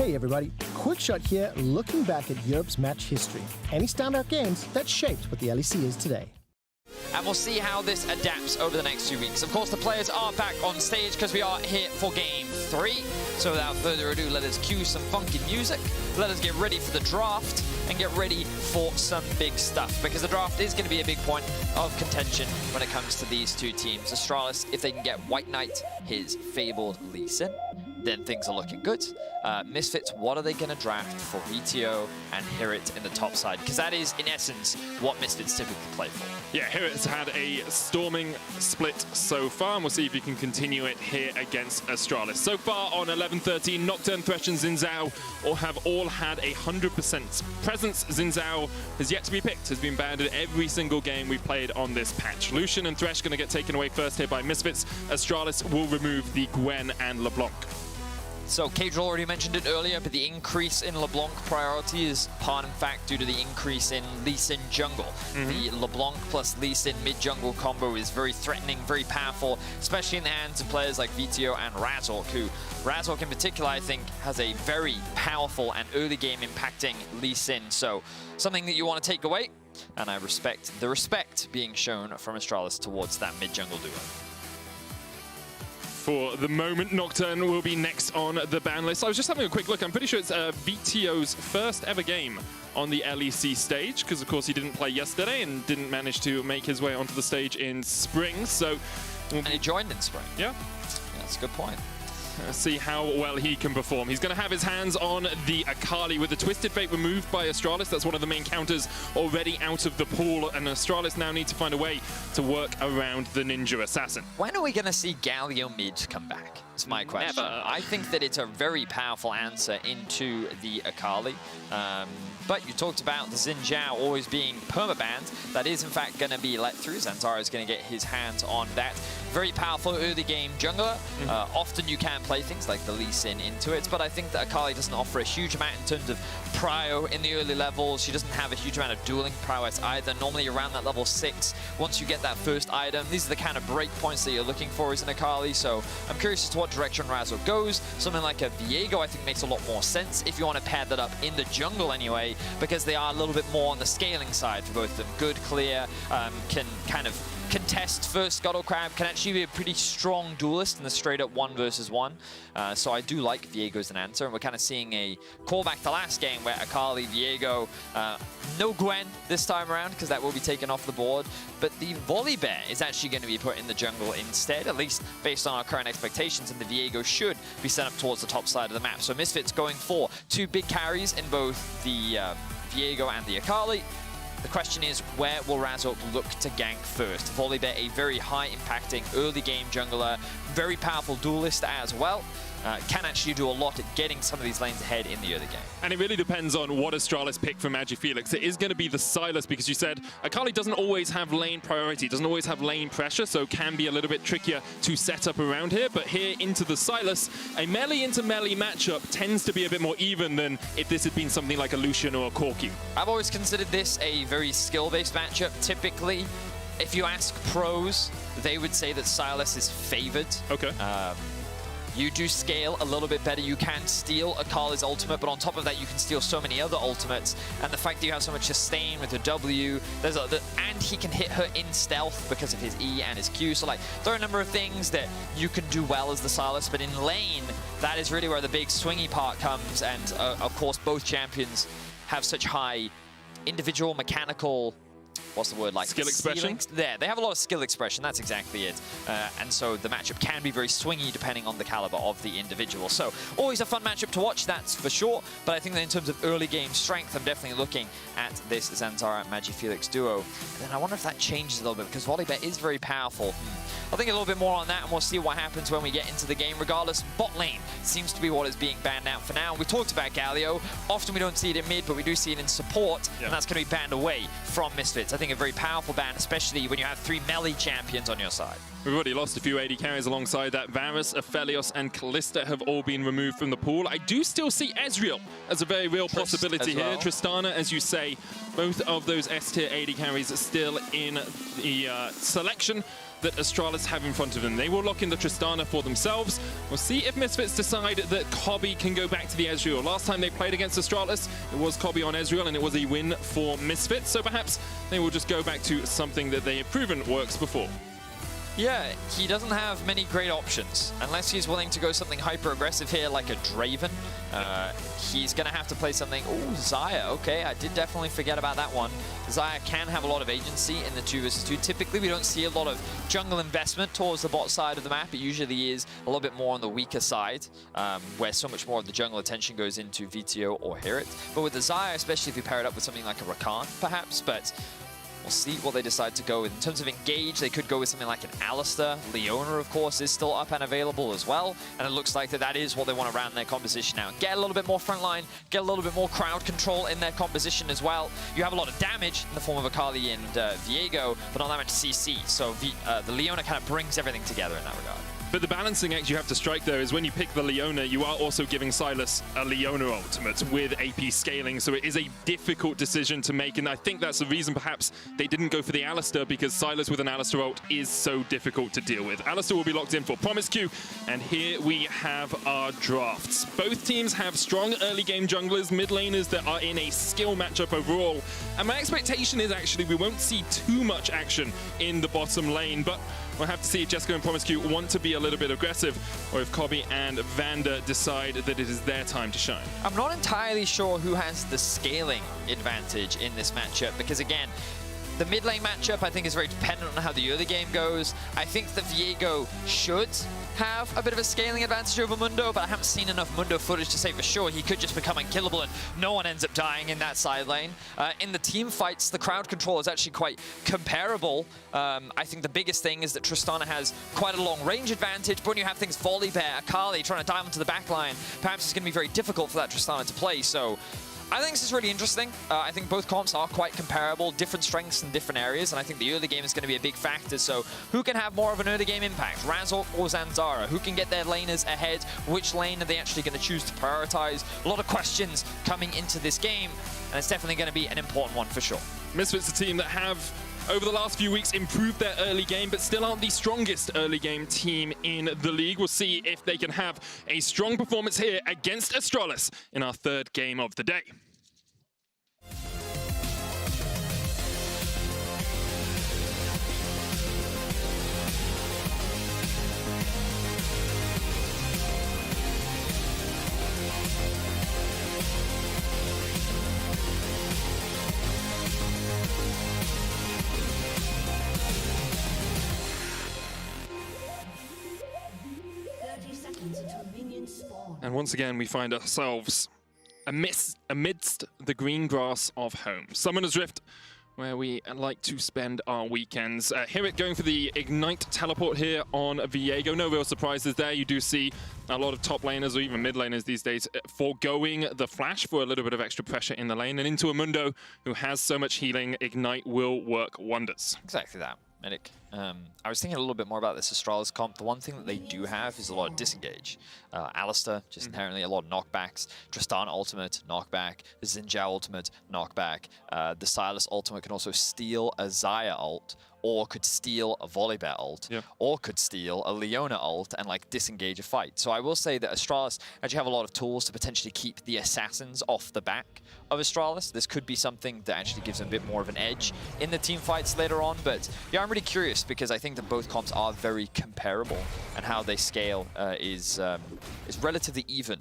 Hey everybody, quick shot here, looking back at Europe's match history. Any standout games that shaped what the LEC is today. And we'll see how this adapts over the next 2 weeks. Of course, the players are back on stage because we are here for Game 3. So without further ado, let us cue some funky music. Let us get ready for the draft and get ready for some big stuff. Because the draft is going to be a big point of contention when it comes to these two teams. Astralis, if they can get White Knight, his fabled Lee Sin, then things are looking good. Misfits, what are they going to draft for VTO and Hirit in the top side? Because that is, in essence, what Misfits typically play for. Yeah, Hirit's had a storming split so far, and we'll see if he can continue it here against Astralis. So far on 11-13, Nocturne, Thresh, and Xin all have had 100% presence. Xin Zhao has yet to be picked, has been banned in every single game we've played on this patch. Lucian and Thresh going to get taken away first here by Misfits. Astralis will remove the Gwen and LeBlanc. So Cadril already mentioned it earlier, but the increase in LeBlanc priority is part, in fact, due to the increase in Lee Sin jungle. The LeBlanc plus Lee Sin mid-jungle combo is very threatening, very powerful, especially in the hands of players like VTO and Razork, who Razork in particular, I think, has a very powerful and early game impacting Lee Sin. So something that you want to take away, and I respect the respect being shown from Astralis towards that mid-jungle duo. For the moment, Nocturne will be next on the ban list. I was just having a quick look. I'm pretty sure it's VTO's first ever game on the LEC stage, because of course he didn't play yesterday and didn't manage to make his way onto the stage in spring. So, and he joined in spring. Yeah, that's a good point. See how well he can perform. He's going to have his hands on the Akali with the Twisted Fate removed by Astralis. That's one of the main counters already out of the pool, and Astralis now need to find a way to work around the Ninja Assassin. When are we going to see Galio mid come back? That's my question. Never. I think that it's a very powerful answer into the Akali. But you talked about the Xin Zhao always being permabanned. That is, in fact, going to be let through. Zanzara is going to get his hands on that. Very powerful early game jungler. Often you can play things like the Lee Sin into it, but I think that Akali doesn't offer a huge amount in terms of prio in the early levels. She doesn't have a huge amount of dueling prowess either. Normally around that level 6, once you get that first item, these are the kind of break points that you're looking for as an Akali. So I'm curious as to what direction Razork goes. Something like a Viego I think makes a lot more sense if you want to pair that up in the jungle anyway, because they are a little bit more on the scaling side for both of them. Good, clear, can kind of contest first Scuttle Crab, can actually be a pretty strong duelist in the straight up 1 versus 1. So I do like Viego as an answer, and we're kind of seeing a callback to last game where Akali, Viego, no Gwen this time around because that will be taken off the board, but the Volibear is actually going to be put in the jungle instead, at least based on our current expectations, and the Viego should be sent up towards the top side of the map. So Misfits going for 2 big carries in both the Viego and the Akali. The question is, where will Razork look to gank first? Volibear, a very high-impacting early-game jungler, very powerful duelist as well. Can actually do a lot at getting some of these lanes ahead in the early game. And it really depends on what Astralis pick for Magifelix. It is going to be the Sylas, because you said Akali doesn't always have lane priority, doesn't always have lane pressure, so can be a little bit trickier to set up around here. But here into the Sylas, a melee into melee matchup tends to be a bit more even than if this had been something like a Lucian or a Corki. I've always considered this a very skill-based matchup. Typically, if you ask pros, they would say that Sylas is favored. Okay. You do scale a little bit better. You can steal Akali's ultimate, but on top of that, you can steal so many other ultimates. And the fact that you have so much sustain with the W, and he can hit her in stealth because of his E and his Q. So like, there are a number of things that you can do well as the Sylas, but in lane, that is really where the big swingy part comes. And of course, both champions have such high individual mechanical, what's the word, like skill expression? There, they have a lot of skill expression, that's exactly it. And so the matchup can be very swingy depending on the caliber of the individual. So always a fun matchup to watch, that's for sure. But I think that in terms of early game strength, I'm definitely looking at this Zanzara Magifelix duo. And then I wonder if that changes a little bit, because Volibear is very powerful. I'll think a little bit more on that, and we'll see what happens when we get into the game. Regardless, bot lane seems to be what is being banned out for now. We talked about Galio. Often we don't see it in mid, but we do see it in support, and that's going to be banned away from Misfits. I think a very powerful ban, especially when you have 3 melee champions on your side. We've already lost a few AD carries alongside that. Varus, Aphelios, and Kalista have all been removed from the pool. I do still see Ezreal as a very real possibility here. Tristana, as you say, Both of those S-tier AD carries are still in the selection that Astralis have in front of them. They will lock in the Tristana for themselves. We'll see if Misfits decide that Kobbe can go back to the Ezreal. Last time they played against Astralis, it was Kobbe on Ezreal, and it was a win for Misfits. So perhaps they will just go back to something that they have proven works before. Yeah, he doesn't have many great options. Unless he's willing to go something hyper-aggressive here like a Draven. He's going to have to play something... Oh, Xayah. Okay, I did definitely forget about that one. Xayah can have a lot of agency in the 2 versus 2. Typically, we don't see a lot of jungle investment towards the bot side of the map. It usually is a little bit more on the weaker side, where so much more of the jungle attention goes into VTO or Hirit. But with the Xayah, especially if you pair it up with something like a Rakan, perhaps, but... we'll see what they decide to go with. In terms of engage, they could go with something like an Alistar. Leona, of course, is still up and available as well. And it looks like that is what they want to round their composition out. Get a little bit more frontline, get a little bit more crowd control in their composition as well. You have a lot of damage in the form of Akali and Viego, but not that much CC. So the Leona kind of brings everything together in that regard. But the balancing act you have to strike there is when you pick the Leona, you are also giving Sylas a Leona ultimate with AP scaling, so it is a difficult decision to make, and I think that's the reason perhaps they didn't go for the Alistar, because Sylas with an Alistar ult is so difficult to deal with. Alistar will be locked in for Promiscu, and here we have our drafts. Both teams have strong early game junglers, mid laners that are in a skill matchup overall, and my expectation is actually we won't see too much action in the bottom lane, but we'll have to see if Jessica and Promiscu want to be a little bit aggressive, or if Kobbe and Vander decide that it is their time to shine. I'm not entirely sure who has the scaling advantage in this matchup, because again, the mid lane matchup I think is very dependent on how the early game goes. I think that Viego should have a bit of a scaling advantage over Mundo, but I haven't seen enough Mundo footage to say for sure he could just become unkillable and no one ends up dying in that side lane. In the team fights, the crowd control is actually quite comparable. I think the biggest thing is that Tristana has quite a long range advantage, but when you have things Volibear, Akali trying to dive into the back line, perhaps it's going to be very difficult for that Tristana to play. So I think this is really interesting. I think both comps are quite comparable, different strengths in different areas, and I think the early game is going to be a big factor. So who can have more of an early game impact? Razork or Zanzara? Who can get their laners ahead? Which lane are they actually going to choose to prioritize? A lot of questions coming into this game, and it's definitely going to be an important one for sure. Misfits, a team that have over the last few weeks improved their early game, but still aren't the strongest early game team in the league. We'll see if they can have a strong performance here against Astralis in our third game of the day. And once again, we find ourselves amidst the green grass of home. Summoner's Rift, where we like to spend our weekends. Hirit going for the Ignite teleport here on Viego. No real surprises there. You do see a lot of top laners or even mid laners these days foregoing the flash for a little bit of extra pressure in the lane. And into a Mundo who has so much healing, Ignite will work wonders. Exactly that. Medic. I was thinking a little bit more about this Astralis comp. The one thing that they do have is a lot of disengage. Alistar, just inherently a lot of knockbacks. Tristana ultimate, knockback. The Xin Zhao ultimate, knockback. The Sylas ultimate can also steal a Xayah ult, or could steal a Volibear ult, or could steal a Leona ult and like disengage a fight. So I will say that Astralis actually have a lot of tools to potentially keep the assassins off the back of Astralis. This could be something that actually gives them a bit more of an edge in the team fights later on. But yeah, I'm really curious because I think that both comps are very comparable, and how they scale is relatively even.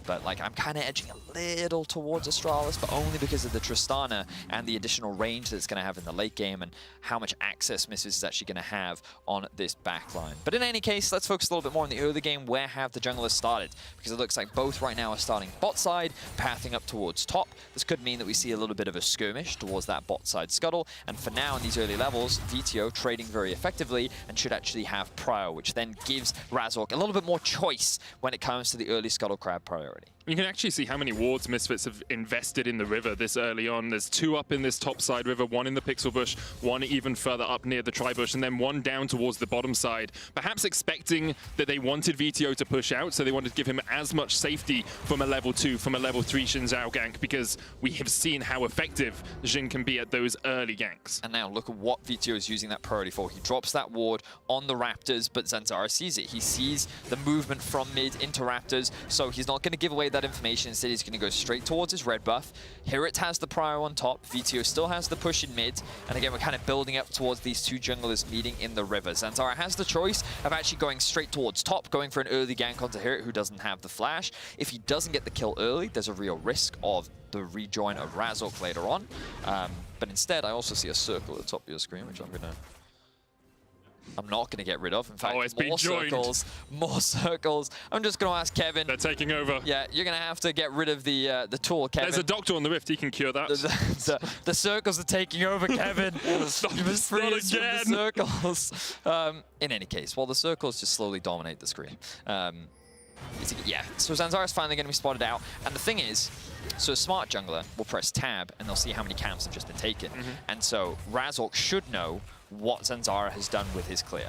But like I'm kind of edging a little towards Astralis, but only because of the Tristana and the additional range that it's going to have in the late game and how much access Misfits is actually going to have on this backline. But in any case, let's focus a little bit more on the early game. Where have the junglers started? Because it looks like both right now are starting bot side, pathing up towards top. This could mean that we see a little bit of a skirmish towards that bot side scuttle. And for now, in these early levels, VTO trading very effectively and should actually have prio, which then gives Razork a little bit more choice when it comes to the early scuttle crab priority. You can actually see how many wards Misfits have invested in the river this early on. There's 2 up in this top side river, 1 in the pixel bush, 1 even further up near the tri-bush, and then 1 down towards the bottom side. Perhaps expecting that they wanted VTO to push out, so they wanted to give him as much safety from a level 2, from a level 3 Xin Zhao gank, because we have seen how effective Xin can be at those early ganks. And now look at what VTO is using that priority for. He drops that ward on the Raptors, but Zanzara sees it. He sees the movement from mid into Raptors, so he's not going to give away that information. Instead, he's going to go straight towards his red buff. Hirit has the prio on top. VTO still has the push in mid. And again, we're kind of building up towards these 2 junglers meeting in the river. Zanzara has the choice of actually going straight towards top, going for an early gank onto Hirit, who doesn't have the flash. If he doesn't get the kill early, there's a real risk of the rejoin of Razork later on. But instead, I also see a circle at the top of your screen, which I'm not going to get rid of. In fact, more circles. I'm just going to ask Kevin. They're taking over. Yeah, you're going to have to get rid of the tool, Kevin. There's a doctor on the rift. He can cure that. The circles are taking over, Kevin. You must freeze the circles. In any case, while the circles just slowly dominate the screen. Yeah, so Zanzara's finally going to be spotted out. And the thing is, so a smart jungler will press tab and they'll see how many camps have just been taken. And so Razork should know what Zanzara has done with his clear.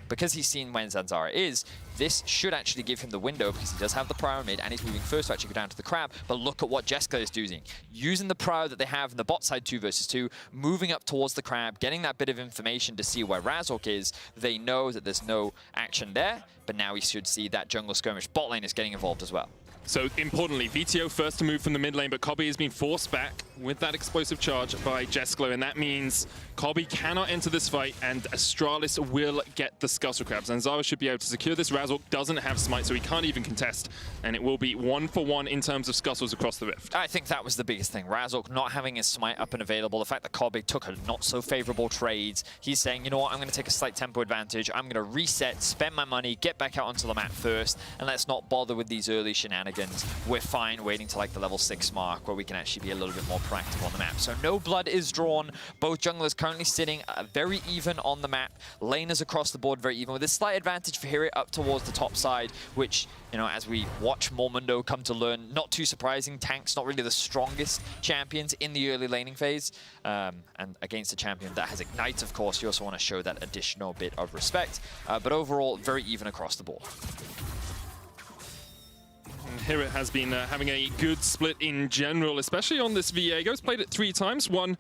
Because he's seen when Zanzara is, this should actually give him the window because he does have the prio mid and he's moving first to actually go down to the crab. But look at what Jessica is doing. Using the prio that they have in the bot side 2 versus 2, moving up towards the crab, getting that bit of information to see where Razork is. They know that there's no action there, but now we should see that jungle skirmish. Bot lane is getting involved as well. So importantly, VTO first to move from the mid lane, but Kobe has been forced back with that explosive charge by Jesklo, and that means Kobe cannot enter this fight, and Astralis will get the Scuttle Crab. Zanzara should be able to secure this. Razork doesn't have Smite, so he can't even contest, and it will be 1-for-1 in terms of Scuttles across the Rift. I think that was the biggest thing. Razork not having his Smite up and available, the fact that Kobe took a not-so-favorable trade. He's saying, you know what, I'm going to take a slight tempo advantage. I'm going to reset, spend my money, get back out onto the map first, and let's not bother with these early shenanigans. We're fine waiting to like the level 6 mark where we can actually be a little bit more proactive on the map. So no blood is drawn. Both junglers currently sitting very even on the map. Laners across the board very even, with a slight advantage for Hirit up towards the top side, which, you know, as we watch Mormundo come to learn, not too surprising. Tank's not really the strongest champions in the early laning phase. And against a champion that has Ignite, of course, you also want to show that additional bit of respect. But overall, very even across the board. Hirit has been having a good split in general, especially on this Viego. He's played it 3 times, won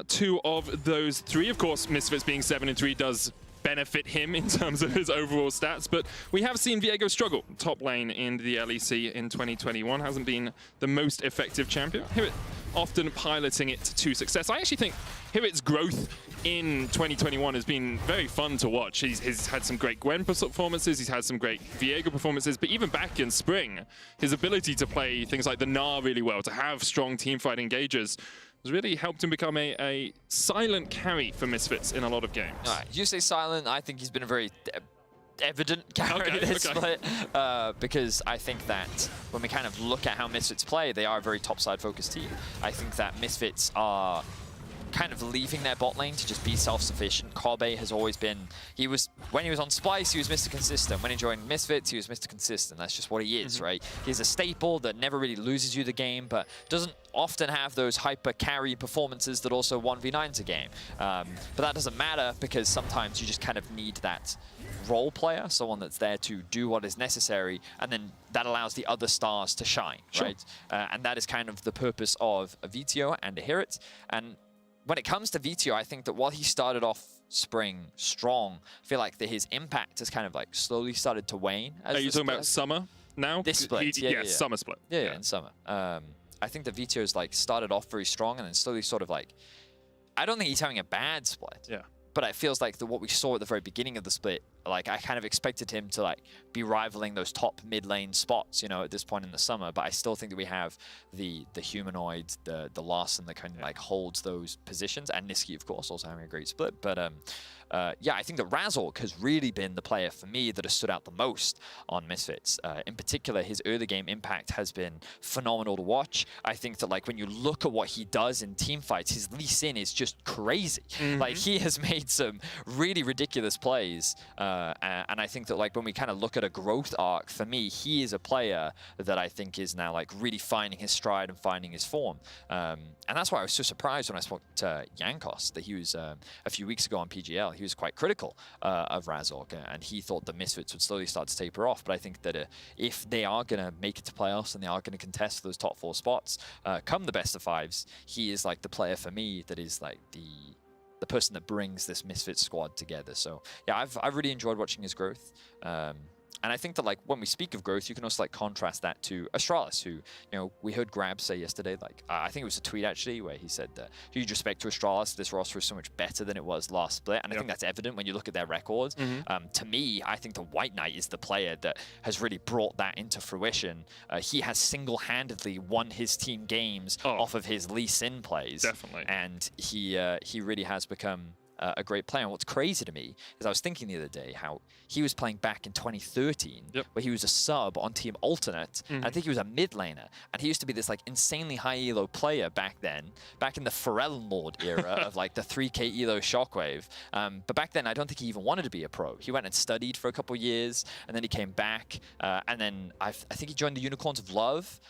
2 of those 3. Of course, Misfits being 7-3 does benefit him in terms of his overall stats, but we have seen Viego struggle top lane in the LEC in 2021. Hasn't been the most effective champion. Hirit often piloting it to success. I actually think Hirit's growth in 2021 has been very fun to watch. He's had some great Gwen performances, he's had some great Viego performances, but even back in spring, his ability to play things like the Gnar really well, to have strong teamfight engages, has really helped him become a silent carry for Misfits in a lot of games. All right, you say silent, I think he's been a very evident carry this split, because I think that when we kind of look at how Misfits play, they are a very topside focused team. I think that Misfits are kind of leaving their bot lane to just be self-sufficient. Kobe has always been, when he was on Splice, he was Mr. Consistent. When he joined Misfits, he was Mr. Consistent. That's just what he is, right? He's a staple that never really loses you the game, but doesn't often have those hyper carry performances that also 1v9s a game. But that doesn't matter because sometimes you just kind of need that role player, someone that's there to do what is necessary, and then that allows the other stars to shine, right? And that is kind of the purpose of a VTO and a Hirit. And when it comes to VTO, I think that while he started off spring strong, I feel like that his impact has kind of like slowly started to wane. Are you talking about Summer now? This split, yeah, Summer split. Yeah, in Summer. I think the VTO's like started off very strong and then slowly sort of like, I don't think he's having a bad split. Yeah. But it feels like what we saw at the very beginning of the split, like I kind of expected him to like be rivaling those top mid lane spots, you know, at this point in the summer. But I still think that we have the humanoid, the Larson that kind of like holds those positions, and Niski, of course, also having a great split. But yeah, I think that Razork has really been the player for me that has stood out the most on Misfits. In particular, his early game impact has been phenomenal to watch. I think that like when you look at what he does in team fights, his Lee Sin is just crazy. Like he has made some really ridiculous plays. And I think that like when we kind of look at a growth arc, for me, he is a player that I think is now like really finding his stride and finding his form. And that's why I was so surprised when I spoke to Yankos that he was a few weeks ago on PGL. He was quite critical of Razork, and he thought the Misfits would slowly start to taper off. But I think that if they are going to make it to playoffs and they are going to contest those top 4 spots, come the best of 5s, he is like the player for me that is like the person that brings this Misfits squad together. So yeah, I've really enjoyed watching his growth. And I think that like when we speak of growth, you can also like contrast that to Astralis, who, you know, we heard Grab say yesterday, like I think it was a tweet actually where he said that huge respect to Astralis, this roster is so much better than it was last split. And I think that's evident when you look at their records. To me, I think the White Knight is the player that has really brought that into fruition. He has single-handedly won his team games off of his Lee Sin plays. Definitely. And he really has become a great player. And what's crazy to me is I was thinking the other day how he was playing back in 2013, where he was a sub on Team Alternate. I think he was a mid laner, and he used to be this like insanely high elo player back then, back in the Pharrell Lord era of like the 3k elo Shockwave. But back then, I don't think he even wanted to be a pro. He went and studied for a couple years, and then he came back, and then I think he joined the Unicorns of Love.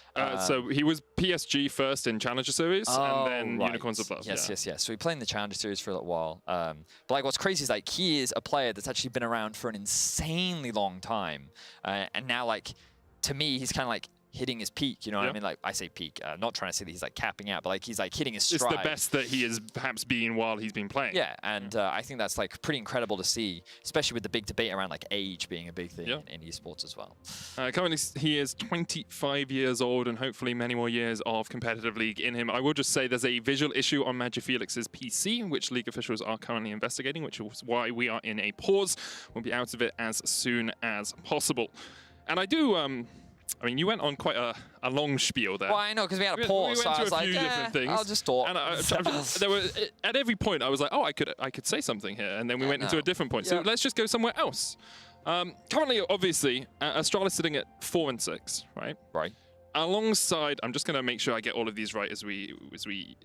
So he was PSG first in Challenger Series, and then right. Unicorns of Love. Yes. So he played in the Challenger Series for a little while. But like what's crazy is like he is a player that's actually been around for an insanely long time, and now like to me he's kind of like hitting his peak, you know what I mean? Like I say peak, not trying to say that he's like capping out, but like he's like hitting his stride. It's the best that he has perhaps been while he's been playing. Yeah, and I think that's like pretty incredible to see, especially with the big debate around like age being a big thing in esports as well. Currently he is 25 years old and hopefully many more years of competitive league in him. I will just say there's a visual issue on Magifelix's PC, which league officials are currently investigating, which is why we are in a pause. We'll be out of it as soon as possible. And I do, I mean, you went on quite a long spiel there. Well, I know, because we had a pause, so I was like, different things. I'll just talk. And there were, at every point, I was like, oh, I could say something here. And then we went into a different point. So let's just go somewhere else. Currently, obviously, Astralis sitting at 4 and 6, right? Right. Alongside, I'm just going to make sure I get all of these right as we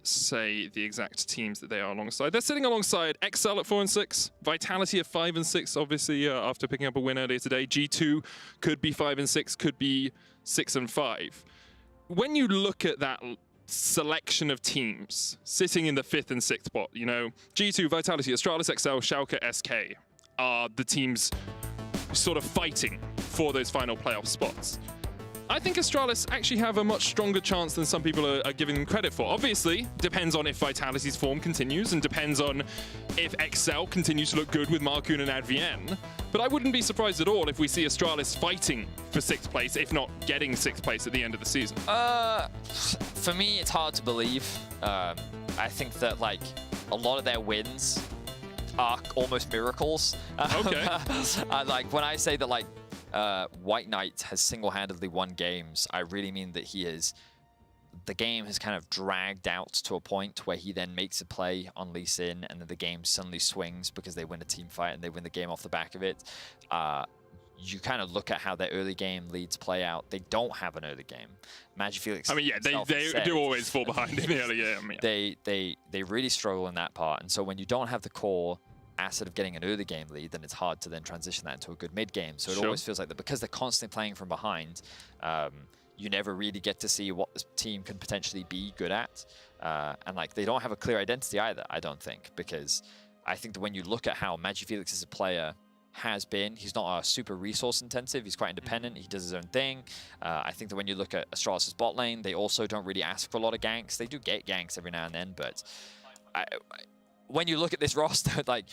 say the exact teams that they are alongside. They're sitting alongside XL at 4 and 6, Vitality at 5 and 6, obviously, after picking up a win earlier today. G2 could be 5 and 6, could be 6 and 5. When you look at that selection of teams sitting in the 5th and 6th spot, you know, G2, Vitality, Astralis, XL, Schalke, SK are the teams sort of fighting for those final playoff spots. I think Astralis actually have a much stronger chance than some people are giving them credit for. Obviously, depends on if Vitality's form continues and depends on if XL continues to look good with Markoon and Advienne. But I wouldn't be surprised at all if we see Astralis fighting for 6th place, if not getting 6th place at the end of the season. For me, it's hard to believe. I think that like a lot of their wins are almost miracles. Okay. Like when I say that like White Knight has single-handedly won games, I really mean that the game has kind of dragged out to a point where he then makes a play on Lee Sin and then the game suddenly swings because they win a team fight and they win the game off the back of it. You kind of look at how their early game leads play out. They don't have an early game. Magifelix, I mean, yeah, they do always fall behind in the early game. They really struggle in that part. And so when you don't have the core asset of getting an early game lead, then it's hard to then transition that into a good mid game. So it always feels like that because they're constantly playing from behind, you never really get to see what the team can potentially be good at. And like they don't have a clear identity either, I don't think, because I think that when you look at how Magifelix as a player has been, he's not super resource intensive, he's quite independent, he does his own thing. I think that when you look at Astralis' bot lane, they also don't really ask for a lot of ganks. They do get ganks every now and then, but when you look at this roster, like,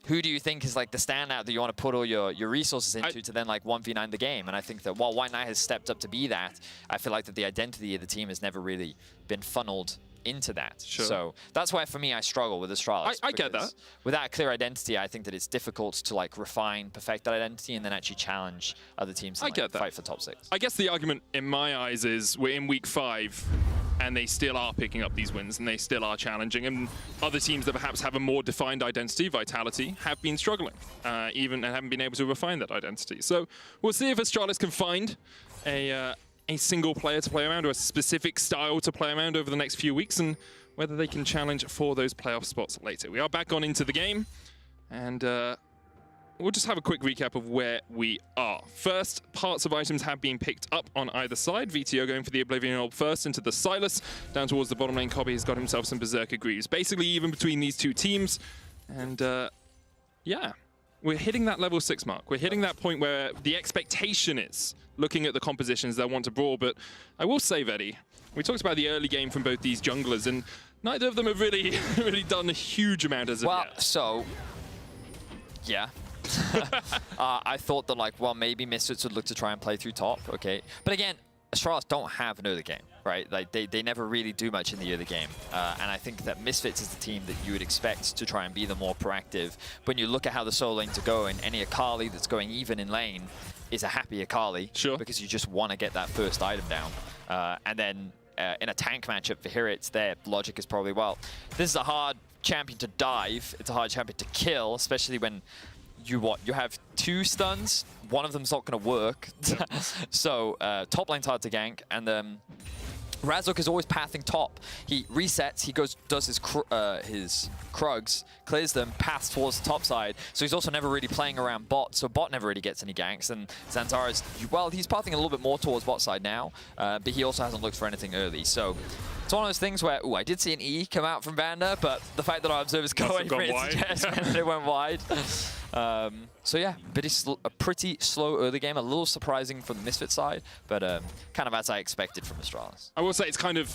who do you think is like the standout that you want to put all your resources into to then like 1v9 the game? And I think that while White Knight has stepped up to be that, I feel like that the identity of the team has never really been funneled into that. So that's why for me I struggle with Astralis. I get that. Without a clear identity, I think that it's difficult to like refine, perfect that identity, and then actually challenge other teams and like, fight for top 6. I guess the argument in my eyes is we're in week 5 and they still are picking up these wins and they still are challenging, and other teams that perhaps have a more defined identity, Vitality, have been struggling even and haven't been able to refine that identity. So we'll see if Astralis can find a single player to play around or a specific style to play around over the next few weeks, and whether they can challenge for those playoff spots later. We are back on into the game, and we'll just have a quick recap of where we are. First, parts of items have been picked up on either side. VTO going for the Oblivion Orb first into the Silas. Down towards the bottom lane, Cobby has got himself some Berserker Greaves. Basically even between these two teams. And yeah, we're hitting that level 6 mark. We're hitting that point where the expectation is, looking at the compositions they'll want to brawl. But I will say, Vedi, we talked about the early game from both these junglers, and neither of them have really, really done a huge amount as of yet. Well, so, yeah. I thought that, like, well, maybe Misfits would look to try and play through top, okay. But again, Astralis don't have an early game, right? Like, they never really do much in the early game. And I think that Misfits is the team that you would expect to try and be the more proactive. When you look at how the solo lanes are going, any Akali that's going even in lane is a happy Akali. Sure. Because you just want to get that first item down. And then in a tank matchup for Hirits, their logic is probably, well, this is a hard champion to dive. It's a hard champion to kill, especially when you have 2 stuns. One of them's not going to work. So top lane's hard to gank, and Razok is always pathing top. He resets, he goes, does his Krugs, clears them, paths towards the top side. So he's also never really playing around bot, so bot never really gets any ganks. And Xanzara's, well, he's pathing a little bit more towards bot side now, but he also hasn't looked for anything early. So it's one of those things where, I did see an E come out from Vander, but the fact that our observers go away from it suggests that it went wide. So yeah, a pretty slow early game, a little surprising from the Misfit side, but kind of as I expected from Astralis. I will say it's kind of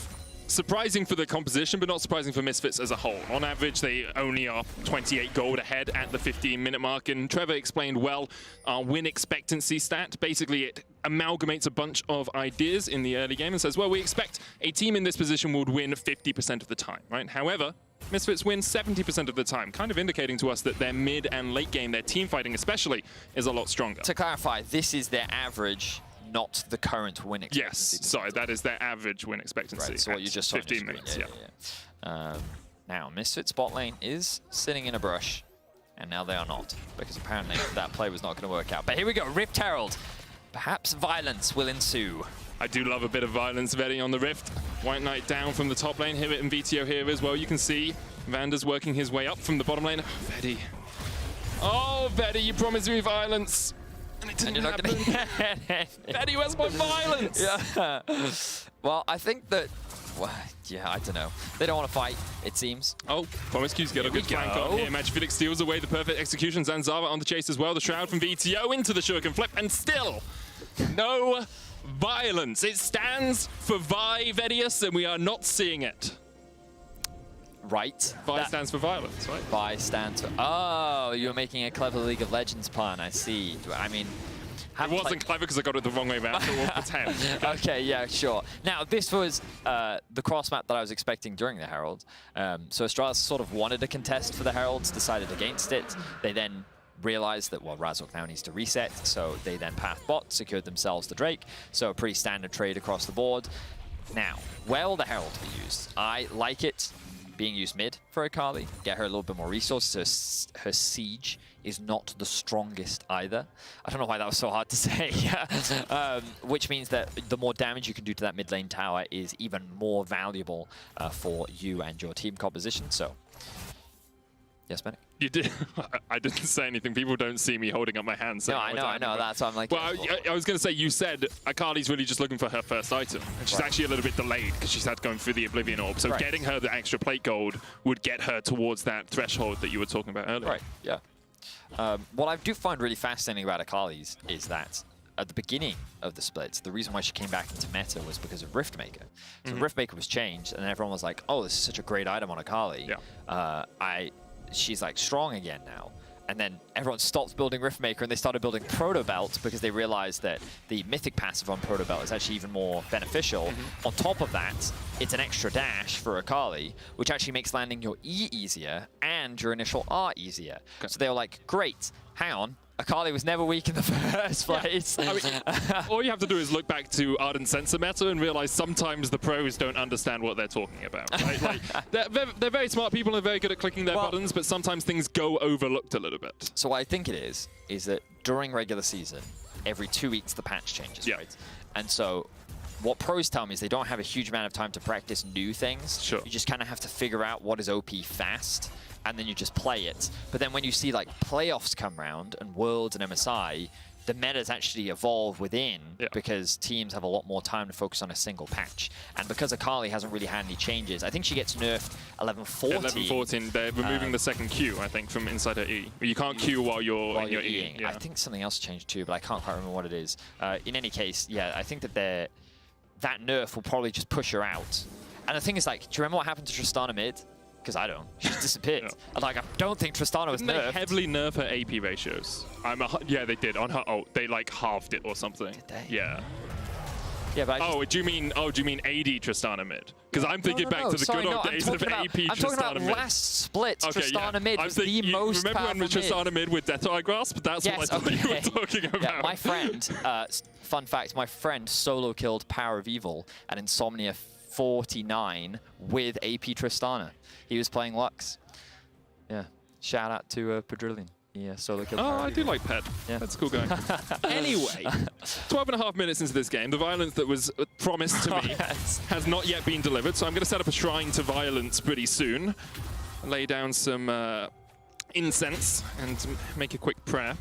surprising for the composition, but not surprising for Misfits as a whole. On average, they only are 28 gold ahead at the 15-minute mark, and Trevor explained well our win expectancy stat. Basically, it amalgamates a bunch of ideas in the early game and says, well, we expect a team in this position would win 50% of the time, right? However, Misfits win 70% of the time, kind of indicating to us that their mid and late game, their team fighting especially, is a lot stronger. To clarify, this is their average, not the current win expectancy. Yes, sorry, that is their average win expectancy. Right, so what you just saw 15 minutes, yeah. Now, Misfits bot lane is sitting in a brush, and now they are not, because apparently that play was not going to work out. But here we go, Rift Herald. Perhaps violence will ensue. I do love a bit of violence, Vedi, on the Rift. White Knight down from the top lane, Hibbit and VTO here as well. You can see Vander's working his way up from the bottom lane. Vedi. Oh, Vedi, you promised me violence. And it didn't happen. Vedi, where's my violence? Yeah. Well, I think that, well, yeah, I don't know. They don't want to fight, it seems. Oh, Promiscuous got a good flank on here. Magic Phoenix steals away the perfect execution. Zanzara on the chase as well. The Shroud from VTO into the Shuriken flip, and still no violence. It stands for Vi, Vedius, and we are not seeing it. Right. Vi stands for violence, right? Vi stands for... Oh, you're making a clever League of Legends pun, I see. I mean... It wasn't clever because I got it the wrong way around, so we'll pretend. Okay, yeah, sure. Now, this was the cross map that I was expecting during the Herald. So Astralis sort of wanted a contest for the Heralds, decided against it. They then realized that, well, Razok now needs to reset, so they then path bot, secured themselves the Drake. So a pretty standard trade across the board. Now, where will the Herald be used? I like it being used mid for Akali, get her a little bit more resources. Her siege is not the strongest either. I don't know why that was so hard to say. Which means that the more damage you can do to that mid lane tower is even more valuable for you and your team composition. So, yes, Manic? You did. I didn't say anything. People don't see me holding up my hands. No, I know. That's why I'm like... Well, I was going to say, you said Akali's really just looking for her first item. And she's actually a little bit delayed because she's had to go through the Oblivion Orb. So getting her the extra plate gold would get her towards that threshold that you were talking about earlier. Right, yeah. What I do find really fascinating about Akali's is that at the beginning of the splits, the reason why she came back into meta was because of Riftmaker. So Riftmaker was changed, and everyone was like, oh, this is such a great item on Akali. Yeah. She's like strong again now. And then everyone stopped building Riftmaker and they started building Proto Belt because they realized that the Mythic passive on Proto Belt is actually even more beneficial. On top of that, it's an extra dash for Akali, which actually makes landing your E easier and your initial R easier. Okay. So they were like, great, hang on. Akali was never weak in the first place. I mean, all you have to do is look back to Ardent Sensor meta and realize sometimes the pros don't understand what they're talking about. Right? Like, they're very smart people and they're very good at clicking their buttons, but sometimes things go overlooked a little bit. So what I think it is that during regular season, every 2 weeks the patch changes, right? And so what pros tell me is they don't have a huge amount of time to practice new things. Sure. You just kind of have to figure out what is OP fast, and then you just play it. But then when you see like playoffs come around and Worlds and MSI, the metas actually evolve within because teams have a lot more time to focus on a single patch. And because Akali hasn't really had any changes, I think she gets nerfed 11-14. 11-14, they're removing the second Q, I think, from inside her E. You can't Q while you're Eing. Yeah. I think something else changed too, but I can't quite remember what it is. In any case, yeah, I think that that nerf will probably just push her out. And the thing is, like, do you remember what happened to Tristana mid? Because I don't. She just disappeared. And like, I don't think Tristana was nerfed. They heavily nerf her AP ratios. Yeah, they did on her ult. They like halved it or something. Did they? Yeah. Yeah, but do you mean AD Tristana mid? Because I'm thinking back to the good old days of AP Tristana mid. I'm talking about last split. Tristana mid was the most powerful Remember when Tristana mid with Death Eye Grasp? That's what I thought you were talking about. Yeah, my friend, fun fact, my friend solo killed Power of Evil and Insomnia 49 with AP Tristana. He was playing Lux. Yeah, shout out to Pedrillion. Yeah, solo killed Power I do like Ped. Yeah. That's a cool guy. Anyway, 12.5 minutes into this game, the violence that was promised to me has not yet been delivered, so I'm going to set up a shrine to violence pretty soon. Lay down some incense and make a quick prayer.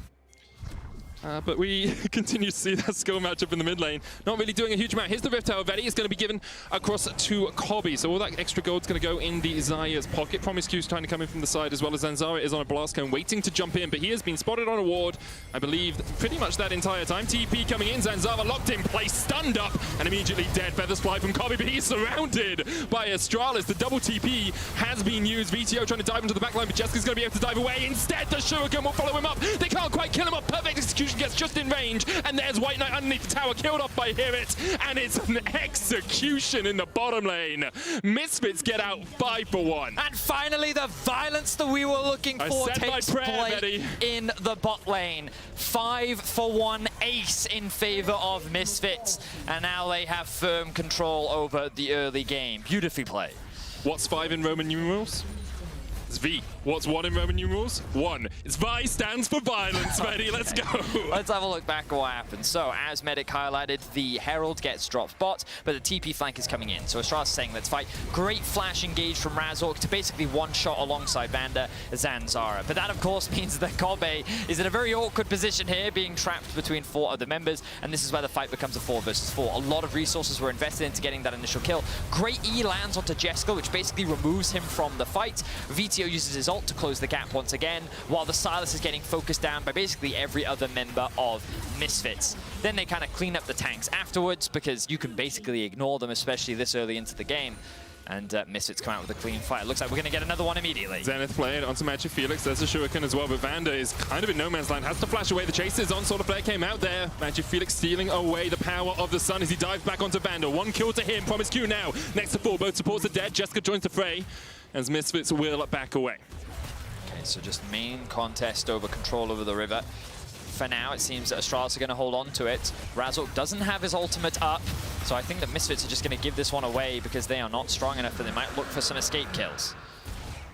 But we continue to see that skill matchup in the mid lane. Not really doing a huge amount. Here's the Rift Tower. Vedi is going to be given across to Kobbe. So all that extra gold's going to go in the Zaya's pocket. Promiscue's trying to come in from the side as well as Zanzara is on a blast cone waiting to jump in. But he has been spotted on a ward, I believe, pretty much that entire time. TP coming in. Zanzara locked in place, stunned up, and immediately dead. Feathers fly from Kobbe, but he's surrounded by Astralis. The double TP has been used. VTO trying to dive into the backline, but Jessica's going to be able to dive away. Instead, the Shuriken will follow him up. They can't quite kill him up. Perfect execution. Gets just in range, and there's White Knight underneath the tower, killed off by Hirit, and it's an execution in the bottom lane. Misfits get out 5-1. And finally, the violence that we were looking for takes place in the bot lane. 5-for-1 ace in favor of Misfits, and now they have firm control over the early game. Beautifully played. What's 5 in Roman numerals? It's V. What's 1 in Roman numerals? 1. It's Vi stands for violence, Vedi. Let's go. Let's have a look back at what happened. So, as Medic highlighted, the Herald gets dropped bot, but the TP flank is coming in. So Astralis saying, let's fight. Great flash engage from Razork to basically one-shot alongside Vanda Zanzara. But that, of course, means that Kobbe is in a very awkward position here, being trapped between 4 other members, and this is where the fight becomes a 4 versus 4. A lot of resources were invested into getting that initial kill. Great E lands onto Jesko, which basically removes him from the fight. VTO uses his ult to close the gap once again, while the Silas is getting focused down by basically every other member of Misfits. Then they kind of clean up the tanks afterwards, because you can basically ignore them, especially this early into the game. And Misfits come out with a clean fight. It looks like we're going to get another one immediately. Zenith playing onto Magic Felix. There's a Shuriken as well, but Vanda is kind of in no man's land. Has to flash away. The chasers on. Solar Flare came out there. Magic Felix stealing away the power of the sun as he dives back onto Vanda. 1 kill to him. Promiscue now. Next to 4. Both supports are dead. Jessica joins the fray as Misfits will back away. Okay, so just main contest over control over the river. For now, it seems that Astralis are going to hold on to it. Razork doesn't have his ultimate up, so I think that Misfits are just going to give this one away because they are not strong enough and they might look for some escape kills.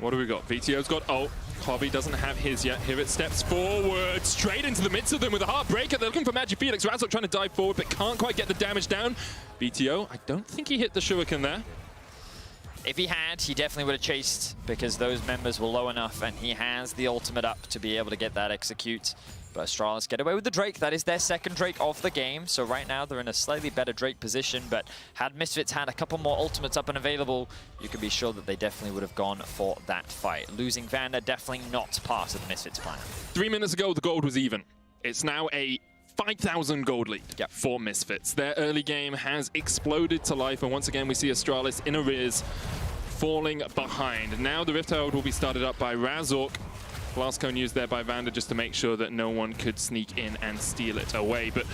What do we got? VTO's got ult. Kobbe doesn't have his yet. Hirit steps forward, straight into the midst of them with a heartbreaker. They're looking for Magic Felix. Razork trying to dive forward, but can't quite get the damage down. VTO, I don't think he hit the Shuriken there. If he had, he definitely would have chased because those members were low enough and he has the ultimate up to be able to get that execute. But Astralis get away with the Drake. That is their second Drake of the game. So right now they're in a slightly better Drake position. But had Misfits had a couple more ultimates up and available, you can be sure that they definitely would have gone for that fight. Losing Vanda, definitely not part of the Misfits plan. 3 minutes ago, the gold was even. It's now a 5,000 gold lead for Misfits. Their early game has exploded to life, and once again we see Astralis in arrears, falling behind. Now the Rift Herald will be started up by Razork. Blast Cone used there by Vanda just to make sure that no one could sneak in and steal it away. But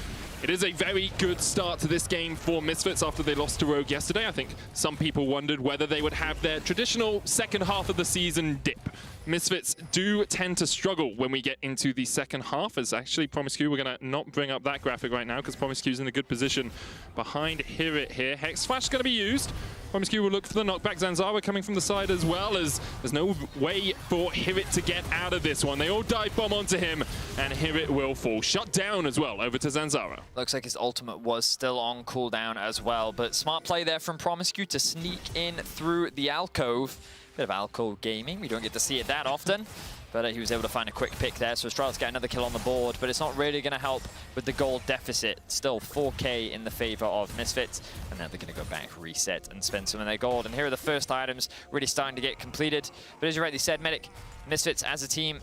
it is a very good start to this game for Misfits after they lost to Rogue yesterday. I think some people wondered whether they would have their traditional second half of the season dip. Misfits do tend to struggle when we get into the second half, as actually Promiscu, we're going to not bring up that graphic right now because Promiscu's in a good position behind Hirit here. Hex Flash is going to be used. Promiscu will look for the knockback. Zanzara coming from the side as well, as there's no way for Hirit to get out of this one. They all dive bomb onto him, and Hirit will fall. Shut down as well, over to Zanzara. Looks like his ultimate was still on cooldown as well, but smart play there from Promiscu to sneak in through the alcove. Bit of alcove gaming, we don't get to see it that often, but he was able to find a quick pick there, so Astralis got another kill on the board, but it's not really going to help with the gold deficit. Still 4k in the favor of Misfits, and now they're going to go back, reset, and spend some of their gold. And here are the first items really starting to get completed. But as you rightly said, Medic, Misfits as a team,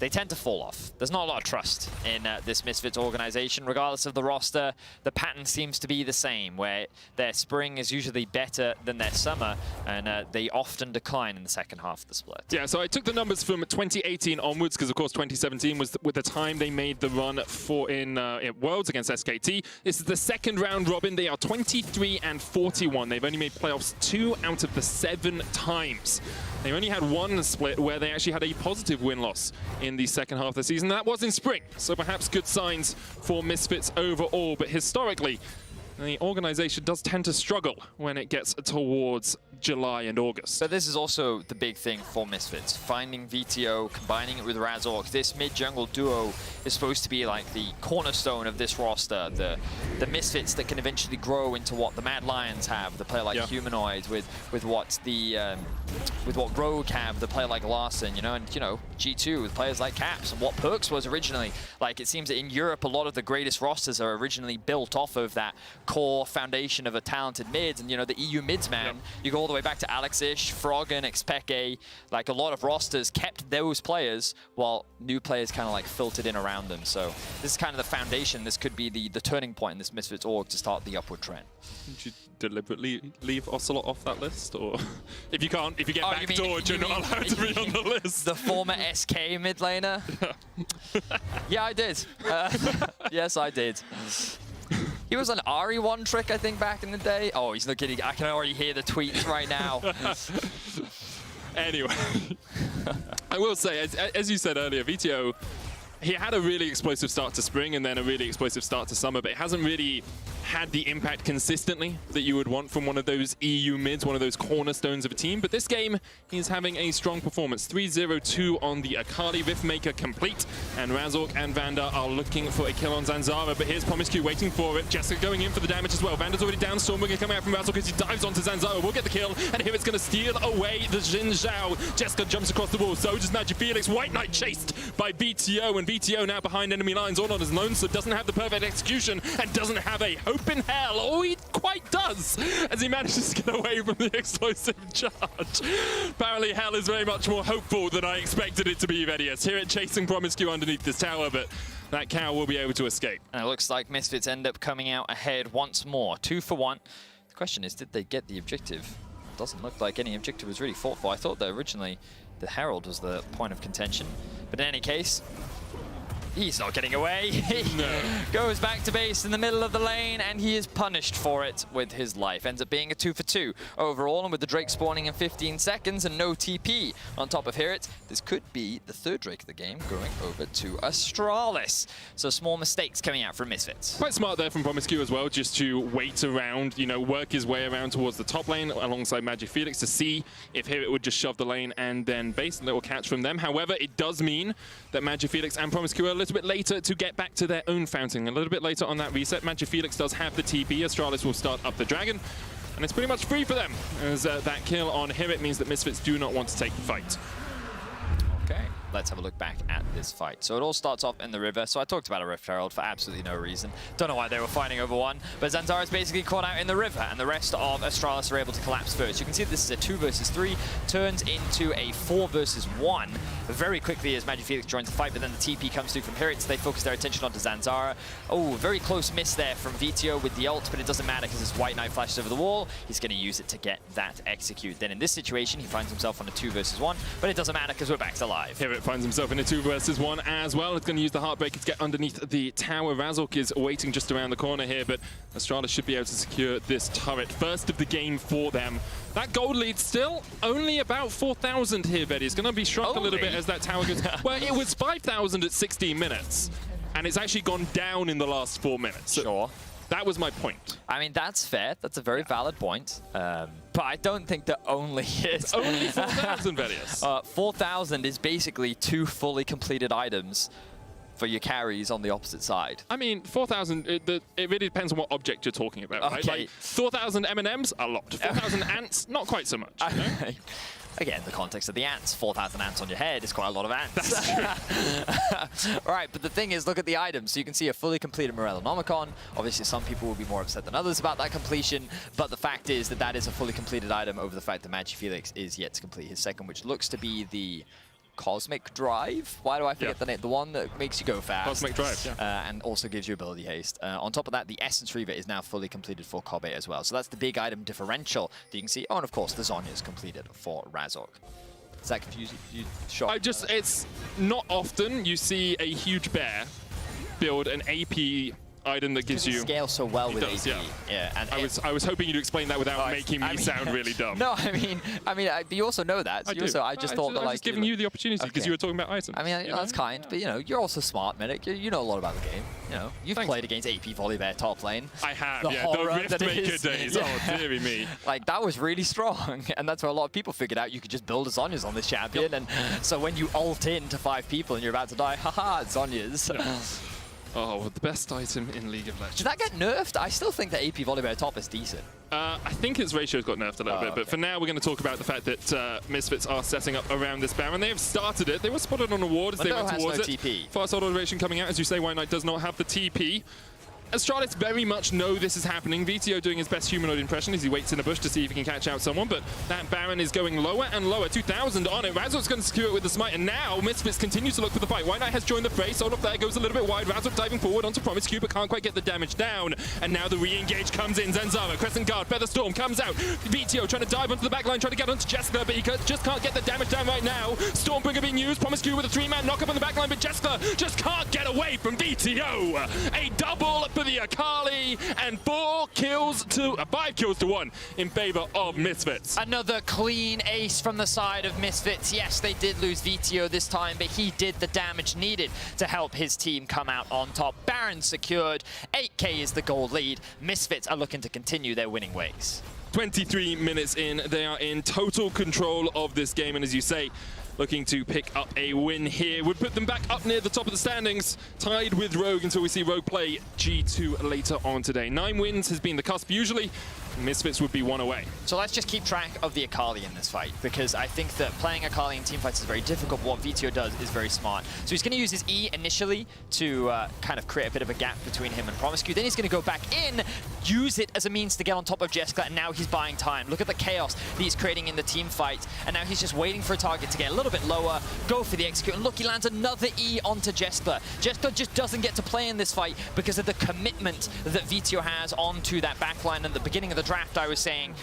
they tend to fall off. There's not a lot of trust in this Misfits organization. Regardless of the roster, the pattern seems to be the same, where their spring is usually better than their summer, and they often decline in the second half of the split. Yeah, so I took the numbers from 2018 onwards, because of course 2017 was with the time they made the run for in Worlds against SKT. This is the second round robin. They are 23 and 41. They've only made playoffs 2 out of the 7 times. They only had one split where they actually had a positive win-loss in the second half of the season. That was in spring, so perhaps good signs for Misfits overall. But historically, the organization does tend to struggle when it gets towards July and August. But this is also the big thing for Misfits. Finding VTO, combining it with Razork. This mid-jungle duo is supposed to be like the cornerstone of this roster. The Misfits that can eventually grow into what the Mad Lions have, the player like Humanoid, with what Rogue have, the player like Larson, you know, and you know, G2 with players like Caps, and what Perks was originally. Like, it seems that in Europe, a lot of the greatest rosters are originally built off of that core foundation of a talented mid, and you know, the EU mids, man, you go all the way back to Alexish, Froggen, Xpeke, like a lot of rosters kept those players while new players kind of like filtered in around them. So this is kind of the foundation. This could be the turning point in this Misfits org to start the upward trend. Did you deliberately leave Ocelot off that list, or if you can't, if you get backdoored, you're not allowed to be on the list? The former SK mid laner? Yeah, I did. Yes, I did. He was an RE1 trick, I think, back in the day. Oh, he's not kidding. I can already hear the tweets right now. Anyway, I will say, as you said earlier, VTO, he had a really explosive start to spring and then a really explosive start to summer, but it hasn't really had the impact consistently that you would want from one of those EU mids, one of those cornerstones of a team. But this game, he's having a strong performance. 3-0-2 on the Akali, Riftmaker complete, and Razork and Vander are looking for a kill on Zanzara, but here's Promiscu waiting for it. Jessica going in for the damage as well. Vander's already down, Stormbringer coming out from Razork as he dives onto Zanzara. We'll get the kill, and here it's going to steal away the Xin Zhao. Jessica jumps across the wall, so does Magifelix. White Knight chased by VTO, and VTO now behind enemy lines, all on his own, so doesn't have the perfect execution and doesn't have a hope in hell. Oh, he quite does, as he manages to get away from the explosive charge. Apparently, hell is very much more hopeful than I expected it to be, Vedius. Here it chasing Promiscu underneath this tower, but that cow will be able to escape. And it looks like Misfits end up coming out ahead once more, 2 for 1. The question is, did they get the objective? Doesn't look like any objective was really fought for. I thought that originally the Herald was the point of contention, but in any case, he's not getting away. He goes back to base in the middle of the lane, and he is punished for it with his life. Ends up being a 2 for 2 overall, and with the Drake spawning in 15 seconds and no TP on top of Hirit, this could be the 3rd Drake of the game going over to Astralis. So small mistakes coming out from Misfits. Quite smart there from Promiscu as well, just to wait around, you know, work his way around towards the top lane alongside Magifelix to see if Hirit would just shove the lane and then base a little catch from them. However, it does mean that Magifelix and Promiscu are a little bit later to get back to their own fountain. A little bit later on that reset, Magifelix does have the TP. Astralis will start up the dragon, and it's pretty much free for them, as that kill on Hirit means that Misfits do not want to take the fight. Okay, let's have a look back at this fight. So it all starts off in the river. So I talked about a Rift Herald for absolutely no reason. Don't know why they were fighting over one, but Zanzara is basically caught out in the river, and the rest of Astralis are able to collapse first. You can see this is a 2 versus 3, turns into a 4 versus 1 very quickly as Magifelix joins the fight, but then the TP comes through from Hirit, so they focus their attention onto Zanzara. Oh, very close miss there from VTO with the ult, but it doesn't matter because his White Knight flashes over the wall. He's going to use it to get that execute. Then in this situation, he finds himself on a 2 versus 1, but it doesn't matter because we're back to live. Hirit Turret finds himself in a 2 versus 1 as well. It's going to use the Heartbreaker to get underneath the tower. Razork is waiting just around the corner here, but Astralis should be able to secure this turret. First of the game for them. That gold lead still only about 4,000 here, Betty. It's going to be shrunk a little bit as that tower goes. Well, it was 5,000 at 16 minutes, and it's actually gone down in the last 4 minutes. So sure. That was my point. I mean, that's fair. That's a very valid point. But I don't think that only is... It's only 4,000, Velius. 4,000 is basically 2 fully completed items for your carries on the opposite side. I mean, 4,000, it really depends on what object you're talking about, right? Okay. Like, 4,000 M&Ms, a lot. 4,000 ants, not quite so much. You know? Again, the context of the ants, 4,000 ants on your head is quite a lot of ants. That's true. Right, but the thing is, look at the items. So you can see a fully completed Morellonomicon. Obviously, some people will be more upset than others about that completion, but the fact is that that is a fully completed item over the fact that Magifelix is yet to complete his second, which looks to be the Cosmic Drive. Why do I forget the name? The one that makes you go fast. Cosmic Drive, yeah. And also gives you ability haste. On top of that, the Essence Reaver is now fully completed for Kobe as well. So that's the big item differential that you can see. Oh, and of course, the Zhonya is completed for Razork. Does that confuse you? Sure. It's not often you see a huge bear build an AP item that gives you... scales so well with does, AP. Yeah. And I was hoping you'd explain that without making me sound really dumb. No, I mean, you also know that. So I just thought that, I was just giving you the opportunity because you were talking about items. I mean, that's kind, but you're also smart, Medic. You know a lot about the game. You've played against AP Volibear top lane. I have, the Riftmaker days. Oh, dearie me. Like, that was really strong, and that's where a lot of people figured out you could just build a Zhonya's on this champion, and so when you ult in to 5 people and you're about to die, haha, Zhonya's. Oh, the best item in League of Legends. Did that get nerfed? I still think that AP Volibear top is decent. I think its ratio's got nerfed a little bit, but for now we're going to talk about the fact that Misfits are setting up around this Baron. They have started it. They were spotted on a ward as they went towards it. TP. Fast automation coming out. As you say, White Knight does not have the TP. Astralis very much know this is happening. VTO doing his best humanoid impression as he waits in a bush to see if he can catch out someone, but that Baron is going lower and lower. 2,000 on it. Razork's going to secure it with the smite, and now Misfits continue to look for the fight. White Knight has joined the fray. Soul of there goes a little bit wide. Razork diving forward onto Promisecue, but can't quite get the damage down. And now the re-engage comes in. Zanzara, Crescent Guard, Featherstorm comes out. VTO trying to dive onto the back line, trying to get onto Jessica, but he just can't get the damage down right now. Stormbringer being used. Promisecue with a 3-man knock-up on the back line, but Jessica just can't get away from VTO. A double for the Akali. And 5 kills to 1 in favor of Misfits. Another clean ace from the side of Misfits. Yes, they did lose VTO this time, but he did the damage needed to help his team come out on top. Baron secured. 8k is the gold lead. Misfits are looking to continue their winning ways. 23 minutes in, they are in total control of this game, and as you say, looking to pick up a win here would put them back up near the top of the standings, tied with Rogue until we see Rogue play G2 later on today. 9 wins has been the cusp usually. Misfits would be 1 away. So let's just keep track of the Akali in this fight, because I think that playing Akali in teamfights is very difficult, but what VTO does is very smart. So he's going to use his E initially to kind of create a bit of a gap between him and Promisecue. Then he's going to go back in, use it as a means to get on top of Jessica, and now he's buying time. Look at the chaos that he's creating in the team fight, and now he's just waiting for a target to get a little bit lower, go for the execute, and look, he lands another E onto Jessica. Jessica just doesn't get to play in this fight because of the commitment that VTO has onto that backline. At the beginning of the draft, I was saying,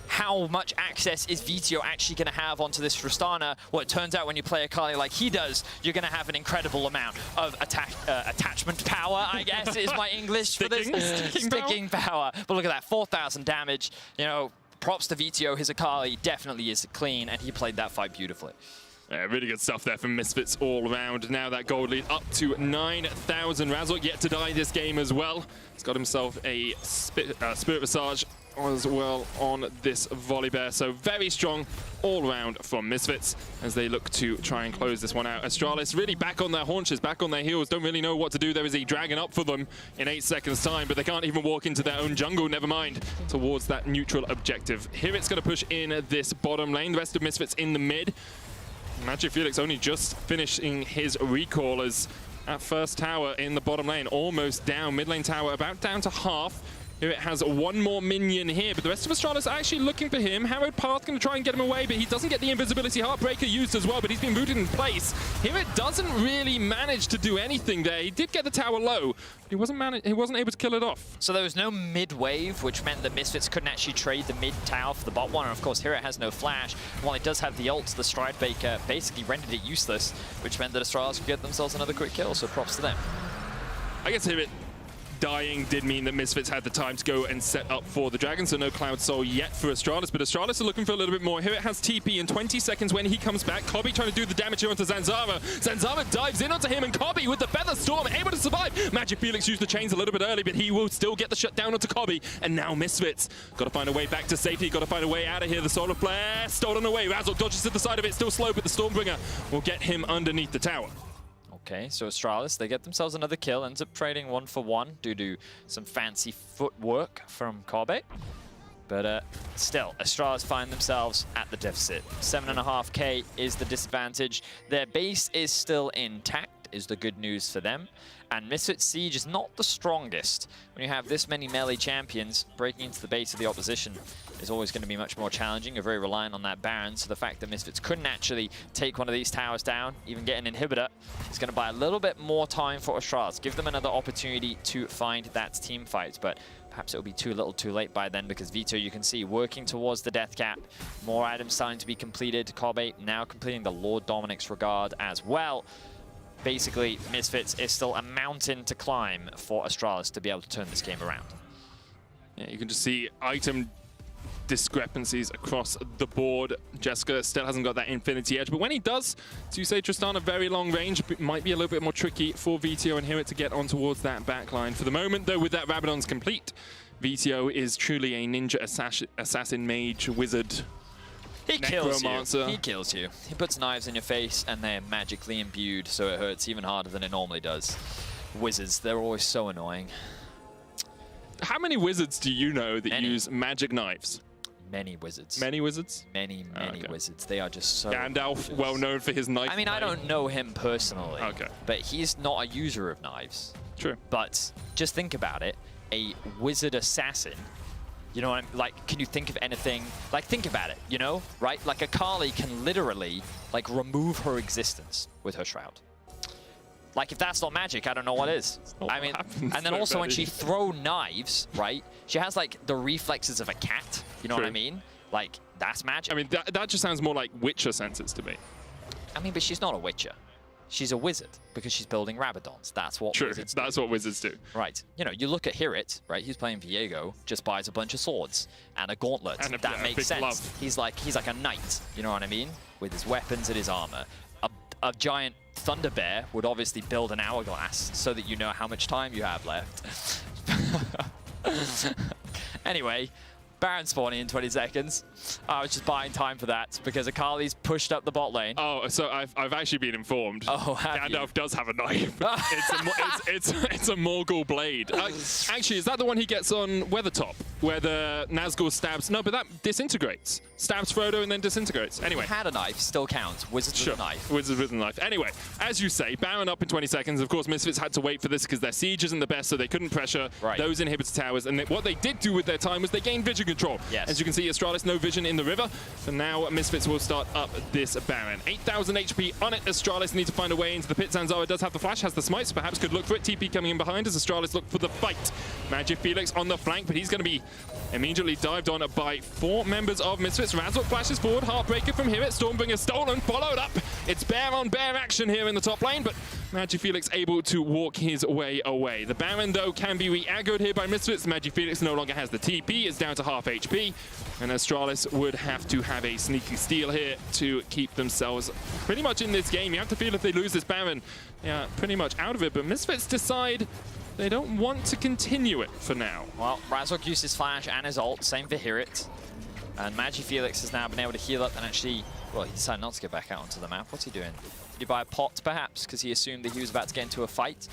how much access is VTO actually going to have onto this Tristana? Well, it turns out when you play Akali like he does, you're going to have an incredible amount of attachment power, I guess is my English for this. Sticking power. But look at that, 4,000 damage. Props to VTO. His Akali definitely is clean, and he played that fight beautifully. Yeah, really good stuff there from Misfits all around. Now that gold lead up to 9,000. Razork yet to die this game as well. He's got himself a Spirit Visage as well on this Volibear. So very strong all around from Misfits as they look to try and close this one out. Astralis really back on their haunches, back on their heels, don't really know what to do. There is a dragon up for them in 8 seconds time, but they can't even walk into their own jungle, never mind towards that neutral objective. Here it's going to push in this bottom lane, the rest of Misfits in the mid. Magifelix only just finishing his recall as at first tower in the bottom lane, almost down. Mid lane tower about down to half. Here it has one more minion here, but the rest of Astralis are actually looking for him. Harrowed Path going to try and get him away, but he doesn't get the invisibility. Heartbreaker used as well, but he's been rooted in place. Here it doesn't really manage to do anything there. He did get the tower low, but he wasn't able to kill it off. So there was no mid-wave, which meant that Misfits couldn't actually trade the mid-tower for the bot one, and of course here it has no flash. While it does have the ult, the Stride Baker basically rendered it useless, which meant that Astralis could get themselves another quick kill, so props to them. I guess here it dying did mean that Misfits had the time to go and set up for the Dragon, so no Cloud Soul yet for Astralis, but Astralis are looking for a little bit more. Here it has TP in 20 seconds when he comes back. Kobbe trying to do the damage here onto Zanzara. Zanzara dives in onto him, and Kobbe with the Feather Storm able to survive. Magic Felix used the chains a little bit early, but he will still get the shutdown onto Kobbe, and now Misfits got to find a way back to safety, got to find a way out of here. The Solar Flare stolen away. Razzle dodges to the side of it, still slow, but the Stormbringer will get him underneath the tower. Okay, so Astralis, they get themselves another kill, ends up trading 1-for-1 due to some fancy footwork from Kobbe. But still, Astralis find themselves at the deficit. 7.5k is the disadvantage. Their base is still intact, is the good news for them. And Misfits Siege is not the strongest. When you have this many melee champions, breaking into the base of the opposition is always going to be much more challenging. You're very reliant on that Baron, so the fact that Misfits couldn't actually take one of these towers down, even get an inhibitor, is going to buy a little bit more time for Astralis. Give them another opportunity to find that team fight, but perhaps it'll be too little too late by then, because Vito, you can see, working towards the death cap. More items starting to be completed. Kobbe now completing the Lord Dominic's Regard as well. Basically, Misfits is still a mountain to climb for Astralis to be able to turn this game around. Yeah, you can just see item discrepancies across the board. Jessica still hasn't got that Infinity Edge, but when he does, as you say, Tristan, a very long range, it might be a little bit more tricky for VTO and Hewitt to get on towards that backline. For the moment, though, with that Rabadon's complete, VTO is truly a ninja assassin mage wizard. He kills you. He kills you. He puts knives in your face and they're magically imbued, so it hurts even harder than it normally does. Wizards, they're always so annoying. How many wizards do you know that use magic knives? Many wizards. Many wizards? Many wizards. They are just so... Gandalf, well known for his knife. I mean, I don't know him personally, okay, but he's not a user of knives. True. But just think about it. A wizard assassin, you know what I mean? Like, can you think of anything? Like, think about it, you know? Right? Like, Akali can literally, like, remove her existence with her shroud. Like, if that's not magic, I don't know what is. I mean, and then also when she throws knives, right? She has, like, the reflexes of a cat. You know what I mean? Like, that's magic. I mean, that just sounds more like Witcher senses to me. I mean, but she's not a Witcher. She's a wizard because she's building Rabadons. That's what wizards do. That's what wizards do. Right. You know, you look at Hirit, right? He's playing Viego, just buys a bunch of swords and a gauntlet. And that makes sense. Glove. He's like a knight, you know what I mean? With his weapons and his armor. A giant Thunder Bear would obviously build an hourglass so that you know how much time you have left. Anyway, Baron spawning in 20 seconds. I was just buying time for that because Akali's pushed up the bot lane. Oh, so I've actually been informed. Oh, have Gandalf you? does have a knife. it's a Morgul blade. Actually, is that the one he gets on Weathertop, where the Nazgul stabs? No, but that disintegrates. Stabs Frodo and then disintegrates. Anyway. He had a knife, still counts. Wizards with a knife. Wizards with a knife. Anyway, as you say, Baron up in 20 seconds. Of course, Misfits had to wait for this because their siege isn't the best, so they couldn't pressure those inhibitor towers. And what they did do with their time was they gained vision control. Yes. As you can see, Astralis, no vision in the river. So now Misfits will start up this Baron. 8,000 HP on it. Astralis need to find a way into the pit. Zanzara does have the flash, has the smite, so perhaps could look for it. TP coming in behind as Astralis look for the fight. Magic Felix on the flank, but he's going to be immediately dived on by 4 members of Misfits. Razzle flashes forward. Heartbreaker from here. Stormbringer stolen, followed up. It's bear on bear action here in the top lane, but Magic Felix able to walk his way away. The Baron, though, can be re-aggroed here by Misfits. Magic Felix no longer has the TP. It's down to half HP. And Astralis would have to have a sneaky steal here to keep themselves pretty much in this game. You have to feel if they lose this Baron, yeah, pretty much out of it. But Misfits decide they don't want to continue it for now. Well, Razok used his flash and his ult. Same for Hirit. And Magic Felix has now been able to heal up and actually, well, he decided not to get back out onto the map. What's he doing? Did he buy a pot, perhaps, because he assumed that he was about to get into a fight?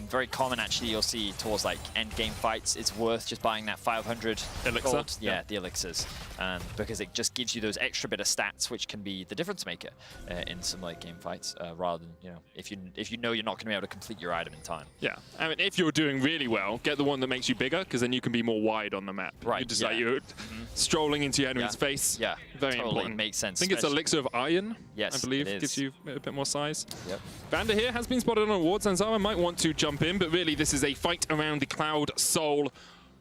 Very common, actually, you'll see towards like end game fights, it's worth just buying that 500 elixir. Gold. Yeah, the elixirs, because it just gives you those extra bit of stats, which can be the difference maker in some late game fights, rather than, you know, if you know you're not going to be able to complete your item in time. Yeah, I mean, if you're doing really well, get the one that makes you bigger, because then you can be more wide on the map. Right. You just like you're strolling into your enemy's face. Yeah, very totally important. Makes sense. I think it's Elixir of Iron. Yes, I believe it is. gives you a bit more size. Yep. Vander here has been spotted on awards, and Zara might want to jump in, but really this is a fight around the Cloud Soul.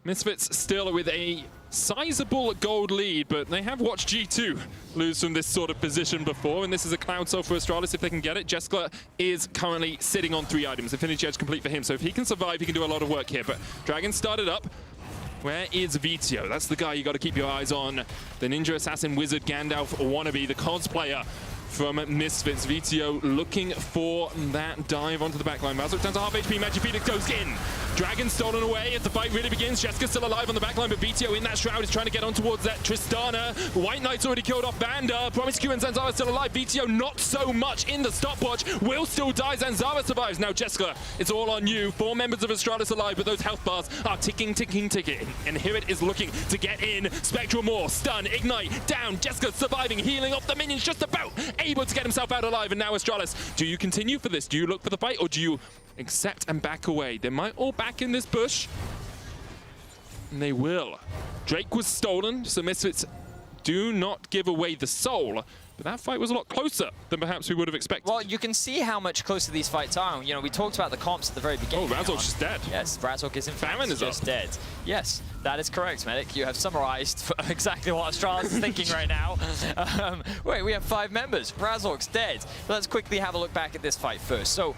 Misfits still with a sizable gold lead, but they have watched G2 lose from this sort of position before, and this is a Cloud Soul for Astralis if they can get it. Jeskla is currently sitting on 3 items. Infinity Edge complete for him, so if he can survive, he can do a lot of work here. But Dragon started up. Where is Vitio? That's the guy you got to keep your eyes on. The Ninja Assassin Wizard Gandalf wannabe, the cosplayer from Misfits. Vitio looking for that dive onto the backline. Razork down to half HP. Magiphoenix goes in. Dragon stolen away as the fight really begins. Jeska's still alive on the backline, but Vitio in that shroud is trying to get on towards that Tristana. White Knight's already killed off Vander. Promiscu and Zanzara still alive. Vitio not so much in the stopwatch. Will still die. Zanzara survives. Now Jeska, it's all on you. 4 members of Astralis alive, but those health bars are ticking, ticking, ticking. And here it is looking to get in. Spectral Maw, stun, ignite, down. Jeska surviving, healing off the minions, just about able to get himself out alive. And now Astralis, do you continue for this? Do you look for the fight, or do you accept and back away? They might all back in this bush, and they will. Drake was stolen, so Misfits do not give away the soul, but that fight was a lot closer than perhaps we would have expected. Well, you can see how much closer these fights are. You know, we talked about the comps at the very beginning. Oh, Razork's just dead. Yes, Razork is in fact Baron is just dead. Yes, that is correct, Medic. You have summarized exactly what Astralis is thinking right now. Wait, we have 5 members. Razork's dead. Let's quickly have a look back at this fight first. So,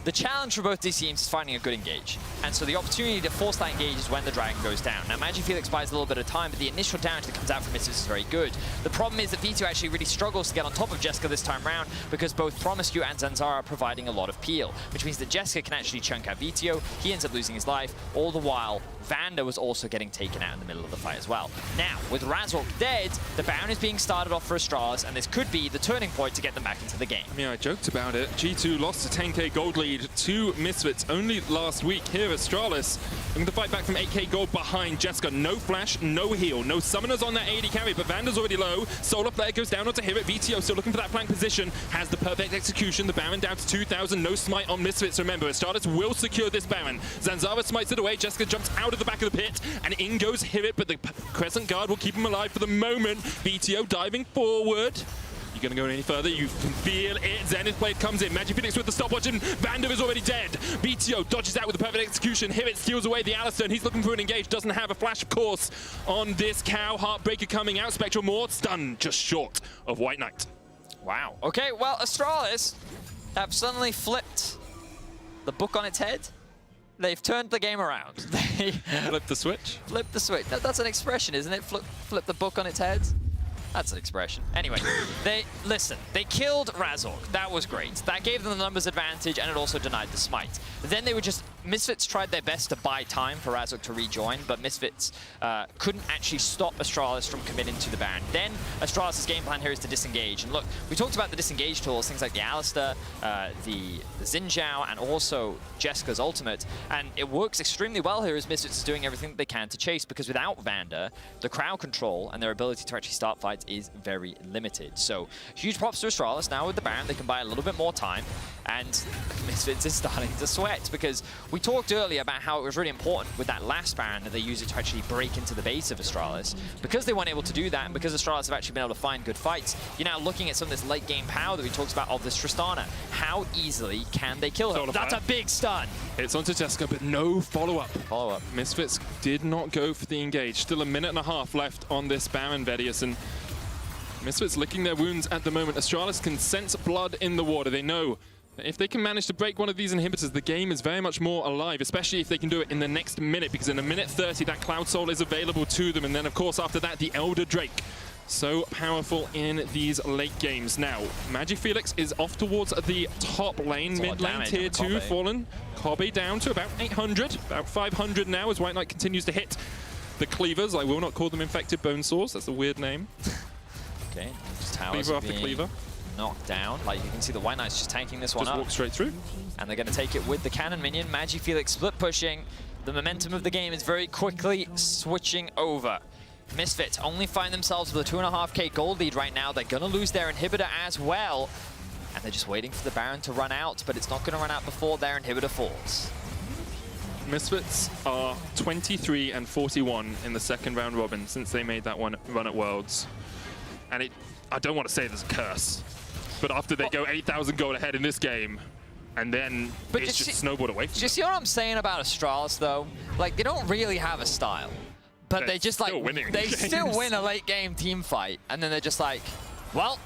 the challenge for both these teams is finding a good engage. And so the opportunity to force that engage is when the Dragon goes down. Now, Magiphoenix buys a little bit of time, but the initial damage that comes out from Misfits is very good. The problem is that Vitio actually really struggles to get on top of Jeska this time round, because both Promiscu and Zanzara are providing a lot of peel, which means that Jeska can actually chunk out Vitio. He ends up losing his life, all the while Vander was also getting taken out in the middle of the fight as well. Now, with Razork dead, the Baron is being started off for Astralis, and this could be the turning point to get them back into the game. I mean, I joked about it. G2 lost a 10k gold lead to Misfits only last week. Here, Astralis looking to fight back from 8k gold behind Jeska. No flash, no heal, no summoners on that AD carry, but Vander's already low. Solar Flare goes down onto Hit. Vitio still looking for that flank position. Has the perfect execution. The Baron down to 2,000. No smite on Misfits. Remember, Astralis will secure this Baron. Zanzara smites it away. Jeska jumps out of the back of the pit, and in goes Hirrit, but the Crescent Guard will keep him alive for the moment. Vitio diving forward. You're going to go any further, you can feel it. Zenith Blade comes in, Magiphoenix with the stopwatch, and Vander is already dead. Vitio dodges out with the perfect execution. Hirrit steals away the Alistair, and he's looking for an engage. Doesn't have a flash, of course, on this cow. Heartbreaker coming out, Spectral Maw, stun just short of White Knight. Wow. Okay, well, Astralis have suddenly flipped the book on its head. They've turned the game around. They Flip the switch? Flip the switch. That's an expression, isn't it? Flip the book on its head? That's an expression. Anyway, they killed Razork. That was great. That gave them the numbers advantage, and it also denied the smite. Then they were just... Misfits tried their best to buy time for Razork to rejoin, but Misfits couldn't actually stop Astralis from committing to the Baron. Then Astralis' game plan here is to disengage. And look, we talked about the disengage tools, things like the Alistair, the Xin Zhao, and also Jeska's ultimate. And it works extremely well here as Misfits is doing everything that they can to chase, because without Vander, the crowd control and their ability to actually start fights is very limited. So huge props to Astralis. Now with the Baron, they can buy a little bit more time, and Misfits is starting to sweat, because we talked earlier about how it was really important with that last Baron that they use it to actually break into the base of Astralis. Because they weren't able to do that, and because Astralis have actually been able to find good fights, you're now looking at some of this late game power that we talked about of this Tristana. How easily can they kill her? That's a big stun. It's onto Jeska, but no follow-up. Follow-up. Misfits did not go for the engage. Still a minute and a half left on this Baron, Vedius, and Misfits licking their wounds at the moment. Astralis can sense blood in the water. They know that if they can manage to break one of these inhibitors, the game is very much more alive, especially if they can do it in the next minute, because in a minute 30, that Cloud Soul is available to them. And then, of course, after that, the Elder Drake. So powerful in these late games. Now, Magiphoenix is off towards the top lane, mid lane, tier 2, fallen. Kobe down to about 800, about 500 now as White Knight continues to hit the cleavers. I will not call them infected bone saws, that's a weird name. Okay, just Cleaver after cleaver. knocked down. Like, you can see the White Knights just tanking this one just up. walk straight through. And they're going to take it with the cannon minion. MagiFelix split pushing. The momentum of the game is very quickly switching over. Misfits only find themselves with a 2.5k gold lead right now. They're going to lose their inhibitor as well. And they're just waiting for the Baron to run out, but it's not going to run out before their inhibitor falls. Misfits are 23 and 41 in the second round robin since they made that one run at Worlds. And I don't want to say there's a curse, but after they go 8,000 gold ahead in this game, and then it's just snowballed away from them. Do you see what I'm saying about Astralis, though? Like, they don't really have a style, but they just, like, they still win a late game team fight, and then they're just like, well,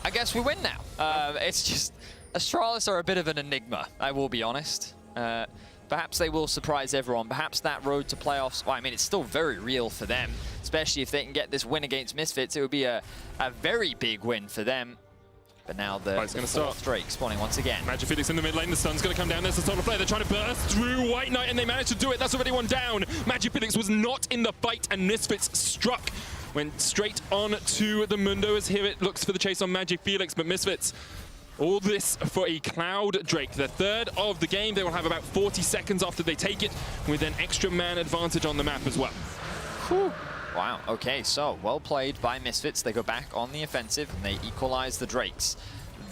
I guess we win now. It's just, Astralis are a bit of an enigma, I will be honest. Perhaps they will surprise everyone. Perhaps that road to playoffs, well, I mean, it's still very real for them, especially if they can get this win against Misfits. It would be a very big win for them. But now the fourth Drake spawning once again. MagiFelix in the mid lane, the sun's going to come down. There's the solar flare. They're trying to burst through White Knight, and they managed to do it. That's already one down. MagiFelix was not in the fight, and Misfits struck. Went straight on to the Mundo as here it looks for the chase on MagiFelix, but Misfits, all this for a Cloud Drake. The third of the game. They will have about 40 seconds after they take it with an extra man advantage on the map as well. Whew. Wow, okay, so well played by Misfits. They go back on the offensive and they equalize the Drakes.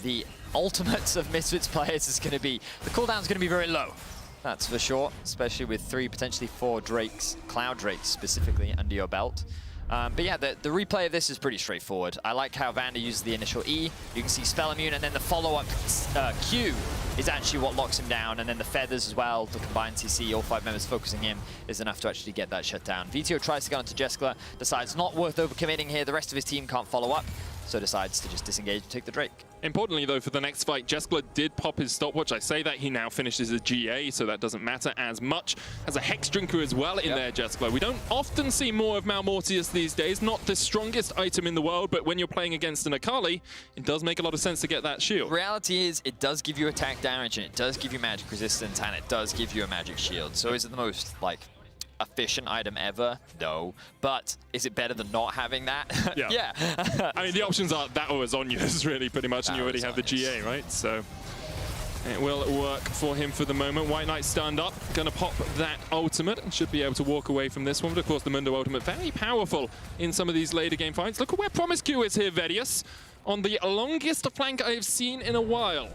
The ultimates of Misfits players is going to be, the cooldown is going to be very low. That's for sure, especially with 3, potentially 4 Drakes, Cloud Drakes specifically, under your belt. But yeah, the replay of this is pretty straightforward. I like how Vander uses the initial E. You can see Spell Immune, and then the follow-up Q is actually what locks him down, and then the Feathers as well, the combined CC, all 5 members focusing him, is enough to actually get that shut down. VTO tries to go onto Jeskla, decides not worth overcommitting here. The rest of his team can't follow up, so decides to just disengage and take the Drake. Importantly, though, for the next fight, Jeskla did pop his stopwatch. I say that he now finishes a GA, so that doesn't matter as much. Has a Hex Drinker as well in there, Jeskla. We don't often see more of Malmortius these days. Not the strongest item in the world, but when you're playing against an Akali, it does make a lot of sense to get that shield. Reality is, it does give you attack damage, and it does give you magic resistance, and it does give you a magic shield. So is it the most, like, efficient item ever? No. But is it better than not having that? Yeah. Yeah. I mean, the options are that or Zhonya's really pretty much, and you already have the GA, right? So it will work for him for the moment. White Knight stunned up, gonna pop that ultimate and should be able to walk away from this one. But of course, the Mundo ultimate, very powerful in some of these later game fights. Look at where Promiscu is here, Vedius, on the longest flank I've seen in a while.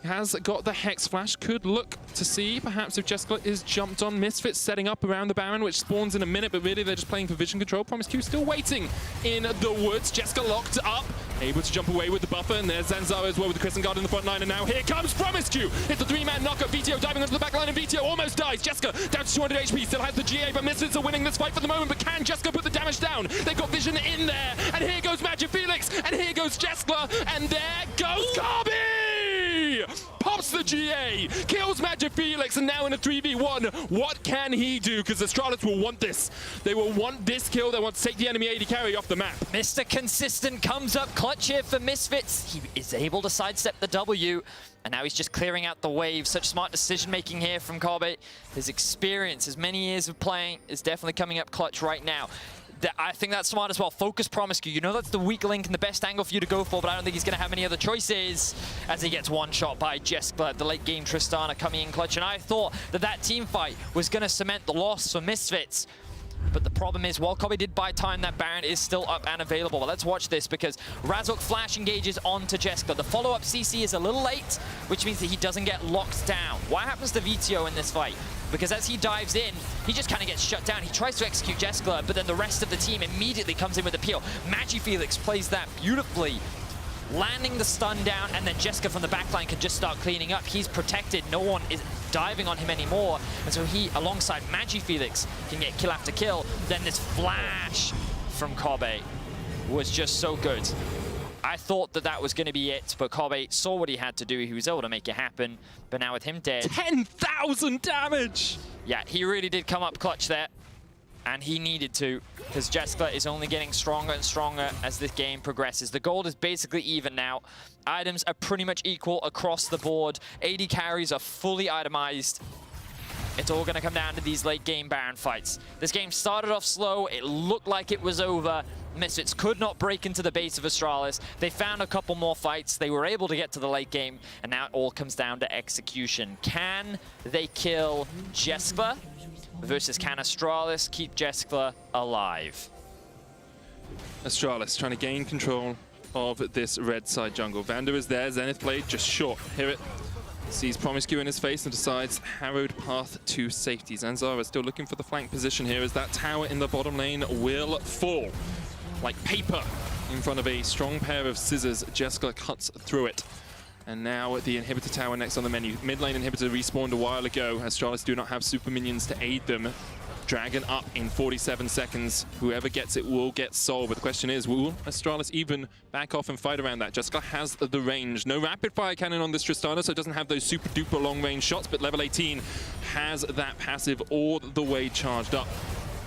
Has got the Hex Flash, could look to see perhaps if Jeskla is jumped on. Misfits setting up around the Baron, which spawns in a minute, but really they're just playing for vision control. Promiscu still waiting in the woods. Jeskla locked up, able to jump away with the buffer, and there's Zanzara as well with the Crescent Guard in the front line, and now here comes Promiscu! It's a 3-man knockup, VTO diving onto the back line, and VTO almost dies. Jeskla down to 200 HP, still has the GA, but Misfits are winning this fight for the moment, but can Jeskla put the damage down? They've got vision in there, and here goes MagiFelix, and here goes Jeskla, and there goes Corby! Pops the GA, kills MagiFelix, and now in a 3v1, what can he do? Because Astralis will want this. They will want this kill. They want to take the enemy AD carry off the map. Mr. Consistent comes up clutch here for Misfits. He is able to sidestep the W, and now he's just clearing out the wave. Such smart decision-making here from Corby. His experience, his many years of playing, is definitely coming up clutch right now. I think that's smart as well. Focus Promiscu. You know that's the weak link and the best angle for you to go for, but I don't think he's going to have any other choices as he gets one shot by Jeskla. The late game Tristana coming in clutch, and I thought that that team fight was going to cement the loss for Misfits. But the problem is, while Corby did buy time, that Baron is still up and available. But let's watch this, because Razok flash engages onto Jeskla. The follow-up CC is a little late, which means that he doesn't get locked down. What happens to VTO in this fight? Because as he dives in, he just kind of gets shut down. He tries to execute Jeskla, but then the rest of the team immediately comes in with a peel. MagiFelix plays that beautifully, landing the stun down, and then Jeskla from the backline can just start cleaning up. He's protected. No one is diving on him anymore, and so he, alongside MagiFelix, can get kill after kill. Then this flash from Corby was just so good. I thought that that was going to be it, but Corby saw what he had to do. He was able to make it happen, but now with him dead... 10,000 damage! Yeah, he really did come up clutch there. And he needed to, because Jeskla is only getting stronger and stronger as this game progresses. The gold is basically even now. Items are pretty much equal across the board. AD carries are fully itemized. It's all going to come down to these late game Baron fights. This game started off slow. It looked like it was over. Misfits could not break into the base of Astralis. They found a couple more fights. They were able to get to the late game, and now it all comes down to execution. Can they kill Jeskla versus can Astralis keep Jeskla alive? Astralis trying to gain control of this red side jungle. Vander is there, Zenith Blade just short. Hear it. Sees Promiscu in his face and decides harrowed path to safety. Zanzara still looking for the flank position here as that tower in the bottom lane will fall like paper in front of a strong pair of scissors. Jeskla cuts through it. And now the inhibitor tower next on the menu. Mid lane inhibitor respawned a while ago. Astralis do not have super minions to aid them. Dragon up in 47 seconds. Whoever gets it will get soul. But the question is, will Astralis even back off and fight around that? Jeskla has the range. No rapid fire cannon on this Tristana, so it doesn't have those super duper long range shots, but level 18 has that passive all the way charged up.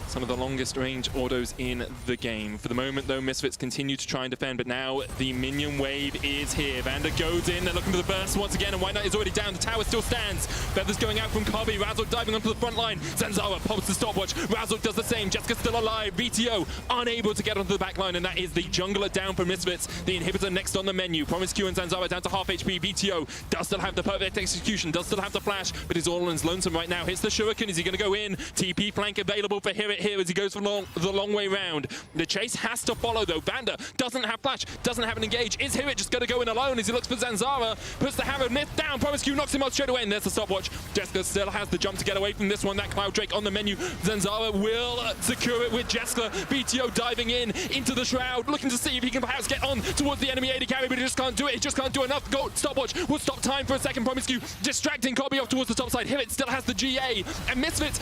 Some of the longest range autos in the game. For the moment, though, Misfits continue to try and defend, but now the minion wave is here. Vander goes in, they're looking for the burst once again, and White Knight is already down. The tower still stands. Feathers going out from Kobe. Razork diving onto the front line. Zanzara pops the stopwatch. Razork does the same. Jessica's still alive. VTO unable to get onto the back line, and that is the jungler down for Misfits. The inhibitor next on the menu. Promiscu and Zanzara down to half HP. VTO does still have the perfect execution, does still have the flash, but is all in lonesome right now. Hits the shuriken. Is he going to go in? TP flank available for Hirit here as he goes for the long way round. The chase has to follow though. Vander doesn't have flash, doesn't have an engage. Is Hirit just going to go in alone as he looks for Zanzara? Puts the Harrow Myth down. Promiscu knocks him out straight away, and there's the stopwatch. Jeskla still has the jump to get away from this one. That Cloud Drake on the menu. Zanzara will secure it with Jeskla. BTO diving in into the shroud, looking to see if he can perhaps get on towards the enemy AD carry, but he just can't do it. He just can't do enough. Go stopwatch will stop time for a second. Promiscu distracting Kobe off towards the top side. Hirit still has the GA, and Misfits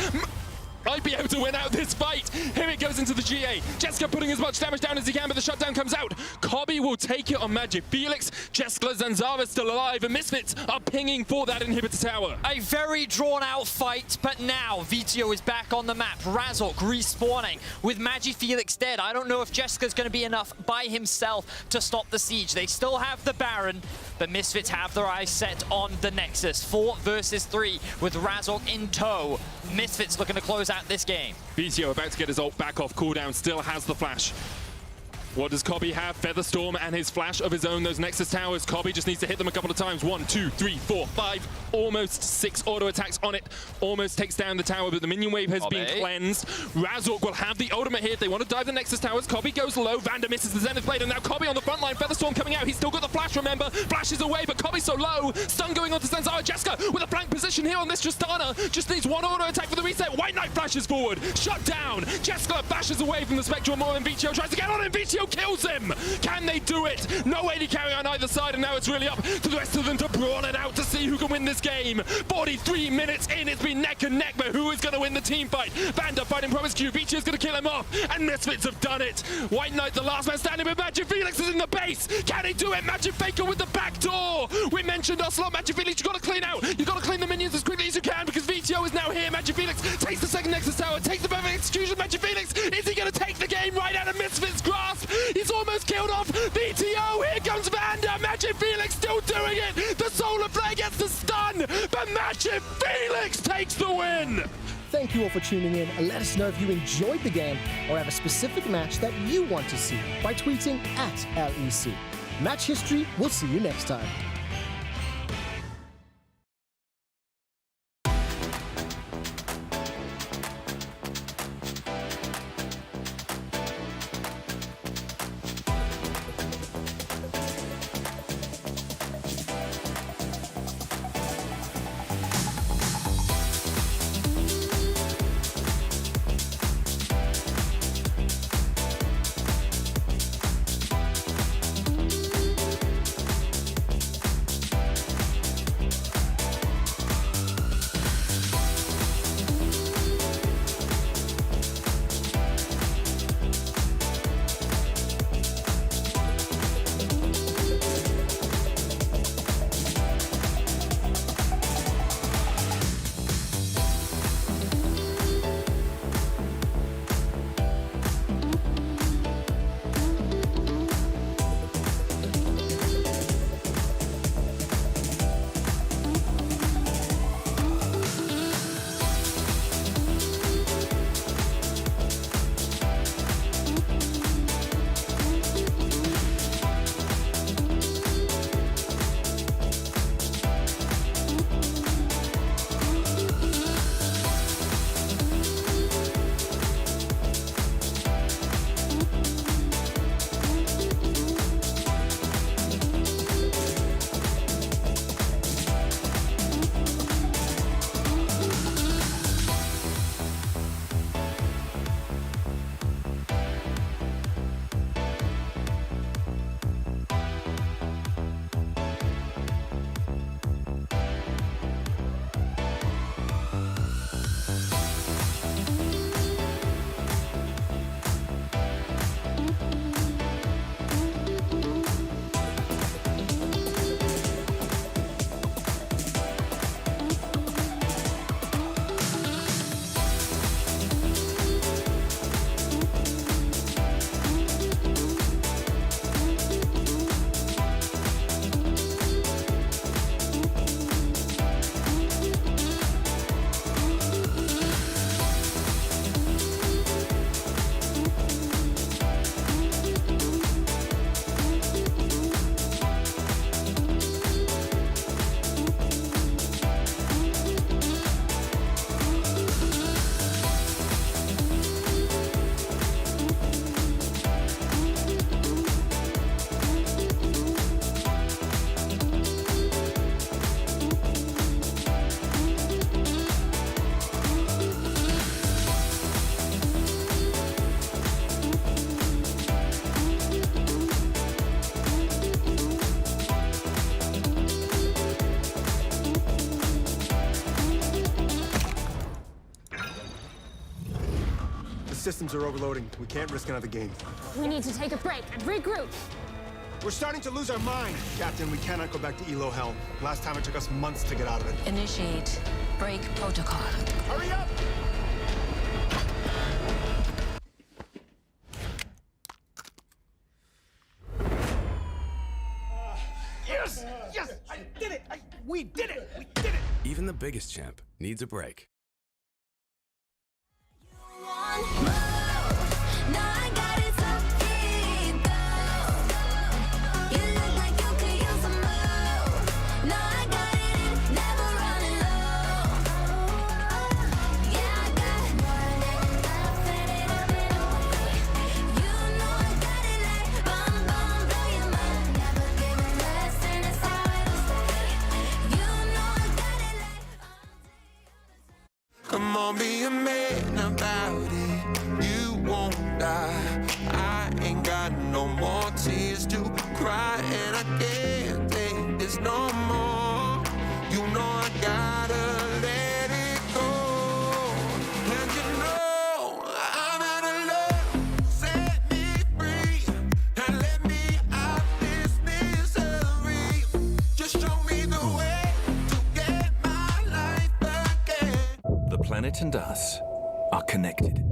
might be able to win out this fight. Here it goes into the GA. Jeskla putting as much damage down as he can, but the shutdown comes out. Kobe will take it on Magic Felix. Jeskla, Zanzara still alive, and Misfits are pinging for that inhibitor tower. A very drawn out fight, but now VTO is back on the map. Razork respawning with Magi Felix dead. I don't know if Jeskala's going to be enough by himself to stop the siege. They still have the Baron, but Misfits have their eyes set on the Nexus. 4 versus 3 with Razork in tow. Misfits looking to close out this game. VTO about to get his ult back off cooldown, still has the flash. What does Kobe have? Featherstorm and his flash of his own, those Nexus towers. Kobe just needs to hit them a couple of times. 1, 2, 3, 4, 5. Almost 6 auto attacks on it. Almost takes down the tower, but the minion wave has been cleansed. Razork will have the ultimate here. They want to dive the Nexus towers. Kobe goes low. Vander misses the Zenith Blade, and now Kobe on the front line. Featherstorm coming out. He's still got the flash, remember. Flashes away, but Kobe's so low. Stun going on to Zanzara. Jeskla with a flank position here on this Tristana. Just needs one auto attack for the reset. White Knight flashes forward. Shut down. Jeskla bashes away from the Spectral more, and VTO tries to get on him. VTO kills him. Can they do it? No AD carry on either side, and now it's really up to the rest of them to brawl it out to see who can win this game. 43 minutes in, it's been neck and neck, but who is going to win the team fight? Vander fighting Promiscu. VTO is going to kill him off, and Misfits have done it. White Knight, the last man standing, but Magic Felix is in the base. Can he do it? Magic Faker with the back door. We mentioned Ocelot. Magic Felix, you've got to clean out. You've got to clean the minions as quickly as you can, because VTO is now here. Magic Felix takes the second Nexus tower, takes the perfect execution. Magic Felix, is he going to take the game right out of Misfits' grasp? He's almost killed off VTO. Here comes Vander. Magic Felix still doing it. The Solar Flare gets the stun, but Magic Felix takes the win. Thank you all for tuning in, and let us know if you enjoyed the game or have a specific match that you want to see by tweeting at LEC. Match History, we'll see you next time. systems are overloading. We can't risk another game. We need to take a break and regroup. We're starting to lose our mind. Captain, we cannot go back to Elo Helm. Last time it took us months to get out of it. Initiate break protocol. Hurry up! Yes! Yes! I did it! We did it! We did it! Even the biggest champ needs a break. Come on, be a man about it. You won't die. I ain't got no more tears to cry, and I can't take this no more. You know I gotta let it go. And you know I'm out of love. Set me free and let me out this misery. Just show me the way to get my life again. The planet and us are connected.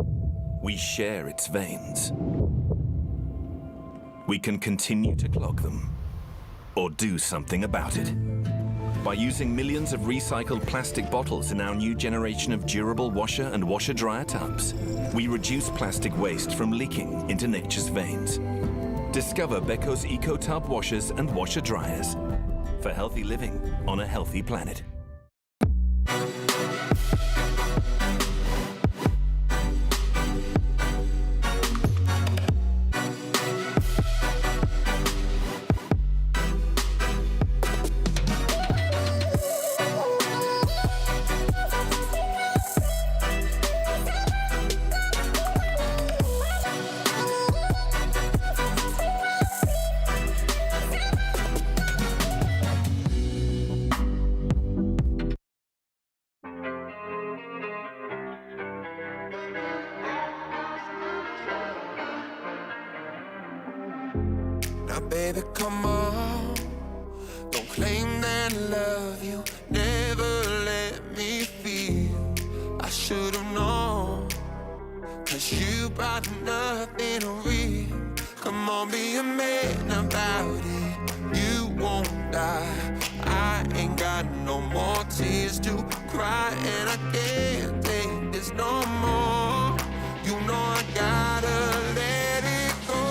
We share its veins. We can continue to clog them, or do something about it. By using millions of recycled plastic bottles in our new generation of durable washer and washer-dryer tubs, we reduce plastic waste from leaking into nature's veins. Discover Beko Eco Tub washers and washer-dryers for healthy living on a healthy planet. Now, baby, come on. Don't claim that I love you. Never let me feel I should've known. 'Cause you brought nothing real. Come on, be a man about it. You won't die. I ain't got no more tears to cry, and I can't take this no more. You know I gotta let it go.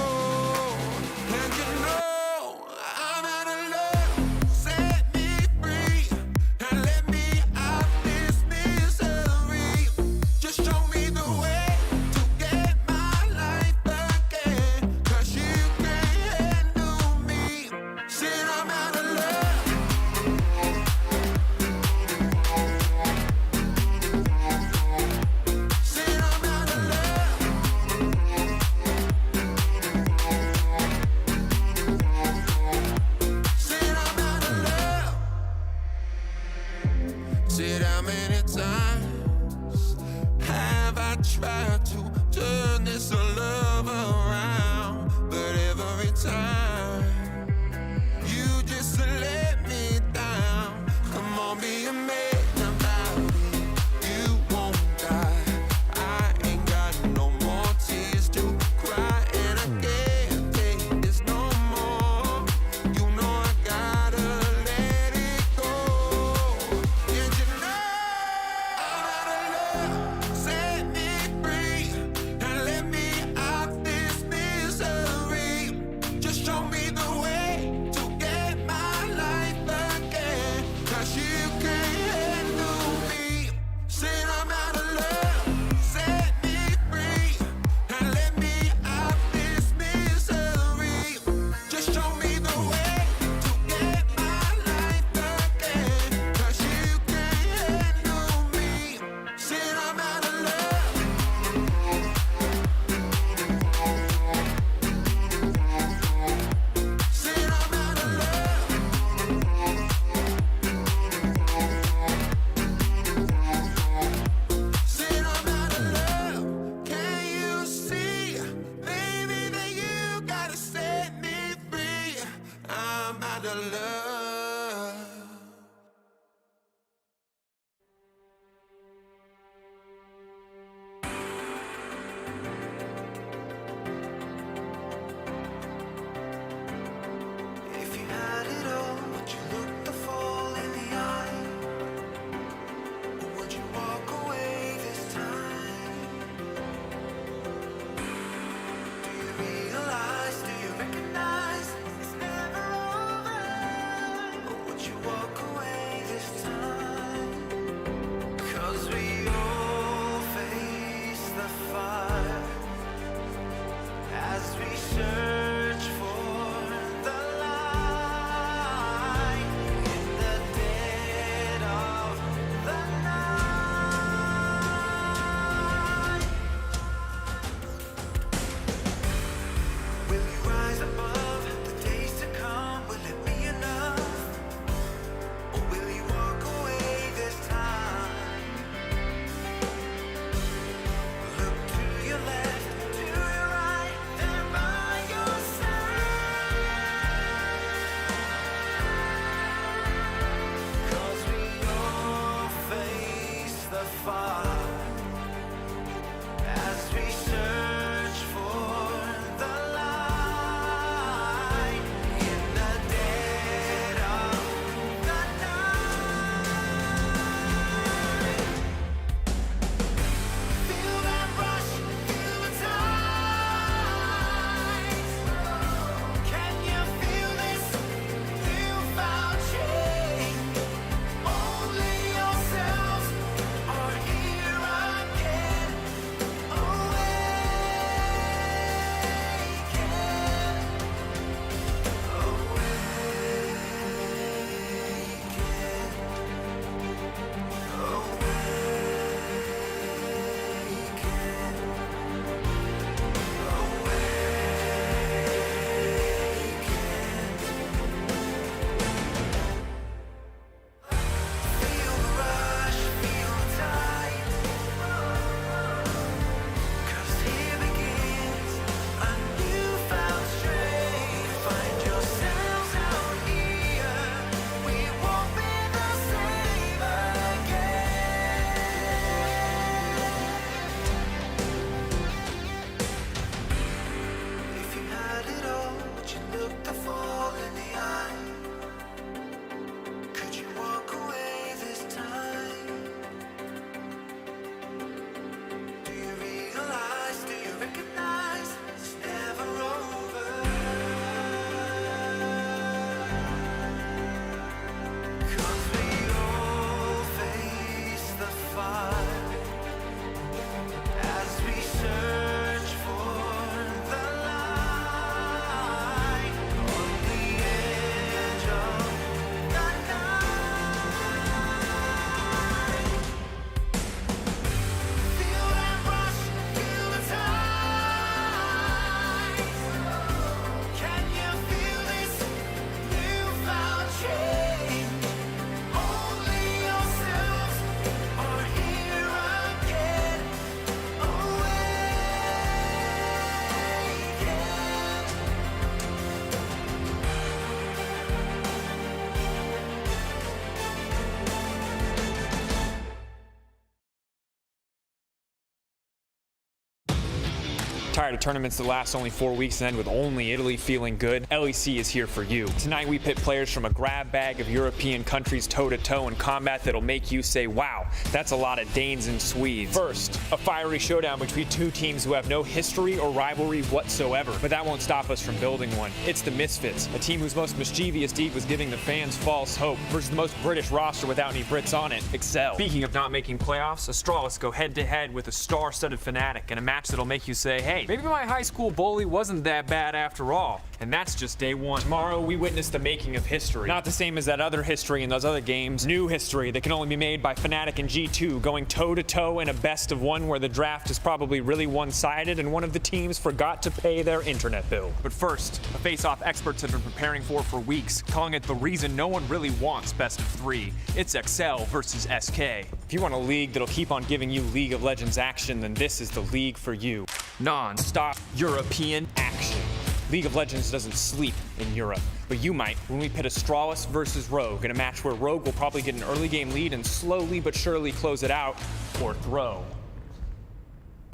And you know I'm out of love. Set me free and let me out this misery. Just show me the way to get my life again. 'Cause you can't handle me. Said I'm out of love. Said I'm out of love. Said I'm out of love. Said how many times have I tried to turn this love around? But every time you just let me down. Come on, be a man about it. You won't die. I ain't got no more tears to cry, and I can't take this no more. You know I gotta let it go. And you know I'm out of love. Set me free and let me out this misery. Just show me the far as we search for the light in the dead of the night. Feel that rush, feel the tide. Can you feel this newfound change? Only yourselves are here again. Feel the rush, feel the tide. 'Cause here begins a newfound strength. Find yourselves out here. We won't be the same again. If you had it all, would you look the fall in the eye? Could you walk away this time? Do you realize, do you recognize it's never over? 'Cause we all face the fire as we search for the light on the edge of the night. Feel that rush, feel the tide. Can you feel this newfound change? Only yourselves are here again. Tired of tournaments that last only 4 weeks and end with only Italy feeling good? LEC is here for you. Tonight we pit players from a grab bag of European countries toe-to-toe in combat that'll make you say, wow, that's a lot of Danes and Swedes. First, a fiery showdown between two teams who have no history or rivalry whatsoever. But that won't stop us from building one. It's the Misfits, a team whose most mischievous deed was giving the fans false hope, versus the most British roster without any Brits on it, Excel. Speaking of not making playoffs, Astralis go head-to-head with a star-studded Fnatic in a match that'll make you say, hey, maybe my high school bully wasn't that bad after all. And that's just day one. Tomorrow, we witness the making of history. Not the same as that other history in those other games. New history that can only be made by Fnatic and G2, going toe-to-toe in a best-of-1 where the draft is probably really one-sided and one of the teams forgot to pay their internet bill. But first, a face-off experts have been preparing for weeks, calling it the reason no one really wants best-of-3. It's Excel versus SK. If you want a league that'll keep on giving you League of Legends action, then this is the league for you. Non-stop European action. League of Legends doesn't sleep in Europe, but you might when we pit Astralis versus Rogue in a match where Rogue will probably get an early game lead and slowly but surely close it out, or throw.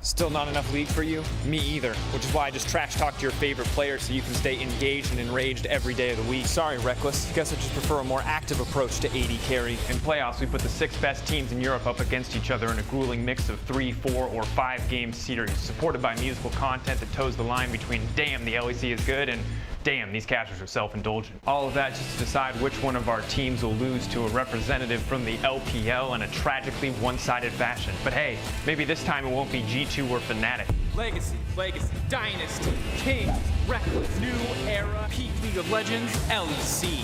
Still not enough league for you? Me either, which is why I just trash talk your favorite players so you can stay engaged and enraged every day of the week. Sorry, Reckless. Guess I just prefer a more active approach to AD carry. In playoffs, we put the 6 best teams in Europe up against each other in a grueling mix of 3, 4, or 5 game series, supported by musical content that toes the line between damn, the LEC is good and damn, these casters are self-indulgent. All of that just to decide which one of our teams will lose to a representative from the LPL in a tragically one-sided fashion. But hey, maybe this time it won't be G2 or Fnatic. Legacy, Dynasty, King, Reckless, New Era, Peak League of Legends, LEC.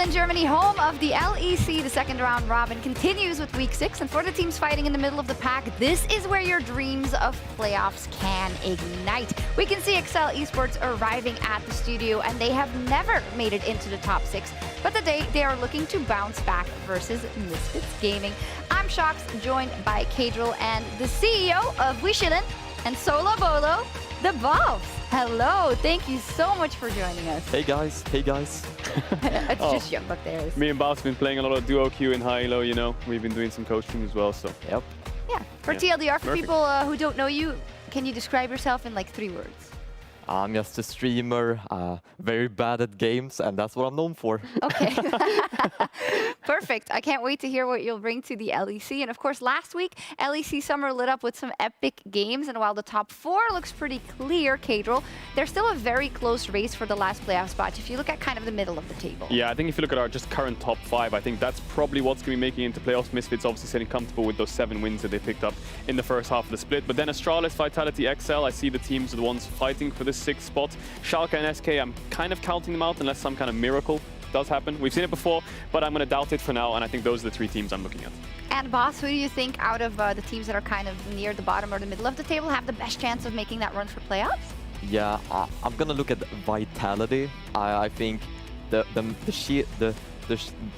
Berlin, Germany, home of the LEC. The second round robin continues with week 6. And for the teams fighting in the middle of the pack, this is where your dreams of playoffs can ignite. We can see Excel Esports arriving at the studio, and they have never made it into the top 6. But today, they are looking to bounce back versus Misfits Gaming. I'm Shox, joined by Kadril and the CEO of Wishilin and Sola Bolo, the Bobs. Hello, thank you so much for joining us. Hey guys, hey guys. It's just young buck there. Me and Bob's been playing a lot of duo queue in high-low, you know. We've been doing some coaching as well, so. Yep. Yeah, for TLDR, for people who don't know you, can you describe yourself in like 3 words? I'm just a streamer, very bad at games, and that's what I'm known for. Okay. Perfect. I can't wait to hear what you'll bring to the LEC. And of course, last week, LEC Summer lit up with some epic games. And while the top 4 looks pretty clear, Kadril, there's still a very close race for the last playoff spot if you look at kind of the middle of the table. Yeah, I think if you look at our just current top 5, I think that's probably what's going to be making it into playoffs. Misfits obviously sitting comfortable with those 7 wins that they picked up in the first half of the split. But then Astralis, Vitality, XL, I see the teams are the ones fighting for this 6th spot. Schalke and SK, I'm kind of counting them out unless some kind of miracle does happen. We've seen it before, but I'm going to doubt it for now, and I think those are the 3 teams I'm looking at. And Boss, who do you think out of the teams that are kind of near the bottom or the middle of the table have the best chance of making that run for playoffs? Yeah, I'm gonna look at Vitality. I think the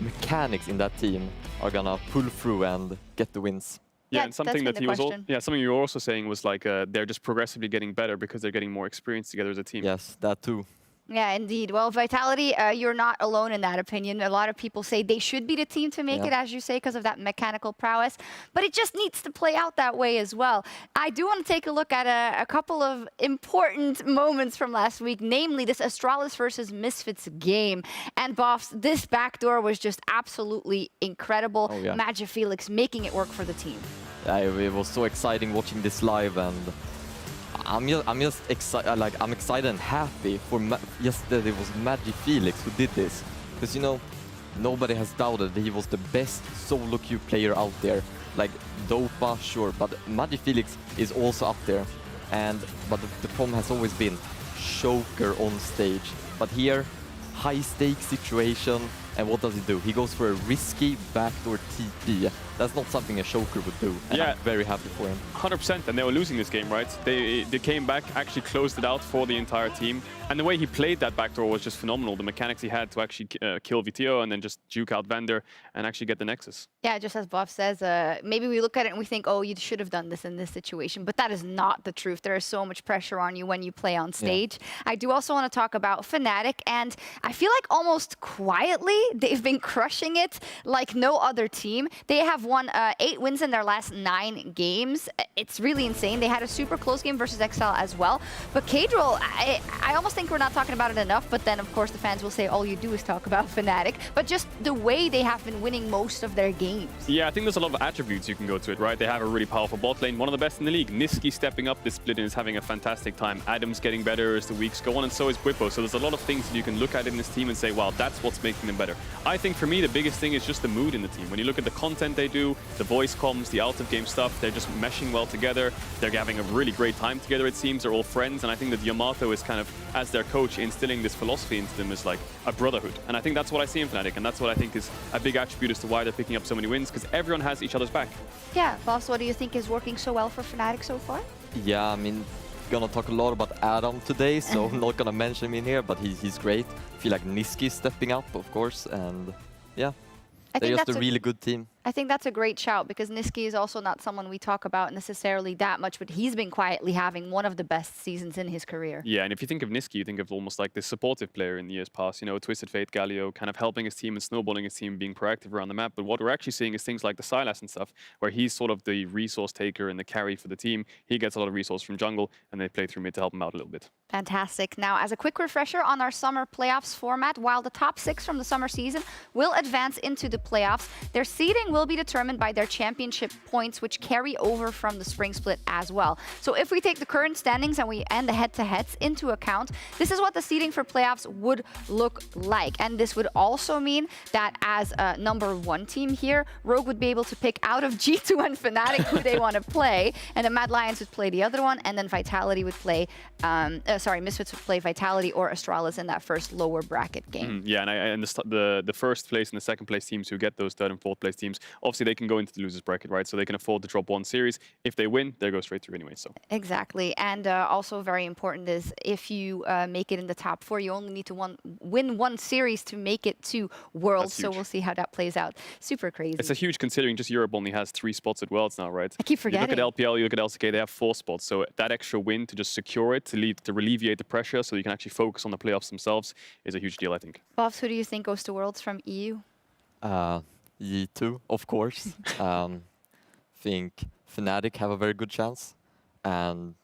mechanics in that team are gonna pull through and get the wins. Yeah, and something that something you were also saying was like they're just progressively getting better because they're getting more experience together as a team. Yes, that too. Yeah, indeed. Well, Vitality, you're not alone in that opinion. A lot of people say they should be the team to make it, as you say, because of that mechanical prowess. But it just needs to play out that way as well. I do want to take a look at a couple of important moments from last week, namely this Astralis versus Misfits game. And Boffs, this backdoor was just absolutely incredible. Oh, yeah. Magifelix making it work for the team. Yeah, it was so exciting watching this live, and I'm just excited. Like, I'm excited and happy for just that it was Magifelix who did this, because you know nobody has doubted that he was the best solo queue player out there. Like Dopa, sure, but Magifelix is also up there. But the problem has always been choker on stage. But here, high stakes situation, and what does he do? He goes for a risky backdoor TP. That's not something a choker would do, and I'm very happy for him. 100%, and they were losing this game, right? They came back, actually closed it out for the entire team, and the way he played that backdoor was just phenomenal. The mechanics he had to actually kill VTO and then just juke out Vander and actually get the Nexus. Yeah, just as Bob says, maybe we look at it and we think, oh, you should have done this in this situation, but that is not the truth. There is so much pressure on you when you play on stage. Yeah. I do also want to talk about Fnatic, and I feel like almost quietly, they've been crushing it like no other team. They have won 8 wins in their last 9 games. It's really insane. They had a super close game versus XL as well. But Kadril, I almost think we're not talking about it enough, but then of course the fans will say all you do is talk about Fnatic. But just the way they have been winning most of their games. Yeah, I think there's a lot of attributes you can go to it, right? They have a really powerful bot lane, one of the best in the league. Nisqy stepping up this split and is having a fantastic time. Adam's getting better as the weeks go on, and so is Bwipo. So there's a lot of things that you can look at in this team and say, wow, that's what's making them better. I think for me, the biggest thing is just the mood in the team. When you look at the content they do, the voice comms, the out-of-game stuff, they're just meshing well together. They're having a really great time together, it seems. They're all friends, and I think that Yamato is kind of, as their coach, instilling this philosophy into them as like a brotherhood. And I think that's what I see in Fnatic, and that's what I think is a big attribute as to why they're picking up so many wins, because everyone has each other's back. Yeah, Boss, what do you think is working so well for Fnatic so far? Yeah, I mean, gonna talk a lot about Adam today, so I'm not gonna mention him in here, but he's great. I feel like Nisqy is stepping up, of course, and yeah, they're just a really good team. I think that's a great shout, because Nisqy is also not someone we talk about necessarily that much, but he's been quietly having one of the best seasons in his career. Yeah, and if you think of Nisqy, you think of almost like this supportive player in the years past, you know, Twisted Fate, Galio, kind of helping his team and snowballing his team, being proactive around the map. But what we're actually seeing is things like the Sylas and stuff, where he's sort of the resource taker and the carry for the team. He gets a lot of resource from jungle, and they play through mid to help him out a little bit. Fantastic. Now, as a quick refresher on our summer playoffs format, while the top 6 from the summer season will advance into the playoffs, their seeding will will be determined by their championship points, which carry over from the spring split as well. So if we take the current standings and the head-to-heads into account, this is what the seeding for playoffs would look like. And this would also mean that as a _1 team here, Rogue would be able to pick out of G2 and Fnatic who they want to play, and the Mad Lions would play the other one, and then Vitality would play, Misfits would play Vitality or Astralis in that first lower bracket game. Yeah, and the first place and the second place teams who get those third and fourth place teams, obviously they can go into the losers bracket, right? So they can afford to drop one series. If they win, they go straight through anyway. So exactly, and also very important is if you make it in the top 4, you only need to win one series to make it to Worlds. So we'll see how that plays out. Super crazy. It's a huge considering just Europe only has 3 spots at Worlds now, right? I keep forgetting. You look at LPL, you look at LCK, they have 4 spots. So that extra win to just secure it, to alleviate the pressure so you can actually focus on the playoffs themselves is a huge deal, I think. Bobs, who do you think goes to Worlds from EU? G2, of course. Think Fnatic have a very good chance. And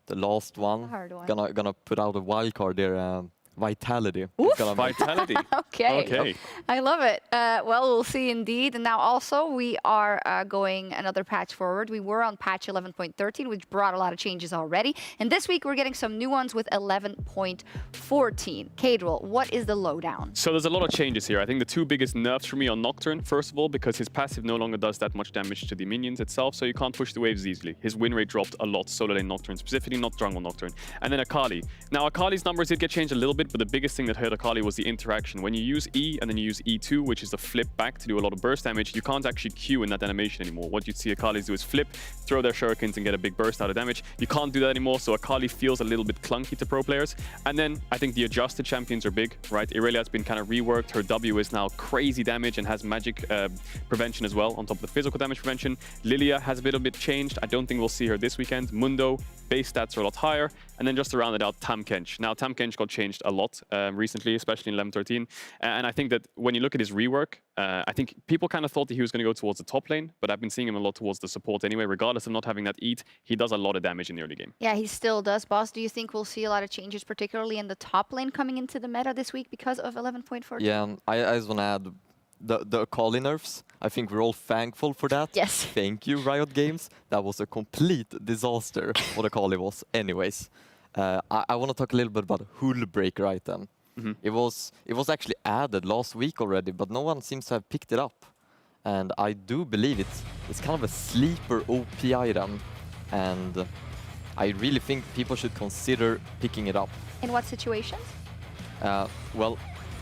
the last one, gonna put out a wild card there. Vitality. Vitality. Okay. I love it. Well, we'll see indeed. And now also we are going another patch forward. We were on patch 11.13, which brought a lot of changes already. And this week we're getting some new ones with 11.14. Kadril, what is the lowdown? So there's a lot of changes here. I think the 2 biggest nerfs for me are Nocturne, first of all, because his passive no longer does that much damage to the minions itself, so you can't push the waves easily. His win rate dropped a lot, solo lane Nocturne, specifically not jungle Nocturne. And then Akali. Now Akali's numbers did get changed a little bit, but the biggest thing that hurt Akali was the interaction. When you use E and then you use E2, which is the flip back to do a lot of burst damage, you can't actually Q in that animation anymore. What you see Akalis do is flip, throw their shurikens and get a big burst out of damage. You can't do that anymore, so Akali feels a little bit clunky to pro players. And then I think the adjusted champions are big, right? Irelia's been kind of reworked. Her W is now crazy damage and has magic prevention as well on top of the physical damage prevention. Lilia has a bit changed. I don't think we'll see her this weekend. Mundo, base stats are a lot higher. And then just to round it out, Tahm Kench. Now, Tahm Kench got changed a lot recently, especially in 11.13. And I think that when you look at his rework, I think people kind of thought that he was going to go towards the top lane, but I've been seeing him a lot towards the support anyway. Regardless of not having that eat, he does a lot of damage in the early game. Yeah, he still does. Boss, do you think we'll see a lot of changes, particularly in the top lane coming into the meta this week because of 11.14? Yeah, I just want to add the Akali nerfs. I think we're all thankful for that. Yes. Thank you, Riot Games. That was a complete disaster what Akali was. Anyways, I want to talk a little bit about Hullbreaker item. It was actually added last week already, but no one seems to have picked it up. And I do believe it's kind of a sleeper OP item, and I really think people should consider picking it up. In what situations? Well,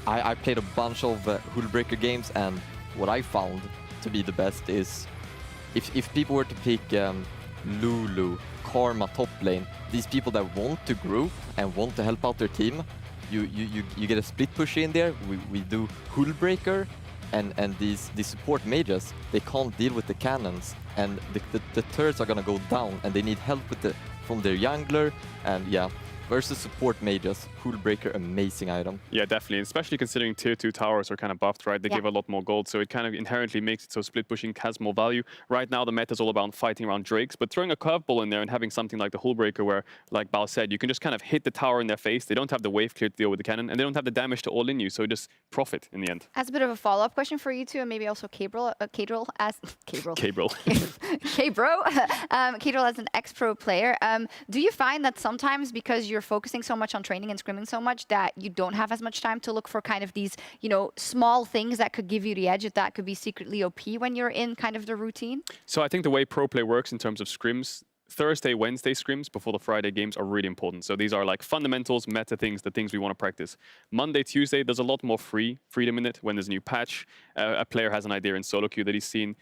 I played a bunch of Hullbreaker games, and what I found to be the best is if people were to pick Lulu, Karma top lane, these people that want to group and want to help out their team, you get a split push in there. We do Hullbreaker, and these support mages, they can't deal with the cannons, and the turrets are gonna go down, and they need help with from their jungler, and yeah. Versus support mages, Hullbreaker, amazing item. Yeah, definitely. Especially considering tier 2 towers are kind of buffed, right? They give a lot more gold, so it kind of inherently makes it so split pushing has more value. Right now, the meta is all about fighting around Drakes, but throwing a curveball in there and having something like the Hullbreaker where, like Bao said, you can just kind of hit the tower in their face. They don't have the wave clear to deal with the cannon, and they don't have the damage to all in you, so just profit in the end. As a bit of a follow-up question for you two, and maybe also Kadril as an ex-pro player, do you find that sometimes because you're focusing so much on training and scrimming so much that you don't have as much time to look for kind of these, small things that could give you the edge, that could be secretly OP when you're in kind of the routine? So I think the way pro play works in terms of scrims, Thursday, Wednesday scrims before the Friday games are really important. So these are like fundamentals, meta things, the things we want to practice. Monday, Tuesday, there's a lot more freedom in it when there's a new patch. A player has an idea in solo queue that he's seen.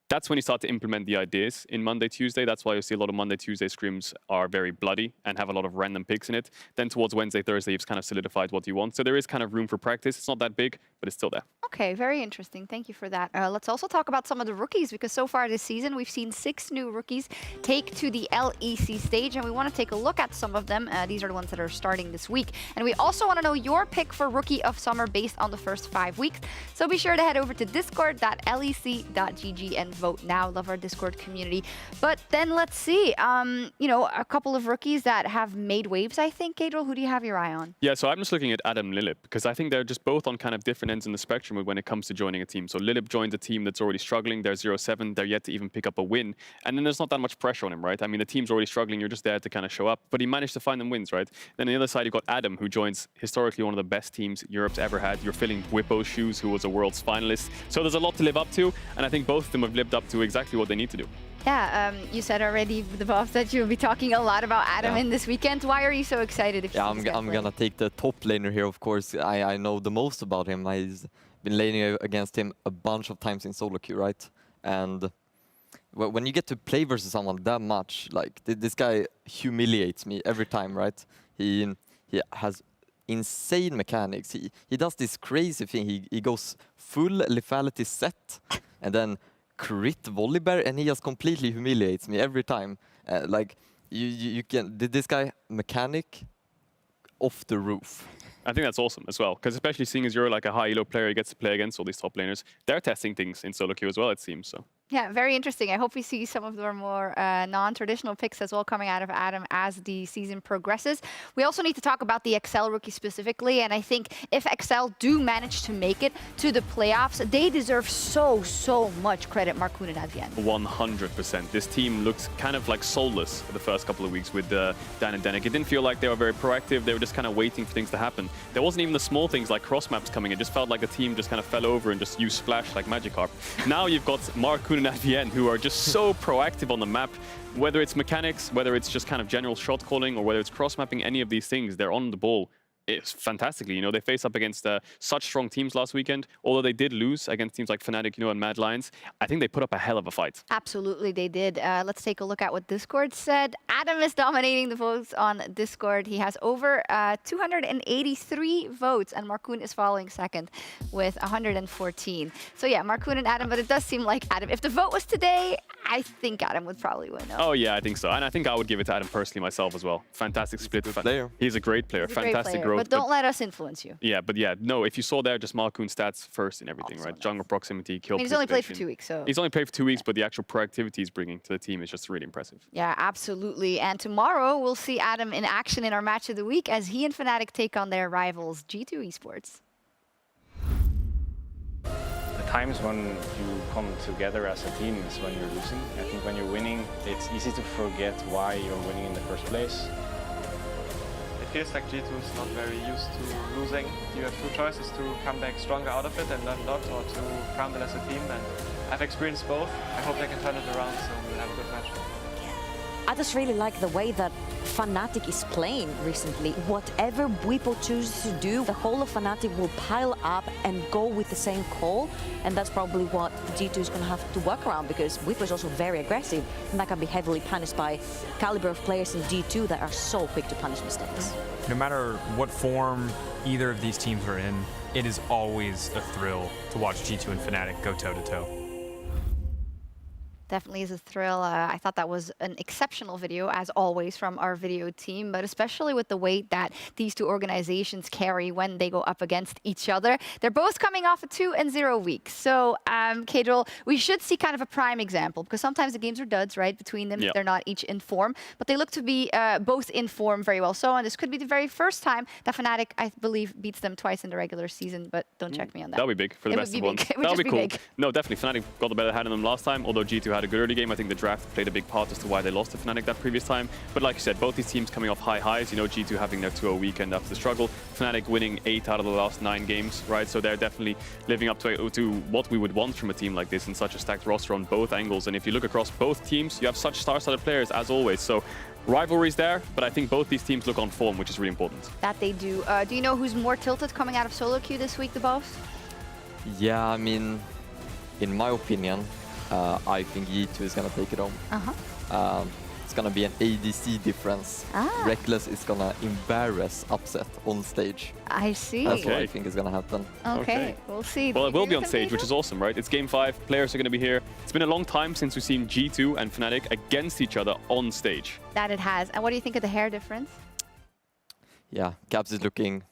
That's when you start to implement the ideas in Monday, Tuesday. That's why you see a lot of Monday, Tuesday scrims are very bloody and have a lot of random picks in it. Then towards Wednesday, Thursday, you've kind of solidified what you want. So there is kind of room for practice. It's not that big, but it's still there. Okay, very interesting. Thank you for that. Let's also talk about some of the rookies, because so far this season, we've seen 6 new rookies take to the LEC stage, and we want to take a look at some of them. These are the ones that are starting this week. And we also want to know your pick for Rookie of Summer based on the first 5 weeks. So be sure to head over to discord.lec.gg and vote now. Love our Discord community. But then let's see, you know, a couple of rookies that have made waves, I think. Gabriel, who do you have your eye on? Yeah, so I'm just looking at Adam Lillip, because I think they're just both on kind of different ends in the spectrum when it comes to joining a team. So Lillip joins a team that's already struggling. They're 0-7. They're yet to even pick up a win. And then there's not that much pressure on him, right? I mean, the team's already struggling. You're just there to kind of show up. But he managed to find them wins, right? Then on the other side, you've got Adam, who joins historically one of the best teams Europe's ever had. You're filling Whippo's shoes, who was a world's finalist. So there's a lot to live up to. And I think both of them have lived up to exactly what they need to do. Yeah, you said already, the boss, that you'll be talking a lot about Adam in this weekend. Why are you so excited? If I'm gonna take the top laner here, of course. I know the most about him. I've been laning against him a bunch of times in solo queue, right? And when you get to play versus someone that much, like this guy humiliates me every time, right? He has insane mechanics. He does this crazy thing. He goes full lethality set and then crit Volibear, and he just completely humiliates me every time. Like you can this guy mechanic off the roof. I think that's awesome as well, because especially seeing as you're like a high elo player, you get to play against all these top laners. They're testing things in solo queue as well, it seems. So. Yeah, very interesting. I hope we see some of the more non-traditional picks as well coming out of Adam as the season progresses. We also need to talk about the Excel rookie specifically, and I think if Excel do manage to make it to the playoffs, they deserve so much credit, Markoon and Advienne. 100%. This team looked kind of like soulless for the first couple of weeks with Dan and Denik. It didn't feel like they were very proactive. They were just kind of waiting for things to happen. There wasn't even the small things like cross maps coming. It just felt like the team just kind of fell over and just used Splash like Magikarp. Now you've got Markoon and Advienne, who are just so proactive on the map. Whether it's mechanics, whether it's just kind of general shot calling, or whether it's cross mapping, any of these things, they're on the ball. It's fantastically. You know, they faced up against such strong teams last weekend. Although they did lose against teams like Fnatic, you know, and Mad Lions, I think they put up a hell of a fight. Absolutely, they did. Let's take a look at what Discord said. Adam is dominating the votes on Discord. He has over 283 votes, and Markoon is following second with 114. So yeah, Markoon and Adam, but it does seem like Adam. If the vote was today, I think Adam would probably win. Oh yeah, I think so. And I think I would give it to Adam personally myself as well. Fantastic split. He's a great player. Fantastic growth. But don't let us influence you. Yeah, but yeah, no, if you saw there, just Markoon stats first in everything, right? Jungle proximity, kill. He's only played for 2 weeks, so. He's only played for 2 weeks, but the actual proactivity he's bringing to the team is just really impressive. Yeah, absolutely. And tomorrow, we'll see Adam in action in our match of the week as he and Fnatic take on their rivals, G2 Esports. The times when you come together as a team is when you're losing. I think when you're winning, it's easy to forget why you're winning in the first place. It feels like G2 is not very used to losing. You have two choices: to come back stronger out of it and learn a lot, or to crumble as a team. And I've experienced both. I hope they can turn it around, so we'll have a good match. I just really like the way that Fnatic is playing recently. Whatever Whippo chooses to do, the whole of Fnatic will pile up and go with the same call. And that's probably what G2 is going to have to work around, because Whippo is also very aggressive, and that can be heavily punished by caliber of players in G2 that are so quick to punish mistakes. No matter what form either of these teams are in, it is always a thrill to watch G2 and Fnatic go toe-to-toe. Definitely is a thrill. I thought that was an exceptional video, as always, from our video team, but especially with the weight that these two organizations carry when they go up against each other. They're both coming off a 2-0 week. So, Kadril, we should see kind of a prime example, because sometimes the games are duds, right, between them. Yep. They're not each in form, but they look to be both in form very well. So, and this could be the very first time that Fnatic, I believe, beats them twice in the regular season, but don't check me on that. That'll be big for the best of ones. That'll be cool. Big. No, definitely. Fnatic got the better hand on them last time, although G2 had a good early game. I think the draft played a big part as to why they lost to Fnatic that previous time. But like you said, both these teams coming off high highs. You know, G2 having their 2-0 weekend after the struggle. Fnatic winning 8 out of the last 9 games, right? So they're definitely living up to what we would want from a team like this in such a stacked roster on both angles. And if you look across both teams, you have such star-studded players as always. So rivalry's there, but I think both these teams look on form, which is really important. That they do. Do you know who's more tilted coming out of solo queue this week, the boss? Yeah, I mean, in my opinion, I think G2 is going to take it home. It's going to be an ADC difference. Reckless is going to embarrass Upset on stage. I see. That's what I think is going to happen. Okay, we'll see. Well, it will be on stage, which is awesome, right? It's Game 5. Players are going to be here. It's been a long time since we've seen G2 and Fnatic against each other on stage. That it has. And what do you think of the hair difference? Yeah, Caps is looking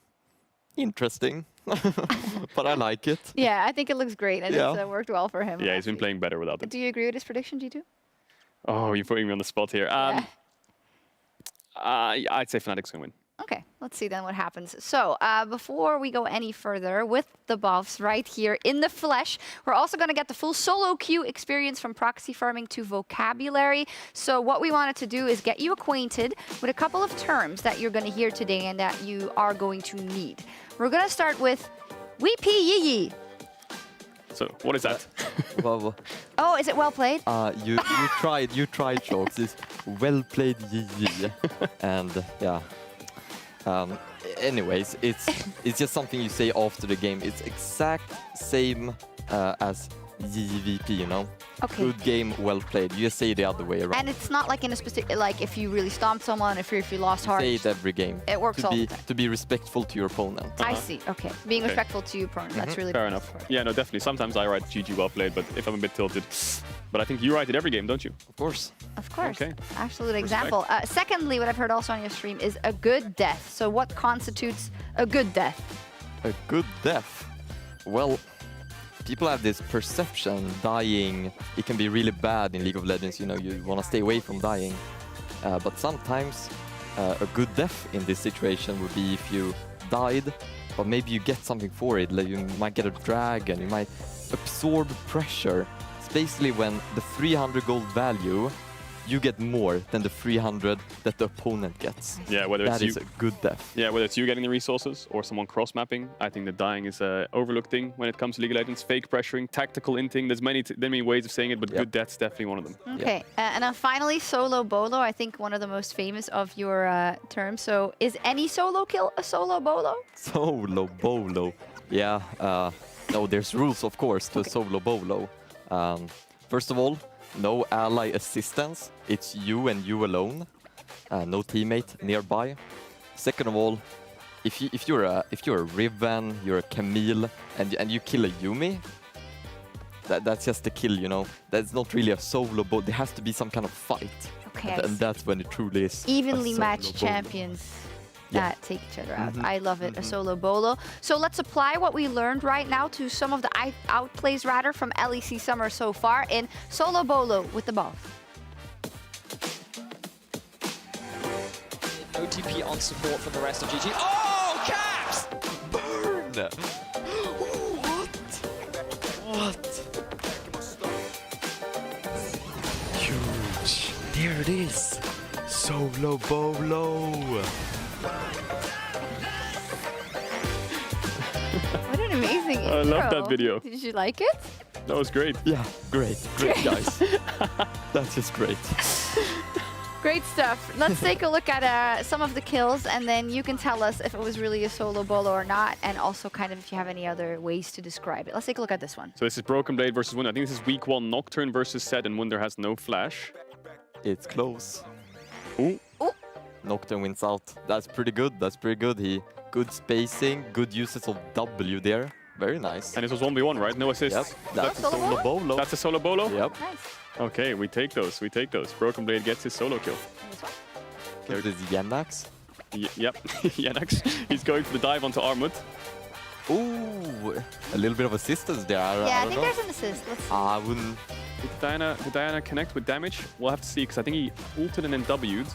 interesting, but I like it. Yeah, I think it looks great, and Yeah. it's worked well for him. Yeah, he's been playing better without it. Do you agree with his prediction, G2? Oh, you're putting me on the spot here. I'd say Fnatic's going to win. Okay, let's see then what happens. So before we go any further with the buffs right here in the flesh, we're also going to get the full solo queue experience from proxy farming to vocabulary. So what we wanted to do is get you acquainted with a couple of terms that you're going to hear today and that you are going to need. We're going to start with Weepy Yee Yee. So what is that? Well, Oh, is it well played? you tried, Chokes. It's well played, Yee. And yeah. Anyways, it's just something you say after the game. It's exact same as YVP, you know? Okay. Good game, well played. You just say it the other way around. And it's not like in a specific, like if you really stomped someone, if you lost heart. Say it every game. It works all the time. To be respectful to your opponent. I see. Okay. Being Okay. respectful to your opponent. That's really Fair the enough. best part. Yeah, no, definitely. Sometimes I write GG well played, but if I'm a bit tilted. But I think you write it every game, don't you? Of course. Of course. Okay. Absolute Respect. example. Secondly, what I've heard also on your stream is a good death. So what constitutes a good death? A good death? Well, people have this perception dying, it can be really bad in League of Legends, you know, you want to stay away from dying. But sometimes a good death in this situation would be if you died, but maybe you get something for it, like you might get a dragon, you might absorb pressure. It's basically when the 300 gold value, you get more than the 300 that the opponent gets. Yeah, whether it's That you. is a good death. Yeah, whether it's you getting the resources or someone cross-mapping, I think that dying is an overlooked thing when it comes to League of Legends. Fake pressuring, tactical inting, there's many ways of saying it, but good death's definitely one of them. Okay. And then finally, solo bolo. I think one of the most famous of your terms. So is any solo kill a solo bolo? Solo bolo. Yeah, no, there's rules, of course, to solo bolo. First of all, no ally assistance. It's you and you alone. No teammate nearby. Second of all, if you're a Riven, you're a Camille, and you kill a Yumi, that's just a kill, you know. That's not really a solo bolo. There has to be some kind of fight. Okay. And that's when it truly is. Evenly a solo matched bolo. champions Yeah. that take each other out. Mhm. I love it. A solo bolo. So let's apply what we learned right now to some of the outplays rather from LEC Summer so far in solo bolo with the ball. OTP on support for the rest of GG. Oh, Caps! Burn! What? Huge. There it is. Solo bolo. What an amazing intro. I love that video. Did you like it? That was great. Yeah, great guys. That's just great. Great stuff. Let's take a look at some of the kills, and then you can tell us if it was really a solo bolo or not, and also kind of if you have any other ways to describe it. Let's take a look at this one. So this is Broken Blade versus Wunder. I think this is week 1 Nocturne versus Zed, and Wunder has no flash. It's close. Ooh. Ooh. Nocturne wins out. That's pretty good. That's pretty good. Good spacing, good usage of W there. Very nice. And this was 1v1, right? No assists. Yep. That's a solo bolo. That's a solo bolo? Yep. Nice. Okay, we take those. We take those. Broken Blade gets his solo kill. There's Yanax. Yep, Yanax. He's going for the dive onto Armut. Ooh, a little bit of assistance there. Yeah, I don't think know. there's an assist. Let's see. I wouldn't. Did Diana connect with damage? We'll have to see, because I think he ulted and then W'd.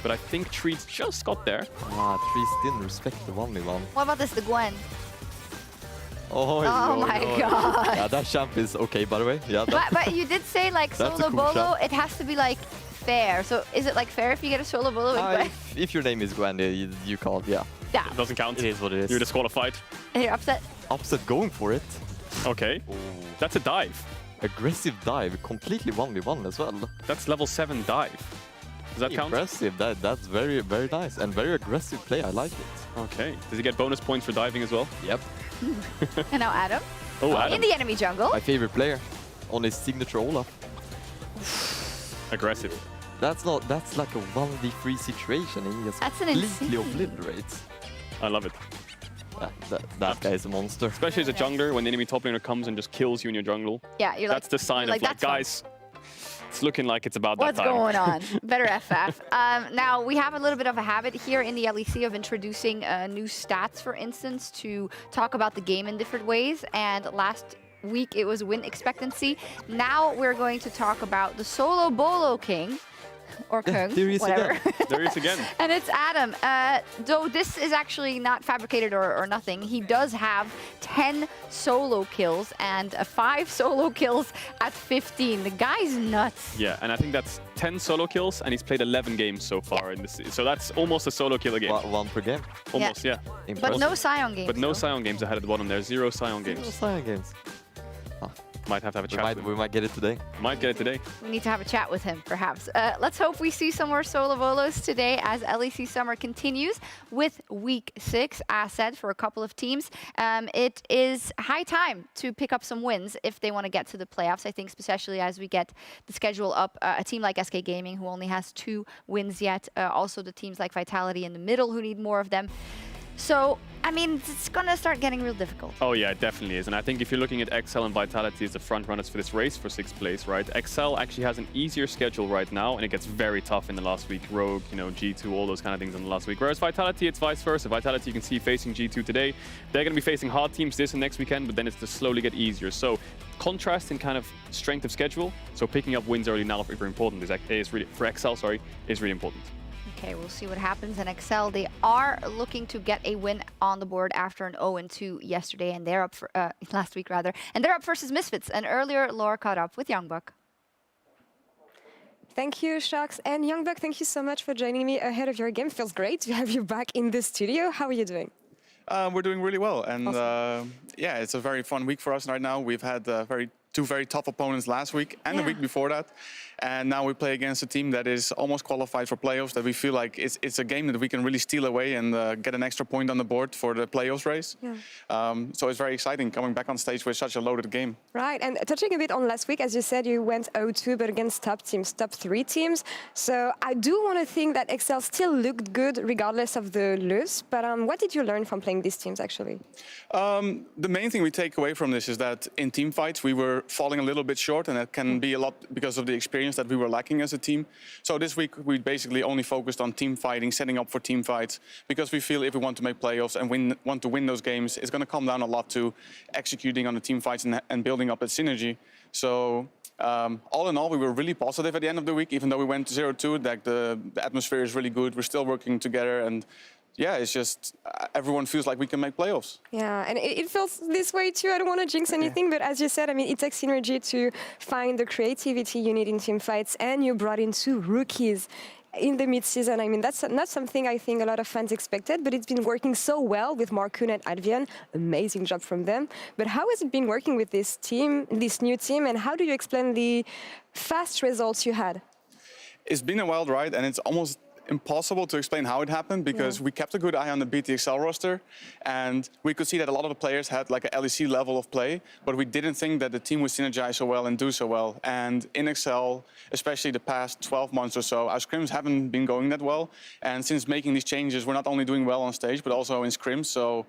But I think Treats just got there. Trees didn't respect the 1v1. What about this, the Gwen? Oh my God. Yeah, that champ is okay, by the way. Yeah. But you did say like That's a solo cool bolo, shot. it has to be like fair. So is it like fair if you get a solo bolo with Gwen? If your name is Gwen, you can't. Yeah. Yeah. It doesn't count. It is what it is. You're disqualified. And you're upset? Upset going for it. Okay. That's a dive. Aggressive dive, completely 1v1 as well. That's level 7 dive. Does that count? Impressive. That's very, very nice and very aggressive play. I like it. Okay. Does he get bonus points for diving as well? Yep. And now Adam. Oh, Adam. In the enemy jungle. My favorite player on his signature Olaf. Aggressive. That's like a 1v3 situation and he just That's an completely insane. obliterates. I love it. That guy is a monster. Especially as a jungler, when the enemy top laner comes and just kills you in your jungle. Yeah, you're That's like, the sign you're of like, like, that's fun. guys, It's looking like it's about that What's time. going on? Better FF. Now, we have a little bit of a habit here in the LEC of introducing new stats, for instance, to talk about the game in different ways. And last week, it was win expectancy. Now, we're going to talk about the solo bolo king. Or Kung, whatever. There he is again. And it's Adam. Though this is actually not fabricated or nothing, he does have 10 solo kills and 5 solo kills at 15. The guy's nuts. Yeah, and I think that's 10 solo kills, and he's played 11 games so far in this. So that's almost a solo kill a game. One per game. Almost, yeah. But no Scion games. But no Scion games ahead at the bottom there. 0 Scion games. 0 Scion games. Might have to have a chat with him. We might get it today. Might get it today. We need to have a chat with him, perhaps. Let's hope we see some more solo bolos today as LEC Summer continues with Week 6, as said, for a couple of teams. It is high time to pick up some wins if they want to get to the playoffs. I think especially as we get the schedule up, a team like SK Gaming, who only has 2 wins yet. Also the teams like Vitality in the middle, who need more of them. So, I mean, it's going to start getting real difficult. Oh, yeah, it definitely is. And I think if you're looking at XL and Vitality as the front runners for this race for 6th place, right? XL actually has an easier schedule right now, and it gets very tough in the last week. Rogue, you know, G2, all those kind of things in the last week. Whereas Vitality, it's vice versa. Vitality, you can see facing G2 today. They're going to be facing hard teams this and next weekend, but then it's to slowly get easier. So, contrast in kind of strength of schedule. So, picking up wins early now is very important. Is really, for XL, sorry, is really important. Okay, we'll see what happens in XL. They are looking to get a win on the board after an 0-2 yesterday, and they're up for last week rather, and they're up versus Misfits. And earlier, Laura caught up with Youngbuck. Thank you, Sharks. And Youngbuck, thank you so much for joining me ahead of your game. Feels great to have you back in the studio. How are you doing? We're doing really well, and awesome. yeah, it's a very fun week for us right now. We've had two very tough opponents last week and the week before that. And now we play against a team that is almost qualified for playoffs, that we feel like it's a game that we can really steal away and get an extra point on the board for the playoffs race. Yeah. So it's very exciting coming back on stage with such a loaded game. Right, and touching a bit on last week, as you said, you went 0-2, but against top teams, top 3 teams. So I do want to think that XL still looked good regardless of the lose. But what did you learn from playing these teams, actually? The main thing we take away from this is that in team fights, we were falling a little bit short, and that can be a lot because of the experience that we were lacking as a team. So this week, we basically only focused on team fighting, setting up for team fights, because we feel if we want to make playoffs and want to win those games, it's going to come down a lot to executing on the team fights and building up a synergy. So all in all, we were really positive at the end of the week, even though we went 0-2. Like the atmosphere is really good. We're still working together, and yeah, it's just everyone feels like we can make playoffs. Yeah, and it feels this way too. I don't want to jinx anything, but as you said, I mean, it takes synergy to find the creativity you need in team fights, and you brought in 2 rookies in the mid-season. I mean, that's not something I think a lot of fans expected, but it's been working so well with Markun and Advian. Amazing job from them. But how has it been working with this team, this new team, and how do you explain the fast results you had? It's been a wild ride, and it's almost impossible to explain how it happened, because we kept a good eye on the BTXL roster, and we could see that a lot of the players had like a LEC level of play, but we didn't think that the team would synergize so well and do so well. And in XL, especially the past 12 months or so, our scrims haven't been going that well. And since making these changes, we're not only doing well on stage, but also in scrims. So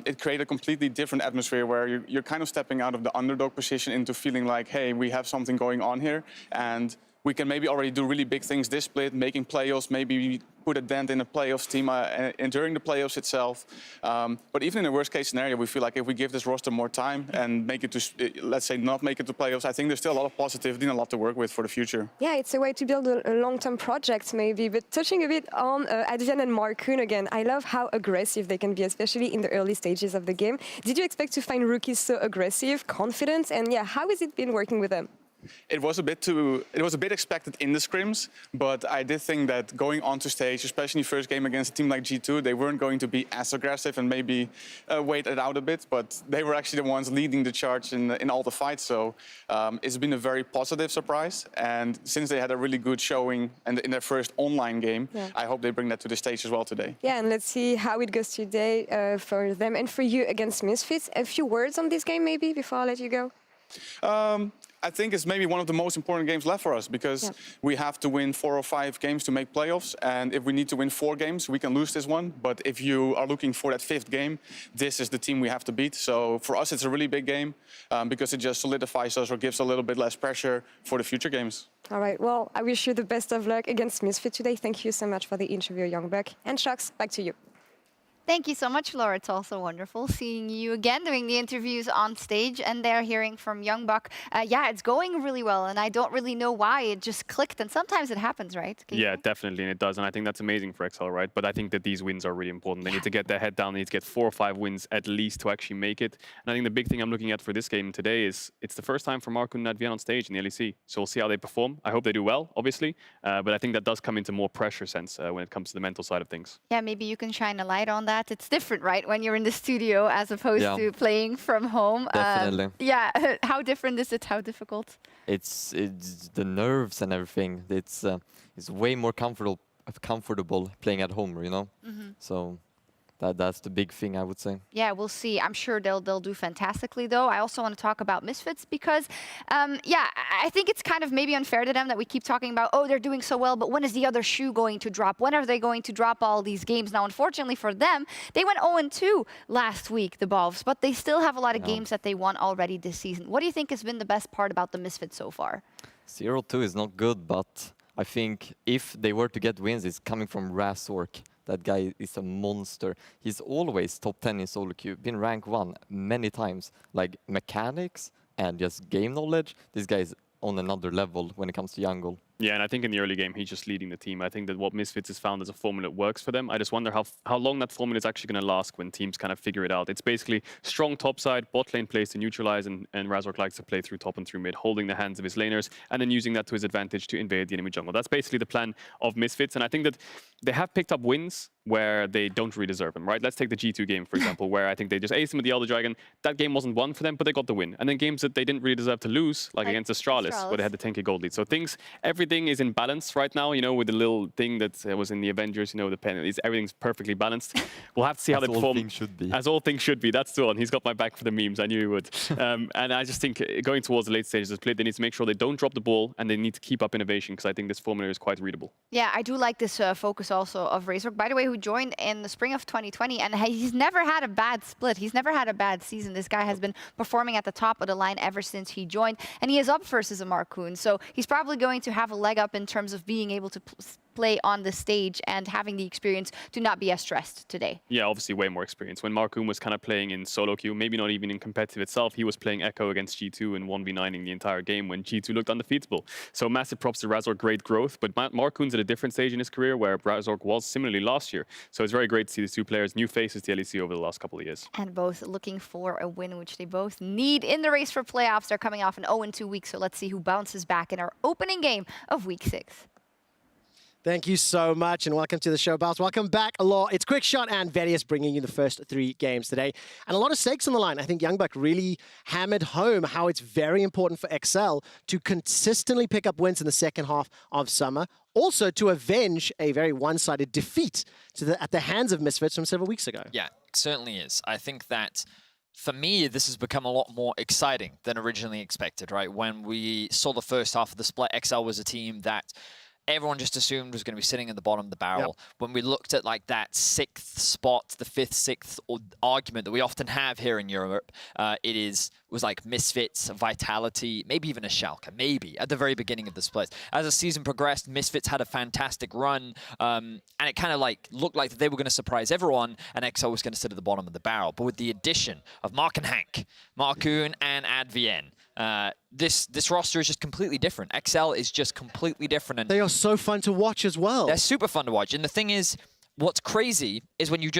it created a completely different atmosphere where you're kind of stepping out of the underdog position into feeling like, hey, we have something going on here, and we can maybe already do really big things this split, making playoffs, maybe put a dent in a playoffs team and during the playoffs itself. But even in a worst case scenario, we feel like if we give this roster more time and make it to, let's say, not make it to playoffs, I think there's still a lot of positivity and a lot to work with for the future. Yeah, it's a way to build a long-term project maybe. But touching a bit on Advian and Markun again, I love how aggressive they can be, especially in the early stages of the game. Did you expect to find rookies so aggressive, confident? And yeah, how has it been working with them? It was a bit expected in the scrims, but I did think that going onto stage, especially first game against a team like G2, they weren't going to be as aggressive and maybe wait it out a bit, but they were actually the ones leading the charge in all the fights. So it's been a very positive surprise, and since they had a really good showing in their first online game, I hope they bring that to the stage as well today. Yeah, and let's see how it goes today for them and for you against Misfits. A few words on this game maybe before I let you go? I think it's maybe one of the most important games left for us because we have to win 4 or 5 games to make playoffs. And if we need to win 4 games, we can lose this one. But if you are looking for that 5th game, this is the team we have to beat. So for us, it's a really big game because it just solidifies us or gives a little bit less pressure for the future games. All right, well, I wish you the best of luck against Misfit today. Thank you so much for the interview, Young Buck. And Shucks, back to you. Thank you so much, Laura. It's also wonderful seeing you again doing the interviews on stage and there hearing from Young Buck. Yeah, it's going really well, and I don't really know why. It just clicked, and sometimes it happens, right? Yeah, definitely, and it does, and I think that's amazing for XL, right? But I think that these wins are really important. They need to get their head down. They need to get 4 or 5 wins at least to actually make it. And I think the big thing I'm looking at for this game today is it's the first time for Markun and Advienne on stage in the LEC. So we'll see how they perform. I hope they do well, obviously, but I think that does come into more pressure sense when it comes to the mental side of things. Yeah, maybe you can shine a light on that. It's different, right? When you're in the studio as opposed to playing from home. Definitely. Yeah, how different is it? How difficult? It's the nerves and everything. It's way more comfortable playing at home, you know. So that's the big thing, I would say. Yeah, we'll see. I'm sure they'll do fantastically, though. I also want to talk about Misfits because, yeah, I think it's kind of maybe unfair to them that we keep talking about, oh, they're doing so well, but when is the other shoe going to drop? When are they going to drop all these games? Now, unfortunately for them, they went 0-2 last week, the Balvs, but they still have a lot of games that they won already this season. What do you think has been the best part about the Misfits so far? 0-2 is not good, but I think if they were to get wins, it's coming from Razork. That guy is a monster. He's always top 10 in solo queue, been rank 1 many times. Like mechanics and just game knowledge, this guy is on another level when it comes to jungle. Yeah, and I think in the early game, he's just leading the team. I think that what Misfits has found as a formula works for them. I just wonder how long that formula is actually going to last when teams kind of figure it out. It's basically strong top side, bot lane plays to neutralize, and Razork likes to play through top and through mid, holding the hands of his laners, and then using that to his advantage to invade the enemy jungle. That's basically the plan of Misfits, and I think that they have picked up wins where they don't really deserve them, right? Let's take the G2 game, for example, where I think they just aced him with the Elder Dragon. That game wasn't won for them, but they got the win. And then games that they didn't really deserve to lose, like against Astralis, where they had the 10k gold lead. So everything is in balance right now, you know, with the little thing that was in the Avengers, you know, the penalties, everything's perfectly balanced. We'll have to see how they perform. As all things should be. As all things should be, that's the one. He's got my back for the memes, I knew he would. And I just think going towards the late stages of the split, they need to make sure they don't drop the ball and they need to keep up innovation, because I think this formula is quite readable. Yeah, I do like this focus also of Razork, by the way, who joined in the spring of 2020, and he's never had a bad split. He's never had a bad season. This guy has been performing at the top of the line ever since he joined, and he is up versus a Markun, so he's probably going to have a leg up in terms of being able to play on the stage and having the experience to not be as stressed today. Yeah, obviously way more experience. When Markun was kind of playing in solo queue, maybe not even in competitive itself, he was playing Echo against G2 and 1v9ing the entire game when G2 looked undefeatable. So massive props to Razork, great growth, but Markun's at a different stage in his career where Razork was similarly last year. So it's very great to see these two players, new faces to LEC over the last couple of years. And both looking for a win, which they both need in the race for playoffs. They're coming off an 0-2 week, so let's see who bounces back in our opening game of week 6. Thank you so much, and welcome to the show, Bals. Welcome back, Law. It's Quickshot and Vedius bringing you the first 3 games today. And a lot of stakes on the line. I think Youngbuck really hammered home how it's very important for XL to consistently pick up wins in the second half of Summer. Also to avenge a very one-sided defeat at the hands of Misfits from several weeks ago. Yeah, it certainly is. I think that for me, this has become a lot more exciting than originally expected, right? When we saw the first half of the split, XL was a team that everyone just assumed was going to be sitting at the bottom of the barrel. Yep. When we looked at like that 6th spot, the 5th, 6th argument that we often have here in Europe, was like Misfits, Vitality, maybe even a Schalke, maybe, at the very beginning of the split. As the season progressed, Misfits had a fantastic run, and it kind of like looked like they were going to surprise everyone, and XL was going to sit at the bottom of the barrel. But with the addition of Mark and Hank, Markun and Advienne, this roster is just completely different. XL is just completely different. And they are so fun to watch as well. They're super fun to watch. And the thing is, what's crazy is when you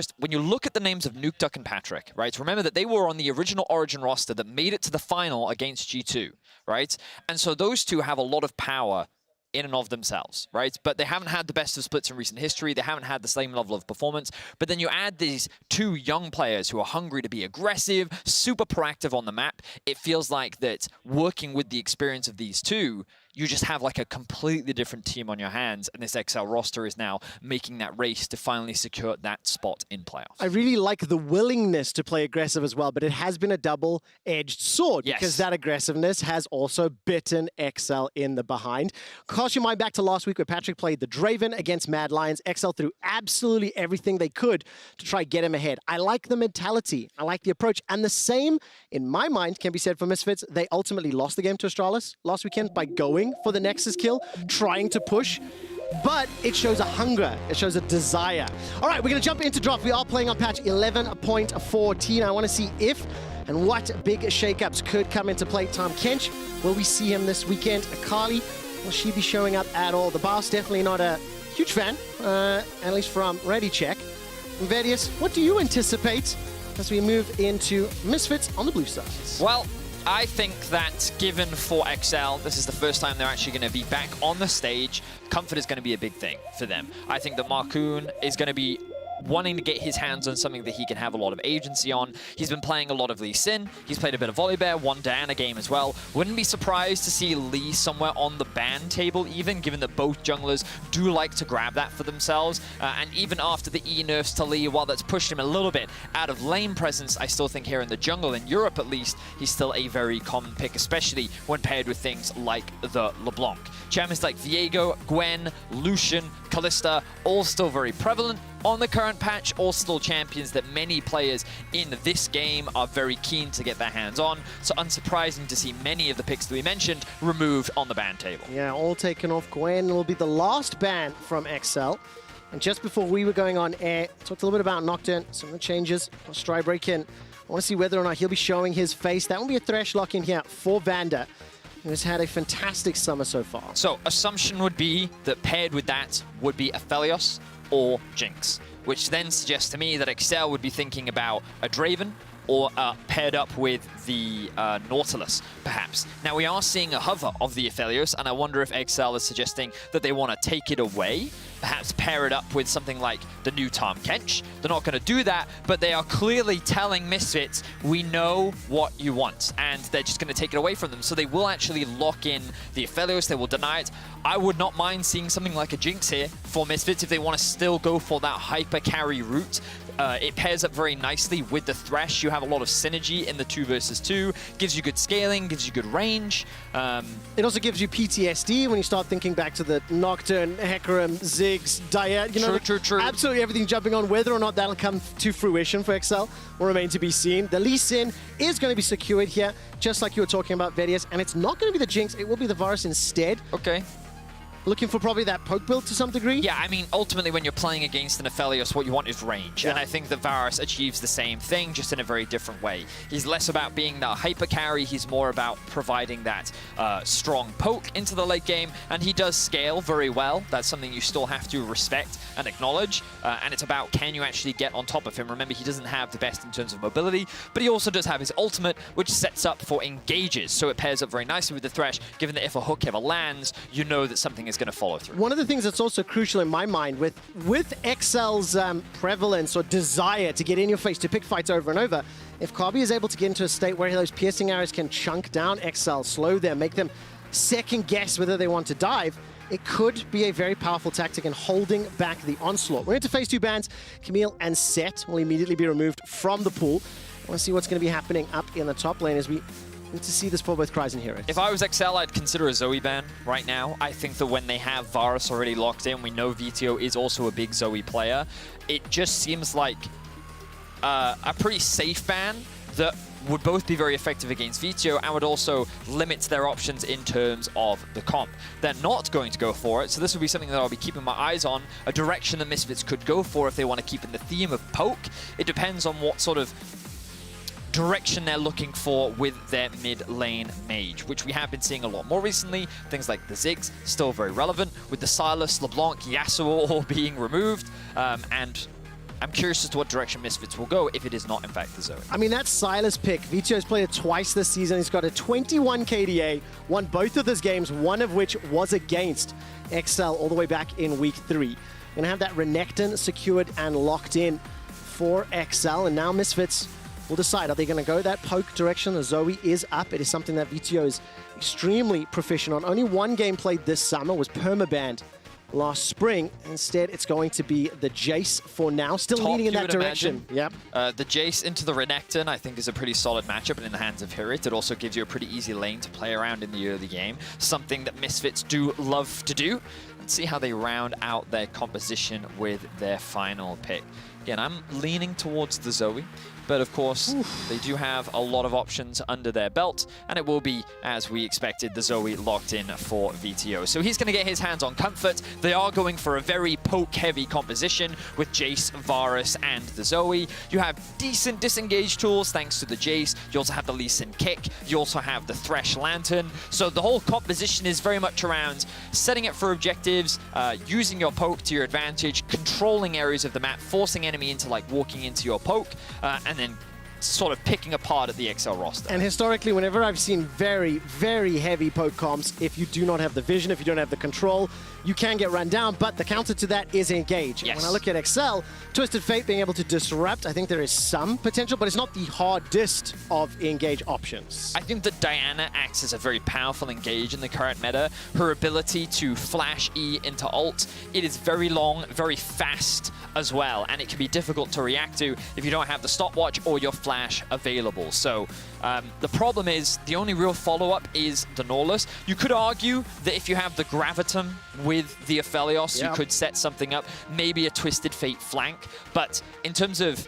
look at the names of Nuke, Duck, and Patrick, right? So remember that they were on the original Origin roster that made it to the final against G2, right? And so those two have a lot of power in and of themselves, right? But they haven't had the best of splits in recent history. They haven't had the same level of performance. But then you add these 2 young players who are hungry to be aggressive, super proactive on the map. It feels like that working with the experience of these two you just have like a completely different team on your hands, and this XL roster is now making that race to finally secure that spot in playoffs. I really like the willingness to play aggressive as well, but it has been a double-edged sword because that aggressiveness has also bitten XL in the behind. Cast your mind back to last week where Patrick played the Draven against Mad Lions. XL threw absolutely everything they could to try get him ahead. I like the mentality. I like the approach. And the same, in my mind, can be said for Misfits. They ultimately lost the game to Astralis last weekend by going for the Nexus kill, trying to push. But it shows a hunger. It shows a desire. All right, we're going to jump into draft. We are playing on patch 11.14. I want to see if and what big shakeups could come into play. Tahm Kench, will we see him this weekend? Akali, will she be showing up at all? The Boss, definitely not a huge fan, at least from Ready Check. Vedius, what do you anticipate as we move into Misfits on the blue side? Well, I think that given for XL, this is the first time they're actually going to be back on the stage. Comfort is going to be a big thing for them. I think that Markoon is going to be wanting to get his hands on something that he can have a lot of agency on. He's been playing a lot of Lee Sin. He's played a bit of Volibear, one Diana game as well. Wouldn't be surprised to see Lee somewhere on the ban table even, given that both junglers do like to grab that for themselves. And even after the E nerfs to Lee, while that's pushed him a little bit out of lane presence, I still think here in the jungle, in Europe at least, he's still a very common pick, especially when paired with things like the LeBlanc. Champions like Viego, Gwen, Lucian, Kalista, all still very prevalent on the current patch, all still champions that many players in this game are very keen to get their hands on. So unsurprising to see many of the picks that we mentioned removed on the ban table. Yeah, all taken off. Gwen will be the last ban from XL. And just before we were going on air, talked a little bit about Nocturne, some of the changes. Stride break in. I want to see whether or not he'll be showing his face. That will be a Thresh lock in here for Vander, who has had a fantastic summer so far. So assumption would be that paired with that would be Aphelios or Jinx, which then suggests to me that XL would be thinking about a Draven or paired up with the Nautilus, perhaps. Now, we are seeing a hover of the Aphelios, and I wonder if XL is suggesting that they want to take it away, perhaps pair it up with something like the new Tahm Kench. They're not going to do that, but they are clearly telling Misfits, we know what you want, and they're just going to take it away from them. So they will actually lock in the Aphelios, they will deny it. I would not mind seeing something like a Jinx here for Misfits if they want to still go for that hyper carry route. It pairs up very nicely with the Thresh. You have a lot of synergy in the 2 versus 2. Gives you good scaling, gives you good range. It also gives you PTSD when you start thinking back to the Nocturne, Hecarim, Ziggs, Dia. You know, true. Absolutely everything jumping on. Whether or not that'll come to fruition for XL will remain to be seen. The Lee Sin is going to be secured here, just like you were talking about, Vedius. And it's not going to be the Jinx. It will be the Varus instead. Okay. Looking for probably that poke build to some degree? Yeah, I mean, ultimately, when you're playing against an Aphelios, what you want is range. Yeah. And I think that Varus achieves the same thing, just in a very different way. He's less about being that hyper carry. He's more about providing that strong poke into the late game. And he does scale very well. That's something you still have to respect and acknowledge. And it's about, can you actually get on top of him? Remember, he doesn't have the best in terms of mobility, but he also does have his ultimate, which sets up for engages. So it pairs up very nicely with the Thresh, given that if a hook ever lands, you know that something is going to follow through. One of the things that's also crucial in my mind with XL's prevalence or desire to get in your face, to pick fights over and over, if Kabi is able to get into a state where those piercing arrows can chunk down XL, slow them, make them second guess whether they want to dive, it could be a very powerful tactic in holding back the onslaught. We're into phase 2 bans. Camille and Set will immediately be removed from the pool. I want to see what's going to be happening up in the top lane as we need to see this for both Cries and Heroes. If I was XL, I'd consider a Zoe ban right now. I think that when they have Varus already locked in, we know VTO is also a big Zoe player. It just seems like a pretty safe ban that would both be very effective against VTO and would also limit their options in terms of the comp. They're not going to go for it, so this would be something that I'll be keeping my eyes on, a direction that Misfits could go for if they want to keep in the theme of poke. It depends on what sort of direction they're looking for with their mid lane mage, which we have been seeing a lot more recently. Things like the Ziggs, still very relevant, with the Sylas, LeBlanc, Yasuo all being removed, and I'm curious as to what direction Misfits will go if it is not, in fact, the Zoe. I mean, that Sylas pick, VTO's played it twice this season. He's got a 21 KDA, won both of his games, one of which was against XL all the way back in week 3. Gonna have that Renekton secured and locked in for XL, and now Misfits will decide. Are they going to go that poke direction? The Zoe is up. It is something that VTO is extremely proficient on. Only one game played this summer was permabanned last spring. Instead, it's going to be the Jace for now, still leaning in that direction. Yep. The Jace into the Renekton, I think, is a pretty solid matchup, and in the hands of Hirit, it also gives you a pretty easy lane to play around in the early game, something that Misfits do love to do. Let's see how they round out their composition with their final pick. Again, I'm leaning towards the Zoe, but of course, they do have a lot of options under their belt, and it will be, as we expected, the Zoe locked in for VTO. So he's going to get his hands on Comfort. They are going for a very poke-heavy composition with Jace, Varus, and the Zoe. You have decent disengage tools thanks to the Jace. You also have the Lee Sin Kick. You also have the Thresh Lantern. So the whole composition is very much around setting it for objectives, using your poke to your advantage, controlling areas of the map, forcing enemy into like walking into your poke, and then sort of picking apart at the XL roster. And historically, whenever I've seen very, very heavy poke comps, if you do not have the vision, if you don't have the control, you can get run down, but the counter to that is engage. Yes. When I look at XL, Twisted Fate being able to disrupt, I think there is some potential, but it's not the hardest of engage options. I think that Diana acts as a very powerful engage in the current meta. Her ability to flash E into ult, it is very long, very fast as well, and it can be difficult to react to if you don't have the stopwatch or your flash available. So the problem is the only real follow-up is the Norless. You could argue that if you have the Gravitum with the Aphelios, you could set something up, maybe a Twisted Fate flank. But in terms of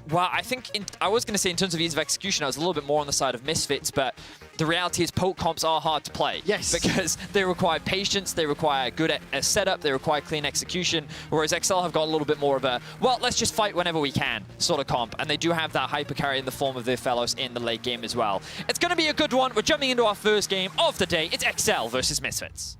well, I think I was going to say in terms of ease of execution, I was a little bit more on the side of Misfits, but the reality is poke comps are hard to play. Yes. Because they require patience, they require good setup, they require clean execution, whereas XL have got a little bit more of a, well, let's just fight whenever we can sort of comp, and they do have that hyper carry in the form of their fellows in the late game as well. It's going to be a good one. We're jumping into our first game of the day. It's XL versus Misfits.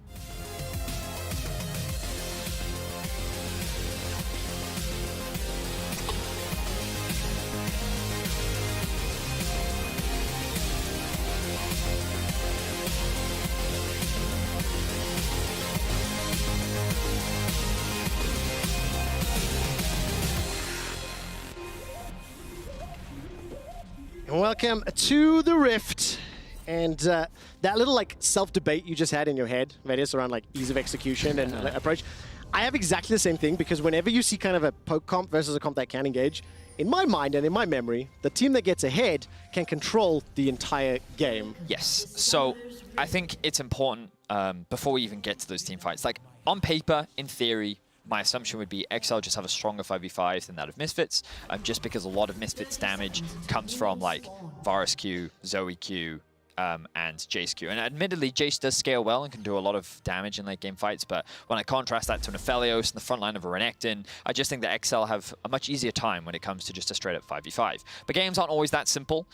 Welcome to the Rift. And that little like self-debate you just had in your head, Vedius, around like ease of execution and approach, I have exactly the same thing, because whenever you see kind of a poke comp versus a comp that can engage, in my mind and in my memory, the team that gets ahead can control the entire game. Yes. So I think it's important before we even get to those team fights. Like on paper, in theory, my assumption would be XL just have a stronger 5v5 than that of Misfits, just because a lot of Misfits damage comes from like Varus Q, Zoe Q, and Jace Q. And admittedly, Jace does scale well and can do a lot of damage in late game fights, but when I contrast that to an Aphelios in the front line of a Renekton, I just think that XL have a much easier time when it comes to just a straight up 5v5. But games aren't always that simple.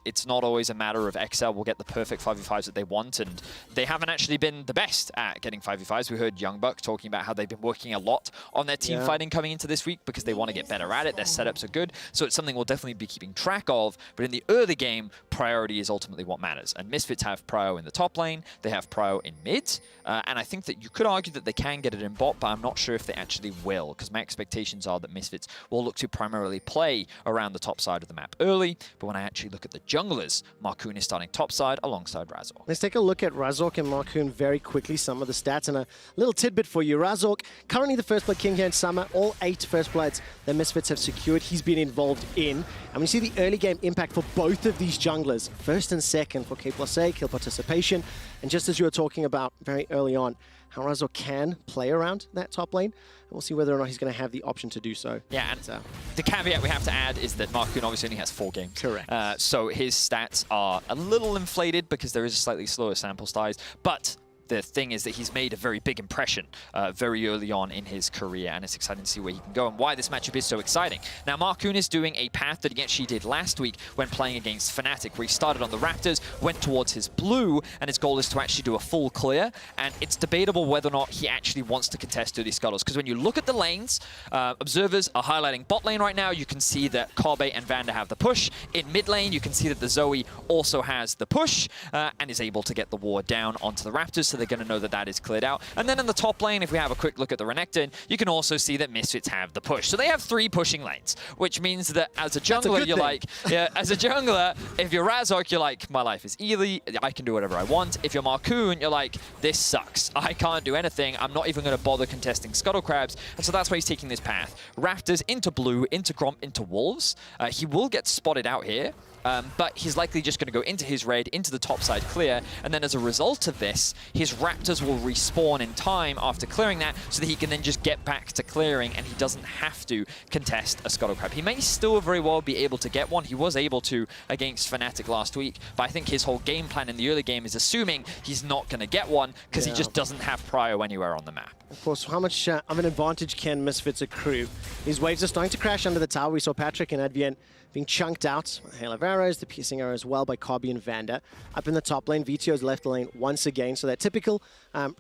It's not always a matter of XL will get the perfect 5v5s that they want, and they haven't actually been the best at getting 5v5s. We heard Youngbuck talking about how they've been working a lot on their team fighting coming into this week because they want to get better at it. Their setups are good, so it's something we'll definitely be keeping track of. But in the early game, priority is ultimately what matters. And Misfits have prio in the top lane, they have prio in mid, and I think that you could argue that they can get it in bot, but I'm not sure if they actually will, because my expectations are that Misfits will look to primarily play around the top side of the map early, but when I actually look at the junglers, Markoon is starting top side alongside Razork. Let's take a look at Razork and Markoon very quickly, some of the stats, and a little tidbit for you. Razork, currently the first blood king here in Summer, all 8 first bloods that Misfits have secured, he's been involved in. And we see the early game impact for both of these junglers, first and second for K+A, kill participation. And just as you were talking about very early on, how Razork can play around that top lane, and we'll see whether or not he's going to have the option to do so. Yeah, and the caveat we have to add is that Markoon obviously only has 4 games. Correct. So his stats are a little inflated because there is a slightly slower sample size, but the thing is that he's made a very big impression very early on in his career, and it's exciting to see where he can go and why this matchup is so exciting. Now, Markoon is doing a path that he actually did last week when playing against Fnatic, where he started on the Raptors, went towards his blue, and his goal is to actually do a full clear, and it's debatable whether or not he actually wants to contest Dirty Scuttles, because when you look at the lanes, observers are highlighting bot lane right now. You can see that Kobe and Vander have the push. In mid lane, you can see that the Zoe also has the push, and is able to get the ward down onto the Raptors, so immediately going to know that that is cleared out. And then in the top lane, if we have a quick look at the Renekton, you can also see that Misfits have the push. So they have 3 pushing lanes, which means that as a jungler, you're like, yeah, as a jungler, if you're Razork, you're like, my life is easy, I can do whatever I want. If you're Marcoon, you're like, this sucks. I can't do anything. I'm not even going to bother contesting Scuttle Crabs. And so that's why he's taking this path. Raptors into blue, into Gromp, into Wolves. He will get spotted out here. But he's likely just going to go into his raid, into the top side clear, and then as a result of this, his Raptors will respawn in time after clearing that, so that he can then just get back to clearing, and he doesn't have to contest a Scuttle Crab. He may still very well be able to get one. He was able to against Fnatic last week, but I think his whole game plan in the early game is assuming he's not going to get one, because he just doesn't have prio anywhere on the map. Of course, how much of an advantage can Misfits accrue? These waves are starting to crash under the tower. We saw Patrick and Advien being chunked out. Hail of arrows, the piercing arrow as well by Kobe and Vanda. Up in the top lane, Vito's left lane once again. So that typical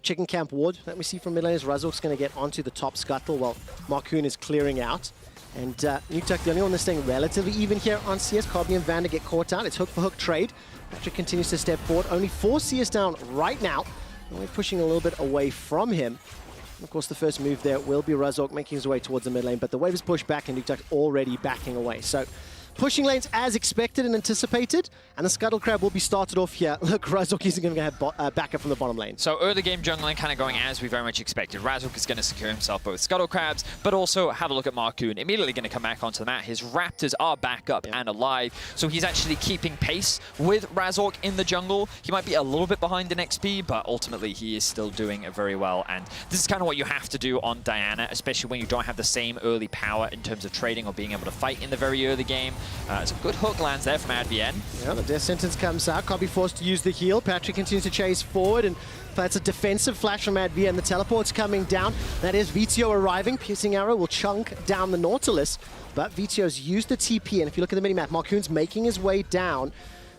chicken camp ward that we see from mid lane is Razork's going to get onto the top scuttle while Marcoon is clearing out. And Nukeduck, the only one that's staying relatively even here on CS. Kobe and Vanda get caught out. It's hook for hook trade. Patrick continues to step forward. Only 4 CS down right now. And we're pushing a little bit away from him. Of course, the first move there will be Razork making his way towards the mid lane, but the wave is pushed back and Nukeduck already backing away. So pushing lanes as expected and anticipated, and the Scuttle Crab will be started off here. Look, Razork isn't going to have backup from the bottom lane. So early game jungling kind of going as we very much expected. Razork is going to secure himself both Scuttle Crabs, but also have a look at Marcoon. Immediately going to come back onto the mat. His Raptors are back up and alive, so he's actually keeping pace with Razork in the jungle. He might be a little bit behind in XP, but ultimately he is still doing very well, and this is kind of what you have to do on Diana, especially when you don't have the same early power in terms of trading or being able to fight in the very early game. It's a good hook lands there from Advien. Yeah, the death sentence comes out. Kobe forced to use the heal. Patrick continues to chase forward, and that's a defensive flash from Advien. The teleport's coming down. That is Vito arriving. Piercing arrow will chunk down the Nautilus, but Vito's used the TP, and if you look at the minimap, Marcoon's making his way down,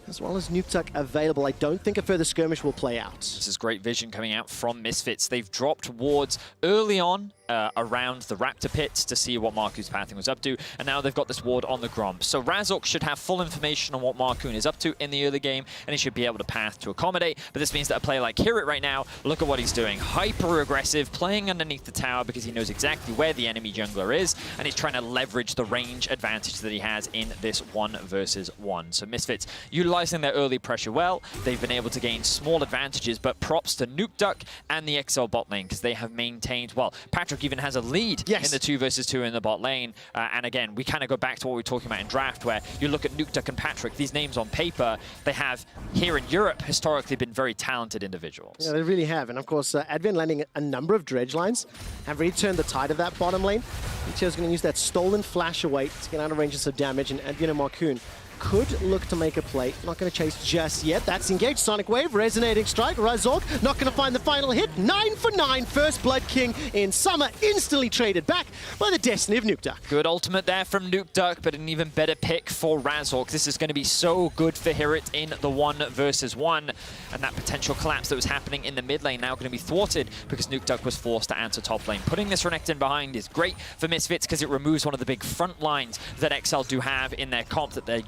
as well as Nukeduck available. I don't think a further skirmish will play out. This is great vision coming out from Misfits. They've dropped wards early on around the Raptor pits to see what Marcoon's pathing was up to, and now they've got this ward on the Gromp. So Razork should have full information on what Marcoon is up to in the early game, and he should be able to path to accommodate. But this means that a player like Hirit right now, look at what he's doing. Hyper aggressive, playing underneath the tower because he knows exactly where the enemy jungler is, and he's trying to leverage the range advantage that he has in this 1 versus 1. So Misfits utilizing their early pressure well. They've been able to gain small advantages, but props to Nukeduck and the XL bot lane because they have maintained, well, Patrick even has a lead in the 2 versus 2 in the bot lane. And again, we kind of go back to what we were talking about in draft, where you look at Nukeduck and Patrick, these names on paper, they have here in Europe historically been very talented individuals. Yeah, they really have. And of course, Advien landing a number of dredge lines have really turned the tide of that bottom lane. Vito's going to use that stolen flash away to get out of range of some damage, and Advien and Marcoon could look to make a play. Not going to chase just yet. That's engaged. Sonic Wave, resonating strike. Razork not going to find the final hit. 9 for 9. First Blood King in Summer. Instantly traded back by the destiny of Nukeduck. Good ultimate there from Nukeduck, but an even better pick for Razork. This is going to be so good for Hirit in the 1 versus 1. And that potential collapse that was happening in the mid lane now going to be thwarted because Nukeduck was forced to answer top lane. Putting this Renekton behind is great for Misfits because it removes one of the big front lines that XL do have in their comp that they're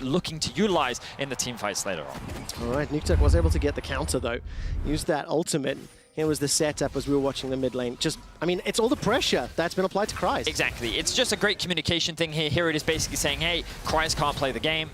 looking to utilize in the team fights later on. All right, Nukeduck was able to get the counter though. Used that ultimate. Here was the setup as we were watching the mid lane. Just, I mean, it's all the pressure that's been applied to Kryze. Exactly. It's just a great communication thing here. Here it is basically saying, hey, Kryze can't play the game.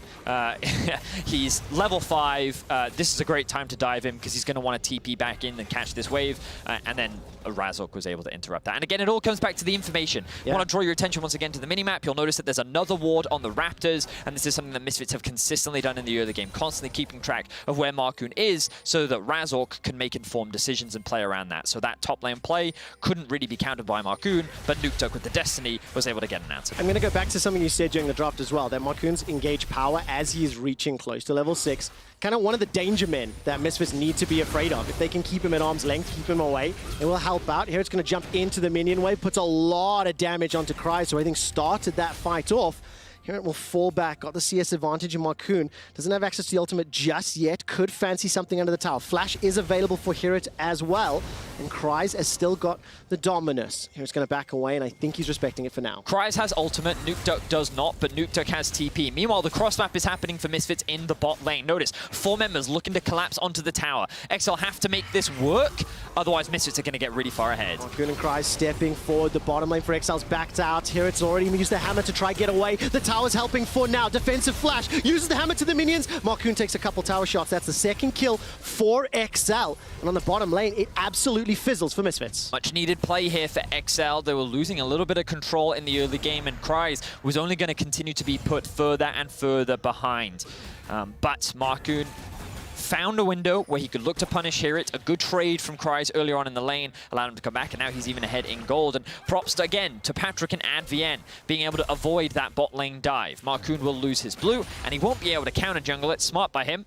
He's level 5. This is a great time to dive in because he's going to want to TP back in and catch this wave. And then Razork was able to interrupt that. And again, it all comes back to the information. I want to draw your attention once again to the minimap. You'll notice that there's another ward on the Raptors, and this is something that Misfits have consistently done in the early game, constantly keeping track of where Marcoon is so that Razork can make informed decisions and play around that. So that top lane play couldn't really be countered by Marcoon, but Nukeduck with the Destiny was able to get an answer. I'm going to go back to something you said during the draft as well, that Marcoon's engaged power as he is reaching close to level 6. Kind of one of the danger men that Misfits need to be afraid of. If they can keep him at arm's length, keep him away, it will help out. Here it's going to jump into the minion wave, puts a lot of damage onto Kryze, so I think started that fight off. Here it will fall back. Got the CS advantage in Marcoon. Doesn't have access to the ultimate just yet. Could fancy something under the tower. Flash is available for Hirit as well. And Kryze has still got the Dominus. Hirit's going to back away, and I think he's respecting it for now. Kryze has ultimate, Nukeduck does not, but Nukeduck has TP. Meanwhile, the cross map is happening for Misfits in the bot lane. Notice, 4 members looking to collapse onto the tower. XL have to make this work, otherwise Misfits are going to get really far ahead. Marcoon and Kryze stepping forward. The bottom lane for XL's backed out. Hirit's already used the hammer to try get away. The tower's helping for now. Defensive flash, uses the hammer to the minions. Marcoon takes a couple tower shots. That's the second kill for XL. And on the bottom lane, it absolutely fizzles for Misfits. Much needed play here for XL. They were losing a little bit of control in the early game, and Kryze was only going to continue to be put further and further behind. But Marcoon found a window where he could look to punish Hirit. A good trade from Kryze earlier on in the lane allowed him to come back, and now he's even ahead in gold. And props again to Patrick and Advn being able to avoid that bot lane dive. Marcoon will lose his blue, and he won't be able to counter jungle it. Smart by him,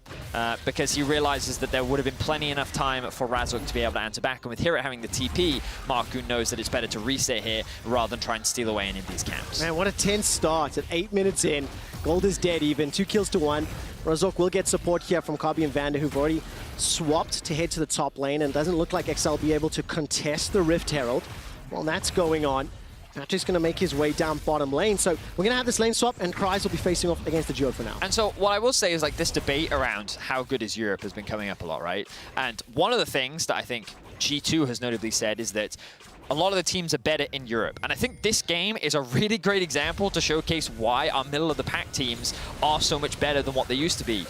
because he realizes that there would have been plenty enough time for Razork to be able to answer back. And with Hirit having the TP, Marcoon knows that it's better to reset here rather than try and steal away any of these camps. Man, what a tense start at 8 minutes in. Gold is dead even, 2 kills to 1. Razork will get support here from Kabi and Vander, who've already swapped to head to the top lane, and doesn't look like XL will be able to contest the Rift Herald. While that's going on, Patrick's going to make his way down bottom lane. So we're going to have this lane swap, and Kryze will be facing off against the duo for now. And so what I will say is, like, this debate around how good is Europe has been coming up a lot, right? And one of the things that I think G2 has notably said is that a lot of the teams are better in Europe. And I think this game is a really great example to showcase why our middle-of-the-pack teams are so much better than what they used to be.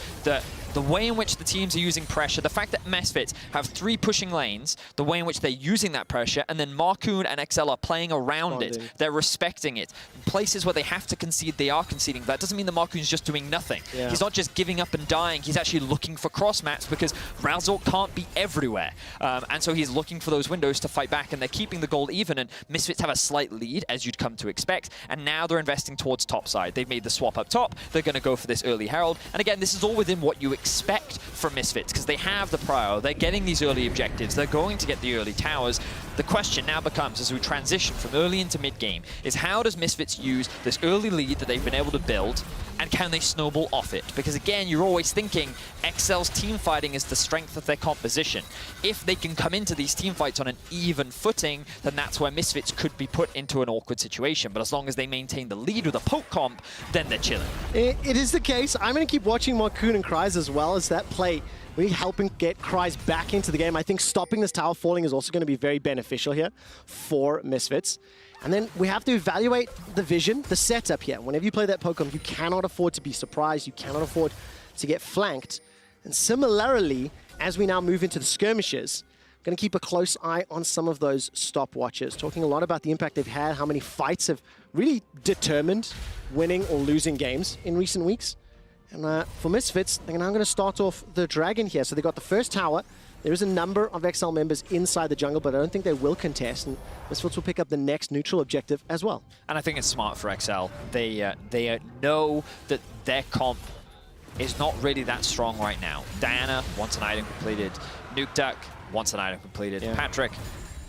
The way in which the teams are using pressure, the fact that Misfits have 3 pushing lanes, the way in which they're using that pressure, and then Marcoon and XL are playing around it. They're respecting it. In places where they have to concede, they are conceding. That doesn't mean that Marcoon's just doing nothing. Yeah. He's not just giving up and dying. He's actually looking for cross mats because Razork can't be everywhere. And so he's looking for those windows to fight back, and they're keeping the gold even, and Misfits have a slight lead, as you'd come to expect, and now they're investing towards top side. They've made the swap up top. They're going to go for this early Herald. And again, this is all within what you expect from Misfits, because they have the prio. They're getting these early objectives. They're going to get the early towers. The question now becomes, as we transition from early into mid-game, is how does Misfits use this early lead that they've been able to build, and can they snowball off it? Because again, you're always thinking XL's team fighting is the strength of their composition. If they can come into these team fights on an even footing, then that's where Misfits could be put into an awkward situation. But as long as they maintain the lead with a poke comp, then they're chilling. It is the case. I'm going to keep watching Marcoon and Kryze as well as that play. We're helping get Kryze back into the game. I think stopping this tower falling is also going to be very beneficial here for Misfits. And then we have to evaluate the vision, the setup here. Whenever you play that Pokemon, you cannot afford to be surprised. You cannot afford to get flanked. And similarly, as we now move into the skirmishes, I'm going to keep a close eye on some of those stopwatches. Talking a lot about the impact they've had, how many fights have really determined winning or losing games in recent weeks. And for Misfits, they're now going to start off the Dragon here. So they got the first tower. There is a number of XL members inside the jungle, but I don't think they will contest. And Misfits will pick up the next neutral objective as well. And I think it's smart for XL. They know that their comp is not really that strong right now. Diana wants an item completed. Nukeduck wants an item completed. Yeah. Patrick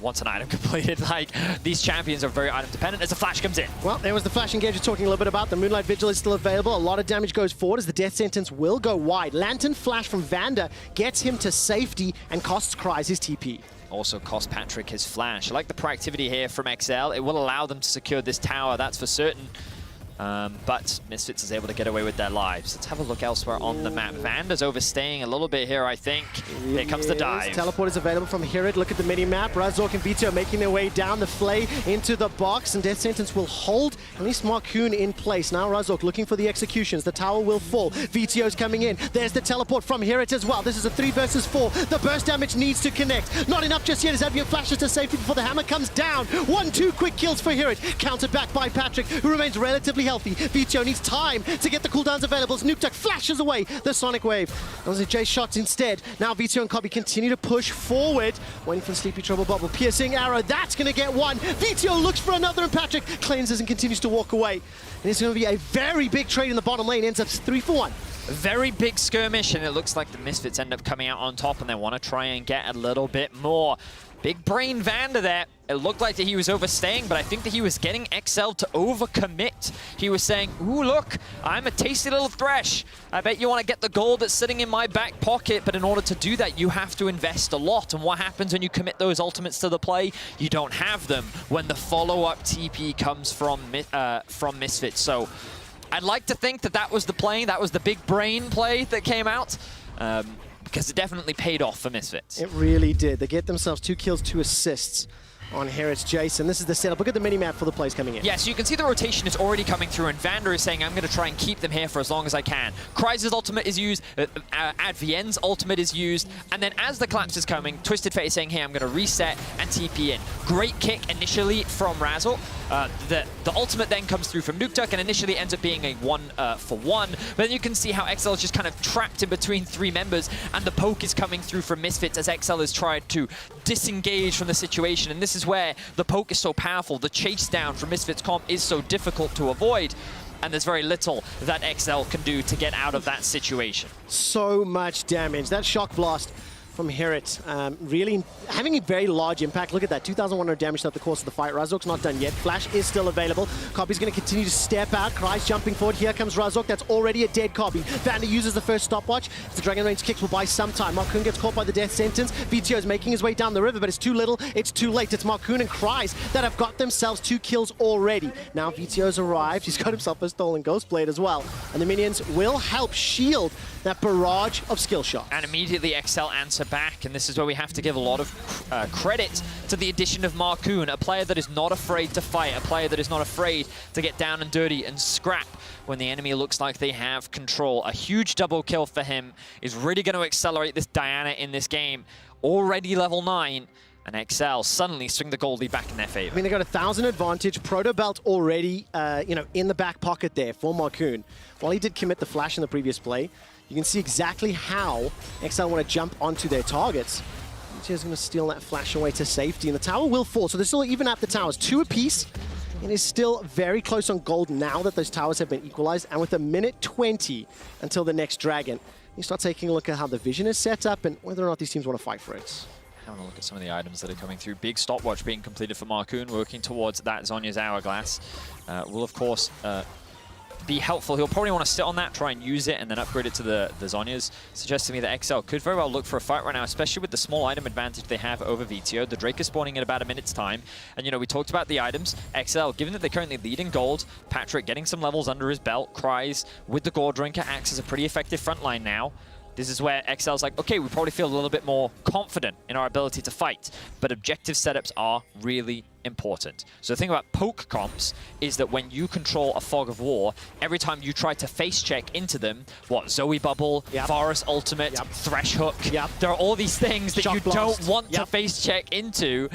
wants an item completed. Like, these champions are very item dependent as the flash comes in. Well, there was the flash engage we're talking a little bit about. The Moonlight Vigil is still available. A lot of damage goes forward as the death sentence will go wide. Lantern flash from Vander gets him to safety and costs Kryze his TP. Also cost Patrick his flash. I like the proactivity here from XL. It will allow them to secure this tower, that's for certain. But Misfits is able to get away with their lives. Let's have a look elsewhere on the map. Vander's overstaying a little bit here, I think. Here comes the dive. Teleport is available from Hirit. Look at the mini-map. Razork and Vito making their way down the Flay into the box, and Death Sentence will hold at least Marcoon in place. Now Razork looking for the executions. The tower will fall. Vito's coming in. There's the teleport from Hirit as well. This is a 3 versus 4. The burst damage needs to connect. Not enough just yet as Advn flashes to safety before the hammer comes down. 1-2 quick kills for Hirit. Countered back by Patrick, who remains relatively healthy. Vito needs time to get the cooldowns available as Nukeduck flashes away the Sonic Wave. Those are Jay's shots instead. Now Vito and Kobe continue to push forward, waiting for the Sleepy Trouble Bubble. Piercing arrow, that's going to get one. Vito looks for another, and Patrick cleanses and continues to walk away. And it's going to be a very big trade in the bottom lane. Ends up 3 for 1. Very big skirmish, and it looks like the Misfits end up coming out on top, and they want to try and get a little bit more. Big brain Vander there. it looked like that he was overstaying, but I think that he was getting XL to overcommit. He was saying, ooh, look, I'm a tasty little Thresh. I bet you want to get the gold that's sitting in my back pocket, but in order to do that, you have to invest a lot. And what happens when you commit those ultimates to the play? You don't have them when the follow-up TP comes from Misfits. So I'd like to think that that was the play, that was the big brain play that came out. Because it definitely paid off for Misfits. It really did. They get themselves 2 kills, 2 assists on Herit's Jason. This is the setup. Look at the mini-map for the plays coming in. Yeah, so you can see the rotation is already coming through, and Vander is saying, I'm going to try and keep them here for as long as I can. Kryze's ultimate is used, Advien's ultimate is used, and then as the collapse is coming, Twisted Fate is saying, hey, I'm going to reset and TP in. Great kick initially from Razzle. The ultimate then comes through from Nukeduck and initially ends up being a 1-for-1. But then you can see how XL is just kind of trapped in between 3 members, and the poke is coming through from Misfits as XL has tried to disengage from the situation. And this is where the poke is so powerful. The chase down from Misfits comp is so difficult to avoid. And there's very little that XL can do to get out of that situation. So much damage. That shock blast from Herit, really having a very large impact. Look at that, 2,100 damage throughout the course of the fight. Razork's not done yet. Flash is still available. Copy's going to continue to step out. Kryze jumping forward. Here comes Razork. That's already a dead Copy. Vander uses the first stopwatch. The Dragon Range kicks will buy some time. Marcoon gets caught by the death sentence. VTO is making his way down the river, but it's too little. It's too late. It's Marcoon and Kryze that have got themselves 2 kills already. Now VTO's arrived. He's got himself a stolen Ghostblade as well. And the minions will help shield that barrage of skill shots. And immediately XL answer back, and this is where we have to give a lot of credit to the addition of Marcoon, a player that is not afraid to fight, a player that is not afraid to get down and dirty and scrap when the enemy looks like they have control. A huge double kill for him is really going to accelerate this Diana in this game. Already level 9. And XL suddenly swing the gold lead back in their favor. I mean, they got 1,000 advantage. Proto Belt already, in the back pocket there for Marcoon. While he did commit the flash in the previous play, you can see exactly how XL want to jump onto their targets. He's going to steal that flash away to safety, and the tower will fall. So they're still even at the towers, 2 apiece. It is still very close on gold now that those towers have been equalized, and with a minute 20 until the next dragon, you start taking a look at how the vision is set up and whether or not these teams want to fight for it. Having a look at some of the items that are coming through. Big stopwatch being completed for Marcoon, working towards that Zhonya's Hourglass. Will, of course, be helpful. He'll probably want to sit on that, try and use it, and then upgrade it to the Zhonya's. Suggests to me that XL could very well look for a fight right now, especially with the small item advantage they have over VTO. The Drake is spawning in about a minute's time. And, we talked about the items. XL, given that they currently lead in gold, Patrick getting some levels under his belt, Kryze with the Gore Drinker acts as a pretty effective front line now. This is where XL's like, okay, we probably feel a little bit more confident in our ability to fight, but objective setups are really important. So the thing about poke comps is that when you control a Fog of War, every time you try to face check into them, Zoe Bubble, Varus Ultimate, Thresh Hook, there are all these things that Shock you blast. don't want to face check into.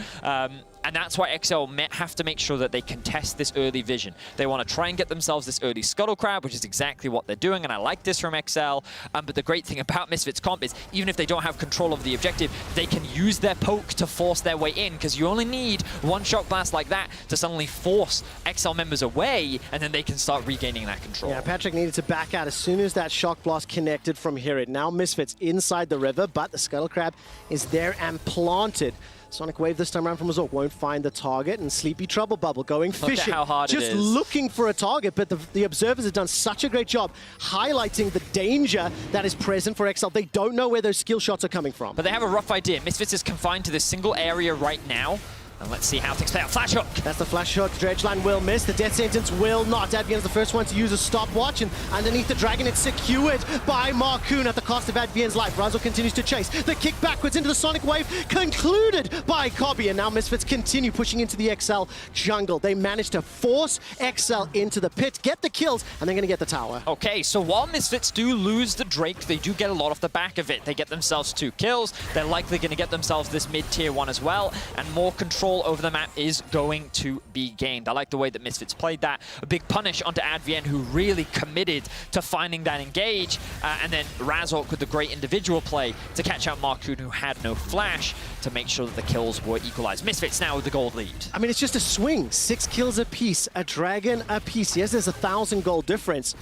And that's why XL have to make sure that they contest this early vision. They want to try and get themselves this early Scuttle Crab, which is exactly what they're doing, and I like this from XL. But the great thing about Misfits comp is, even if they don't have control of the objective, they can use their poke to force their way in, because you only need one Shock Blast like that to suddenly force XL members away, and then they can start regaining that control. Yeah, Patrick needed to back out as soon as that Shock Blast connected from Herit. Now Misfits inside the river, but the Scuttle Crab is there and planted. Sonic Wave this time around from Azork won't find the target, and Sleepy Trouble Bubble going fishing. Look at how hard just it is. looking for a target, but the observers have done such a great job highlighting the danger that is present for XL. They don't know where those skill shots are coming from. But they have a rough idea. Misfits is confined to this single area right now. And let's see how things play out. Flash Hook! That's the Flash Hook. Dredgeline will miss. The Death Sentence will not. Advien's the first one to use a stopwatch, and underneath the Dragon, it's secured by Marcoon at the cost of Advien's life. Razzle continues to chase. The kick backwards into the Sonic Wave, concluded by Cobby, and now Misfits continue pushing into the XL jungle. They managed to force XL into the pit, get the kills, and they're going to get the tower. Okay, so while Misfits do lose the Drake, they do get a lot off the back of it. They get themselves 2 kills. They're likely going to get themselves this mid-tier 1 as well, and more control over the map is going to be gained. I like the way that Misfits played that. A big punish onto Advien, who really committed to finding that engage, and then Razork with the great individual play to catch out Marcoon, who had no flash, to make sure that the kills were equalized. Misfits now with the gold lead. I mean, it's just a swing. 6 kills apiece, a dragon apiece. Yes, there's 1,000 gold difference,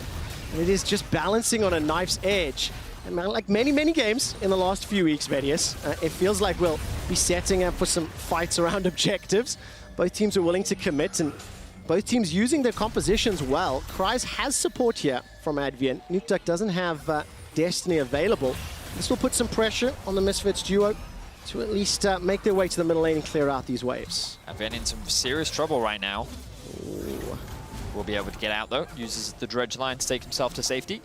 and it is just balancing on a knife's edge. And like many games in the last few weeks, Vedius, it feels like, well, be setting up for some fights around objectives. Both teams are willing to commit, and both teams using their compositions well. Kryze has support here from Advian. Nukeduck doesn't have Destiny available. This will put some pressure on the Misfits duo to at least make their way to the middle lane and clear out these waves. Advian in some serious trouble right now. Ooh. Will be able to get out though. Uses the dredge line to take himself to safety.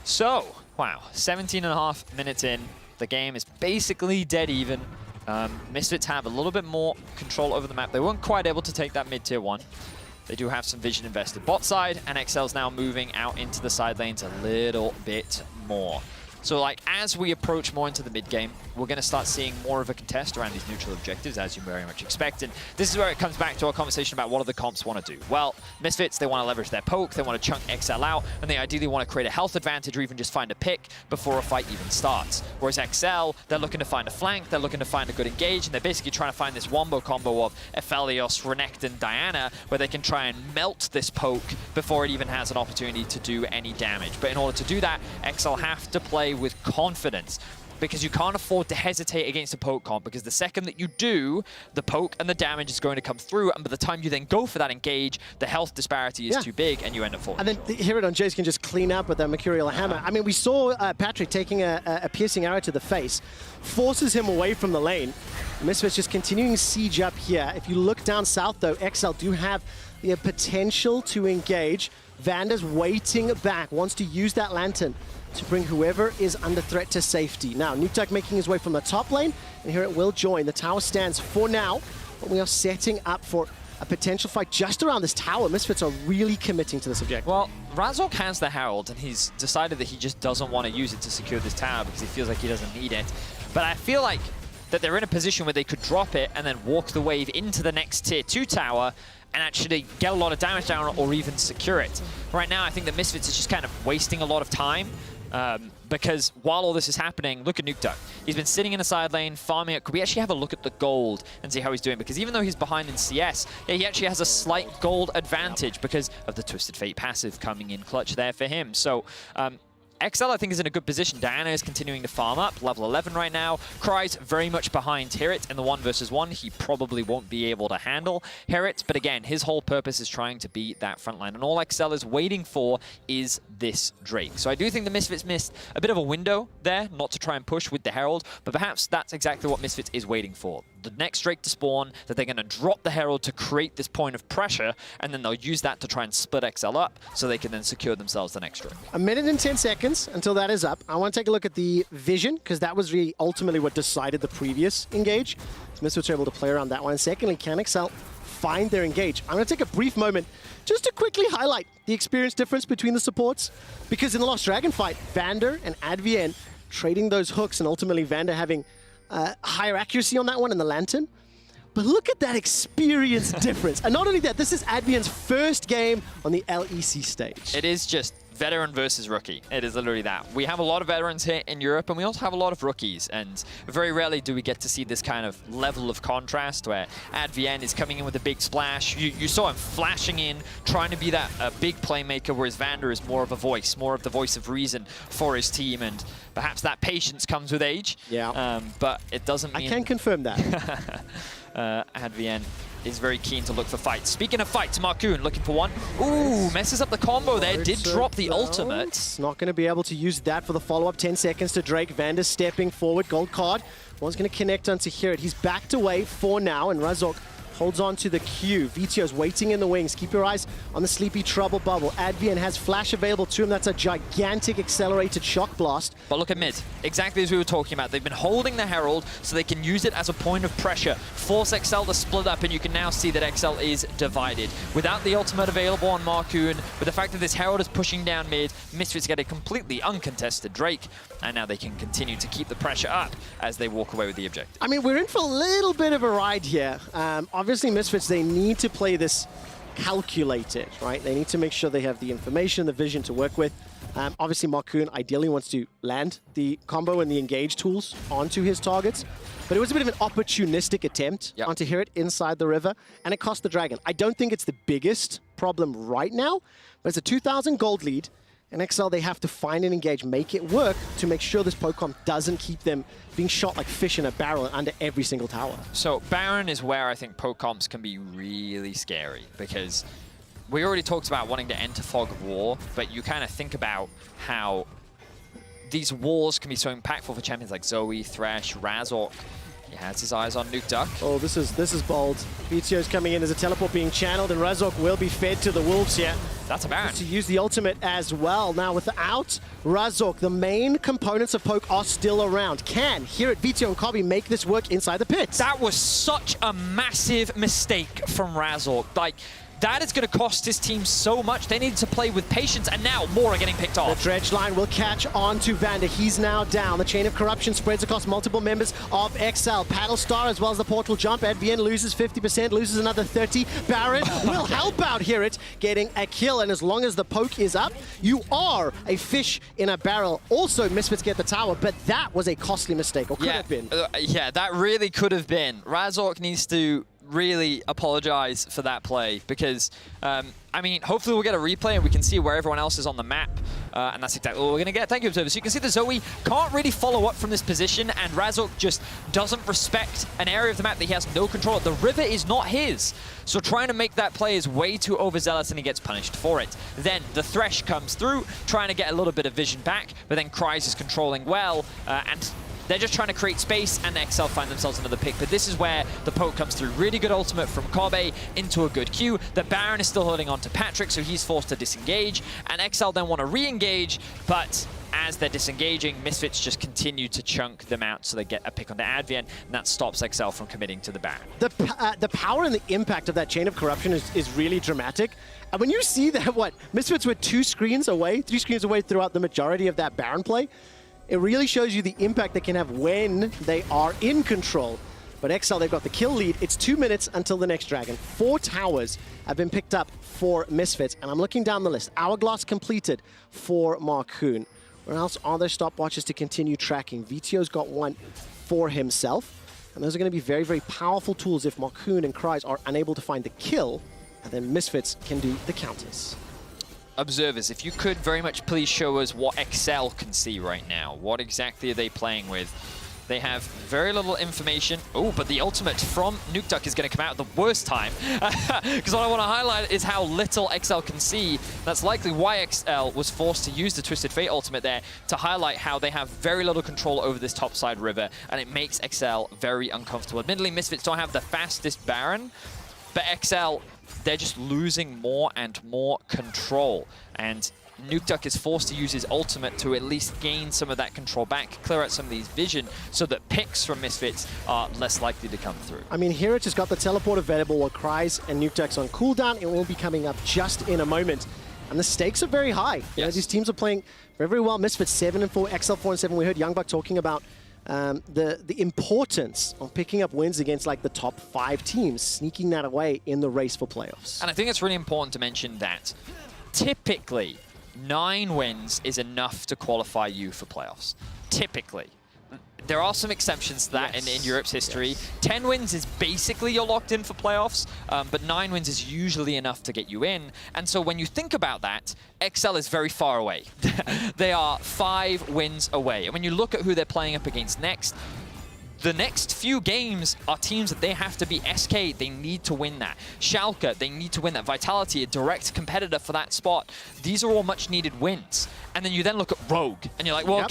So, wow, 17.5 minutes in. The game is basically dead even. Misfits have a little bit more control over the map. They weren't quite able to take that mid-tier 1. They do have some vision invested bot side, and XL's now moving out into the side lanes a little bit more. So like, as we approach more into the mid-game, we're going to start seeing more of a contest around these neutral objectives, as you very much expect. And this is where it comes back to our conversation about what do the comps want to do. Well, Misfits, they want to leverage their poke, they want to chunk XL out, and they ideally want to create a health advantage or even just find a pick before a fight even starts. Whereas XL, they're looking to find a flank, they're looking to find a good engage, and they're basically trying to find this wombo combo of Aphelios, Renekton, Diana, where they can try and melt this poke before it even has an opportunity to do any damage. But in order to do that, XL have to play with confidence, because you can't afford to hesitate against a poke comp, because the second that you do, the poke and the damage is going to come through, and by the time you then go for that engage, the health disparity is too big and you end up falling. And then here it on Jace can just clean up with that Mercurial Hammer. I mean, we saw Patrick taking a piercing arrow to the face, forces him away from the lane. Misfits just continuing siege up here. If you look down south though, XL do have the potential to engage. Vanda's waiting back, wants to use that lantern to bring whoever is under threat to safety. Now, Nukeduck making his way from the top lane, and here it will join. The tower stands for now, but we are setting up for a potential fight just around this tower. Misfits are really committing to this objective. Well, Razork has the Herald, and he's decided that he just doesn't want to use it to secure this tower because he feels like he doesn't need it. But I feel like that they're in a position where they could drop it and then walk the wave into the next tier 2 tower and actually get a lot of damage down or even secure it. Right now, I think that Misfits is just kind of wasting a lot of time. Because while all this is happening, look at Nukeduck. He's been sitting in a side lane, farming it. Could we actually have a look at the gold and see how he's doing? Because even though he's behind in CS, yeah, he actually has a slight gold advantage because of the Twisted Fate passive coming in clutch there for him. So, XL, I think, is in a good position. Diana is continuing to farm up, level 11 right now. Kryze very much behind Hirit in the 1v1. He probably won't be able to handle Hirit, but again, his whole purpose is trying to beat that front line, and all XL is waiting for is this Drake. So I do think the Misfits missed a bit of a window there, not to try and push with the Herald, but perhaps that's exactly what Misfits is waiting for. The next Drake to spawn, that they're going to drop the Herald to create this point of pressure, and then they'll use that to try and split XL up so they can then secure themselves the next Drake. A minute and 10 seconds until that is up. I want to take a look at the vision, because that was really ultimately what decided the previous engage. So Misfits are able to play around that one. And secondly, can XL find their engage? I'm going to take a brief moment just to quickly highlight the experience difference between the supports, because in the Lost Dragon fight, Vander and Advian trading those hooks, and ultimately Vander having higher accuracy on that one in the Lantern. But look at that experience difference. And not only that, this is Advian's first game on the LEC stage. It is just veteran versus rookie. It is literally that. We have a lot of veterans here in Europe, and we also have a lot of rookies, and very rarely do we get to see this kind of level of contrast where Advian is coming in with a big splash. You saw him flashing in, trying to be that big playmaker, whereas Vander is more of a voice, more of the voice of reason for his team, and perhaps that patience comes with age. Yeah. But it doesn't mean... I can confirm that. Advian is very keen to look for fights. Speaking of fights, Marcoon looking for one. Ooh, messes up the combo there. Did drop the ultimate. Not going to be able to use that for the follow-up. 10 seconds to Drake. Vander stepping forward. Gold card. One's going to connect onto Hirit. He's backed away for now, and Razork holds on to the Q. Vito's waiting in the wings. Keep your eyes on the Sleepy Trouble bubble. Advian has flash available to him. That's a gigantic accelerated shock blast. But look at mid. Exactly as we were talking about. They've been holding the Herald so they can use it as a point of pressure. Force XL to split up, and you can now see that XL is divided. Without the ultimate available on Marcoon, with the fact that this Herald is pushing down mid, Misfits get a completely uncontested Drake, and now they can continue to keep the pressure up as they walk away with the objective. I mean, we're in for a little bit of a ride here. Obviously, Misfits, they need to play this calculated, right? They need to make sure they have the information, the vision to work with. Obviously, Marcoon ideally wants to land the combo and the engage tools onto his targets, but it was a bit of an opportunistic attempt onto Hirit inside the river, and it cost the Dragon. I don't think it's the biggest problem right now, but it's a 2,000 gold lead, And XL, they have to find and engage, make it work to make sure this poke comp doesn't keep them being shot like fish in a barrel under every single tower. So Baron is where I think poke comps can be really scary, because we already talked about wanting to enter Fog of War, but you kind of think about how these wars can be so impactful for champions like Zoe, Thresh, Razork. He has his eyes on Nuke Duck. Oh, this is bold. BTO's coming in as a teleport being channeled, and Razork will be fed to the wolves here. That's a Baron. To use the ultimate as well. Now without Razork, the main components of poke are still around. Can, here at BTO and Kobe, make this work inside the pits? That was such a massive mistake from Razork. Like, that is going to cost his team so much. They need to play with patience, and now more are getting picked off. The dredge line will catch on to Vander. He's now down. The chain of corruption spreads across multiple members of XL. Paddle Star as well as the portal jump. Advian loses 50%, loses another 30. Baron will help out here at getting a kill, and as long as the poke is up, you are a fish in a barrel. Also, Misfits get the tower, but that was a costly mistake, or could have been. Yeah, that really could have been. Razork needs to really apologize for that play, because I mean, hopefully we'll get a replay and we can see where everyone else is on the map, and that's exactly what we're going to get. Thank you, observers. So you can see the Zoe can't really follow up from this position, and Razork just doesn't respect an area of the map that he has no control. The river is not his, so trying to make that play is way too overzealous, and he gets punished for it. Then the Thresh comes through, trying to get a little bit of vision back, but then Kryze is controlling well, and they're just trying to create space, and XL find themselves another pick. But this is where the poke comes through. Really good ultimate from Kobe into a good Q. The Baron is still holding on to Patrick, so he's forced to disengage. And XL then want to re-engage, but as they're disengaging, Misfits just continue to chunk them out, so they get a pick on the Advian, and that stops XL from committing to the Baron. The power and the impact of that chain of corruption is really dramatic. And when you see that, Misfits were 3 screens away throughout the majority of that Baron play, it really shows you the impact they can have when they are in control. But XL, they've got the kill lead. It's 2 minutes until the next Dragon. 4 towers have been picked up for Misfits. And I'm looking down the list. Hourglass completed for Marcoon. Where else are there stopwatches to continue tracking? VTO's got one for himself. And those are going to be very, very powerful tools if Marcoon and Kryze are unable to find the kill. And then Misfits can do the counters. Observers, if you could very much please show us what XL can see right now. What exactly are they playing with? They have very little information. Oh, but the ultimate from Nuke Duck is going to come out at the worst time. Because what I want to highlight is how little XL can see. That's likely why XL was forced to use the Twisted Fate ultimate there to highlight how they have very little control over this topside river, and it makes XL very uncomfortable. Admittedly, Misfits don't have the fastest Baron, but XL, they're just losing more and more control. And Nuke Duck is forced to use his ultimate to at least gain some of that control back, clear out some of these vision, so that picks from Misfits are less likely to come through. I mean, here it's just got the teleport available while Kryze and Nuke Duck's on cooldown. It will be coming up just in a moment. And the stakes are very high. Yes. You know, these teams are playing very, very well. Misfits 7-4, XL 4-7. We heard Youngbuck talking about the importance of picking up wins against like the top 5 teams, sneaking that away in the race for playoffs. And I think it's really important to mention that typically 9 wins is enough to qualify you for playoffs. Typically. There are some exceptions to that in Europe's history. Yes. 10 wins is basically you're locked in for playoffs, but 9 wins is usually enough to get you in. And so when you think about that, XL is very far away. They are 5 wins away. And when you look at who they're playing up against next, the next few games are teams that they have to beat. SK, they need to win that. Schalke, they need to win that. Vitality, a direct competitor for that spot. These are all much needed wins. And then you then look at Rogue, and you're like, well,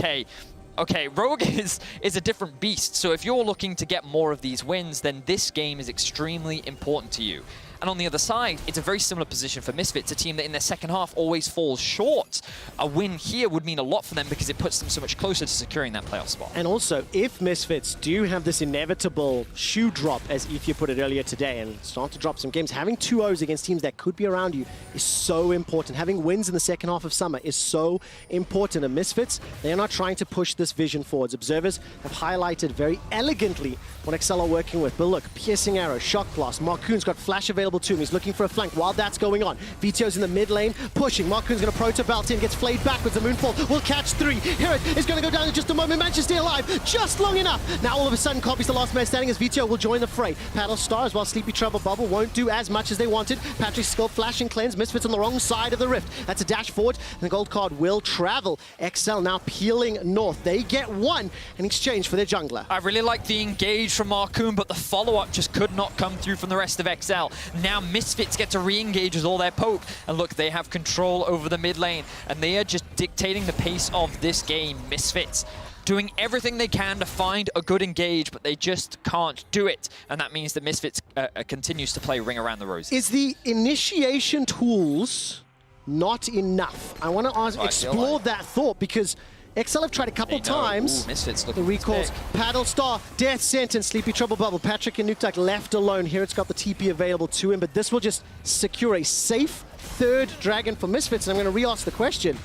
okay, Rogue is a different beast. So if you're looking to get more of these wins, then this game is extremely important to you. And on the other side, it's a very similar position for Misfits, a team that in their second half always falls short. A win here would mean a lot for them because it puts them so much closer to securing that playoff spot. And also, if Misfits do have this inevitable shoe drop, as Ethia put it earlier today, and start to drop some games, having 2-0s against teams that could be around you is so important. Having wins in the second half of Summer is so important. And Misfits, they are not trying to push this vision forwards. Observers have highlighted very elegantly what XL are working with. But look, Piercing Arrow, Shock Blast, Marcoon's got Flash available available to him. He's looking for a flank while that's going on. Vito's in the mid lane, pushing. Marcoon's going to proto belt in, gets flayed backwards. The Moonfall will catch 3. Hirit is going to go down in just a moment. Managed to stay alive just long enough. Now all of a sudden, Copy's the last man standing as Vito will join the fray. Paddle Star as well. Sleepy Trouble Bubble won't do as much as they wanted. Patrick's Skull Flash and Cleanse. Misfits on the wrong side of the rift. That's a dash forward, and the gold card will travel. XL now peeling north. They get 1 in exchange for their jungler. I really like the engage from Marcoon, but the follow-up just could not come through from the rest of XL. Now Misfits get to re-engage with all their poke, and look, they have control over the mid lane, and they are just dictating the pace of this game. Misfits doing everything they can to find a good engage, but they just can't do it. And that means that Misfits continues to play Ring Around the Roses. Is the initiation tools not enough? I want to explore that thought, because XL have tried a couple times. Ooh, Misfits the recalls. Paddle Star, Death Sentence, Sleepy Trouble Bubble. Patrick and Nuktak left alone. Here it's got the TP available to him, but this will just secure a safe third dragon for Misfits. And I'm going to re-ask the question.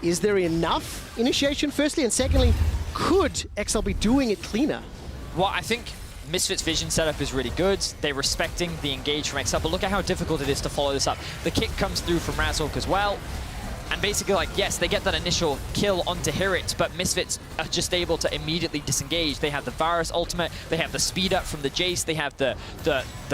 Is there enough initiation, firstly? And secondly, could XL be doing it cleaner? Well, I think Misfits' vision setup is really good. They're respecting the engage from XL, but look at how difficult it is to follow this up. The kick comes through from Razork as well. And basically, like, yes, they get that initial kill onto Hirit, but Misfits are just able to immediately disengage. They have the Varus ultimate, they have the speed up from the Jace, they have the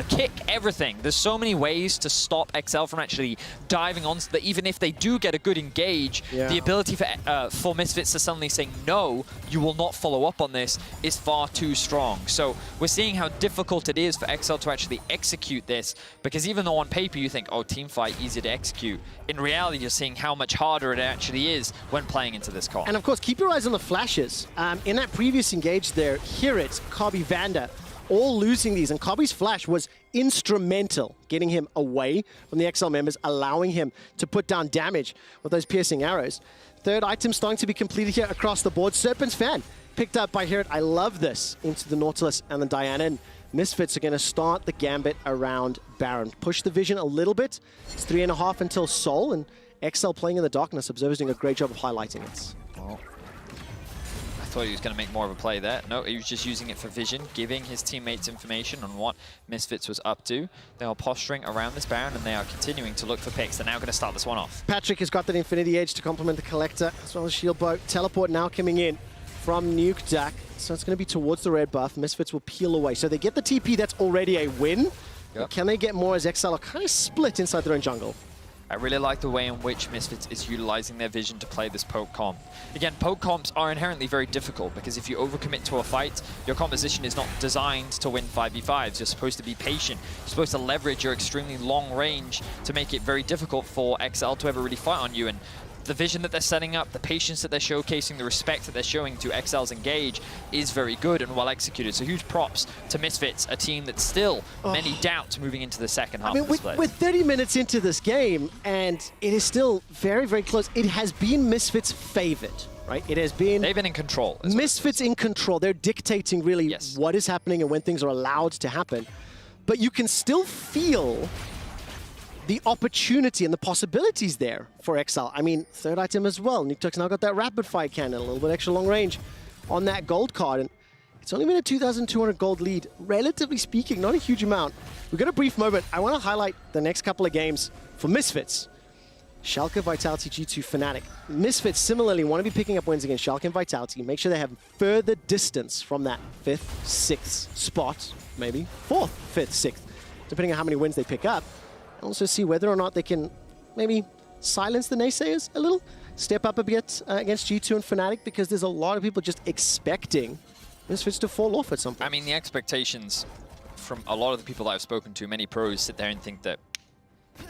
kick, everything. There's so many ways to stop XL from actually diving on, so that even if they do get a good engage, the ability for Misfits to suddenly say, no, you will not follow up on this, is far too strong. So we're seeing how difficult it is for XL to actually execute this, because even though on paper you think, oh, teamfight, easy to execute, in reality you're seeing how much harder it actually is when playing into this comp. And of course, keep your eyes on the flashes. In that previous engage there, Hirit, Kobe, Vanda, all losing these, and Kobe's flash was instrumental getting him away from the XL members, allowing him to put down damage with those piercing arrows. Third item starting to be completed here across the board. Serpent's Fan picked up by Hirit. I love this into the Nautilus and the Diana. And Misfits are going to start the gambit around Baron. Push the vision a little bit. It's 3.5 until Soul, and XL playing in the darkness. Observer's doing a great job of highlighting it. Well, I thought he was going to make more of a play there. No, he was just using it for vision, giving his teammates information on what Misfits was up to. They are posturing around this Baron, and they are continuing to look for picks. They're now going to start this one off. Patrick has got that Infinity Edge to complement the Collector, as well as Shield Bow. Teleport now coming in from Nukedak. So it's going to be towards the red buff. Misfits will peel away. So they get the TP, that's already a win. But can they get more as XL are kind of split inside their own jungle? I really like the way in which Misfits is utilizing their vision to play this poke comp. Again, poke comps are inherently very difficult, because if you overcommit to a fight, your composition is not designed to win 5v5s. You're supposed to be patient. You're supposed to leverage your extremely long range to make it very difficult for XL to ever really fight on you. And the vision that they're setting up, the patience that they're showcasing, the respect that they're showing to XL's engage is very good and well executed. So huge props to Misfits, a team that's still many doubts moving into the second half of the split. We're 30 minutes into this game, and it is still very, very close. It has been Misfits' favored, right? It has been... They've been in control. Misfits in control. They're dictating really what is happening and when things are allowed to happen. But you can still feel the opportunity and the possibilities there for XL. I mean, third item as well. Nuktuk's now got that rapid fire cannon, a little bit extra long range on that gold card. And it's only been a 2,200 gold lead, relatively speaking, not a huge amount. We've got a brief moment. I want to highlight the next couple of games for Misfits. Schalke, Vitality, G2, Fnatic. Misfits similarly want to be picking up wins against Schalke and Vitality. Make sure they have further distance from that 5th, 6th spot, maybe 4th, 5th, 6th, depending on how many wins they pick up. Also see whether or not they can maybe silence the naysayers a little, step up a bit against G2 and Fnatic, because there's a lot of people just expecting Misfits to fall off at some point. I mean, the expectations from a lot of the people that I've spoken to, many pros sit there and think that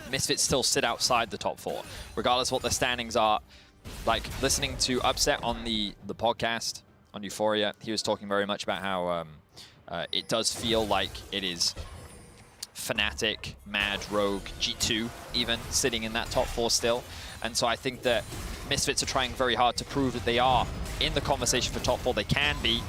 Misfits still sit outside the top 4, regardless of what their standings are. Like, listening to Upset on the podcast on Euphoria, he was talking very much about how it does feel like it is Fnatic, Mad, Rogue, G2 even sitting in that top 4 still. And so I think that Misfits are trying very hard to prove that they are in the conversation for top 4. They can be.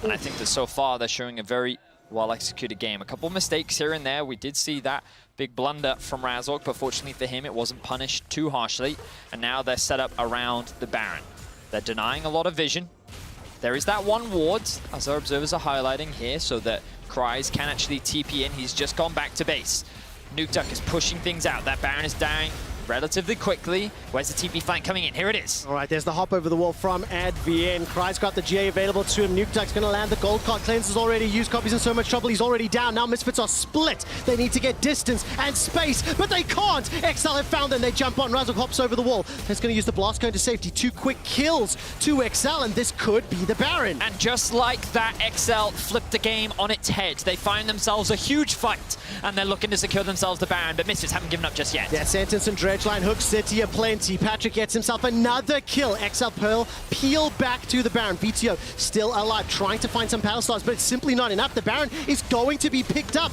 And I think that so far they're showing a very well-executed game. A couple of mistakes here and there. We did see that big blunder from Razork, but fortunately for him, it wasn't punished too harshly. And now they're set up around the Baron. They're denying a lot of vision. There is that one ward, as our observers are highlighting here, so that Cries can actually TP in. He's just gone back to base. Nuke Duck is pushing things out. That Baron is dying relatively quickly. Where's the TP flank coming in? Here it is. All right, there's the hop over the wall from Advien. Kry's got the GA available to him. Nuke Duck's going to land the gold card. Cleanse is already used. Copy's in so much trouble. He's already down. Now Misfits are split. They need to get distance and space, but they can't. XL have found them. They jump on. Razok hops over the wall. He's going to use the blast cone to safety. 2 quick kills to XL, and this could be the Baron. And just like that, XL flipped the game on its head. They find themselves a huge fight, and they're looking to secure themselves the Baron, but Misfits haven't given up just yet. Yeah, Sentence and Dredgeline, Hook City aplenty. Patrick gets himself another kill. XL Pearl peel back to the Baron. VTO still alive, trying to find some battle stars, but it's simply not enough. The Baron is going to be picked up.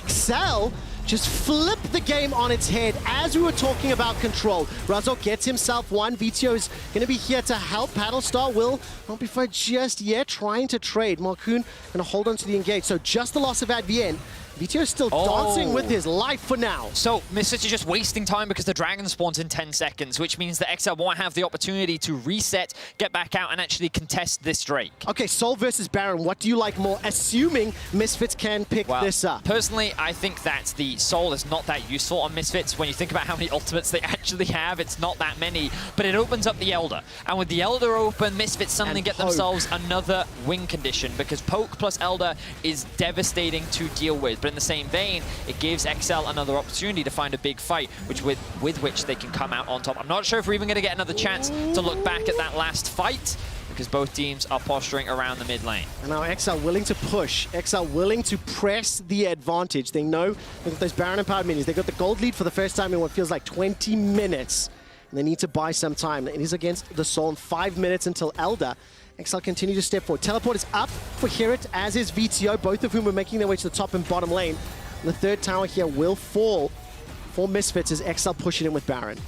XL just flipped the game on its head as we were talking about control. Razok gets himself one. VTO is going to be here to help. Paddlestar will not be for just yet, trying to trade. Marcoon going to hold on to the engage. So just the loss of Advien. VTO is still dancing with his life for now. So Misfits is just wasting time because the dragon spawns in 10 seconds, which means that XL won't have the opportunity to reset, get back out, and actually contest this Drake. Okay, Soul versus Baron, what do you like more? Assuming Misfits can pick this up. Personally, I think that the Soul is not that useful on Misfits. When you think about how many ultimates they actually have, it's not that many, but it opens up the Elder. And with the Elder open, Misfits suddenly get themselves another win condition, because Poke plus Elder is devastating to deal with. But in the same vein, it gives XL another opportunity to find a big fight, with which they can come out on top. I'm not sure if we're even going to get another chance to look back at that last fight, because both teams are posturing around the mid lane. And now XL willing to push, XL willing to press the advantage. They know they've got those Baron empowered minis. They got the gold lead for the first time in what feels like 20 minutes. And they need to buy some time. It is against the Soul in 5 minutes until Elder. XL continue to step forward. Teleport is up for Hirit, as is VTO, both of whom are making their way to the top and bottom lane. And the third tower here will fall for Misfits as XL pushing in with Baron.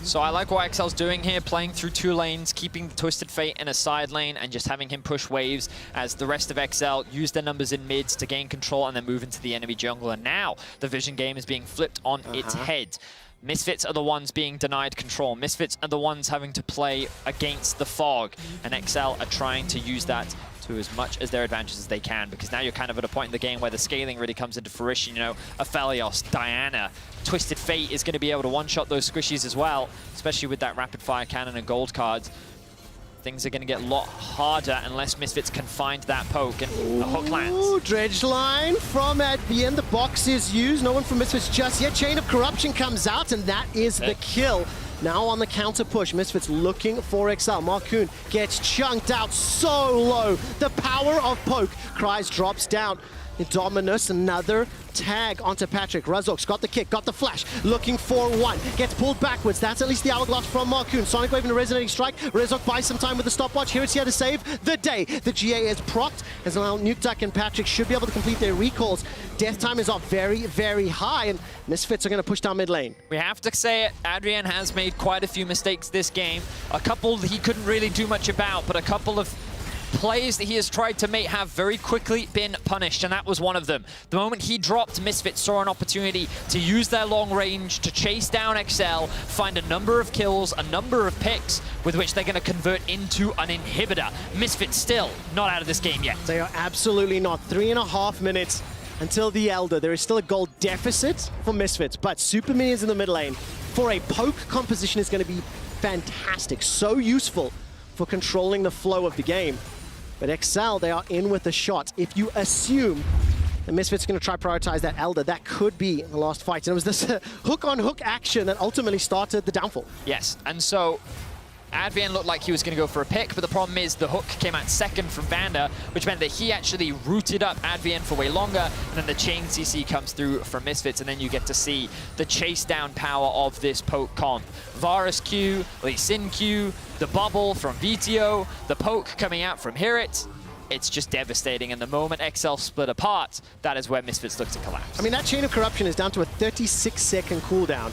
So I like what XL's doing here, playing through 2 lanes, keeping Twisted Fate in a side lane, and just having him push waves as the rest of XL use their numbers in mids to gain control and then move into the enemy jungle. And now the Vision game is being flipped on its head. Misfits are the ones being denied control. Misfits are the ones having to play against the fog, and XL are trying to use that to as much as their advantages as they can, because now you're kind of at a point in the game where the scaling really comes into fruition. You know, Aphelios, Diana, Twisted Fate is going to be able to one-shot those squishies as well, especially with that rapid fire cannon and gold cards. Things are going to get a lot harder unless Misfits can find that poke, and a hook lands. Ooh, dredge line from Advien. The box is used. No one from Misfits just yet. Chain of Corruption comes out, and that is the kill. Now on the counter push, Misfits looking for XL. Marcoon gets chunked out so low. The power of poke. Cries drops down. Indominus, another tag onto Patrick. Razok's got the kick, got the flash, looking for one. Gets pulled backwards. That's at least the hourglass from Marcoon. Sonic Wave and a resonating strike. Razok buys some time with the stopwatch. Here it's here to save the day. The GA is procced, as now Nuke Duck and Patrick should be able to complete their recalls. Death time is up very, very high, and Misfits are going to push down mid lane. We have to say it, Adrien has made quite a few mistakes this game. A couple he couldn't really do much about, but a couple of plays that he has tried to make have very quickly been punished, and that was one of them. The moment he dropped, Misfits saw an opportunity to use their long range to chase down XL, find a number of kills, a number of picks, with which they're going to convert into an inhibitor. Misfits still not out of this game yet. They are absolutely not. 3.5 minutes until the Elder. There is still a gold deficit for Misfits, but Super Minions in the mid lane for a poke composition is going to be fantastic. So useful for controlling the flow of the game. But XL, they are in with a shot. If you assume the Misfits are going to try prioritize that Elder, that could be the last fight. And it was this hook-on-hook action that ultimately started the downfall. Yes, and so Advien looked like he was going to go for a pick, but the problem is the hook came out second from Vander, which meant that he actually rooted up Advien for way longer, and then the chain CC comes through from Misfits, and then you get to see the chase down power of this poke comp. Varus Q, Lee Sin Q, the bubble from VTO, the poke coming out from Hirit. It's just devastating, and the moment XL split apart, that is where Misfits look to collapse. I mean, that Chain of Corruption is down to a 36-second cooldown.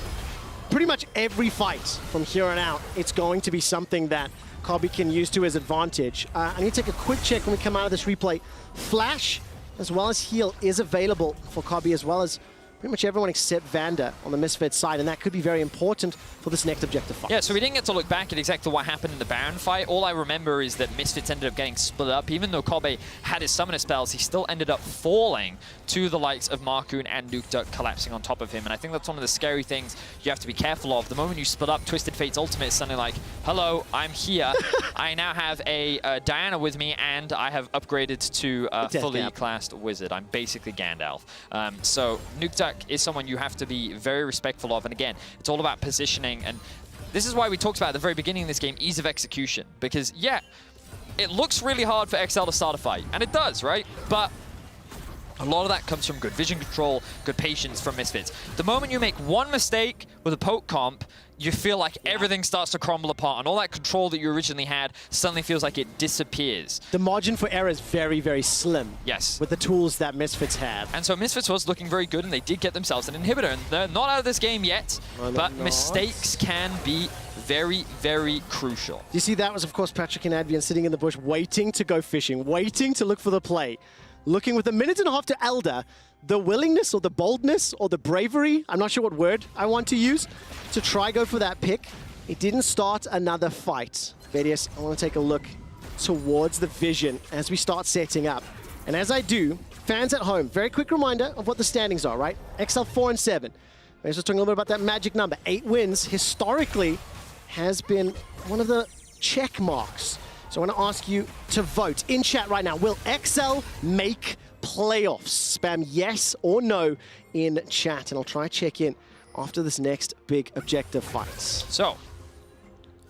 Pretty much every fight from here on out, it's going to be something that Kobe can use to his advantage. I need to take a quick check when we come out of this replay. Flash, as well as heal, is available for Kobe, as well as pretty much everyone except Vander on the Misfits side, and that could be very important for this next objective fight. Yeah, so we didn't get to look back at exactly what happened in the Baron fight. All I remember is that Misfits ended up getting split up. Even though Kobe had his summoner spells, he still ended up falling to the likes of Markoon and Nukeduck collapsing on top of him. And I think that's one of the scary things you have to be careful of. The moment you split up, Twisted Fate's ultimate is suddenly like, hello, I'm here. I now have a Diana with me, and I have upgraded to a fully classed wizard. I'm basically Gandalf. So Nukeduck is someone you have to be very respectful of. And again, it's all about positioning. And this is why we talked about at the very beginning of this game, ease of execution. Because, yeah, it looks really hard for XL to start a fight. And it does, right? But a lot of that comes from good vision control, good patience from Misfits. The moment you make one mistake with a poke comp, you feel like everything starts to crumble apart, and all that control that you originally had suddenly feels like it disappears. The margin for error is very, very slim. Yes. With the tools that Misfits have. And so Misfits was looking very good, and they did get themselves an inhibitor, and they're not out of this game yet, but mistakes can be very, very crucial. You see, that was, of course, Patrick and Advian sitting in the bush, waiting to go fishing, waiting to look for the play. Looking with a minute and a half to Elder, the willingness or the boldness or the bravery, I'm not sure what word I want to use, to try go for that pick. It didn't start another fight. Vedius, I want to take a look towards the vision as we start setting up. And as I do, fans at home, very quick reminder of what the standings are, right? XL 4 and 7. I was just talking a little bit about that magic number. 8 wins historically has been one of the check marks. So I want to ask you to vote in chat right now. Will XL make playoffs? Spam yes or no in chat, and I'll try to check in after this next big objective fight. So,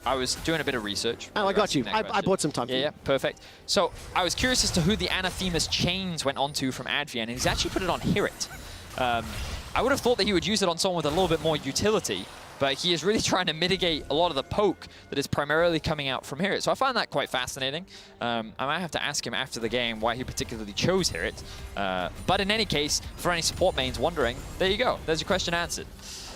I was doing a bit of research. Oh, I got you. I bought some time for you. Yeah, perfect. So, I was curious as to who the Anathema's chains went onto from Advian, and he's actually put it on Hirit. I would have thought that he would use it on someone with a little bit more utility, but he is really trying to mitigate a lot of the poke that is primarily coming out from Hirit. So I find that quite fascinating. I might have to ask him after the game why he particularly chose Hirit. But in any case, for any support mains wondering, there you go. There's your question answered.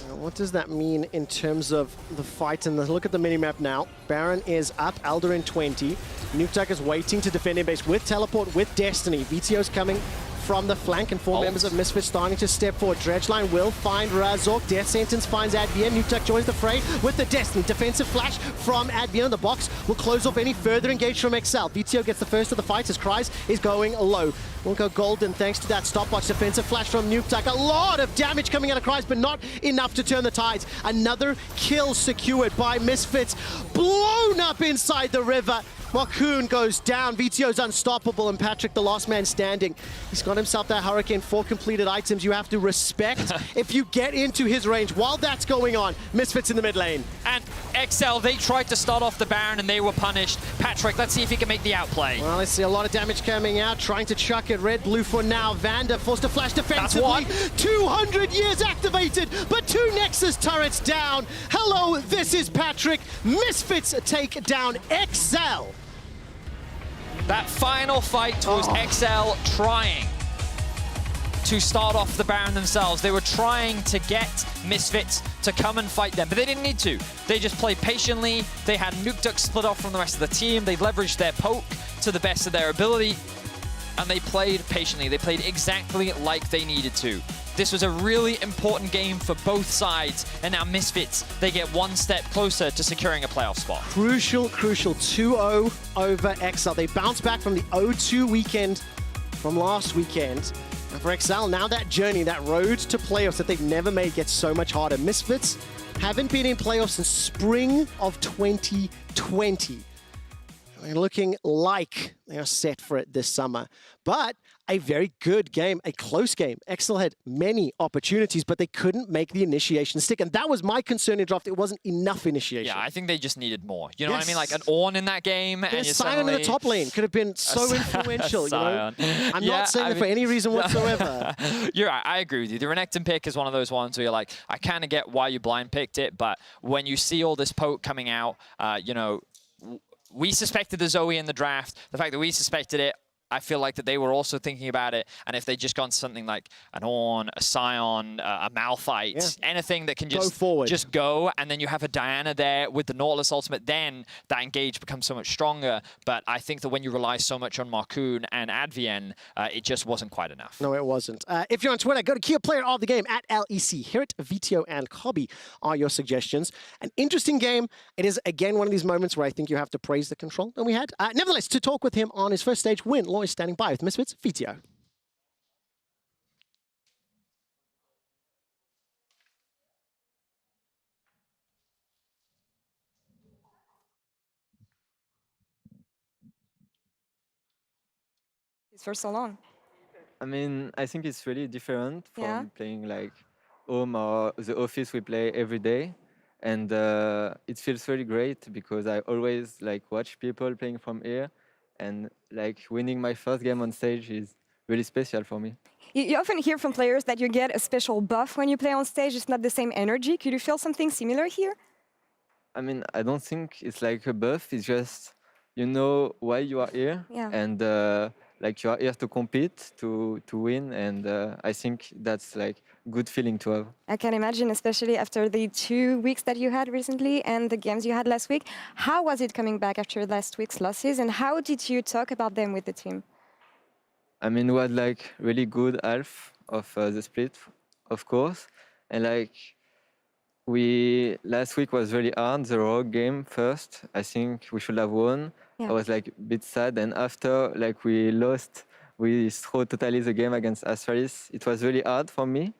What does that mean in terms of the fight? And look at the minimap now. Baron is up, Elder in 20. Nukeduck is waiting to defend in base with Teleport, with Destiny. VTO's coming from the flank, and 4 members of Misfits starting to step forward. Dredgeline will find Razork. Death Sentence finds Advian. Nukeduck joins the fray with the Destiny. Defensive flash from Advian. The box will close off any further engage from XL. VTO gets the first of the fight as Cries is going low. Will go golden thanks to that stopwatch. Defensive flash from Nukeduck. A lot of damage coming out of Cries, but not enough to turn the tides. Another kill secured by Misfits. Blown up inside the river. Markoon goes down. VTO's unstoppable, and Patrick, the last man standing. He's got himself that Hurricane, 4 completed items you have to respect if you get into his range. While that's going on, Misfits in the mid lane. And XL, they tried to start off the Baron, and they were punished. Patrick, let's see if he can make the outplay. Well, I see a lot of damage coming out, trying to chuck it. Red, blue for now. Vander forced to flash defensively. 200 years activated, but 2 Nexus turrets down. Hello, this is Patrick. Misfits take down XL. That final fight was XL trying to start off the Baron themselves. They were trying to get Misfits to come and fight them, but they didn't need to. They just played patiently. They had Nukeduck split off from the rest of the team. They leveraged their poke to the best of their ability, and they played patiently. They played exactly like they needed to. This was a really important game for both sides, and now Misfits, they get one step closer to securing a playoff spot. Crucial, crucial 2-0 over XL. They bounce back from the 0-2 weekend from last weekend. And for XL, now that journey, that road to playoffs that they've never made gets so much harder. Misfits haven't been in playoffs since spring of 2020. They're looking like they are set for it this summer. But a very good game, a close game. XL had many opportunities, but they couldn't make the initiation stick. And that was my concern in draft. It wasn't enough initiation. Yeah, I think they just needed more. You know what I mean? Like an Ornn in that game. And Sion in the top lane could have been so influential, you know? I'm not saying that for any reason whatsoever. You're right, I agree with you. The Renekton pick is one of those ones where you're like, I kind of get why you blind picked it, but when you see all this poke coming out, you know, we suspected the Zoe in the draft. The fact that we suspected it I feel like that they were also thinking about it, and if they'd just gone something like an Ornn, a Sion, a Malphite, anything that can just go, and then you have a Diana there with the Nautilus ultimate, then that engage becomes so much stronger. But I think that when you rely so much on Marcoon and Advienne, it just wasn't quite enough. No, it wasn't. If you're on Twitter, go to Key Player of the Game at LEC. Hirit, Vito, and Hobby are your suggestions. An interesting game. It is, again, one of these moments where I think you have to praise the control that we had. Nevertheless, to talk with him on his first stage win, Law is standing by with Misfits, Vito. It's for so long. I mean, I think it's really different from playing like home or the office we play every day. And it feels really great because I always like watch people playing from here, and like winning my first game on stage is really special for me. You often hear from players that you get a special buff when you play on stage. It's not the same energy. Could you feel something similar here? I mean, I don't think it's like a buff. It's just, you know why you are here. And like you are here to compete, to win. And I think that's like good feeling to have. I can imagine, especially after the 2 weeks that you had recently and the games you had last week. How was it coming back after last week's losses? And how did you talk about them with the team? I mean, we had like really good half of the split, of course. And like last week was really hard, the Rogue game first. I think we should have won. I was like a bit sad. And after like we lost, we threw totally the game against Astralis. It was really hard for me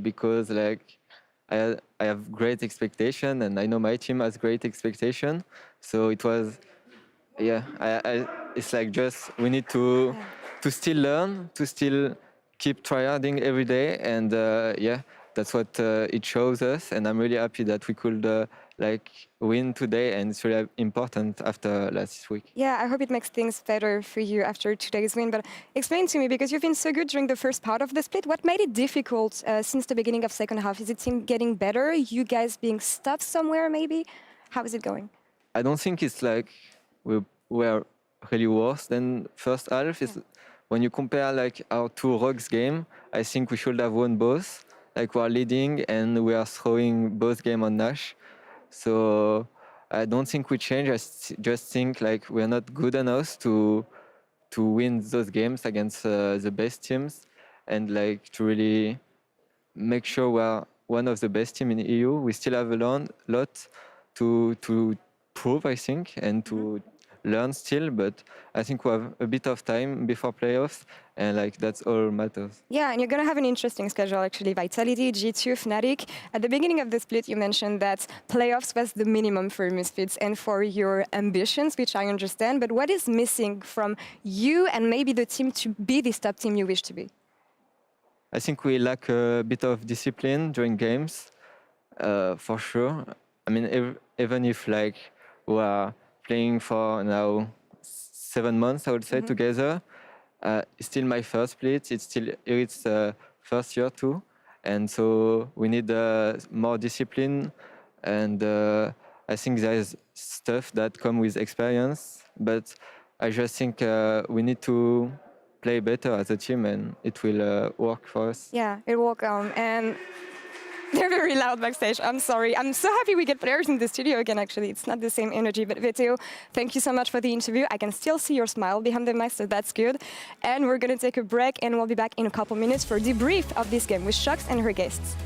because like I have great expectation, and I know my team has great expectation. So it was, it's like just we need to still learn, to still keep tryharding every day, and that's what it shows us. And I'm really happy that we could like win today, and it's really important after last week. Yeah, I hope it makes things better for you after today's win. But explain to me, because you've been so good during the first part of the split, what made it difficult since the beginning of second half? Is it team getting better? You guys being stuck somewhere, maybe? How is it going? I don't think it's like we were really worse than first half. When you compare like our two Rogues game, I think we should have won both. Like we are leading and we are throwing both game on Nash. So I don't think we change. I just think like we are not good enough to win those games against the best teams, and like to really make sure we are one of the best teams in EU. We still have a lot to prove, I think, and to learn still, but I think we have a bit of time before playoffs, and like that's all matters. Yeah, and you're going to have an interesting schedule actually. Vitality, G2, Fnatic. At the beginning of the split, you mentioned that playoffs was the minimum for Misfits and for your ambitions, which I understand, but what is missing from you and maybe the team to be this top team you wish to be? I think we lack a bit of discipline during games, for sure. I mean, even if like we are playing for now 7 months, I would say, together. It's still my first split. It's first year too, and so we need more discipline. And I think there's stuff that come with experience, but I just think we need to play better as a team, and it will work for us. Yeah, it will come. And they're very loud backstage. I'm sorry. I'm so happy we get players in the studio again, actually. It's not the same energy. But Vito, thank you so much for the interview. I can still see your smile behind the mic, so that's good. And we're going to take a break, and we'll be back in a couple minutes for a debrief of this game with Shox and her guests.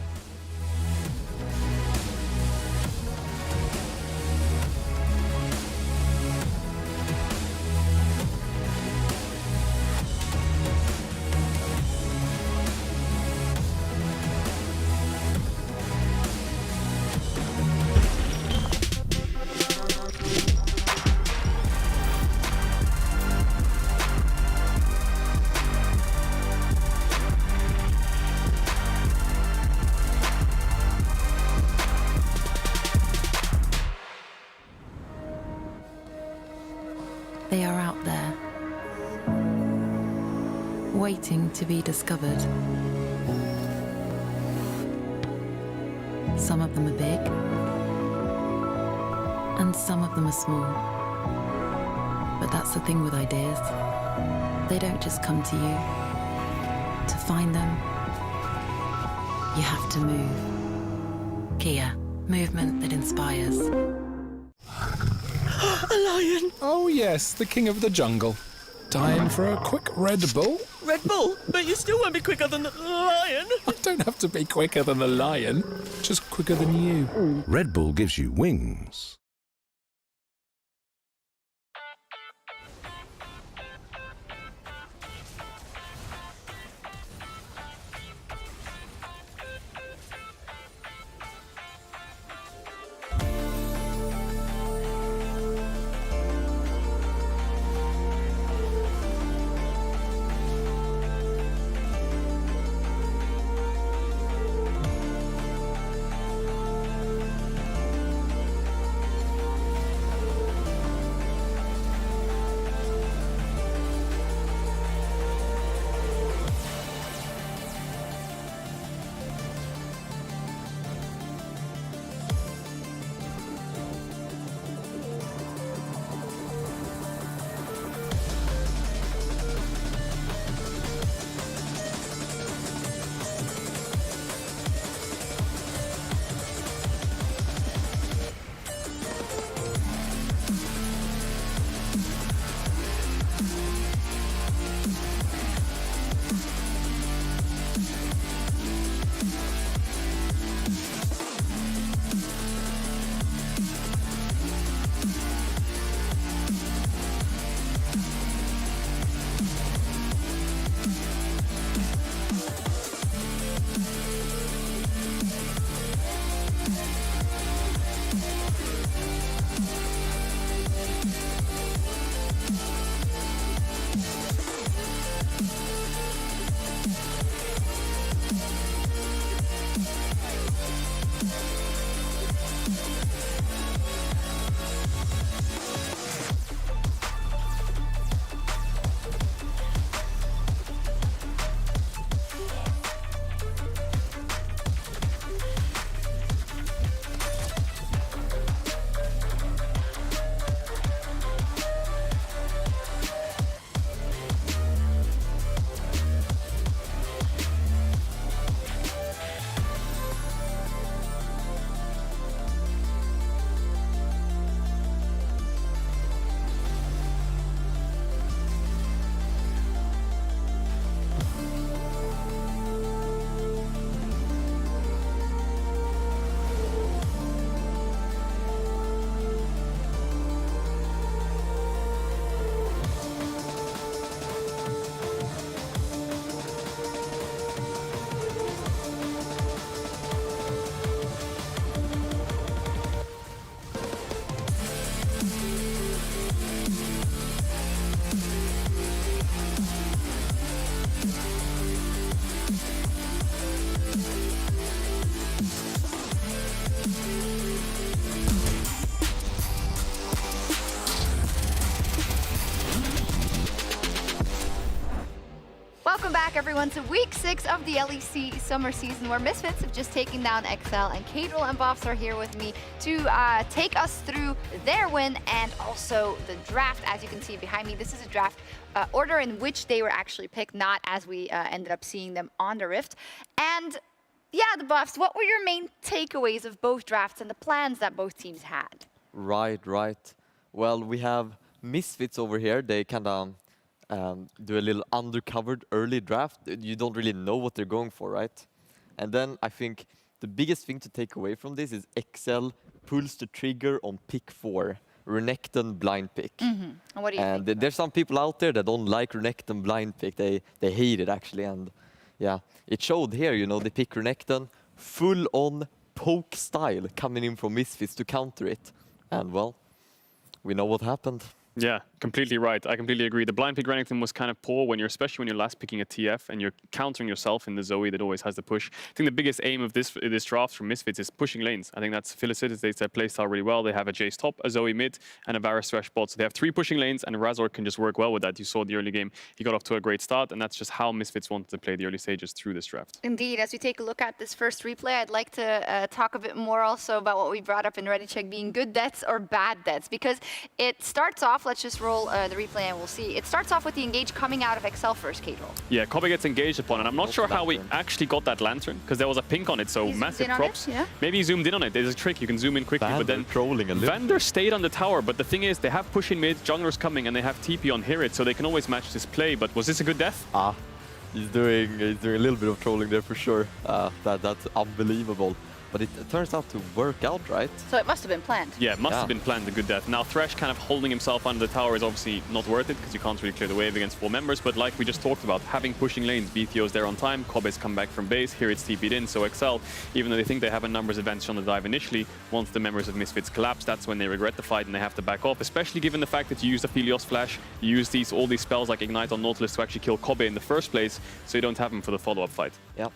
They are out there, waiting to be discovered. Some of them are big, and some of them are small. But that's the thing with ideas. they don't just come to you. To find them, you have to move. Kia, movement that inspires. A lion! Oh yes, the king of the jungle. Time for a quick Red Bull? Red Bull? But you still won't be quicker than the lion! I don't have to be quicker than the lion, just quicker than you. Red Bull gives you wings. Welcome back, everyone, to week 6 of the LEC Summer season, where Misfits have just taken down XL, and Cadril and Buffs are here with me to take us through their win and also the draft. As you can see behind me, this is a draft order in which they were actually picked, not as we ended up seeing them on the Rift. And yeah, the Buffs, what were your main takeaways of both drafts and the plans that both teams had? Right. Well, we have Misfits over here. They kind of do a little undercovered early draft. You don't really know what they're going for, right? And then I think the biggest thing to take away from this is XL pulls the trigger on pick 4, Renekton blind pick. And what do you think? And there's some people out there that don't like Renekton blind pick. They hate it, actually. And yeah, it showed here, you know, they pick Renekton full on poke style coming in from Misfits to counter it. And well, we know what happened. Yeah, completely right. I completely agree. The blind pick Renekton was kind of poor when especially when you're last picking a TF and you're countering yourself in the Zoe that always has the push. I think the biggest aim of this draft from Misfits is pushing lanes. I think that's Felicitous. They play style really well. They have a Jace top, a Zoe mid, and a Varus Thresh bot. So they have 3 pushing lanes, and Razor can just work well with that. You saw the early game. He got off to a great start, and that's just how Misfits wanted to play the early stages through this draft. Indeed. As we take a look at this first replay, I'd like to talk a bit more also about what we brought up in Ready Check being good deaths or bad deaths, because it starts off off, let's just roll the replay and we'll see. It starts off with the engage coming out of Excel first, K-Roll. Yeah, Kobe gets engaged upon, and I'm not sure how we actually got that lantern, because there was a pink on it, so massive props. Yeah. Maybe he zoomed in on it. There's a trick, you can zoom in quickly, but then trolling a little. Vander stayed on the tower, but the thing is, they have push in mid, jungler's coming, and they have TP on Hirit, so they can always match this play, but was this a good death? He's doing a little bit of trolling there for sure. That's unbelievable. But it turns out to work out, right? So it must have been planned. Yeah, it must have been planned, a good death. Now, Thresh kind of holding himself under the tower is obviously not worth it, because you can't really clear the wave against 4 members, but like we just talked about, having pushing lanes, BTO's there on time, Kobe's come back from base, here it's TP'd in, so Excel, even though they think they have a numbers advantage on the dive initially, once the members of Misfits collapse, that's when they regret the fight and they have to back off, especially given the fact that you use the Helios Flash, you use all these spells like Ignite on Nautilus to actually kill Kobe in the first place, so you don't have him for the follow-up fight. Yep.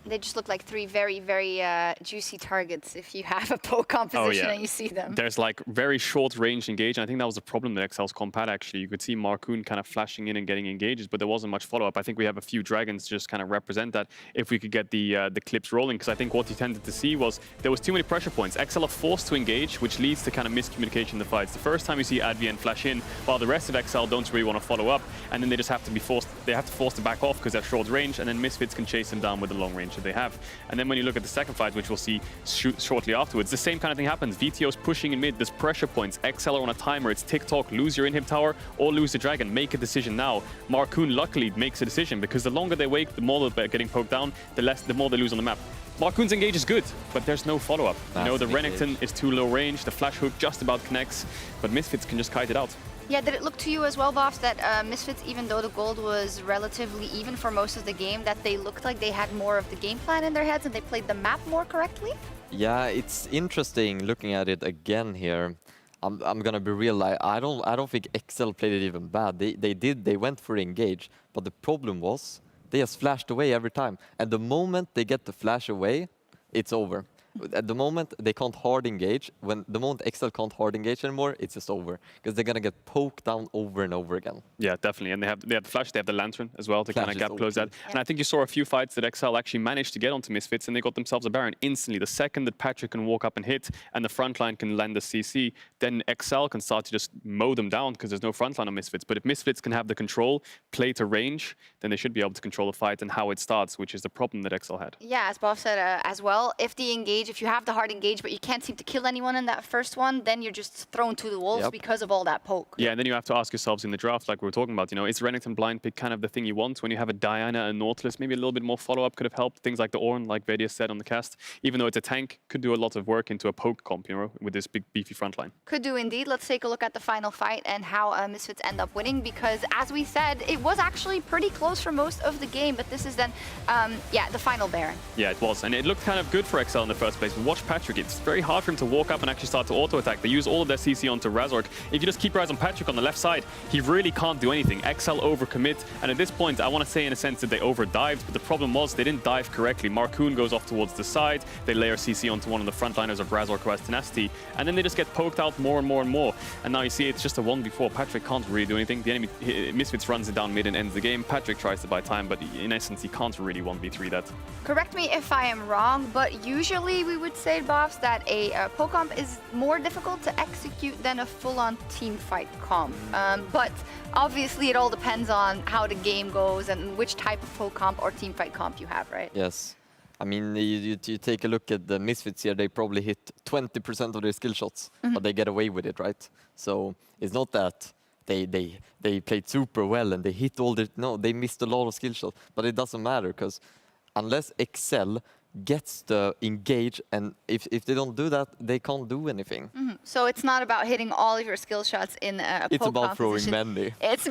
They just look like 3 very, very juicy targets if you have a poke composition and you see them. There's like very short range engage, and I think that was the problem that Excel's comp had actually. You could see Marcoon kind of flashing in and getting engages, but there wasn't much follow-up. I think we have a few dragons to just kind of represent that if we could get the clips rolling, because I think what you tended to see was there was too many pressure points. Excel are forced to engage, which leads to kind of miscommunication in the fights. The first time you see Advienne flash in, while the rest of Excel don't really want to follow up, and then they just have to be forced, to back off because they're short range, and then Misfits can chase them down with the long range that they have. And then when you look at the second fight, which we'll see shortly afterwards, the same kind of thing happens. VTO's pushing in mid, there's pressure points. XL are on a timer, it's TikTok, lose your inhib tower or lose the dragon, make a decision now. Marcoon luckily makes a decision, because the longer they wait, the more they're getting poked down, the more they lose on the map. Marcoon's engage is good, but there's no follow-up. You know, the Renekton is too low range, the flash hook just about connects, but Misfits can just kite it out. Yeah, did it look to you as well, Voffs, that Misfits, even though the gold was relatively even for most of the game, that they looked like they had more of the game plan in their heads and they played the map more correctly? Yeah, it's interesting looking at it again here. I'm gonna be real. I don't think Excel played it even bad. They went for engage, but the problem was they just flashed away every time. And the moment they get the flash away, it's over. At the moment, they can't hard engage. When the moment Excel can't hard engage anymore, it's just over, because they're gonna get poked down over and over again. Yeah, definitely. And they have the flash, they have the lantern as well to kind of gap close that. Yeah. And I think you saw a few fights that Excel actually managed to get onto Misfits, and they got themselves a Baron instantly. The second that Patrick can walk up and hit, and the front line can land the CC, then Excel can start to just mow them down, because there's no front line on Misfits. But if Misfits can have the control, play to range, then they should be able to control the fight and how it starts, which is the problem that Excel had. Yeah, as Bob said as well, if you have the hard engage, but you can't seem to kill anyone in that first one, then you're just thrown to the wolves because of all that poke. Yeah, and then you have to ask yourselves in the draft, like we were talking about, you know, is Renekton blind pick kind of the thing you want when you have a Diana and Nautilus? Maybe a little bit more follow-up could have helped. Things like the Ornn, like Vedia said on the cast, even though it's a tank, could do a lot of work into a poke comp, you know, with this big beefy front line. Could do indeed. Let's take a look at the final fight and how Misfits end up winning, because as we said, it was actually pretty close for most of the game, but this is then, the final Baron. Yeah, it was, and it looked kind of good for Excel in the first place. But watch Patrick, it's very hard for him to walk up and actually start to auto-attack. They use all of their CC onto Razork. If you just keep your eyes on Patrick on the left side, he really can't do anything. Excel overcommit, and at this point, I want to say in a sense that they over-dived, but the problem was they didn't dive correctly. Marcoon goes off towards the side, they layer CC onto one of the frontliners of Razork who has tenacity, and then they just get poked out more and more and more. And now you see it's just a 1v4. Patrick can't really do anything. The enemy, Misfits runs it down mid and ends the game. Patrick tries to buy time, but in essence, he can't really 1v3 that. Correct me if I am wrong, but usually we would say, Boffs, that a poke comp is more difficult to execute than a full-on team fight comp. But obviously it all depends on how the game goes and which type of poke comp or team fight comp you have, right? Yes. I mean, you take a look at the Misfits here, they probably hit 20% of their skill shots, but they get away with it, right? So it's not that they played super well and they hit all the... No, they missed a lot of skill shots, but it doesn't matter, because unless Excel gets the engage, and if they don't do that, they can't do anything. So it's not about hitting all of your skill shots in a It's poke about throwing composition. many. It's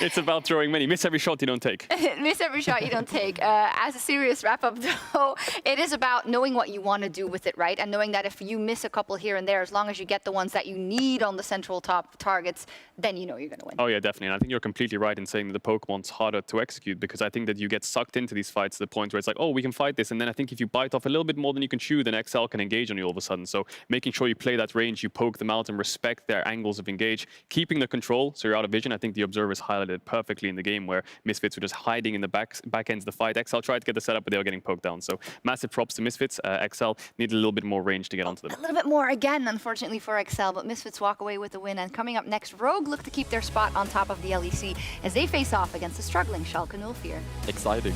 It's about throwing many. Miss every shot you don't take. Miss every shot you don't take. As a serious wrap-up, though, it is about knowing what you want to do with it, right? And knowing that if you miss a couple here and there, as long as you get the ones that you need on the central top targets, then you know you're going to win. Oh yeah, definitely. And I think you're completely right in saying that the Pokemon's harder to execute, because I think that you get sucked into these fights to the point where it's like, oh, we can fight this. And then I think think if you bite off a little bit more than you can chew, then XL can engage on you all of a sudden. So making sure you play that range, you poke them out and respect their angles of engage, keeping the control so you're out of vision. I think the observers highlighted it perfectly in the game where Misfits were just hiding in the back ends of the fight. XL tried to get the setup, but they were getting poked down. So massive props to Misfits. XL needed a little bit more range to get onto them. A little bit more again, unfortunately, for XL, but Misfits walk away with the win. And coming up next, Rogue look to keep their spot on top of the LEC as they face off against the struggling Schalke 04. Exciting.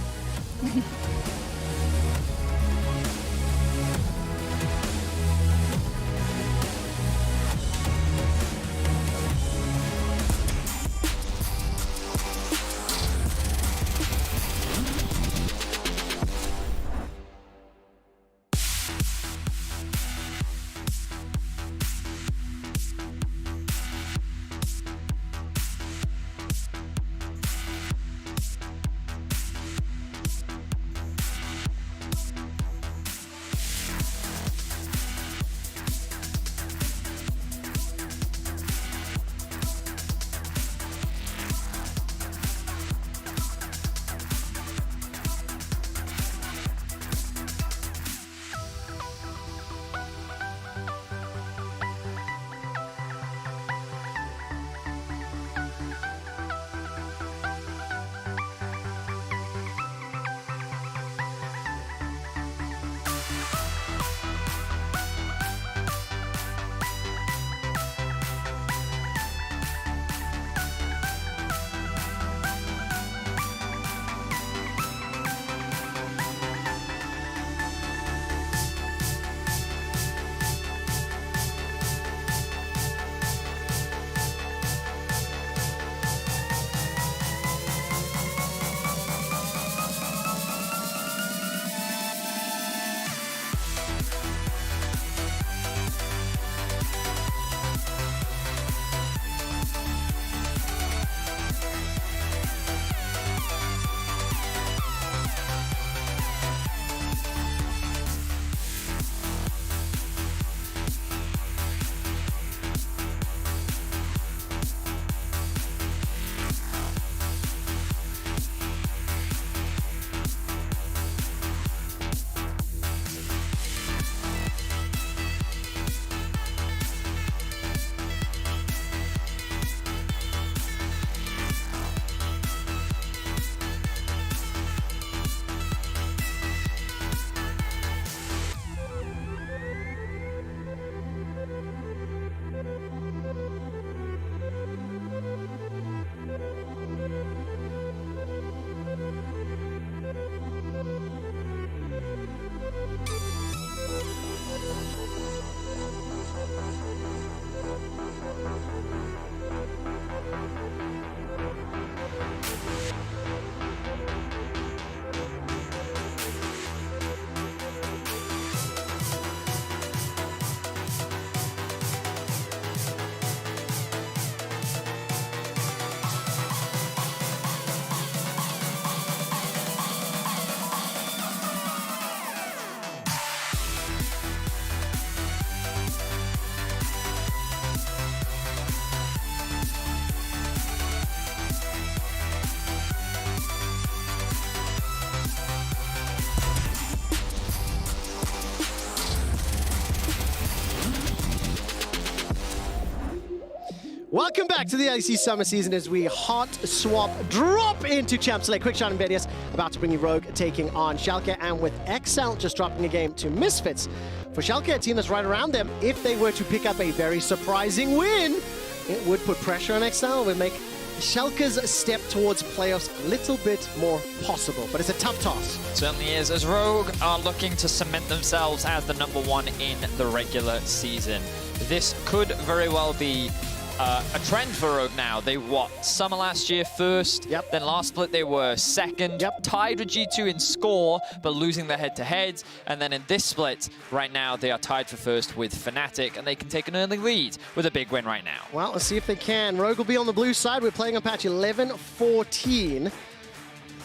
Welcome back to the LEC Summer season as we hot swap drop into Champs League. Quick shot and Vedius about to bring you Rogue taking on Schalke, and with XL just dropping a game to Misfits. For Schalke, a team that's right around them, if they were to pick up a very surprising win, it would put pressure on XL, would make Schalke's step towards playoffs a little bit more possible, but it's a tough toss. Certainly is, as Rogue are looking to cement themselves as the #1 in the regular season. This could very well be a trend for Rogue now. They Summer last year first, then last split they were second, tied with G2 in score, but losing their head-to-heads, and then in this split, right now, they are tied for first with Fnatic, and they can take an early lead with a big win right now. Well, let's see if they can. Rogue will be on the blue side. We're playing on patch 11.14.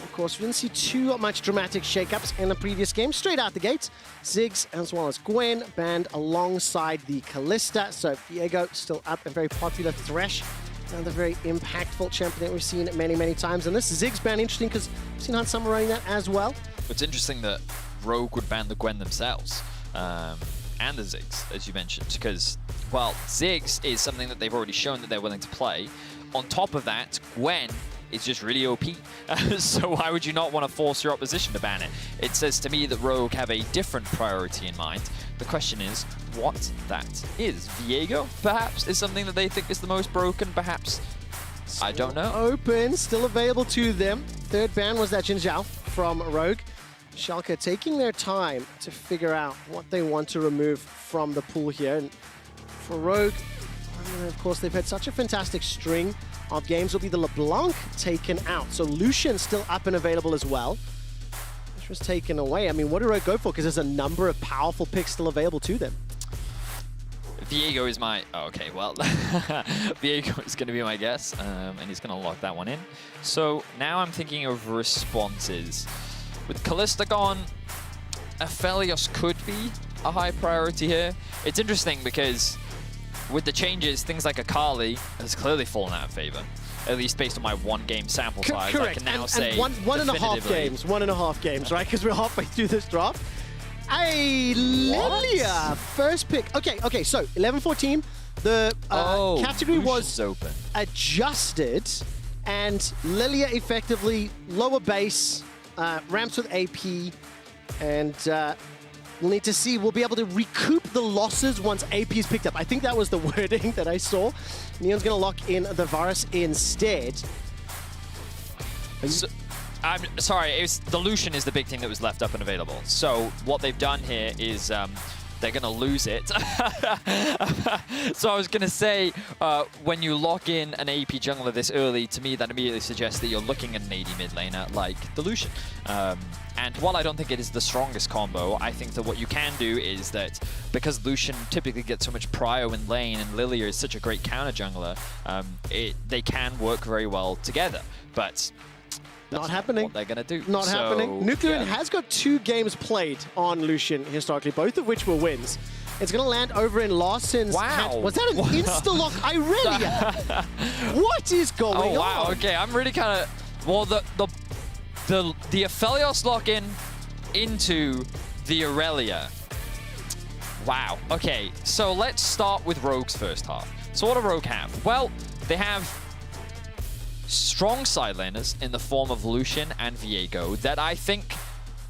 Of course, we didn't see too much dramatic shakeups in the previous game. Straight out the gates, Ziggs as well as Gwen banned alongside the Kalista. So Diego still up, a very popular Thresh. Another very impactful champion that we've seen many, many times. And this Ziggs ban, interesting because we've seen Hunt Summer running that as well. It's interesting that Rogue would ban the Gwen themselves. And the Ziggs, as you mentioned, because, well, Ziggs is something that they've already shown that they're willing to play. On top of that, Gwen is just really OP. So why would you not want to force your opposition to ban it? It says to me that Rogue have a different priority in mind. The question is what that is. Viego, perhaps, is something that they think is the most broken, perhaps. I don't know. Open, still available to them. Third ban was that Jin Zhao from Rogue. Schalke taking their time to figure out what they want to remove from the pool here. And for Rogue, of course, they've had such a fantastic string of games. Will be the LeBlanc taken out. So Lucian still up and available as well. This was taken away. I mean, what do Rogue go for? Because there's a number of powerful picks still available to them. Viego is my... Oh, okay, well, Viego is going to be my guess, and he's going to lock that one in. So now I'm thinking of responses. With Kalista gone, Aphelios could be a high priority here. It's interesting because with the changes, things like Akali has clearly fallen out of favor, at least based on my one-game sample size. Correct. I can now and say one and a half games. 1.5 games, right? Because we're halfway through this draft. Hey, Lilia, first pick. Okay, so 11-14, the category was open. Adjusted, and Lilia effectively lower base, ramps with AP, and we'll need to see. We'll be able to recoup the losses once AP is picked up. I think that was the wording that I saw. Neon's going to lock in the Varus instead. So, I'm sorry, the Lucian is the big thing that was left up and available. So what they've done here is they're going to lose it. So I was going to say, when you lock in an AP jungler this early, to me that immediately suggests that you're looking at an AD mid laner like the Lucian. And while I don't think it is the strongest combo, I think that what you can do is that because Lucian typically gets so much prio in lane and Lilia is such a great counter jungler, they can work very well together. But not happening. What they're going to do. Not happening. Nuclear has got 2 games played on Lucian historically, both of which were wins. It's going to land over in Lawson's hand. Was that an insta-lock? Irelia! What is going on? Oh, wow. Okay, I'm really kind of... Well, the Aphelios lock-in into the Irelia. Wow. Okay, so let's start with Rogue's first half. So what do Rogue have? Well, they have strong side laners in the form of Lucian and Viego that I think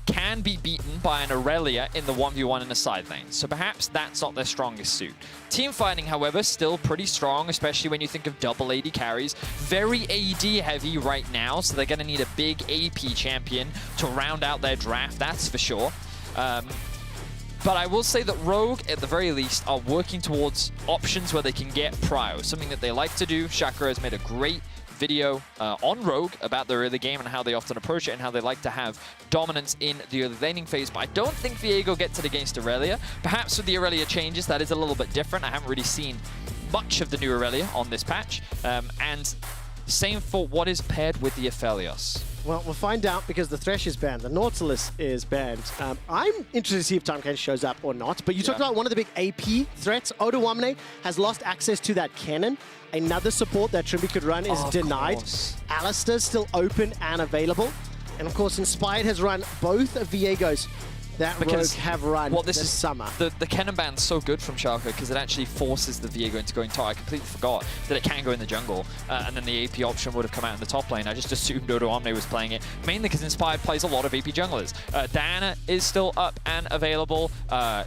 can be beaten by an Irelia in the 1v1 in a side lane. So perhaps that's not their strongest suit. Team fighting, however, still pretty strong, especially when you think of double AD carries. Very AD heavy right now, so they're going to need a big AP champion to round out their draft, that's for sure. But I will say that Rogue, at the very least, are working towards options where they can get prio, something that they like to do. Chakra has made a great video on Rogue about the early game and how they often approach it and how they like to have dominance in the early laning phase. But I don't think Viego gets it against Irelia. Perhaps with the Irelia changes, that is a little bit different. I haven't really seen much of the new Irelia on this patch. And same for what is paired with the Aphelios. Well, we'll find out because the Thresh is banned, the Nautilus is banned. I'm interested to see if Tahm Kench shows up or not, but you talked about one of the big AP threats. Odoamne has lost access to that cannon. Another support that Trimby could run is denied. Alistair's still open and available. And of course, Inspired has run both of Viego's that Rogue have run this summer. The cannon ban's so good from Schalke because it actually forces the Viego into going top. I completely forgot that it can go in the jungle, and then the AP option would have come out in the top lane. I just assumed Odoamne was playing it, mainly because Inspired plays a lot of AP junglers. Diana is still up and available.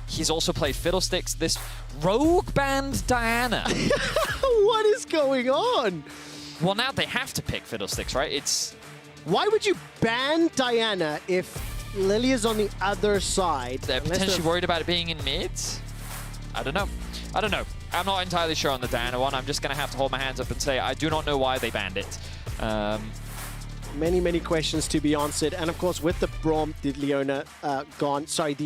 He's also played Fiddlesticks. This Rogue banned Diana. What is going on? Well, now they have to pick Fiddlesticks, right? Why would you ban Diana if Lilia's on the other side? They're potentially worried about it being in mids? I don't know. I'm not entirely sure on the Diana one. I'm just going to have to hold my hands up and say I do not know why they banned it. Many questions to be answered. And of course, with the Braum, the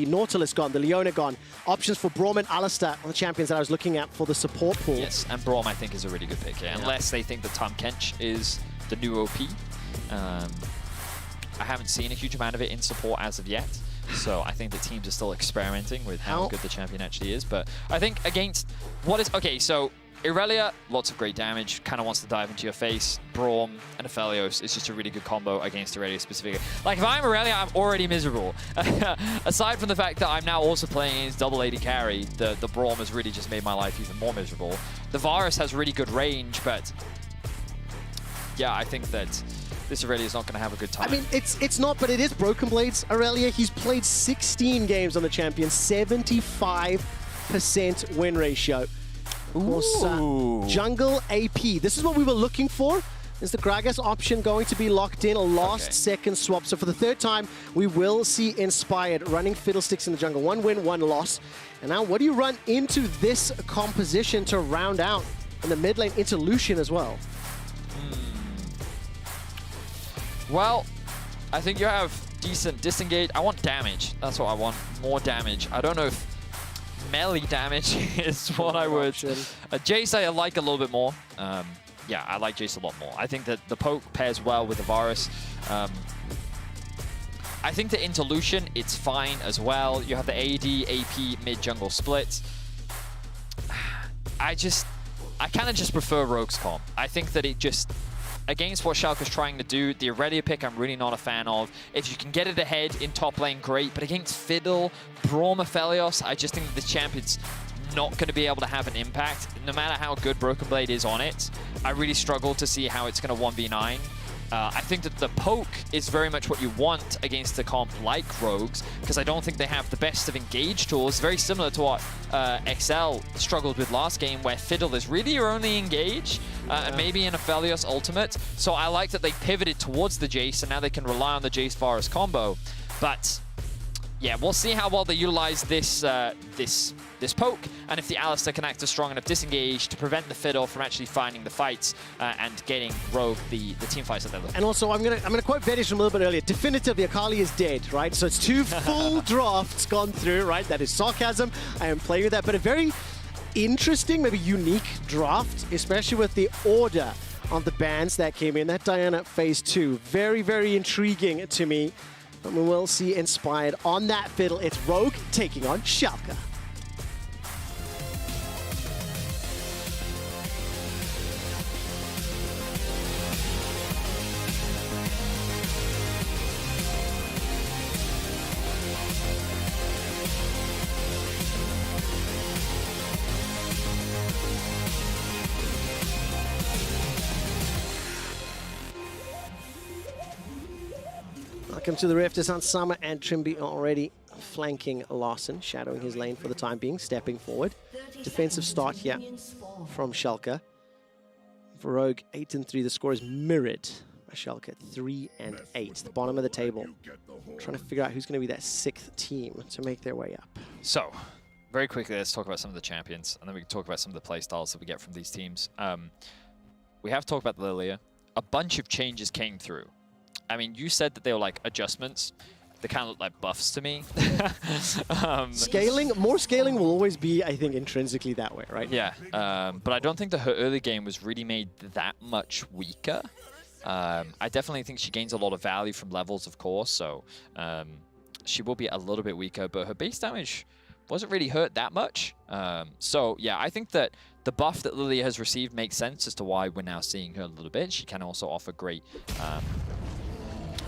Nautilus gone, the Leona gone, options for Braum and Alistair are the champions that I was looking at for the support pool. Yes, and Braum I think is a really good pick here, unless they think that Tahm Kench is the new OP. I haven't seen a huge amount of it in support as of yet, so I think the teams are still experimenting with how good the champion actually is. But I think against what is... Okay, so Irelia, lots of great damage, kind of wants to dive into your face. Braum and Aphelios is just a really good combo against Irelia specifically. Like, if I'm Irelia, I'm already miserable. Aside from the fact that I'm now also playing against double AD carry, the Braum has really just made my life even more miserable. The Varus has really good range, but yeah, I think that this Irelia is not going to have a good time. I mean, it's not, but it is Broken Blades Irelia. He's played 16 games on the champion, 75% win ratio. Of course, jungle AP. This is what we were looking for. Is the Gragas option going to be locked in? A last-second swap. So for the third time, we will see Inspired running Fiddlesticks in the jungle. 1 win, 1 loss. And now, what do you run into this composition to round out in the mid lane into Lucian as well? Well, I think you have decent disengage. I want damage. That's what I want. More damage. I don't know if melee damage is what I would. Jace I like a little bit more. Yeah, I like Jace a lot more. I think that the poke pairs well with the Varus. I think that into Lucian, it's fine as well. You have the AD, AP, mid-jungle split. I kind of just prefer Rogue's comp. I think that it just, against what Schalke's trying to do, the Irelia pick I'm really not a fan of. If you can get it ahead in top lane, great. But against Fiddle, Braum, Aphelios, I just think that the champion's not going to be able to have an impact. No matter how good Broken Blade is on it, I really struggle to see how it's going to 1v9. I think that the poke is very much what you want against a comp like Rogues, because I don't think they have the best of engage tools, very similar to what XL struggled with last game, where Fiddle is really your only engage, and maybe an Aphelios ultimate. So I like that they pivoted towards the Jace, and now they can rely on the Jace Varus combo. But yeah, we'll see how well they utilize this this poke, and if the Alistar can act as strong enough disengage to prevent the Fiddle from actually finding the fights and getting Rogue the team fights that they're looking for. And also, I'm gonna quote Vedish from a little bit earlier. Definitively, Akali is dead, right? So it's 2 full drafts gone through, right? That is sarcasm. I am playing with that, but a very interesting, maybe unique draft, especially with the order of the bans that came in. That Diana phase 2, very, very intriguing to me. And we will see Inspired on that Fiddle. It's Rogue taking on Schalke. Welcome to the Rift. It's on Summer and Trimby already flanking Larssen, shadowing his lane for the time being, stepping forward. Defensive start here from Schalke. For Rogue, 8-3. The score is mirrored by Schalke, 3-8. The bottom of the table. Trying to figure out who's going to be that 6th team to make their way up. So, very quickly, let's talk about some of the champions, and then we can talk about some of the play styles that we get from these teams. We have talked about Lilia. A bunch of changes came through. I mean, you said that they were like adjustments. They kind of look like buffs to me. More scaling will always be, I think, intrinsically that way, right? Yeah, but I don't think that her early game was really made that much weaker. I definitely think she gains a lot of value from levels, of course, so she will be a little bit weaker, but her base damage wasn't really hurt that much. So, yeah, I think that the buff that Lilia has received makes sense as to why we're now seeing her a little bit. She can also offer great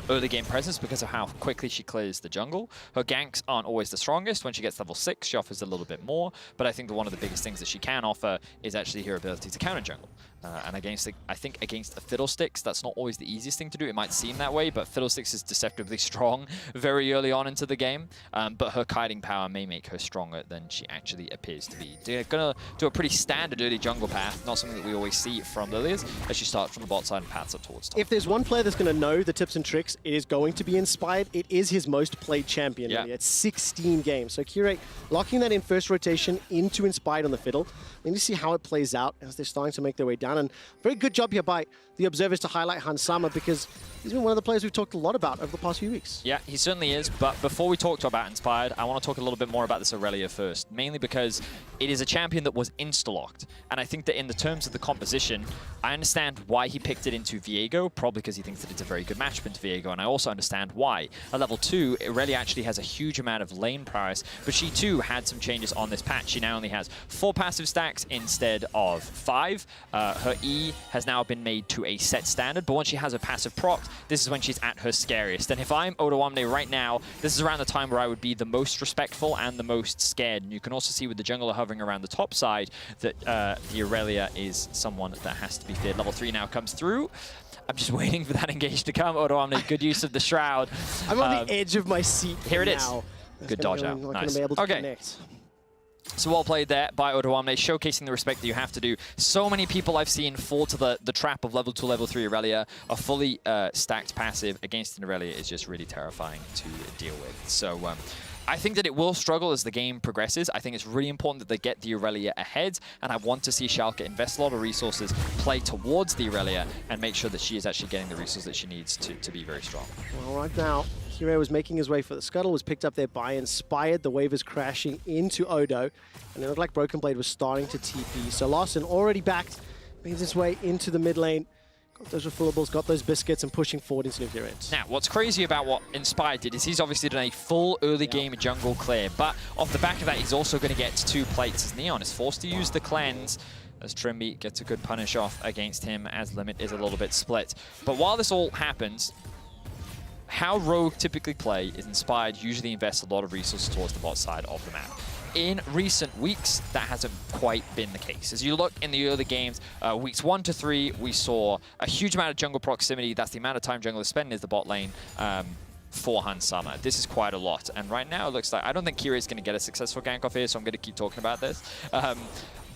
early game presence because of how quickly she clears the jungle. Her ganks aren't always the strongest. When she gets level 6, she offers a little bit more, but I think that one of the biggest things that she can offer is actually her ability to counter jungle. And I think against a Fiddlesticks, that's not always the easiest thing to do. It might seem that way, but Fiddlesticks is deceptively strong very early on into the game. But her kiting power may make her stronger than she actually appears to be. They're going to do a pretty standard early jungle path, not something that we always see from Lilia's, as she starts from the bot side and paths up towards top. If there's one player that's going to know the tips and tricks, it is going to be Inspired. It is his most played champion. Yeah. It's 16 games. So Curate locking that in first rotation into Inspired on the Fiddle. We need to see how it plays out as they're starting to make their way down. And very good job here by the observers to highlight Hansama, because he's been one of the players we've talked a lot about over the past few weeks. Yeah, he certainly is. But before we talk about Inspired, I want to talk a little bit more about this Irelia first, mainly because it is a champion that was insta-locked. And I think that in the terms of the composition, I understand why he picked it into Viego, probably because he thinks that it's a very good matchup into Viego, and I also understand why. At level 2, Irelia actually has a huge amount of lane prowess, but she too had some changes on this patch. She now only has 4 passive stacks, stacks instead of 5. Her E has now been made to a set standard, but once she has a passive proc, this is when she's at her scariest. And if I'm Odoamne right now, this is around the time where I would be the most respectful and the most scared. And you can also see with the jungler hovering around the top side that the Aurelia is someone that has to be feared. Level 3 now comes through. I'm just waiting for that engage to come. Odoamne, good use of the Shroud. I'm on the edge of my seat Here it is. now. Good dodge out. Not Nice. gonna be able to Okay. connect. So well played there by Odoamne, showcasing the respect that you have to do. So many people I've seen fall to the trap of level 2, level 3 Aurelia. A fully stacked passive against an Aurelia is just really terrifying to deal with. So I think that it will struggle as the game progresses. I think it's really important that they get the Aurelia ahead, and I want to see Schalke invest a lot of resources, play towards the Aurelia, and make sure that she is actually getting the resources that she needs to be very strong. Well, right now, Hero was making his way for the scuttle, was picked up there by Inspired. The wave is crashing into Odo, and it looked like Broken Blade was starting to TP. So Larson already backed, made his way into the mid lane, got those refillables, got those biscuits, and pushing forward into nuclear ends. Now, what's crazy about what Inspired did is he's obviously done a full early game jungle clear, but off the back of that, he's also going to get 2 plates as Neon is forced to use the cleanse, as Trimby gets a good punish off against him as Limit is a little bit split. But while this all happens, how Rogue typically play is Inspired usually invests a lot of resources towards the bot side of the map. In recent weeks, that hasn't quite been the case. As you look in the early games, weeks 1 to 3, we saw a huge amount of jungle proximity. That's the amount of time junglers spend in the bot lane for Han Summer. This is quite a lot. And right now, it looks like, I don't think Kira is going to get a successful gank off here, so I'm going to keep talking about this.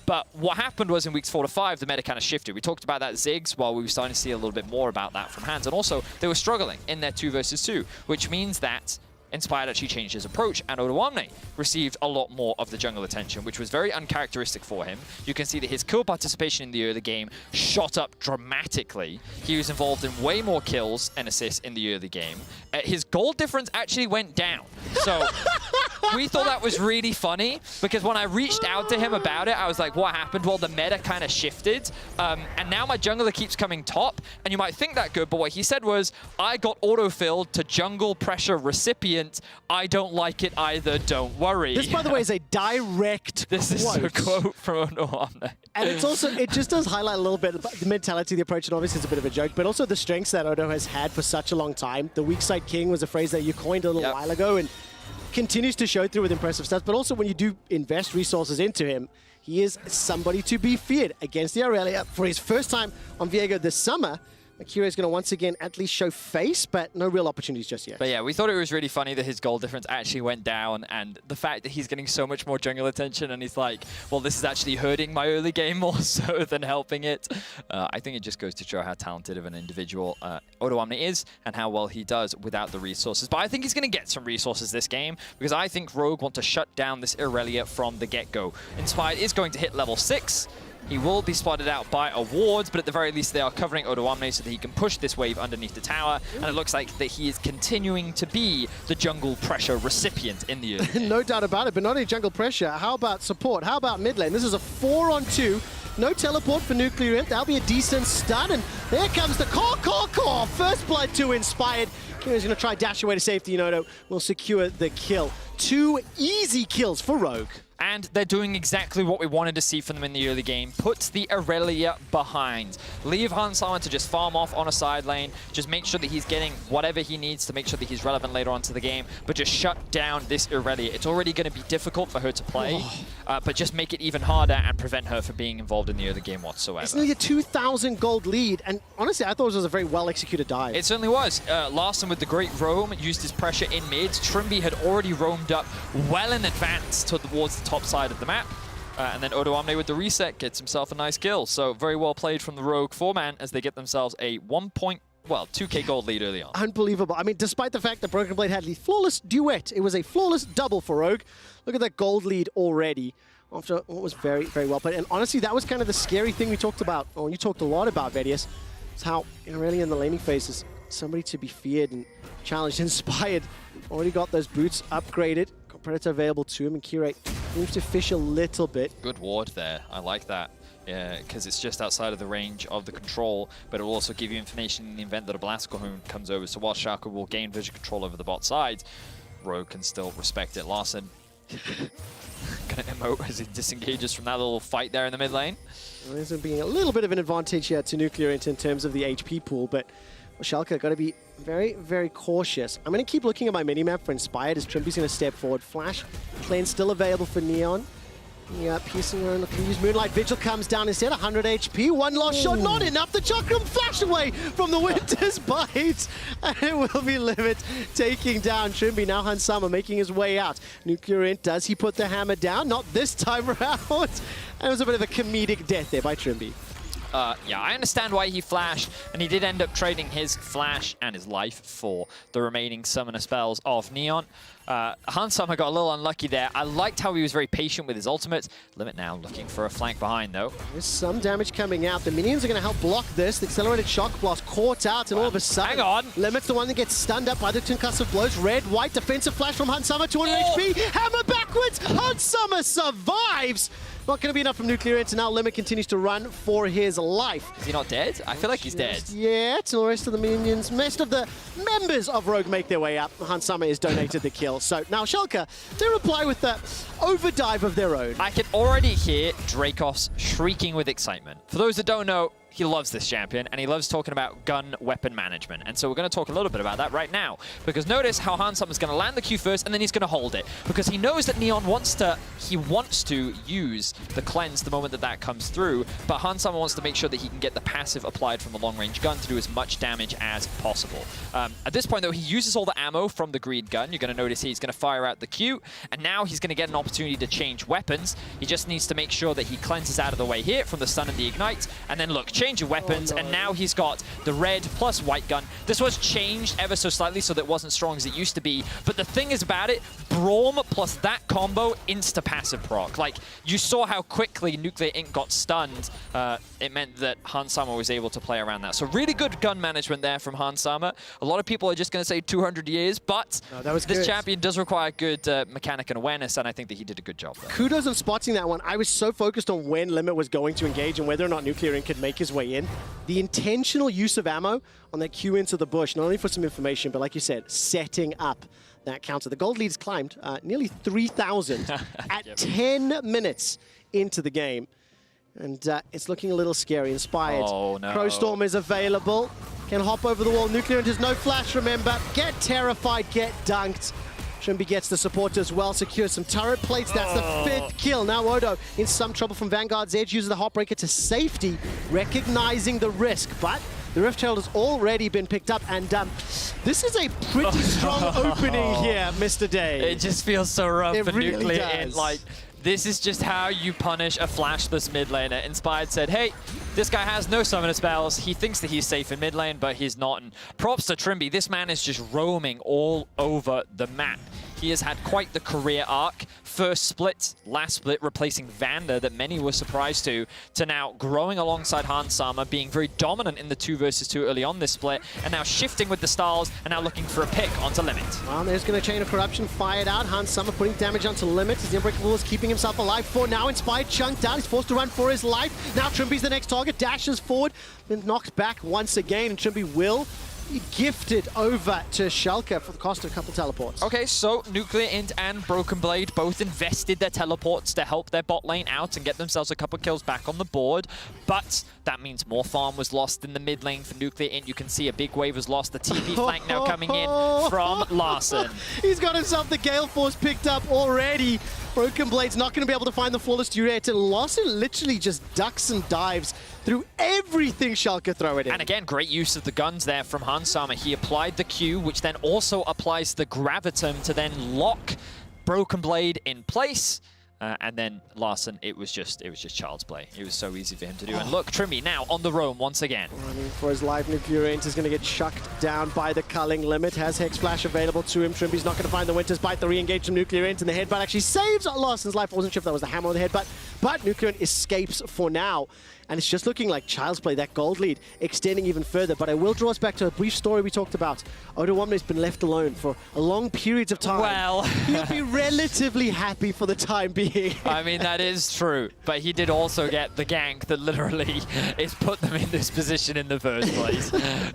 But what happened was in weeks 4 to 5, the meta kind of shifted. We talked about that Ziggs, while we were starting to see a little bit more about that from Hans. And also, they were struggling in their 2 versus 2, which means that Inspired actually changed his approach, and Odoamne received a lot more of the jungle attention, which was very uncharacteristic for him. You can see that his kill participation in the early game shot up dramatically. He was involved in way more kills and assists in the early game. His gold difference actually went down. So we thought that was really funny, because when I reached out to him about it, I was like, what happened? Well, the meta kind of shifted, and now my jungler keeps coming top, and you might think that good, but what he said was, I got autofilled to jungle pressure recipient. I don't like it either, don't worry. This, by the way, is a direct This is a quote from Odoamne. And it's also, it just does highlight a little bit about the mentality, the approach, and obviously it's a bit of a joke, but also the strengths that Odo has had for such a long time. The weak side king was a phrase that you coined a little while ago, and continues to show through with impressive stats, but also when you do invest resources into him, he is somebody to be feared against the Aurelia. For his first time on Viego this summer, Akira is going to once again at least show face, but no real opportunities just yet. But yeah, we thought it was really funny that his goal difference actually went down, and the fact that he's getting so much more jungle attention, and he's like, well, this is actually hurting my early game more so than helping it. I think it just goes to show how talented of an individual Odoamne is, and how well he does without the resources. But I think he's going to get some resources this game, because I think Rogue want to shut down this Aurelia from the get-go. Inspired is going to hit level 6. He will be spotted out by awards, but at the very least they are covering Odoamne so that he can push this wave underneath the tower, and it looks like that he is continuing to be the jungle pressure recipient in the early. No doubt about it, but not only jungle pressure, how about support? How about mid lane? This is a 4-on-2. No teleport for Nuclear Imp. That'll be a decent stun, and there comes the core. First blood to Inspired. Kira's going to try dash away to safety, and Odo will secure the kill. 2 easy kills for Rogue. And they're doing exactly what we wanted to see from them in the early game. Puts the Aurelia behind. Leave Han Solo to just farm off on a side lane. Just make sure that he's getting whatever he needs to make sure that he's relevant later on to the game. But just shut down this Aurelia. It's already going to be difficult for her to play. But just make it even harder and prevent her from being involved in the early game whatsoever. It's nearly a 2,000 gold lead. And honestly, I thought it was a very well-executed dive. It certainly was. Larson with the great roam used his pressure in mid. Trimby had already roamed up well in advance towards the top side of the map. And then Odoamne with the reset gets himself a nice kill. So very well played from the Rogue 4-man as they get themselves a 2k gold lead early on. Unbelievable. I mean, despite the fact that Broken Blade had the flawless duet, it was a flawless double for Rogue. Look at that gold lead already after what was very, very well played. And honestly, that was kind of the scary thing we talked about, or you talked a lot about, Vedius. It's how really in the laning phase is somebody to be feared and challenged. Inspired already got those boots upgraded. Got Predator available to him, and Kirei moves to fish a little bit. Good ward there. I like that. Yeah, because it's just outside of the range of the control, but it will also give you information in the event that a Blast Cahoon comes over. So while Schalke will gain visual control over the bot side, Rogue can still respect it. Larson Gonna emote as he disengages from that little fight there in the mid lane. Well, there's being a little bit of an advantage here to Nuclear Int in terms of the HP pool, but Schalke got to be very, very cautious. I'm going to keep looking at my minimap for Inspired as Trimby's going to step forward. Flash, Clean's still available for Neon. Yeah, piercing around, looking to use Moonlight. Vigil comes down instead, 100 HP. One last shot, not enough. The Chakram flash away from the Winter's Bite. And it will be Limit taking down Trimby. Now Hansama making his way out. Nuclear Int, does he put the hammer down? Not this time around. And it was a bit of a comedic death there by Trimby. Yeah, I understand why he flashed, and he did end up trading his flash and his life for the remaining summoner spells of Neon. Hansama got a little unlucky there. I liked how he was very patient with his ultimate. Limit now looking for a flank behind, though. There's some damage coming out. The minions are going to help block this. The accelerated shock blast caught out, and all of a sudden, hang on. Limit's the one that gets stunned up by the concussive blows. Red, white, defensive flash from Hansama, 200 HP. Hammer backwards. Hansama survives. Not going to be enough from Nuclear Int, and now Limit continues to run for his life. Is he not dead? I feel like he's dead. Yeah, till the rest of the minions, most of the members of Rogue make their way up. Hansama is donated the kill. So now Schalke, they reply with the overdive of their own. I can already hear Dracos shrieking with excitement. For those that don't know, he loves this champion, and he loves talking about gun weapon management. And so we're going to talk a little bit about that right now. Because notice how Hansama's going to land the Q first, and then he's going to hold it. Because he knows that Neon wants to use the cleanse the moment that that comes through. But Hansama wants to make sure that he can get the passive applied from the long-range gun to do as much damage as possible. At this point, though, he uses all the ammo from the green gun. You're going to notice he's going to fire out the Q, and now he's going to get an opportunity to change weapons. He just needs to make sure that he cleanses out of the way here from the stun and the ignite. And then, look, change of weapons, and now he's got the red plus white gun. This was changed ever so slightly so that it wasn't strong as it used to be, but the thing is about it, Braum plus that combo insta-passive proc. Like, you saw how quickly Nuclear Int got stunned. It meant that Hansama was able to play around that. So really good gun management there from Hansama. A lot of people are just going to say 200 years, but this champion does require good mechanic and awareness, and I think that he did a good job there. Kudos on spotting that one. I was so focused on when Limit was going to engage and whether or not Nuclear Int could make his way in. The intentional use of ammo on that Q into the bush, not only for some information, but like you said, setting up that counter. The gold lead's climbed nearly 3,000 at 10 minutes into the game. And it's looking a little scary. Inspired. Oh, no. Crowstorm is available. Can hop over the wall. Nuclear Int has no flash, remember. Get terrified, get dunked. Trimby gets the support as well, secures some turret plates. That's the 5th kill. Now Odo in some trouble from Vanguard's Edge, uses the Heartbreaker to safety, recognizing the risk. But the Rift Herald has already been picked up, and this is a pretty strong opening here, Mr. Day. It just feels so rough for really Nuclear does. Int. Like, this is just how you punish a flashless mid laner. Inspired said, hey, this guy has no summoner spells. He thinks that he's safe in mid lane, but he's not. And props to Trimby. This man is just roaming all over the map. He has had quite the career arc. First split, last split, replacing Vander that many were surprised to now growing alongside Hansama, being very dominant in the 2 versus 2 early on this split, and now shifting with the stars, and now looking for a pick onto Limit. Well, there's going to Chain of Corruption fired out. Hansama putting damage onto Limit as the Unbreakable is keeping himself alive for now. Inspired chunked down. He's forced to run for his life. Now Trimby's the next target. Dashes forward, been knocked back once again, and Trimby will be gifted over to Schalke for the cost of a couple teleports. Okay, so Nuclear Int and Broken Blade both invested their teleports to help their bot lane out and get themselves a couple kills back on the board, but that means more farm was lost in the mid lane for Nuclear Int. You can see a big wave was lost. The TP flank now coming in from Larson. He's got himself the Gale Force picked up already. Broken Blade's not going to be able to find the flawless duet, and Larson literally just ducks and dives through everything Schalke throw it in. And again, great use of the guns there from Hansama. He applied the Q, which then also applies the Gravitum to then lock Broken Blade in place. And then Larson, it was just child's play. It was so easy for him to do. And look, Trimby now on the roam once again. Running for his life, Nuclear Int is going to get chucked down by the culling. Limit has Hex Flash available to him. Trimby's not going to find the Winter's Bite. The re-engage from Nuclear Int, and the headbutt actually saves Larson's life. I wasn't sure if that was the hammer or the headbutt, but Nuclear Int escapes for now. And it's just looking like child's play, that gold lead extending even further. But I will draw us back to a brief story we talked about. Odo Wamne's been left alone for a long periods of time. Well, he'll be relatively happy for the time being. I mean, that is true. But he did also get the gank that literally is put them in this position in the first place.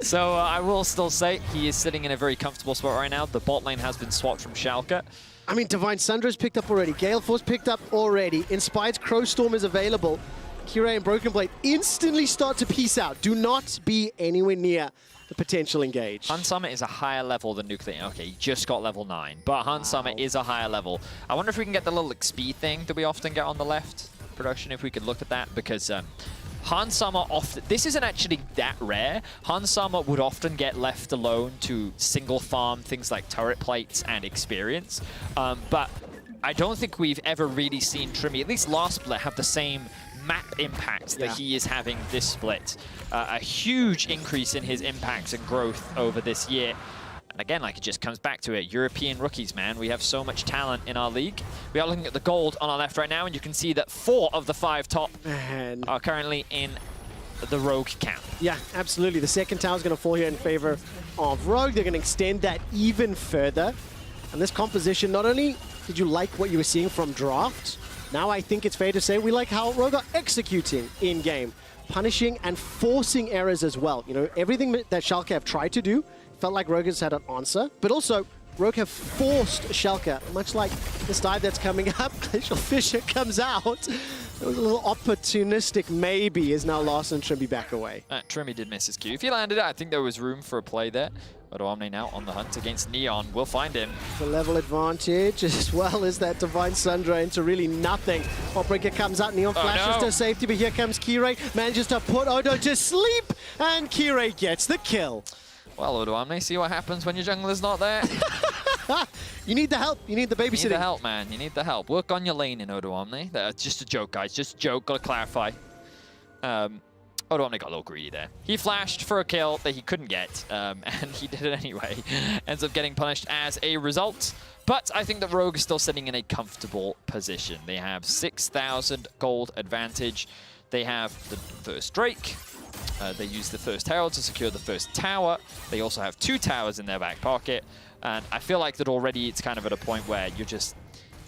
So I will still say he is sitting in a very comfortable spot right now. The bot lane has been swapped from Schalke. I mean, Divine Sundra's picked up already. Gale Force picked up already. Inspired's Crow Storm is available. Kirei and Broken Blade instantly start to peace out. Do not be anywhere near the potential engage. Hun Summer is a higher level than Nuclear. Okay, he just got level 9, but Hun Summer is a higher level. I wonder if we can get the little XP thing that we often get on the left production, if we could look at that, because Han Summer often, this isn't actually that rare. Han Summer would often get left alone to single farm things like turret plates and experience, but I don't think we've ever really seen Trimmy, at least last split, have the same map impact that he is having this split. A huge increase in his impacts and growth over this year. And again, like, it just comes back to it. European rookies, man. We have so much talent in our league. We are looking at the gold on our left right now, and you can see that 4 of the 5 top are currently in the Rogue camp. Yeah, absolutely. The second tower is going to fall here in favor of Rogue. They're going to extend that even further. And this composition, not only did you like what you were seeing from draft, now I think it's fair to say we like how Rogue are executing in-game, punishing and forcing errors as well. You know, everything that Schalke have tried to do felt like Rogue has had an answer, but also Rogue have forced Schalke, much like this dive that's coming up. Glacial Fissure comes out. It was a little opportunistic maybe, is now lost and Trimby back away. Trimmy did miss his Q. If he landed it, I think there was room for a play there. But Omni now on the hunt against Neon. We'll find him. The level advantage, as well as that Divine Sundra into really nothing. Heartbreaker comes out, Neon flashes to safety, but here comes Kirei. Manages to put Odo to sleep, and Kirei gets the kill. Well, Odo Omni, see what happens when your jungler's not there? You need the help. You need the babysitting. You need the help, man. You need the help. Work on your lane in Odo Omni. That's just a joke, guys. Just a joke. Got to clarify. Odo Omni got a little greedy there. He flashed for a kill that he couldn't get, and he did it anyway. Ends up getting punished as a result. But I think that Rogue is still sitting in a comfortable position. They have 6,000 gold advantage. They have the first Drake. They use the first Herald to secure the first tower. They also have 2 towers in their back pocket. And I feel like that already it's kind of at a point where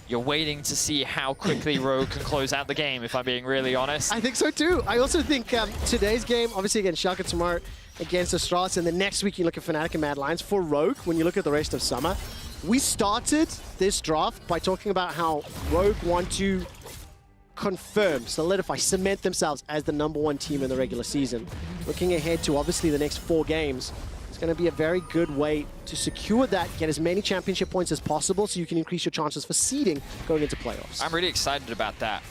you're waiting to see how quickly Rogue can close out the game, if I'm being really honest. I think so too. I also think today's game, obviously against Schalke tomorrow, against Astralis, and the next week you look at Fnatic and Mad Lions. For Rogue, when you look at the rest of Summer, we started this draft by talking about how Rogue want to confirm, solidify, cement themselves as the #1 team in the regular season. Looking ahead to obviously the next 4 games, it's going to be a very good way to secure that, get as many championship points as possible so you can increase your chances for seeding going into playoffs. I'm really excited about that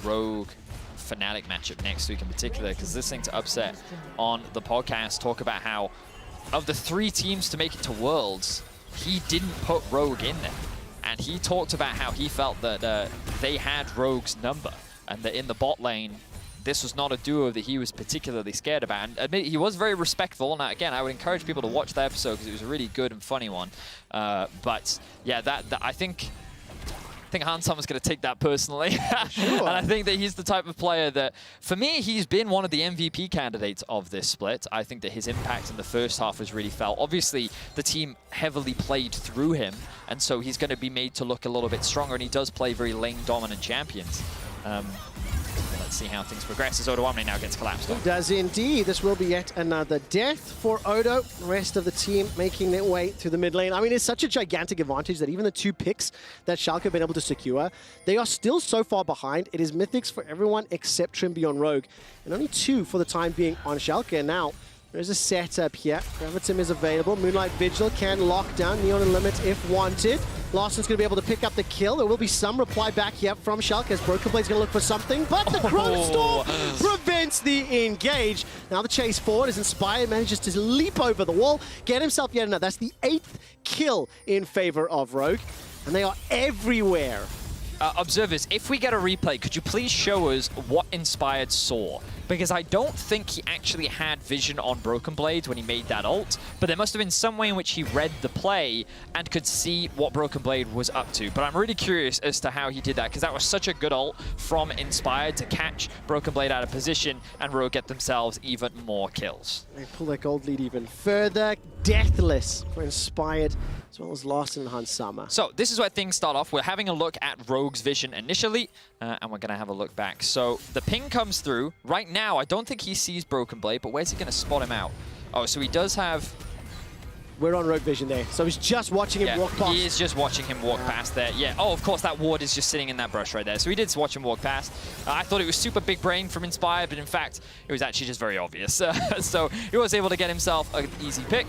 Rogue Fnatic matchup next week in particular, because listening to Upset on the podcast talk about how of the 3 teams to make it to Worlds, he didn't put Rogue in there. And he talked about how he felt that they had Rogue's number, and that in the bot lane, this was not a duo that he was particularly scared about. And admit, he was very respectful. Now, again, I would encourage people to watch the episode because it was a really good and funny one. But yeah, I think Hans Summer's going to take that personally. Sure. And I think that he's the type of player that, for me, he's been one of the MVP candidates of this split. I think that his impact in the first half was really felt. Obviously, the team heavily played through him, and so he's going to be made to look a little bit stronger, and he does play very lane-dominant champions. Let's see how things progress as Odo Omni now gets collapsed on. It does indeed. This will be yet another death for Odo. The rest of the team making their way through the mid lane. I mean, it's such a gigantic advantage that even the 2 picks that Schalke have been able to secure, they are still so far behind. It is Mythics for everyone except Trimby on Rogue, and only 2 for the time being on Schalke. And now, there's a setup here. Gravitum is available. Moonlight Vigil can lock down Neon and Limit if wanted. Lawson's going to be able to pick up the kill. There will be some reply back here from Schalke as Broken Blade's going to look for something, but the Crow Storm prevents the engage. Now the chase forward as Inspired manages to leap over the wall, get himself yet another. That's the 8th kill in favor of Rogue, and they are everywhere. Observers, if we get a replay, could you please show us what Inspired saw? Because I don't think he actually had vision on Broken Blade when he made that ult, but there must have been some way in which he read the play and could see what Broken Blade was up to. But I'm really curious as to how he did that, because that was such a good ult from Inspired to catch Broken Blade out of position and Rogue get themselves even more kills. They pull their gold lead even further. Deathless for Inspired, as well as Larson and Hans Summer. So this is where things start off. We're having a look at Rogue's vision initially, and we're going to have a look back. So the ping comes through. Right now, I don't think he sees Broken Blade, but where's he going to spot him out? Oh, so he does have we're on road vision there. So he's just watching him walk past. He is just watching him walk past there. Yeah. Oh, of course, that ward is just sitting in that brush right there. So he did watch him walk past. I thought it was super big brain from Inspired, but in fact, it was actually just very obvious. So he was able to get himself an easy pick.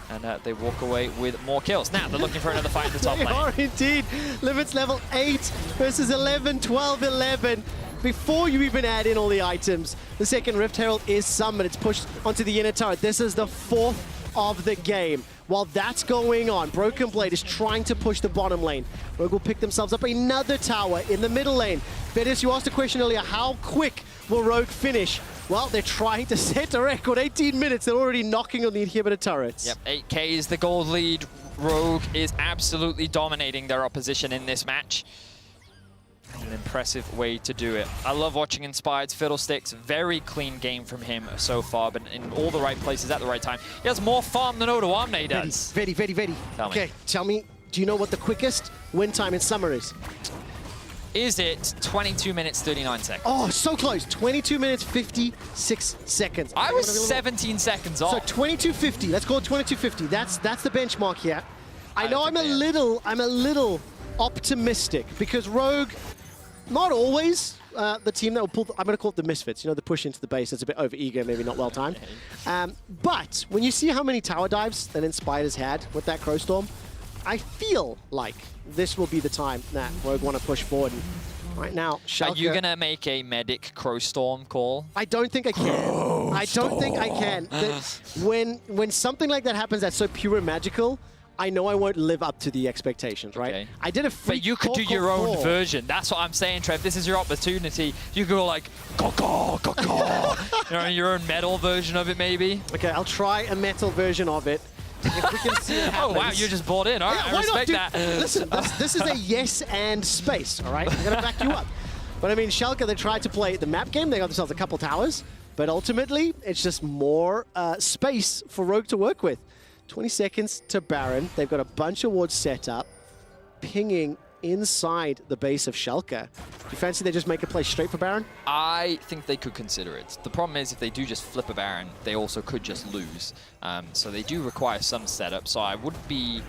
And they walk away with more kills. Now they're looking for another fight in the top lane. They are indeed. Limits level 8 versus 11, 12, 11. Before you even add in all the items, the second Rift Herald is summoned. It's pushed onto the inner turret. This is the 4th of the game. While that's going on, Broken Blade is trying to push the bottom lane. Rogue will pick themselves up another tower in the middle lane. Vedis, you asked a question earlier, how quick will Rogue finish? Well, they're trying to set a record. 18 minutes, they're already knocking on the inhibitor turrets. Yep, 8K is the gold lead. Rogue is absolutely dominating their opposition in this match. An impressive way to do it. I love watching Inspired's Fiddlesticks. Very clean game from him so far, but in all the right places at the right time. He has more farm than Odoamne does. Vedi. Okay, tell me, do you know what the quickest win time in Summer is? Is it 22 minutes, 39 seconds? Oh, so close. 22 minutes, 56 seconds. I was 17 seconds off. So 22.50. Let's call it 22.50. That's the benchmark here. I know I'm a little optimistic because Rogue, not always the team that will pull, I'm going to call it the misfits, you know, the push into the base. It's a bit over eager, maybe not well timed. But when you see how many tower dives that Inspired has had with that Crow Storm, I feel like this will be the time that Rogue want to push forward. And right now, Schalke, are you going to make a medic Crow Storm call? I don't think I can. I don't think I can. When something like that happens that's so pure and magical, I know I won't live up to the expectations, right? Okay. I did a free But you could do your own version. That's what I'm saying, Trev. This is your opportunity. You could go like, caw, you know, your own metal version of it, maybe. Okay, I'll try a metal version of it. If we can see it happens. Oh, wow, you just bought in. All right, I respect that. Listen, this is a yes and space, all right? I'm going to back you up. But I mean, Schalke, they tried to play the map game. They got themselves a couple towers. But ultimately, it's just more space for Rogue to work with. 20 seconds to Baron. They've got a bunch of wards set up, pinging inside the base of Schalke. Do you fancy they just make a play straight for Baron? I think they could consider it. The problem is if they do just flip a Baron, they also could just lose. So they do require some setup. So I would be...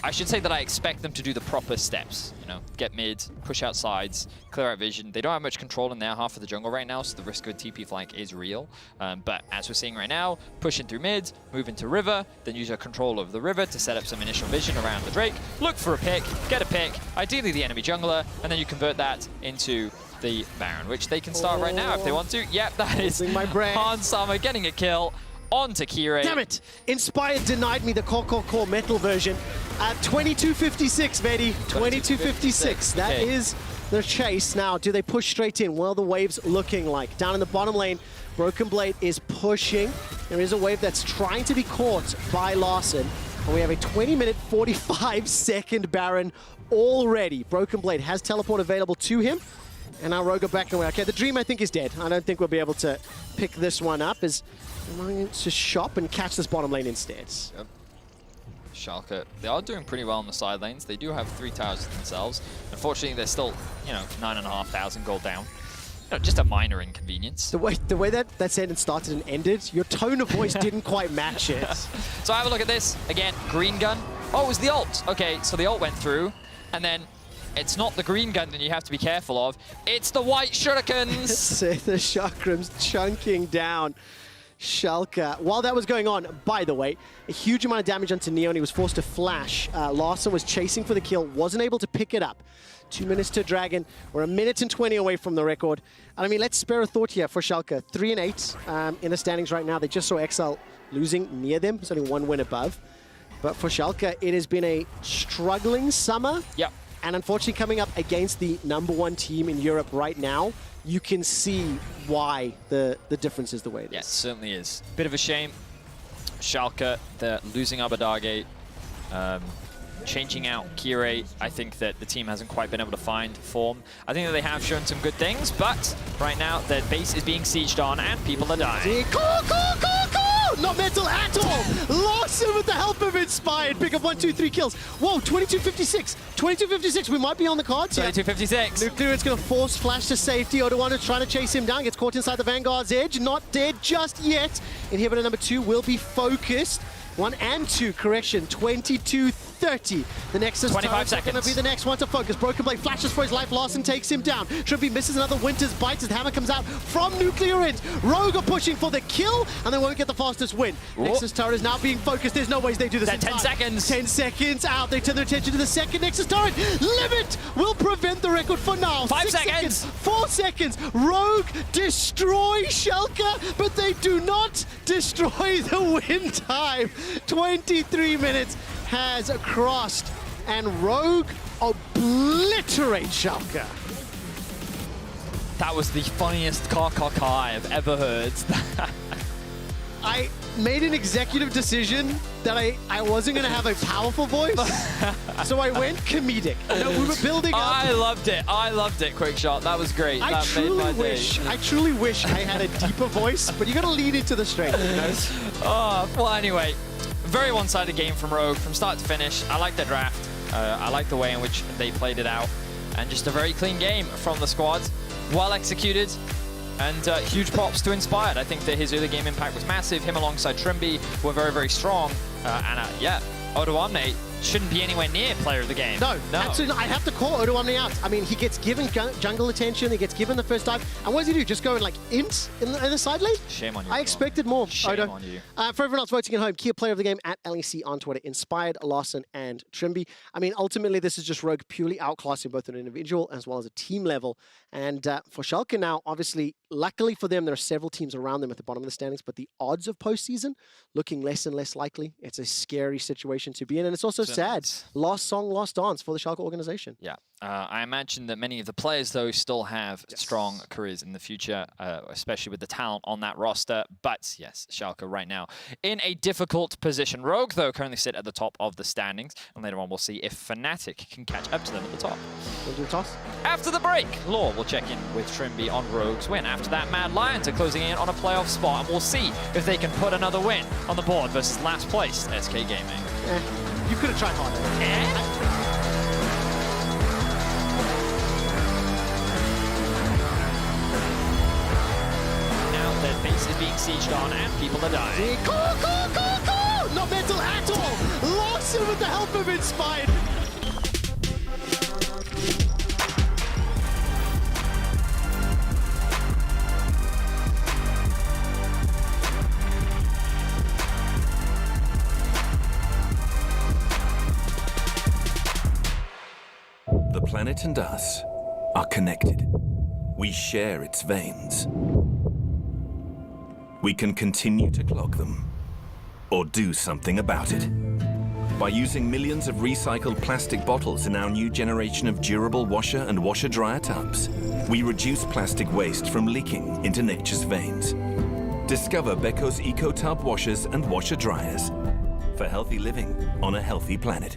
I should say that I expect them to do the proper steps. You know, get mid, push out sides, clear out vision. They don't have much control in their half of the jungle right now, so the risk of a TP flank is real. But as we're seeing right now, push in through mid, move into river, then use your control of the river to set up some initial vision around the Drake, look for a pick, get a pick, ideally the enemy jungler, and then you convert that into the Baron, which they can start right now if they want to. Yep, that is Han Summer getting a kill. On to Kire. Damn it! Inspired denied me the core metal version. 22.56, Vedi. 22.56. That is the chase. Now, do they push straight in? What are the waves looking like? Down in the bottom lane, Broken Blade is pushing. There is a wave that's trying to be caught by Larson. And we have a 20-minute, 45-second Baron already. Broken Blade has teleport available to him. And now Rogue are back away. Okay, the Dream, I think, is dead. I don't think we'll be able to pick this one up. As I'm going to shop and catch this bottom lane instead. Yep. Schalke, they are doing pretty well on the side lanes. They do have 3 towers themselves. Unfortunately, they're still, you know, 9,500 gold down. You know, just a minor inconvenience. The way that sentence started and ended, your tone of voice didn't quite match it. So have a look at this. Again, green gun. Oh, it was the ult. Okay, so the ult went through, and then it's not the green gun that you have to be careful of. It's the white shurikens. The chakrams chunking down Schalke. While that was going on, by the way, a huge amount of damage onto Neon. He was forced to flash. Larson was chasing for the kill, wasn't able to pick it up. 2 minutes to Dragon. We're 1 minute and 20 away from the record. And I mean, let's spare a thought here for Schalke. 3 and 8 in the standings right now. They just saw Exile losing near them. It's only 1 win above. But for Schalke, it has been a struggling summer. Yep. And unfortunately, coming up against the #1 team in Europe right now, you can see why the difference is the way it is. Yeah, it certainly is. Bit of a shame. Schalke, they're losing Abadage, changing out Kire. I think that the team hasn't quite been able to find form. I think that they have shown some good things, but right now their base is being sieged on and people are dying. Not mental at all! Larson with the help of Inspired. Pick up 1, 2, 3 kills. Whoa, 22.56. 22.56. We might be on the cards. 22.56. Nuclear is going to force Flash to safety. Odoamne trying to chase him down. Gets caught inside the Vanguard's edge. Not dead just yet. Inhibitor number 2 will be focused. 1 and 2, correction, 22-30. The Nexus 25 turret is going to be the next one to focus. Broken Blade flashes for his life. Larson takes him down. Trimby misses another Winter's Bites as the hammer comes out from Nuclear Int. Rogue are pushing for the kill, and they won't get the fastest win. Nexus turret is now being focused. There's no ways they do this in 10 time. seconds. 10 seconds out. They turn their attention to the second Nexus turret. Limit will prevent the record for now. 5 6 seconds. 4 seconds. Rogue destroy Schalke, but they do not destroy the win time. 23 minutes has crossed, and Rogue obliterate Schalke. That was the funniest caw I've ever heard. I made an executive decision that I wasn't going to have a powerful voice, so I went comedic. No, we were building up. I loved it. I loved it, Quick Shot. That was great. I That made my truly wish I had a deeper voice, but you got to lead into the strength, you know? Well, anyway, very one-sided game from Rogue from start to finish. I like their draft. I like the way in which they played it out, and just a very clean game from the squad. Well executed, and huge props to Inspired. I think that his early game impact was massive. Him alongside Trimby were very, very strong. Yeah, Odoamne shouldn't be anywhere near player of the game. No, absolutely not. I have to call Odoamne out. I mean, he gets given jungle attention, he gets given the first dive, and what does he do? Just go and like int in the side lane? Shame on you. I expected more. Shame Odo. on you. For everyone else voting at home, key player of the game at LEC on Twitter, Inspired, Larson, and Trimby. I mean, ultimately, this is just Rogue purely outclassing both at an individual as well as a team level. And for Schalke now, obviously, luckily for them, there are several teams around them at the bottom of the standings, but the odds of postseason looking less and less likely. It's a scary situation to be in, and it's also sad. Last song, last dance for the Schalke organization. Yeah. I imagine that many of the players, though, still have strong careers in the future, especially with the talent on that roster. But, yes, Schalke right now in a difficult position. Rogue, though, currently sit at the top of the standings. And later on, we'll see if Fnatic can catch up to them at the top. We'll do a toss. After the break, Law will check in with Trimby on Rogue's win. After that, Mad Lions are closing in on a playoff spot. And we'll see if they can put another win on the board versus last place, SK Gaming. You could have tried harder. Their base is being sieged on and people are dying. Cool! Not mental at all! Larson with the help of Inspired. The planet and us are connected. We share its veins. We can continue to clog them, or do something about it. By using millions of recycled plastic bottles in our new generation of durable washer and washer-dryer tubs, we reduce plastic waste from leaking into nature's veins. Discover Beko Eco Tub washers and washer-dryers for healthy living on a healthy planet.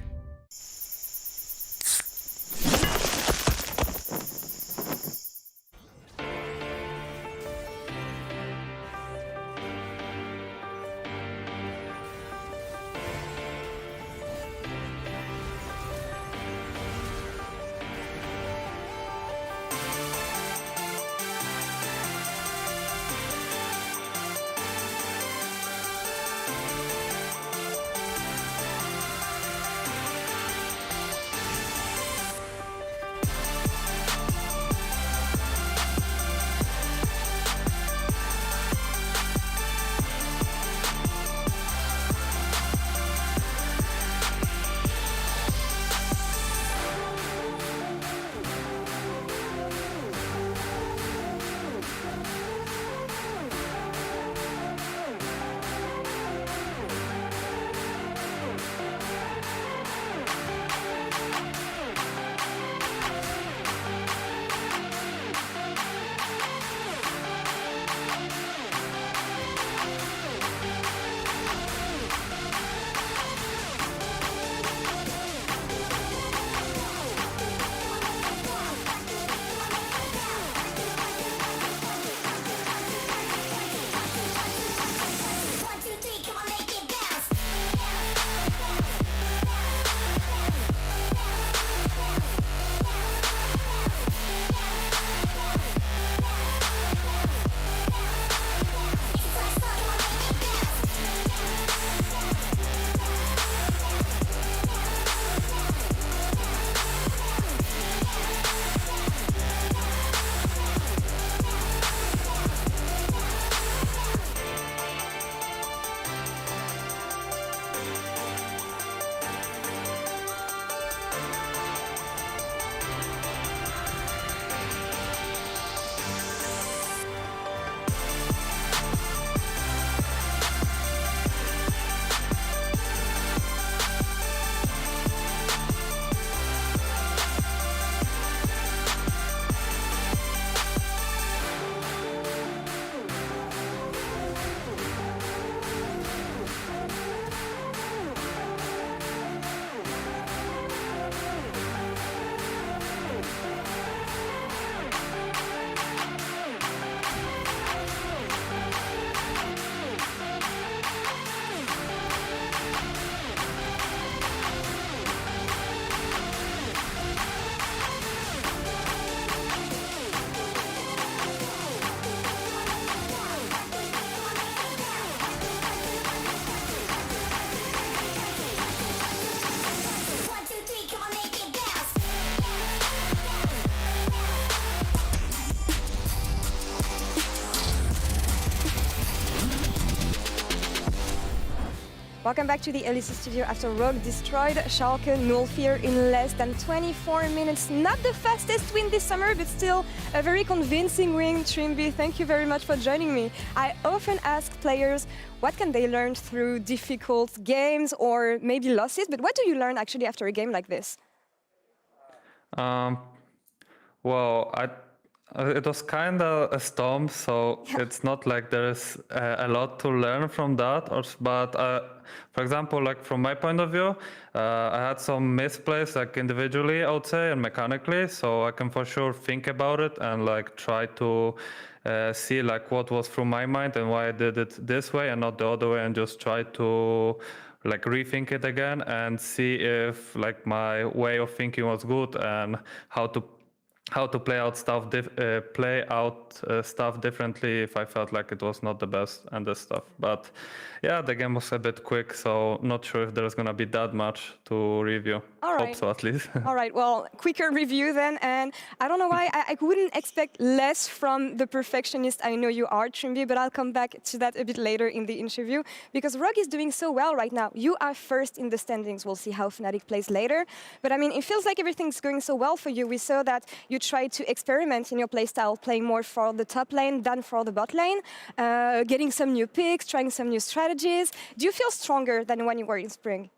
Welcome back to the LEC studio after Rogue destroyed Schalke 04 in less than 24 minutes. Not the fastest win this summer, but still a very convincing win. Trimby, thank you very much for joining me. I often ask players, what can they learn through difficult games or maybe losses? But what do you learn actually after a game like this? Well, it was kind of a storm, so it's not like there's a lot to learn from that. But for example, like from my point of view, I had some misplays, like individually, I would say, and mechanically. So I can for sure think about it and like try to see like what was through my mind and why I did it this way and not the other way, and just try to like rethink it again and see if like my way of thinking was good and how to play out stuff stuff differently if I felt like it was not the best and this stuff. But yeah, the game was a bit quick, so not sure if there's gonna be that much to review. All right. Hope so, at least. All right, well, quicker review then, and I don't know why I wouldn't expect less from the perfectionist I know you are, Trimby, but I'll come back to that a bit later in the interview, because Rogue is doing so well right now. You are first in the standings. We'll see how Fnatic plays later, but I mean, it feels like everything's going so well for you. We saw that you tried to experiment in your playstyle, playing more for the top lane than for the bot lane, getting some new picks, trying some new strategies. Do you feel stronger than when you were in spring?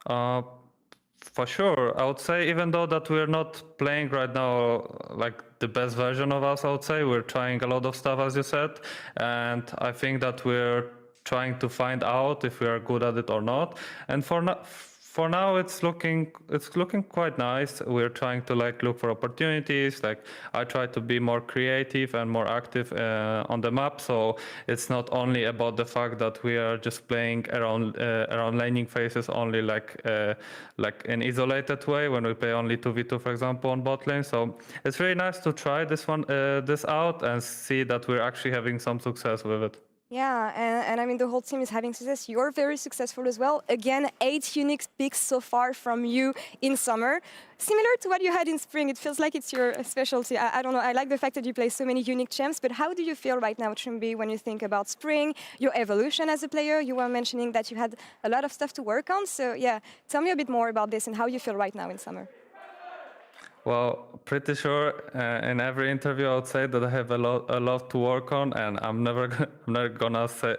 For sure, I would say, even though that we're not playing right now like the best version of us, I would say we're trying a lot of stuff, as you said, and I think that we're trying to find out if we are good at it or not. And for now, it's looking quite nice. We're trying to like look for opportunities. Like I try to be more creative and more active on the map. So it's not only about the fact that we are just playing around laning phases only like in isolated way when we play only 2v2, for example, on bot lane. So it's really nice to try this out and see that we're actually having some success with it. Yeah, and I mean, the whole team is having success. You're very successful as well. Again, 8 unique picks so far from you in summer. Similar to what you had in spring, it feels like it's your specialty. I don't know, I like the fact that you play so many unique champs, but how do you feel right now, Trimby, when you think about spring, your evolution as a player? You were mentioning that you had a lot of stuff to work on. So yeah, tell me a bit more about this and how you feel right now in summer. Well, pretty sure in every interview I would say that I have a lot to work on, and I'm never gonna say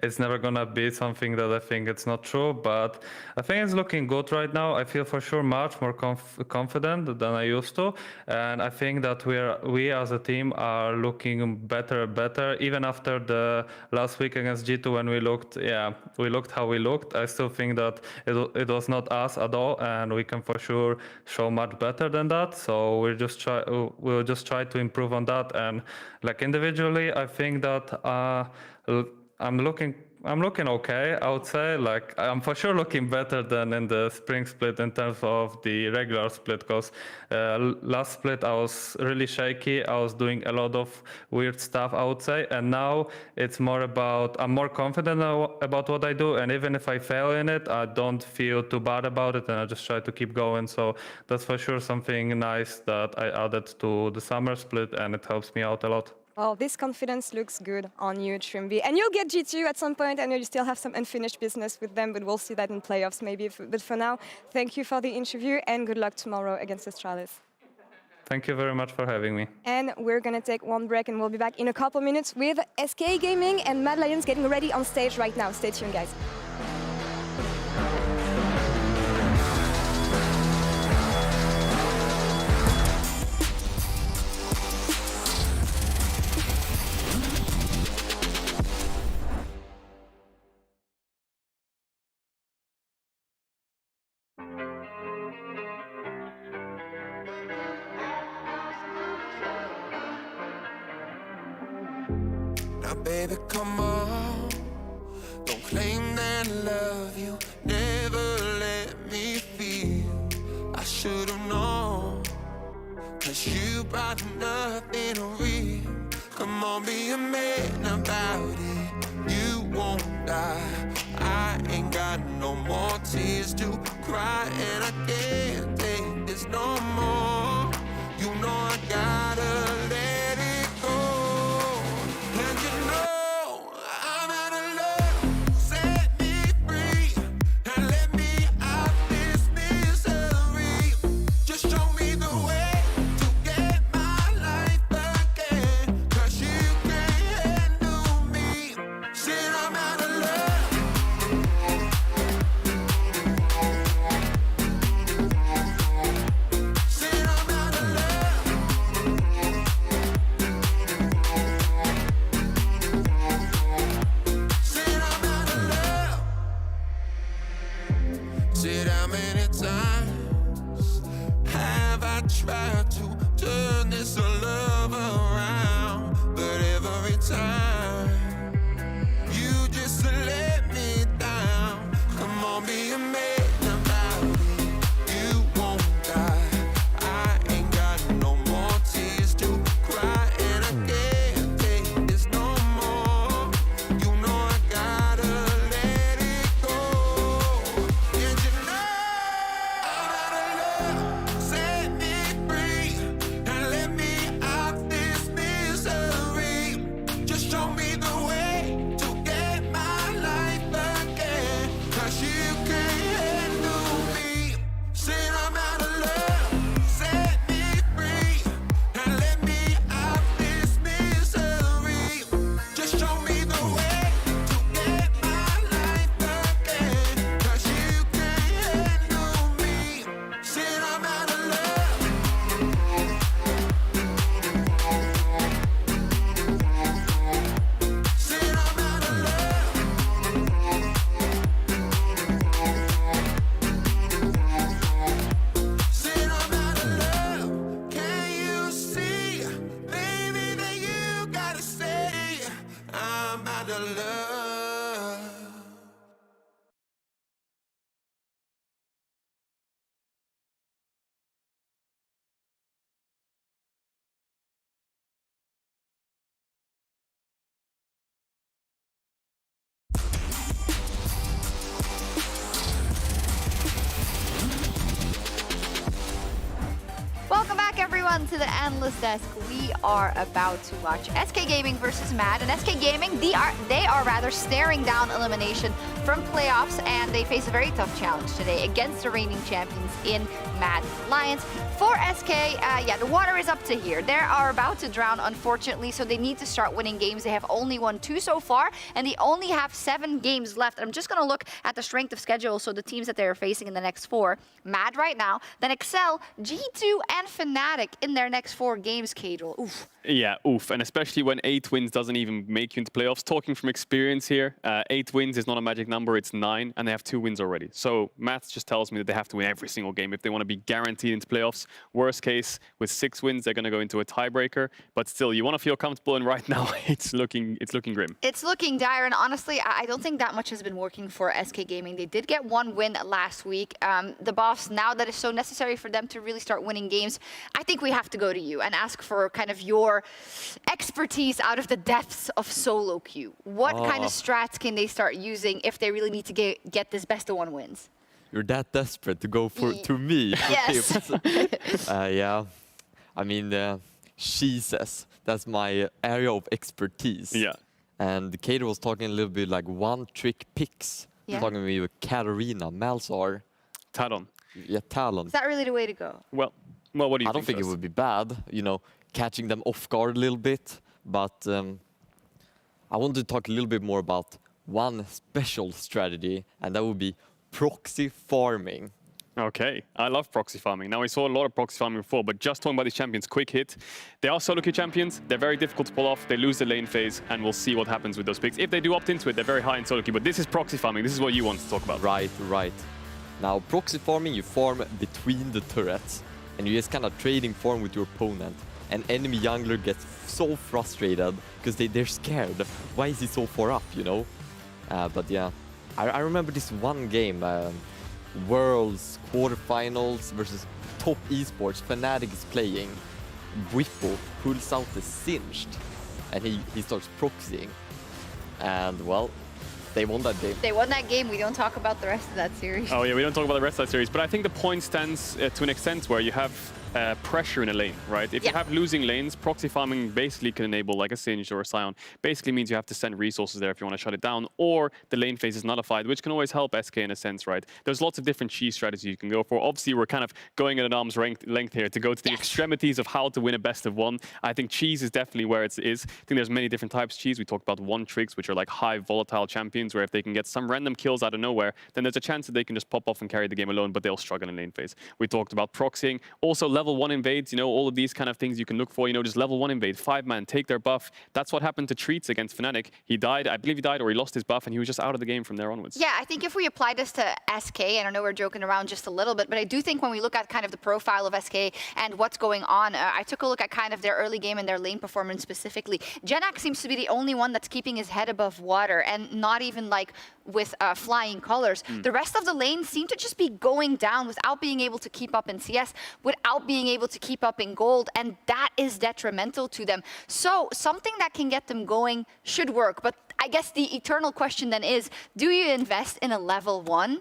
it's never gonna be something that I think it's not true. But I think it's looking good right now. I feel for sure much more confident than I used to, and I think that we as a team are looking better. Even after the last week against G2 when we looked how we looked. I still think that it was not us at all, and we can for sure show much better than that. So we'll just try to improve on that. And like individually, I think that I'm looking okay, I would say. Like I'm for sure looking better than in the spring split in terms of the regular split, because last split I was really shaky. I was doing a lot of weird stuff, I would say, and now it's more about I'm more confident about what I do, and even if I fail in it, I don't feel too bad about it, and I just try to keep going. So that's for sure something nice that I added to the summer split, and it helps me out a lot. Well, this confidence looks good on you, Trimby. And you'll get G2 at some point. I know you still have some unfinished business with them, but we'll see that in playoffs maybe. But for now, thank you for the interview and good luck tomorrow against Astralis. Thank you very much for having me. And we're going to take one break and we'll be back in a couple minutes with SK Gaming and Mad Lions getting ready on stage right now. Stay tuned, guys. Baby, come on, don't claim that I love you, never let me feel I should've known, 'cause you brought nothing real. Come on, be a man about it, you won't die. I ain't got no more tears to cry, and I can't take this no more. You know I gotta let it go. And you know I'm out of love, set me kind of love. Welcome back, everyone, to the Analyst Desk. We are about to watch SK Gaming versus Mad. And SK Gaming, they are rather staring down elimination from playoffs, and they face a very tough challenge today against the reigning champions in Mad Lions. For SK, yeah, the water is up to here. They are about to drown, unfortunately, so they need to start winning games. They have only won 2 so far, and they only have 7 games left. I'm just going to look at the strength of schedule, so the teams that they're facing in the next 4. Mad right now, then Excel, G2, and Fnatic in their next 4 games, Cadril. Oof. Yeah, oof. And especially when 8 wins doesn't even make you into playoffs. Talking from experience here, 8 wins is not a magic number, it's 9, and they have 2 wins already. So maths just tells me that they have to win every single game if they want to be guaranteed into playoffs. Worst case, with 6 wins, they're going to go into a tiebreaker. But still, you want to feel comfortable, and right now, it's looking grim. It's looking dire, and honestly, I don't think that much has been working for SK Gaming. They did get 1 win last week. The boss, now that is so necessary for them to really start winning games, I think we have to go to you and ask for kind of your expertise out of the depths of solo queue. What kind of strats can they start using if they really need to get this best of 1 wins? You're that desperate to go to me for Yes. tips. Yeah, I mean, cheeses. That's my area of expertise. Yeah. And Kato was talking a little bit like one-trick picks. Yeah. Talking to me with Katarina, Malzar. Talon. Yeah, Talon. Is that really the way to go? Well, what do you think? I don't think it first? would be bad, you know, catching them off guard a little bit. But I want to talk a little bit more about one special strategy, and that would be proxy farming. Okay, I love proxy farming. Now, we saw a lot of proxy farming before, but just talking about these champions, quick hit. They are solo queue champions. They're very difficult to pull off. They lose the lane phase, and we'll see what happens with those picks. If they do opt into it, they're very high in solo queue, but this is proxy farming. This is what you want to talk about. Right. Now, proxy farming, you farm between the turrets, and you just kind of trading farm with your opponent. And enemy jungler gets so frustrated because they're scared. Why is he so far up, you know? But yeah, I remember this one game, Worlds quarterfinals versus top esports. Fnatic is playing. Whippo pulls out the Singed, and he starts proxying. And well, they won that game. They won that game. We don't talk about the rest of that series. Oh yeah, we don't talk about the rest of that series, but I think the point stands to an extent where you have pressure in a lane, right? If you have losing lanes, proxy farming basically can enable like a Singed or a Sion. Basically means you have to send resources there if you want to shut it down, or the lane phase is nullified, which can always help SK in a sense, right? There's lots of different cheese strategies you can go for. Obviously, we're kind of going at an arm's length here to go to the extremities of how to win a best of 1. I think cheese is definitely where it is. I think there's many different types of cheese. We talked about one tricks, which are like high volatile champions, where if they can get some random kills out of nowhere, then there's a chance that they can just pop off and carry the game alone, but they'll struggle in lane phase. We talked about proxying. Also, level 1 invades, you know, all of these kind of things you can look for, you know, just level 1 invade, 5-man, take their buff. That's what happened to Treats against Fnatic. He died, I believe he died, or he lost his buff, and he was just out of the game from there onwards. Yeah, I think if we apply this to SK, and I know we're joking around just a little bit, but I do think when we look at kind of the profile of SK and what's going on, I took a look at kind of their early game and their lane performance specifically. Genak seems to be the only one that's keeping his head above water, and not even like with flying colors. The rest of the lanes seem to just be going down without being able to keep up in CS, without being able to keep up in gold, and that is detrimental to them. So something that can get them going should work, but I guess the eternal question then is, do you invest in a level 1?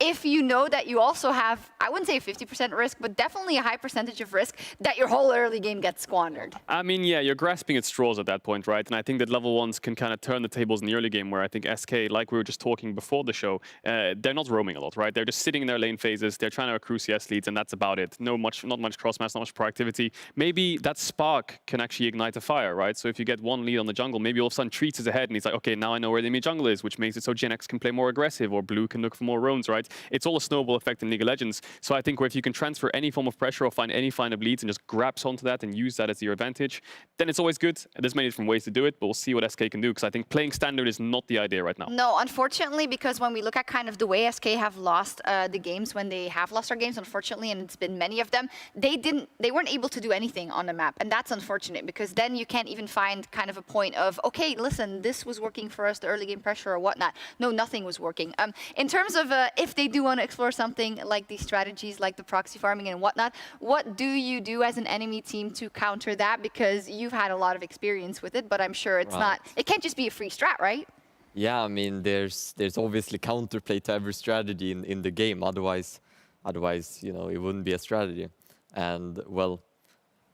If you know that you also have, I wouldn't say a 50% risk, but definitely a high percentage of risk that your whole early game gets squandered. I mean, yeah, you're grasping at straws at that point, right? And I think that level 1s can kind of turn the tables in the early game, where I think SK, like we were just talking before the show, they're not roaming a lot, right? They're just sitting in their lane phases, they're trying to accrue CS leads, and that's about it. Not much cross-match, not much proactivity. Maybe that spark can actually ignite a fire, right? So if you get one lead on the jungle, maybe all of a sudden Treats is ahead, and he's like, okay, now I know where the enemy jungle is, which makes it so Gen X can play more aggressive, or Blue can look for more roams, right? It's all a snowball effect in League of Legends. So I think if you can transfer any form of pressure or find any kind of leads and just grabs onto that and use that as your advantage, then it's always good. There's many different ways to do it, but we'll see what SK can do, because I think playing standard is not the idea right now. No, unfortunately, because when we look at kind of the way SK have lost the games, when they have lost our games, unfortunately, and it's been many of them, they weren't able to do anything on the map, and that's unfortunate, because then you can't even find kind of a point of, okay, listen, this was working for us, the early game pressure or whatnot. No, nothing was working. In terms of if they do want to explore something like these strategies, like the proxy farming and whatnot, what do you do as an enemy team to counter that? Because you've had a lot of experience with it, but I'm sure it's not, it can't just be a free strat, right? Yeah, I mean, there's obviously counterplay to every strategy in the game. Otherwise, you know, it wouldn't be a strategy. And well,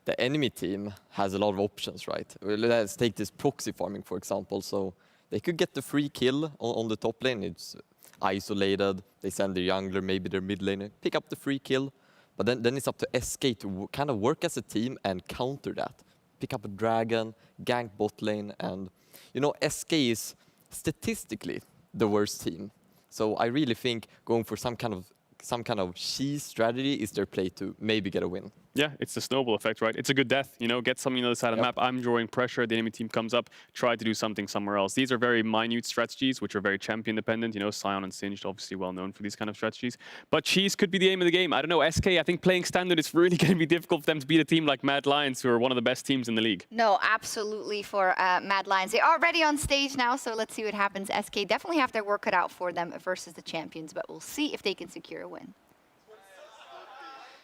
the enemy team has a lot of options, right? Let's take this proxy farming, for example. So they could get the free kill on the top lane. It's isolated. They send their jungler, maybe their mid laner, pick up the free kill. But then it's up to SK to kind of work as a team and counter that. Pick up a dragon, gank bot lane, and you know, SK is statistically the worst team. So I really think going for some kind of cheese strategy is their play to maybe get a win. Yeah, it's the snowball effect, right? It's a good death, you know, get something on the other side of the map. I'm drawing pressure, the enemy team comes up, try to do something somewhere else. These are very minute strategies, which are very champion dependent. You know, Sion and Singed, obviously well known for these kind of strategies. But cheese could be the aim of the game. I don't know, SK, I think playing standard is really going to be difficult for them to beat a team like Mad Lions, who are one of the best teams in the league. No, absolutely for Mad Lions. They are already on stage now, so let's see what happens. SK definitely have their work cut out for them versus the champions, but we'll see if they can secure a win.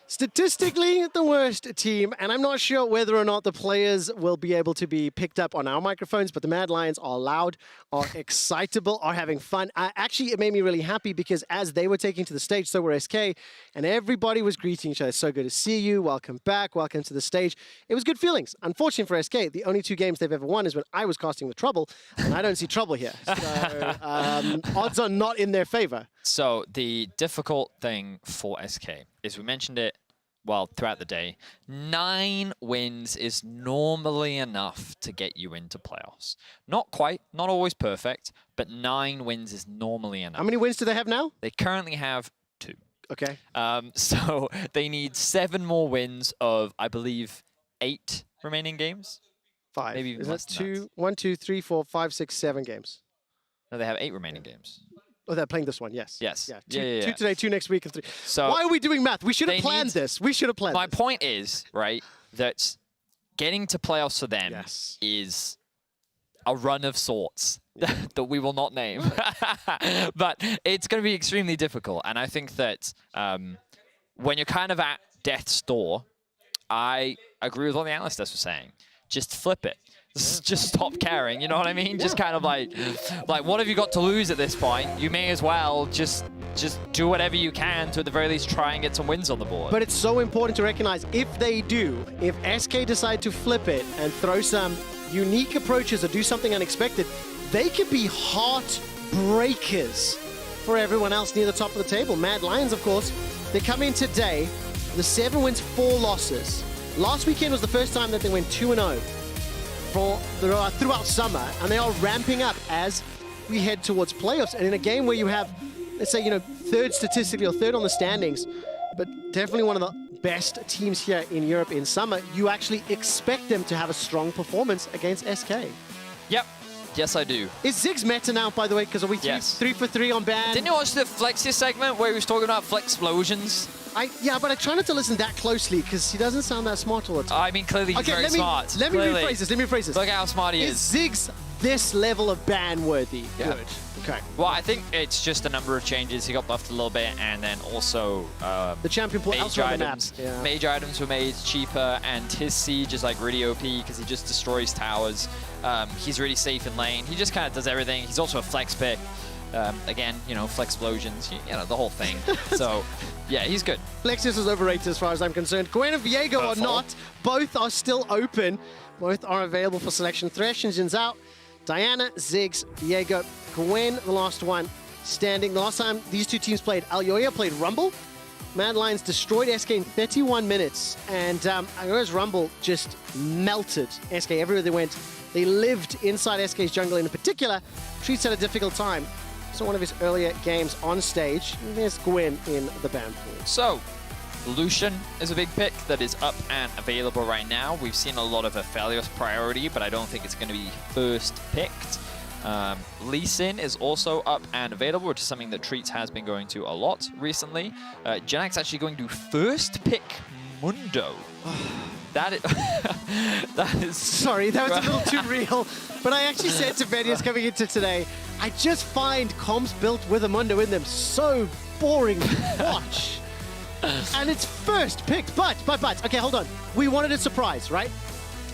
Statistically, the worst team, and I'm not sure whether or not the players will be able to be picked up on our microphones, but the Mad Lions are loud, are excitable, are having fun. Actually, it made me really happy because as they were taking to the stage, so were SK, and everybody was greeting each other. So good to see you, welcome back, welcome to the stage. It was good feelings. Unfortunately for SK, the only 2 games they've ever won is when I was casting the Trouble, and I don't see Trouble here. So odds are not in their favor. So the difficult thing for SK is, we mentioned it, well, throughout the day, 9 wins is normally enough to get you into playoffs. Not quite, not always perfect, but 9 wins is normally enough. How many wins do they have now? They currently have 2. Okay. So they need 7 more wins of, I believe, 8 remaining games. 5. Maybe even Is less that than 2, 1, 2, 3, 4, 5, 6, 7 games? No, they have 8 remaining games. Oh, they're playing this one, yes. Yes. Yeah. Yeah. 2 today, 2 next week, and 3. So why are we doing math? We should have planned this. We should have planned My this. point is, right, that getting to playoffs for them is a run of sorts that we will not name. But it's going to be extremely difficult. And I think that when you're kind of at death's door, I agree with what the analysts were saying. Just flip it. Just stop caring, you know what I mean? Just kind of like, what have you got to lose at this point? You may as well just do whatever you can to at the very least try and get some wins on the board. But it's so important to recognize if they do, if SK decide to flip it and throw some unique approaches or do something unexpected, they could be heartbreakers for everyone else near the top of the table. Mad Lions, of course, they come in today, the 7 wins, 4 losses. Last weekend was the first time that they went 2-0. Throughout summer, and they are ramping up as we head towards playoffs. And in a game where you have, let's say, you know, 3rd statistically or 3rd on the standings, but definitely one of the best teams here in Europe in summer, you actually expect them to have a strong performance against SK. Yep. Yes, I do. Is Ziggs meta now, by the way? Because are we 3 for 3 on ban? Didn't you watch the Flexia segment where he was talking about Flexplosions? Yeah, but I try not to listen that closely because he doesn't sound that smart all the time. I mean, clearly he's very smart. Let me rephrase this. Look how smart he is. Ziggs this level of ban worthy? Yeah. Good. Okay. Well, I think it's just a number of changes. He got buffed a little bit, and then also the champion pool mage elsewhere on the items. map. Yeah. Mage items were made cheaper, and his siege is like really OP because he just destroys towers. He's really safe in lane. He just kind of does everything. He's also a flex pick. Again, you know, Flexplosions, you know, the whole thing. So, yeah, he's good. Flexius is overrated as far as I'm concerned. Gwen and Viego are not. Both are still open. Both are available for selection. Thresh Engine's out. Diana, Ziggs, Viego, Gwen, the last one standing. The last time these 2 teams played, Alyoya played Rumble. Mad Lions destroyed SK in 31 minutes. And Alyoya's Rumble just melted SK everywhere they went. They lived inside SK's jungle in particular. Treats had a difficult time. So one of his earlier games on stage. And there's Gwyn in the ban pool. So, Lucian is a big pick that is up and available right now. We've seen a lot of Aphelios priority, but I don't think it's going to be first picked. Lee Sin is also up and available, which is something that Treats has been going to a lot recently. Genak's actually going to first pick Mundo. That is... Sorry, that was a little too real. But I actually said to Vedius coming into today, I just find comps built with a Mundo in them so boring to watch. And it's first picked, but, okay, hold on. We wanted a surprise, right?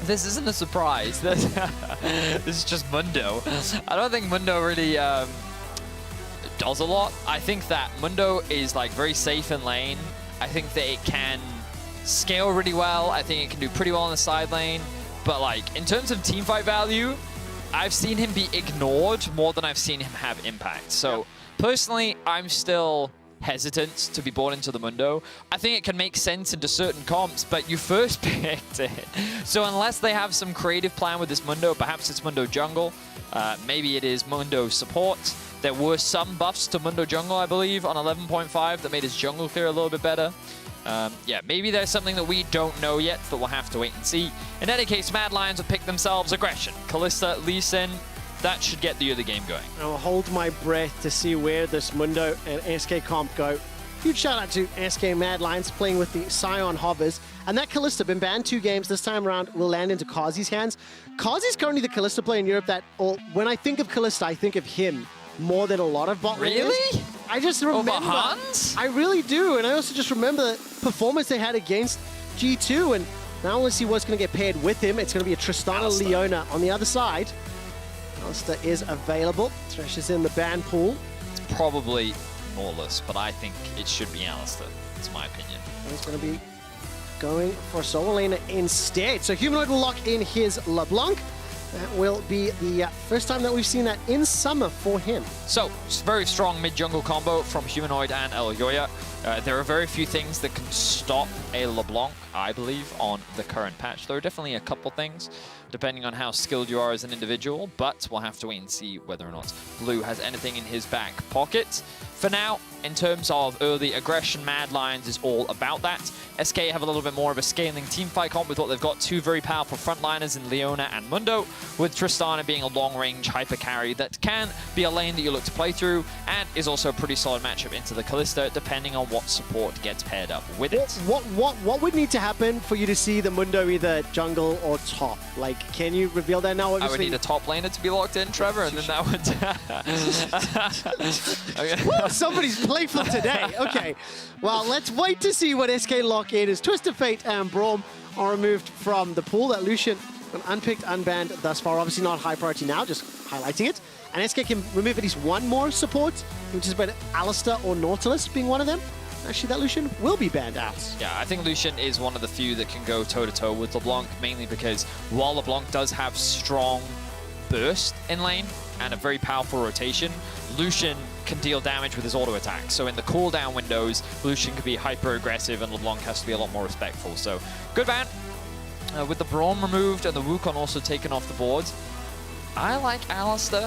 This isn't a surprise. This is just Mundo. I don't think Mundo really does a lot. I think that Mundo is like very safe in lane. I think that it can scale really well. I think it can do pretty well in the side lane. But like in terms of teamfight value, I've seen him be ignored more than I've seen him have impact. So personally, I'm still hesitant to be bought into the Mundo. I think it can make sense into certain comps, but you first picked it. So unless they have some creative plan with this Mundo, perhaps it's Mundo Jungle, maybe it is Mundo Support. There were some buffs to Mundo Jungle, I believe, on 11.5 that made his jungle clear a little bit better. Yeah, maybe there's something that we don't know yet, but we'll have to wait and see. In any case, Mad Lions will pick themselves Aggression. Kalista, Lee Sin, that should get the other game going. I'll hold my breath to see where this Mundo and SK comp go. Huge shout out to SK Mad Lions playing with the Scion Hovers. And that Kalista, been banned 2 games this time around, will land into Kazi's hands. Kazi's currently the Kalista player in Europe that, when I think of Kalista, I think of him more than a lot of bot laners. Really? I just remember. Over Hans? I really do. And I also just remember the performance they had against G2. And now let's see what's going to get paired with him. It's going to be a Tristana Leona on the other side. Alistair is available. Thresh is in the ban pool. It's probably Norless, but I think it should be Alistair. It's my opinion. He's going to be going for Solo Laner instead. So Humanoid will lock in his LeBlanc. That will be the first time that we've seen that in Summer for him. So, very strong mid-jungle combo from Humanoid and Elyoya. There are very few things that can stop a LeBlanc, I believe, on the current patch. There are definitely a couple things, depending on how skilled you are as an individual, but we'll have to wait and see whether or not Blue has anything in his back pocket. For now, in terms of early aggression, Mad Lions is all about that. SK have a little bit more of a scaling teamfight comp with what they've got 2 very powerful frontliners in Leona and Mundo, with Tristana being a long-range hyper carry that can be a lane that you look to play through, and is also a pretty solid matchup into the Kalista, depending on what support gets paired up with it. What would need to happen for you to see the Mundo either jungle or top? Like, can you reveal that now? Obviously, I would need a top laner to be locked in, Trevor, and then that would... Okay. Woo, somebody's playful today. Okay, well, let's wait to see what SK lock in as Twisted Fate and Braum are removed from the pool. That Lucian, an unpicked, unbanned thus far. Obviously not high priority now, just highlighting it. And SK can remove at least one more support, which is about Alistair or Nautilus being one of them. Actually, that Lucian will be banned out. Yeah, I think Lucian is one of the few that can go toe-to-toe with LeBlanc, mainly because while LeBlanc does have strong burst in lane and a very powerful rotation, Lucian can deal damage with his auto attack. So in the cooldown windows, Lucian can be hyper aggressive and LeBlanc has to be a lot more respectful. So good ban. With the Braum removed and the Wukong also taken off the board, I like Alistair.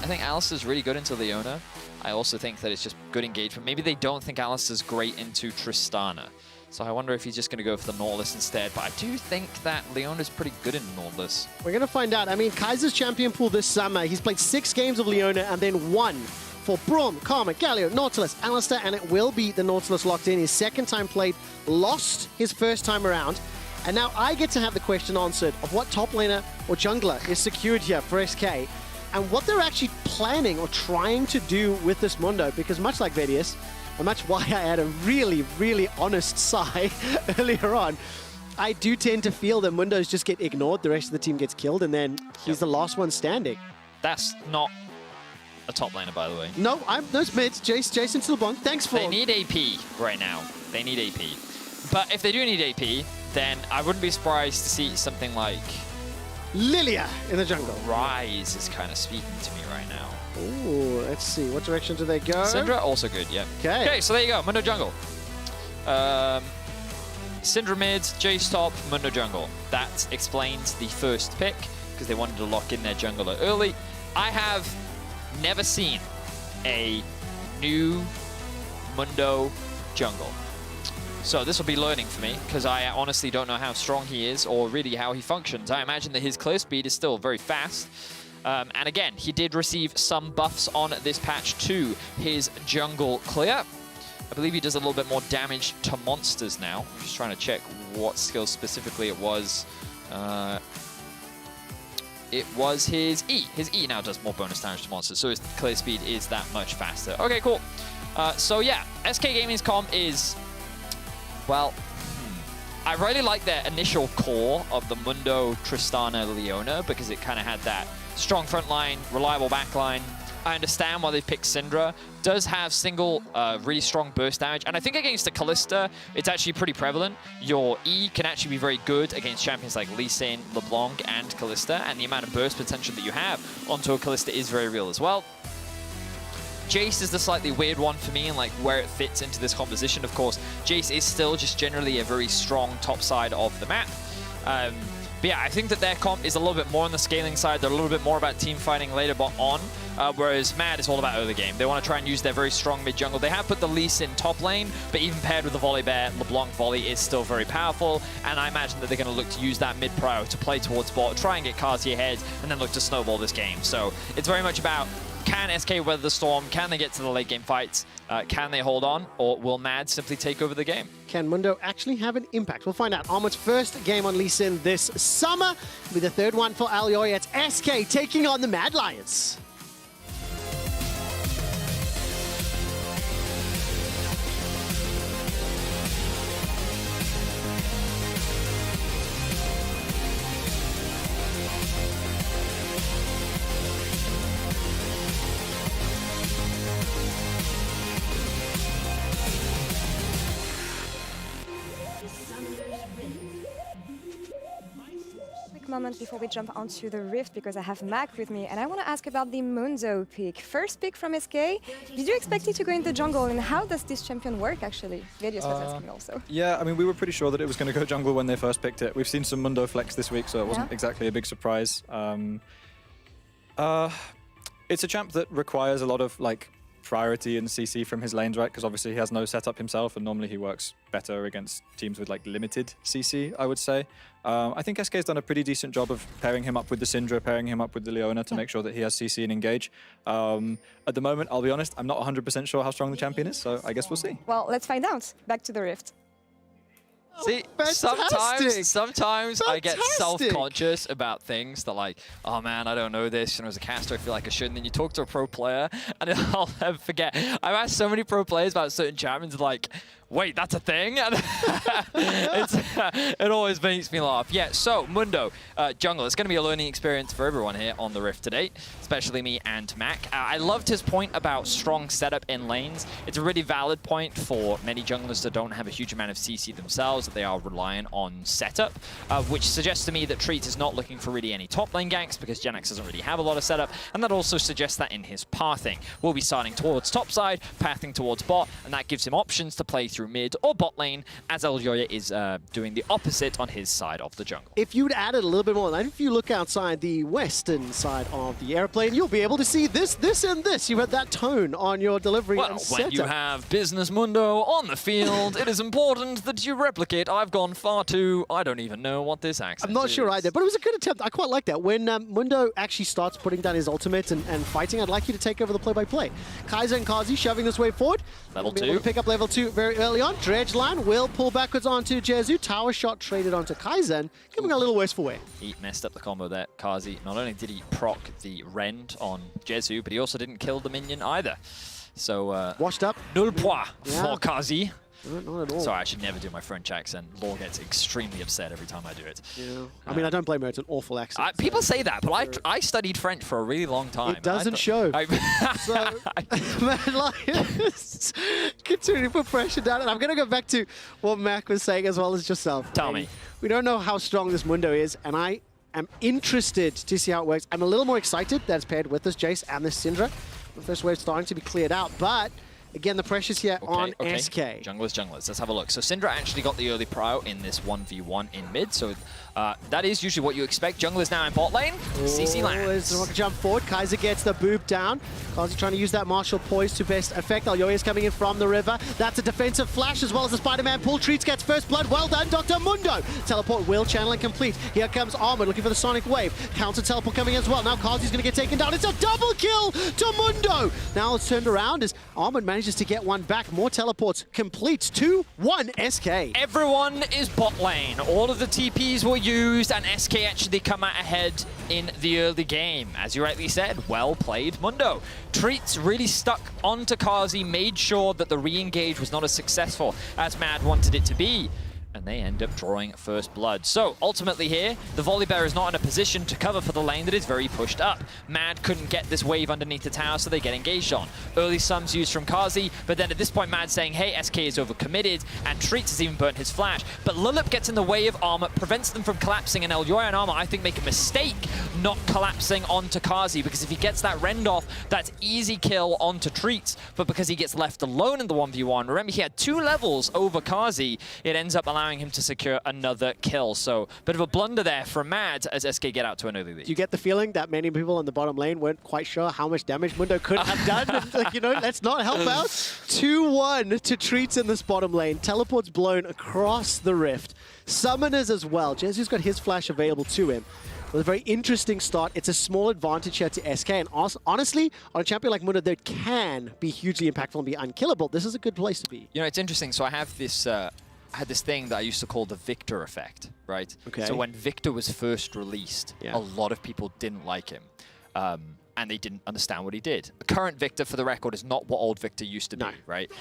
I think Alistair's really good into Leona. I also think that it's just good engagement. Maybe they don't think Alistair's great into Tristana. So I wonder if he's just going to go for the Nautilus instead. But I do think that Leona's pretty good in Nautilus. We're going to find out. I mean, Kaiser's champion pool this summer, he's played 6 games of Leona and then 1 for Braum, Karma, Galio, Nautilus, Alistair, and it will be the Nautilus locked in. His second time played, lost his first time around. And now I get to have the question answered of what top laner or jungler is secured here for SK and what they're actually planning or trying to do with this Mundo. Because much like Vedius, and much why I had a really, really honest sigh earlier on, I do tend to feel that Mundos just get ignored, the rest of the team gets killed, and then he's the last one standing. That's not a top laner, by the way. No, those mids, Jason to LeBlanc, thanks for... They need AP right now. They need AP. But if they do need AP, then I wouldn't be surprised to see something like... Lilia in the jungle. Rise is kind of speaking to me right now. Ooh, let's see. What direction do they go? Syndra, also good, yeah. Okay, so there you go. Mundo Jungle. Syndra mid, Jace top, Mundo Jungle. That explains the first pick, because they wanted to lock in their jungler early. I have never seen a new Mundo jungle. So this will be learning for me, because I honestly don't know how strong he is or really how he functions. I imagine that his clear speed is still very fast. And again, he did receive some buffs on this patch to his jungle clear. I believe he does a little bit more damage to monsters now. I'm just trying to check what skill specifically it was. It was his E. His E now does more bonus damage to monsters, so his clear speed is that much faster. Okay, cool. So yeah, SK Gaming's comp is... Well, I really like their initial core of the Mundo, Tristana, Leona, because it kind of had that strong front line, reliable back line. I understand why they picked Syndra. Does have single really strong burst damage, and I think against the Kalista, it's actually pretty prevalent. Your E can actually be very good against champions like Lee Sin, LeBlanc, and Kalista, and the amount of burst potential that you have onto a Kalista is very real as well. Jace is the slightly weird one for me, and like where it fits into this composition. Of course, Jace is still just generally a very strong top side of the map. But yeah, I think that their comp is a little bit more on the scaling side. They're a little bit more about team fighting later on, whereas Mad is all about early game. They want to try and use their very strong mid jungle. They have put the Lee Sin top lane, but even paired with the Volley Bear, LeBlanc Volley is still very powerful, and I imagine that they're going to look to use that mid prio to play towards bot, try and get Kazi ahead, and then look to snowball this game. So it's very much about, can SK weather the storm? Can they get to the late game fights? Can they hold on? Or will Mad simply take over the game? Can Mundo actually have an impact? We'll find out. Armored's first game on Lee Sin this summer. It'll be the third one for Alioya. It's SK taking on the Mad Lions. Moment before we jump onto the Rift, because I have Mac with me, and I want to ask about the Mundo pick. First pick from SK. Did you expect it to go in the jungle, and how does this champion work actually? Vedius was asking also. Yeah, I mean, we were pretty sure that it was going to go jungle when they first picked it. We've seen some Mundo flex this week, so it wasn't exactly a big surprise. It's a champ that requires a lot of like priority and CC from his lanes, right? Because obviously he has no setup himself, and normally he works better against teams with like limited CC, I would say. I think SK's done a pretty decent job of pairing him up with the Syndra, pairing him up with the Leona to make sure that he has CC and engage. At the moment, I'll be honest, I'm not 100% sure how strong the champion is, so I guess we'll see. Well, let's find out. Back to the Rift. See, sometimes I get self-conscious about things that like, oh man, I don't know this, and as a caster I feel like I should, and then you talk to a pro player, and I'll never forget. I've asked so many pro players about certain champions, like, wait, that's a thing? It always makes me laugh. Yeah, so Mundo, jungle. It's going to be a learning experience for everyone here on the Rift today, especially me and Mac. I loved his point about strong setup in lanes. It's a really valid point for many junglers that don't have a huge amount of CC themselves, that they are reliant on setup, which suggests to me that Treat is not looking for really any top lane ganks, because Genex doesn't really have a lot of setup, and that also suggests that in his pathing. We'll be starting towards top side, pathing towards bot, and that gives him options to play through mid or bot lane, as Alioya is doing the opposite on his side of the jungle. If you'd added a little bit more, like if you look outside the western side of the airplane, you'll be able to see this, and this. You had that tone on your delivery and setup. When you have Business Mundo on the field, it is important that you replicate. I've gone far too, I don't even know what this accent I'm not is. sure either, but it was a good attempt. I quite like that. When Mundo actually starts putting down his ultimate and fighting, I'd like you to take over the play-by-play. Kaiser and Kazi shoving this way forward. Level 2. Able to pick up level 2 very early on. Dredge line will pull backwards onto Jezu. Tower shot traded onto Kaizen, giving a little worse for wear. He messed up the combo there, Kazi. Not only did he proc the rend on Jezu, but he also didn't kill the minion either. So, washed up. Nul point for Kazi. Not at all. Sorry, I should never do my French accent. Law gets extremely upset every time I do it. Yeah. I mean, I don't blame her. It's an awful accent. People say that, but I studied French for a really long time. It doesn't show. So, Mad Lions continue to put pressure down. And I'm going to go back to what Mac was saying as well as yourself. Tell me. We don't know how strong this Mundo is, and I am interested to see how it works. I'm a little more excited that it's paired with this Jace and this Syndra. The first wave starting to be cleared out, but Again, the pressure's here on SK. Junglers. Let's have a look. So Syndra actually got the early prio in this 1v1 in mid, so that is usually what you expect. Junglers now in bot lane. CC lands. There's the rocket jump forward. Kaiser gets the boop down. Kazi trying to use that martial poise to best effect. Alyoya's coming in from the river. That's a defensive flash as well as the Spider-Man pull. Treats gets first blood. Well done, Dr. Mundo. Teleport will channeling complete. Here comes Armored looking for the Sonic Wave. Counter teleport coming as well. Now Kazi's going to get taken down. It's a double kill to Mundo. Now it's turned around as Armored manages to get one back. More teleports complete. 2-1 SK. Everyone is bot lane. All of the TPs were used, and SK actually come out ahead in the early game. As you rightly said, well played, Mundo. Treats really stuck onto Kazi, made sure that the re-engage was not as successful as Mad wanted it to be. And they end up drawing first blood. So ultimately here, the Volibear is not in a position to cover for the lane that is very pushed up. Mad couldn't get this wave underneath the tower, so they get engaged on. Early sums used from Kazi, but then at this point Mad saying, hey, SK is overcommitted, and Treats has even burnt his flash. But Lilip gets in the way of Armor, prevents them from collapsing, and Elyoya and Armor, I think, make a mistake not collapsing onto Kazi, because if he gets that rend off, that's easy kill onto Treats, but because he gets left alone in the 1v1, remember he had 2 levels over Kazi, it ends up allowing him to secure another kill. So bit of a blunder there from Mad as SK get out to an early lead. Do you get the feeling that many people on the bottom lane weren't quite sure how much damage Mundo could have done? Like, you know, let's not help out. 2-1 to Treats in this bottom lane. Teleports blown across the rift. Summoners as well. Jesu's got his flash available to him. With a very interesting start. It's a small advantage here to SK. And honestly, on a champion like Mundo, that can be hugely impactful and be unkillable. This is a good place to be. You know, it's interesting. So I have this... I had this thing that I used to call the Victor effect, right? Okay. So when Victor was first released, a lot of people didn't like him. And they didn't understand what he did. The current Victor, for the record, is not what old Victor used to be, right?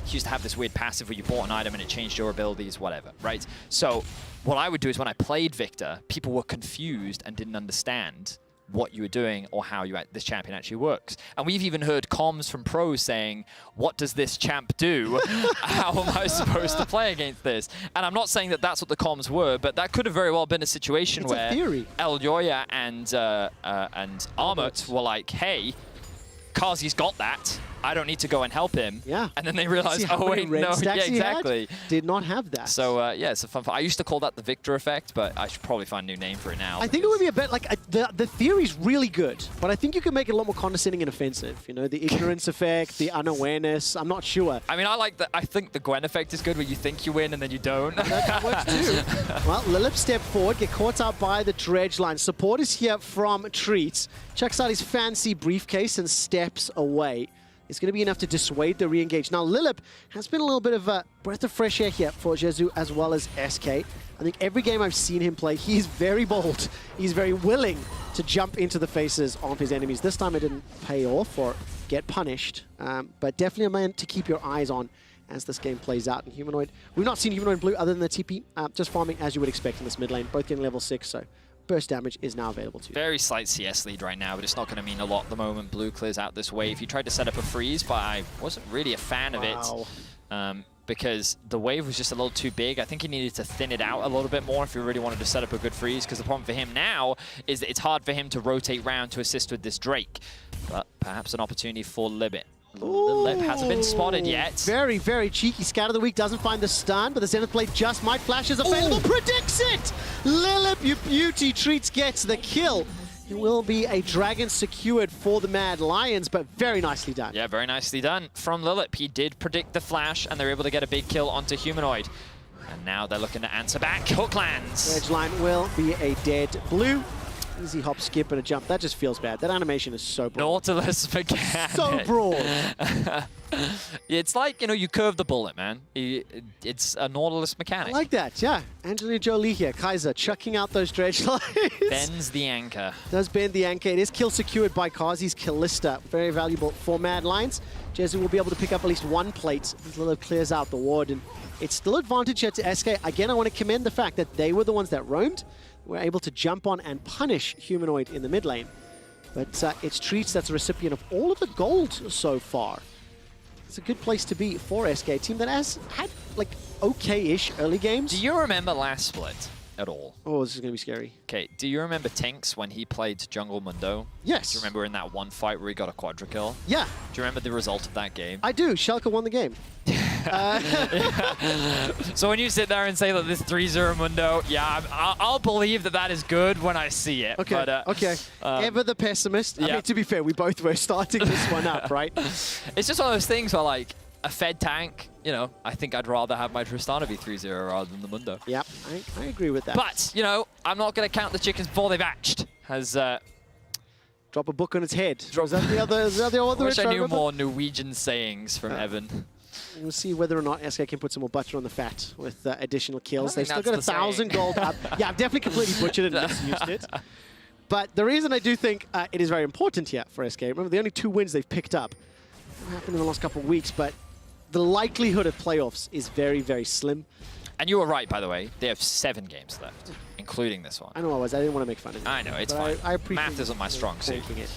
He used to have this weird passive where you bought an item and it changed your abilities, whatever, right? So what I would do is when I played Victor, people were confused and didn't understand what you were doing or how this champion actually works. And we've even heard comms from pros saying, what does this champ do? How am I supposed to play against this? And I'm not saying that that's what the comms were, but that could have very well been a situation where Elyoya and Armut were like, hey, Kazi's got that. I don't need to go and help him. Yeah. And then they realized, oh wait, no, yeah, exactly. Did not have that. So yeah, it's a fun. I used to call that the Victor effect, but I should probably find a new name for it now. I think it would be a bit like the theory's really good, but I think you can make it a lot more condescending and offensive. You know, the ignorance effect, the unawareness. I'm not sure. I mean, I think the Gwen effect is good, where you think you win and then you don't. That works too. Well, Lilip step forward, get caught out by the dredge line. Support is here from Treats. Checks out his fancy briefcase and steps away. It's going to be enough to dissuade the re-engage. Now, Lilip has been a little bit of a breath of fresh air here for Jesu as well as SK. I think every game I've seen him play, he's very bold. He's very willing to jump into the faces of his enemies. This time it didn't pay off or get punished, but definitely a man to keep your eyes on as this game plays out. And Humanoid, we've not seen Humanoid Blue other than the TP, just farming as you would expect in this mid lane, both getting level 6, so burst damage is now available to you. Very slight CS lead right now, but it's not going to mean a lot the moment Blue clears out this wave. He tried to set up a freeze, but I wasn't really a fan of it because the wave was just a little too big. I think he needed to thin it out a little bit more if he really wanted to set up a good freeze, because the problem for him now is that it's hard for him to rotate round to assist with this Drake. But perhaps an opportunity for Libit. Lilip hasn't been spotted yet. Very, very cheeky. Scout of the week doesn't find the stun, but the Zenith Blade just might. Flash is available. Predicts it! Lilip, you beauty. Treats gets the kill. It will be a dragon secured for the Mad Lions, but very nicely done. Yeah, very nicely done from Lilip. He did predict the flash, and they're able to get a big kill onto Humanoid. And now they're looking to answer back. Hook lands. Edge line will be a dead Blue. Easy hop, skip, and a jump. That just feels bad. That animation is so broad. Nautilus mechanic. So broad. It's like, you know, you curve the bullet, man. It's a Nautilus mechanic. I like that, yeah. Angelina Jolie here. Kaiser chucking out those dredge lines. Bends the anchor. Does bend the anchor. It is kill secured by Kazi's Callista. Very valuable for Mad Lions. Jesu will be able to pick up at least one plate as Lilip clears out the ward. And it's still advantage here to SK. Again, I want to commend the fact that they were the ones that roamed. Were able to jump on and punish Humanoid in the mid lane. But it's Treats that's a recipient of all of the gold so far. It's a good place to be for SK, a team that has had, like, okay-ish early games. Do you remember last split at all. Oh, this is going to be scary. Okay, do you remember Tinks when he played Jungle Mundo? Yes. Do you remember in that one fight where he got a quadra kill? Yeah. Do you remember the result of that game? I do. Schalke won the game. So when you sit there and say that this 3-0 Mundo, yeah, I'll believe that that is good when I see it. Okay, but, okay. Ever the pessimist. I mean, to be fair, we both were starting this one up, right? It's just one of those things where, like, a Fed tank, you know, I think I'd rather have my Tristana be 3-0 rather than the Mundo. Yep, I agree with that. But, you know, I'm not going to count the chickens before they've hatched. Drop a book on its head. Is that the other? Is that the other? I wish I knew more Norwegian sayings from Evan. We'll see whether or not SK can put some more butter on the fat with additional kills. They've still got that's the 1,000 gold up. Yeah, I've definitely completely butchered it and misused it. But the reason I do think it is very important here for SK, remember the only 2 wins they've picked up. It happened in the last couple of weeks, but the likelihood of playoffs is very, very slim. And you were right, by the way. They have 7 games left, including this one. I know I was. I didn't want to make fun of it. I know, it's but fine. I appreciate Math isn't my strong suit. It.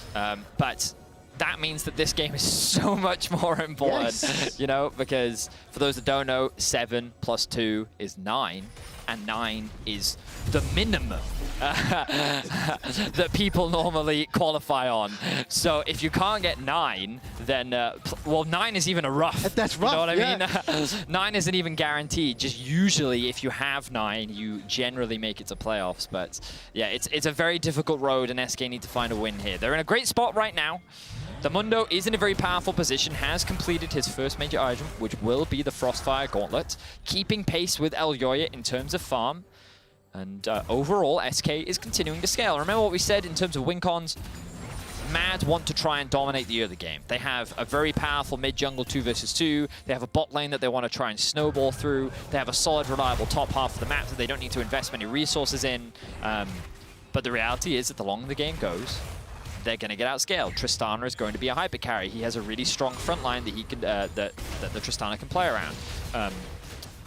But that means that this game is so much more important, yes. you know, because for those that don't know, 7 plus 2 is 9, and 9 is the minimum that people normally qualify on. So if you can't get 9, then, well, 9 is even a rough. That's rough, You know what yeah. I mean? 9 isn't even guaranteed. Just usually, if you have 9, you generally make it to playoffs. But yeah, it's a very difficult road, and SK need to find a win here. They're in a great spot right now. The Mundo is in a very powerful position, has completed his first major item, which will be the Frostfire Gauntlet, keeping pace with Elyoya in terms of farm. And overall, SK is continuing to scale. Remember what we said in terms of win cons? Mad want to try and dominate the early game. They have a very powerful mid-jungle 2 versus 2. They have a bot lane that they want to try and snowball through. They have a solid, reliable top half of the map that they don't need to invest many resources in. But the reality is that the longer the game goes, they're going to get outscaled. Tristana is going to be a hyper carry. He has a really strong front line that he can that the Tristana can play around.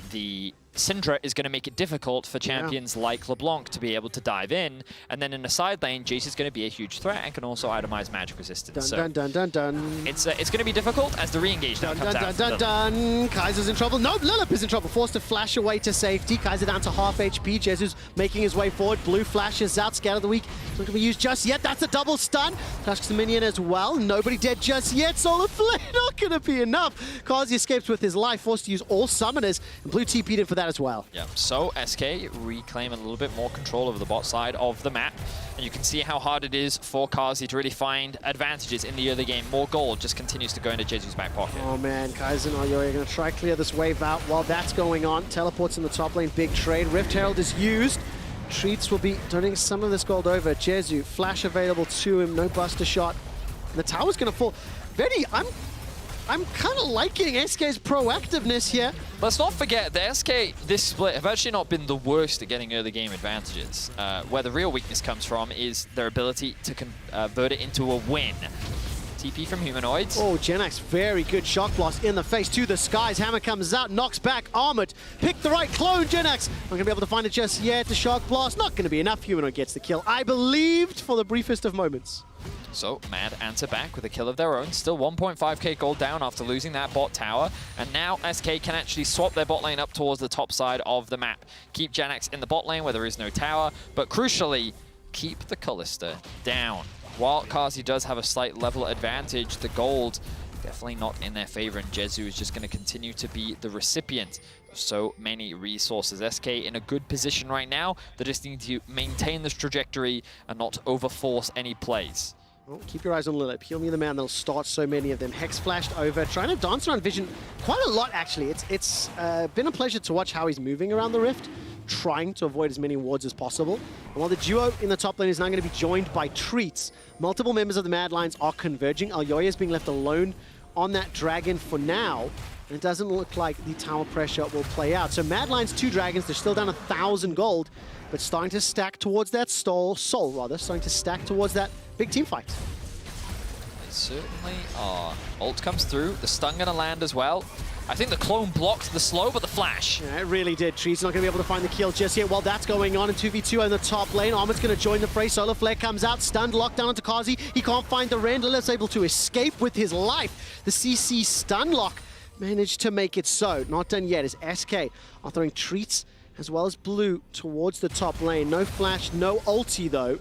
The Syndra is going to make it difficult for champions like LeBlanc to be able to dive in, and then in the side lane, Jace is going to be a huge threat and can also itemize magic resistance. Dun, dun, dun, dun, dun. It's going to be difficult as the re-engage now comes out. Dun, dun. Kaiser's in trouble. No, Lilip is in trouble. Forced to flash away to safety. Kaiser down to half HP. Jesu's making his way forward. Blue flashes out. Scout of the week. It's not going to be used just yet. That's a double stun. Touches the minion as well. Nobody dead just yet. Solar Flare not going to be enough. Kazi escapes with his life. Forced to use all summoners. And Blue TP'd in for that as well. Yeah. So SK reclaim a little bit more control over the bot side of the map. And you can see how hard it is for Kazi to really find advantages in the early game. More gold just continues to go into Jesu's back pocket. Oh man, Kaiser and Elyoya are going to try clear this wave out while that's going on. Teleports in the top lane, big trade. Rift Herald is used. Treats will be donating some of this gold over. Jesu, flash available to him, no buster shot. And the tower's going to fall. Very, I'm kind of liking SK's proactiveness here. Let's not forget that SK, this split, have actually not been the worst at getting early game advantages. Where the real weakness comes from is their ability to convert it into a win. TP from Humanoids. Oh, Genax, very good shock blast in the face to the skies. Hammer comes out, knocks back, armored. Pick the right clone, Genax. Not going to be able to find it just yet. The shock blast, not going to be enough. Humanoid gets the kill. I believed for the briefest of moments. So, Mad answer back with a kill of their own. Still 1.5k gold down after losing that bot tower. And now SK can actually swap their bot lane up towards the top side of the map. Keep Genax in the bot lane where there is no tower, but crucially, keep the Kalista down. While Kazi does have a slight level advantage, the gold definitely not in their favor, and Jesu is just going to continue to be the recipient of so many resources. SK in a good position right now. They just need to maintain this trajectory and not overforce any plays. Well, keep your eyes on Lilip. He'll be the man that'll start so many of them. Hex flashed over, trying to dance around Vision quite a lot, actually. It's been a pleasure to watch how he's moving around the Rift, trying to avoid as many wards as possible. And while the duo in the top lane is now going to be joined by Treats, multiple members of the Mad Lions are converging. Elyoya is being left alone on that dragon for now, and it doesn't look like the tower pressure will play out. So Mad Lions, 2 dragons, they're still down 1,000 gold, but starting to stack towards that soul, starting to stack towards that big team fight. They certainly are. Ult comes through, the stun gonna land as well. I think the clone blocked the slow, but the flash. Yeah, it really did. Tree's not going to be able to find the kill just yet. While that's going on in 2v2 in the top lane, Armor's going to join the fray. Solar Flare comes out, stunned, locked down onto Kazi. He can't find the Rend. Lilith's able to escape with his life. The CC stun lock managed to make it so. Not done yet as SK are throwing Treats as well as Blue towards the top lane. No flash, no ulti though.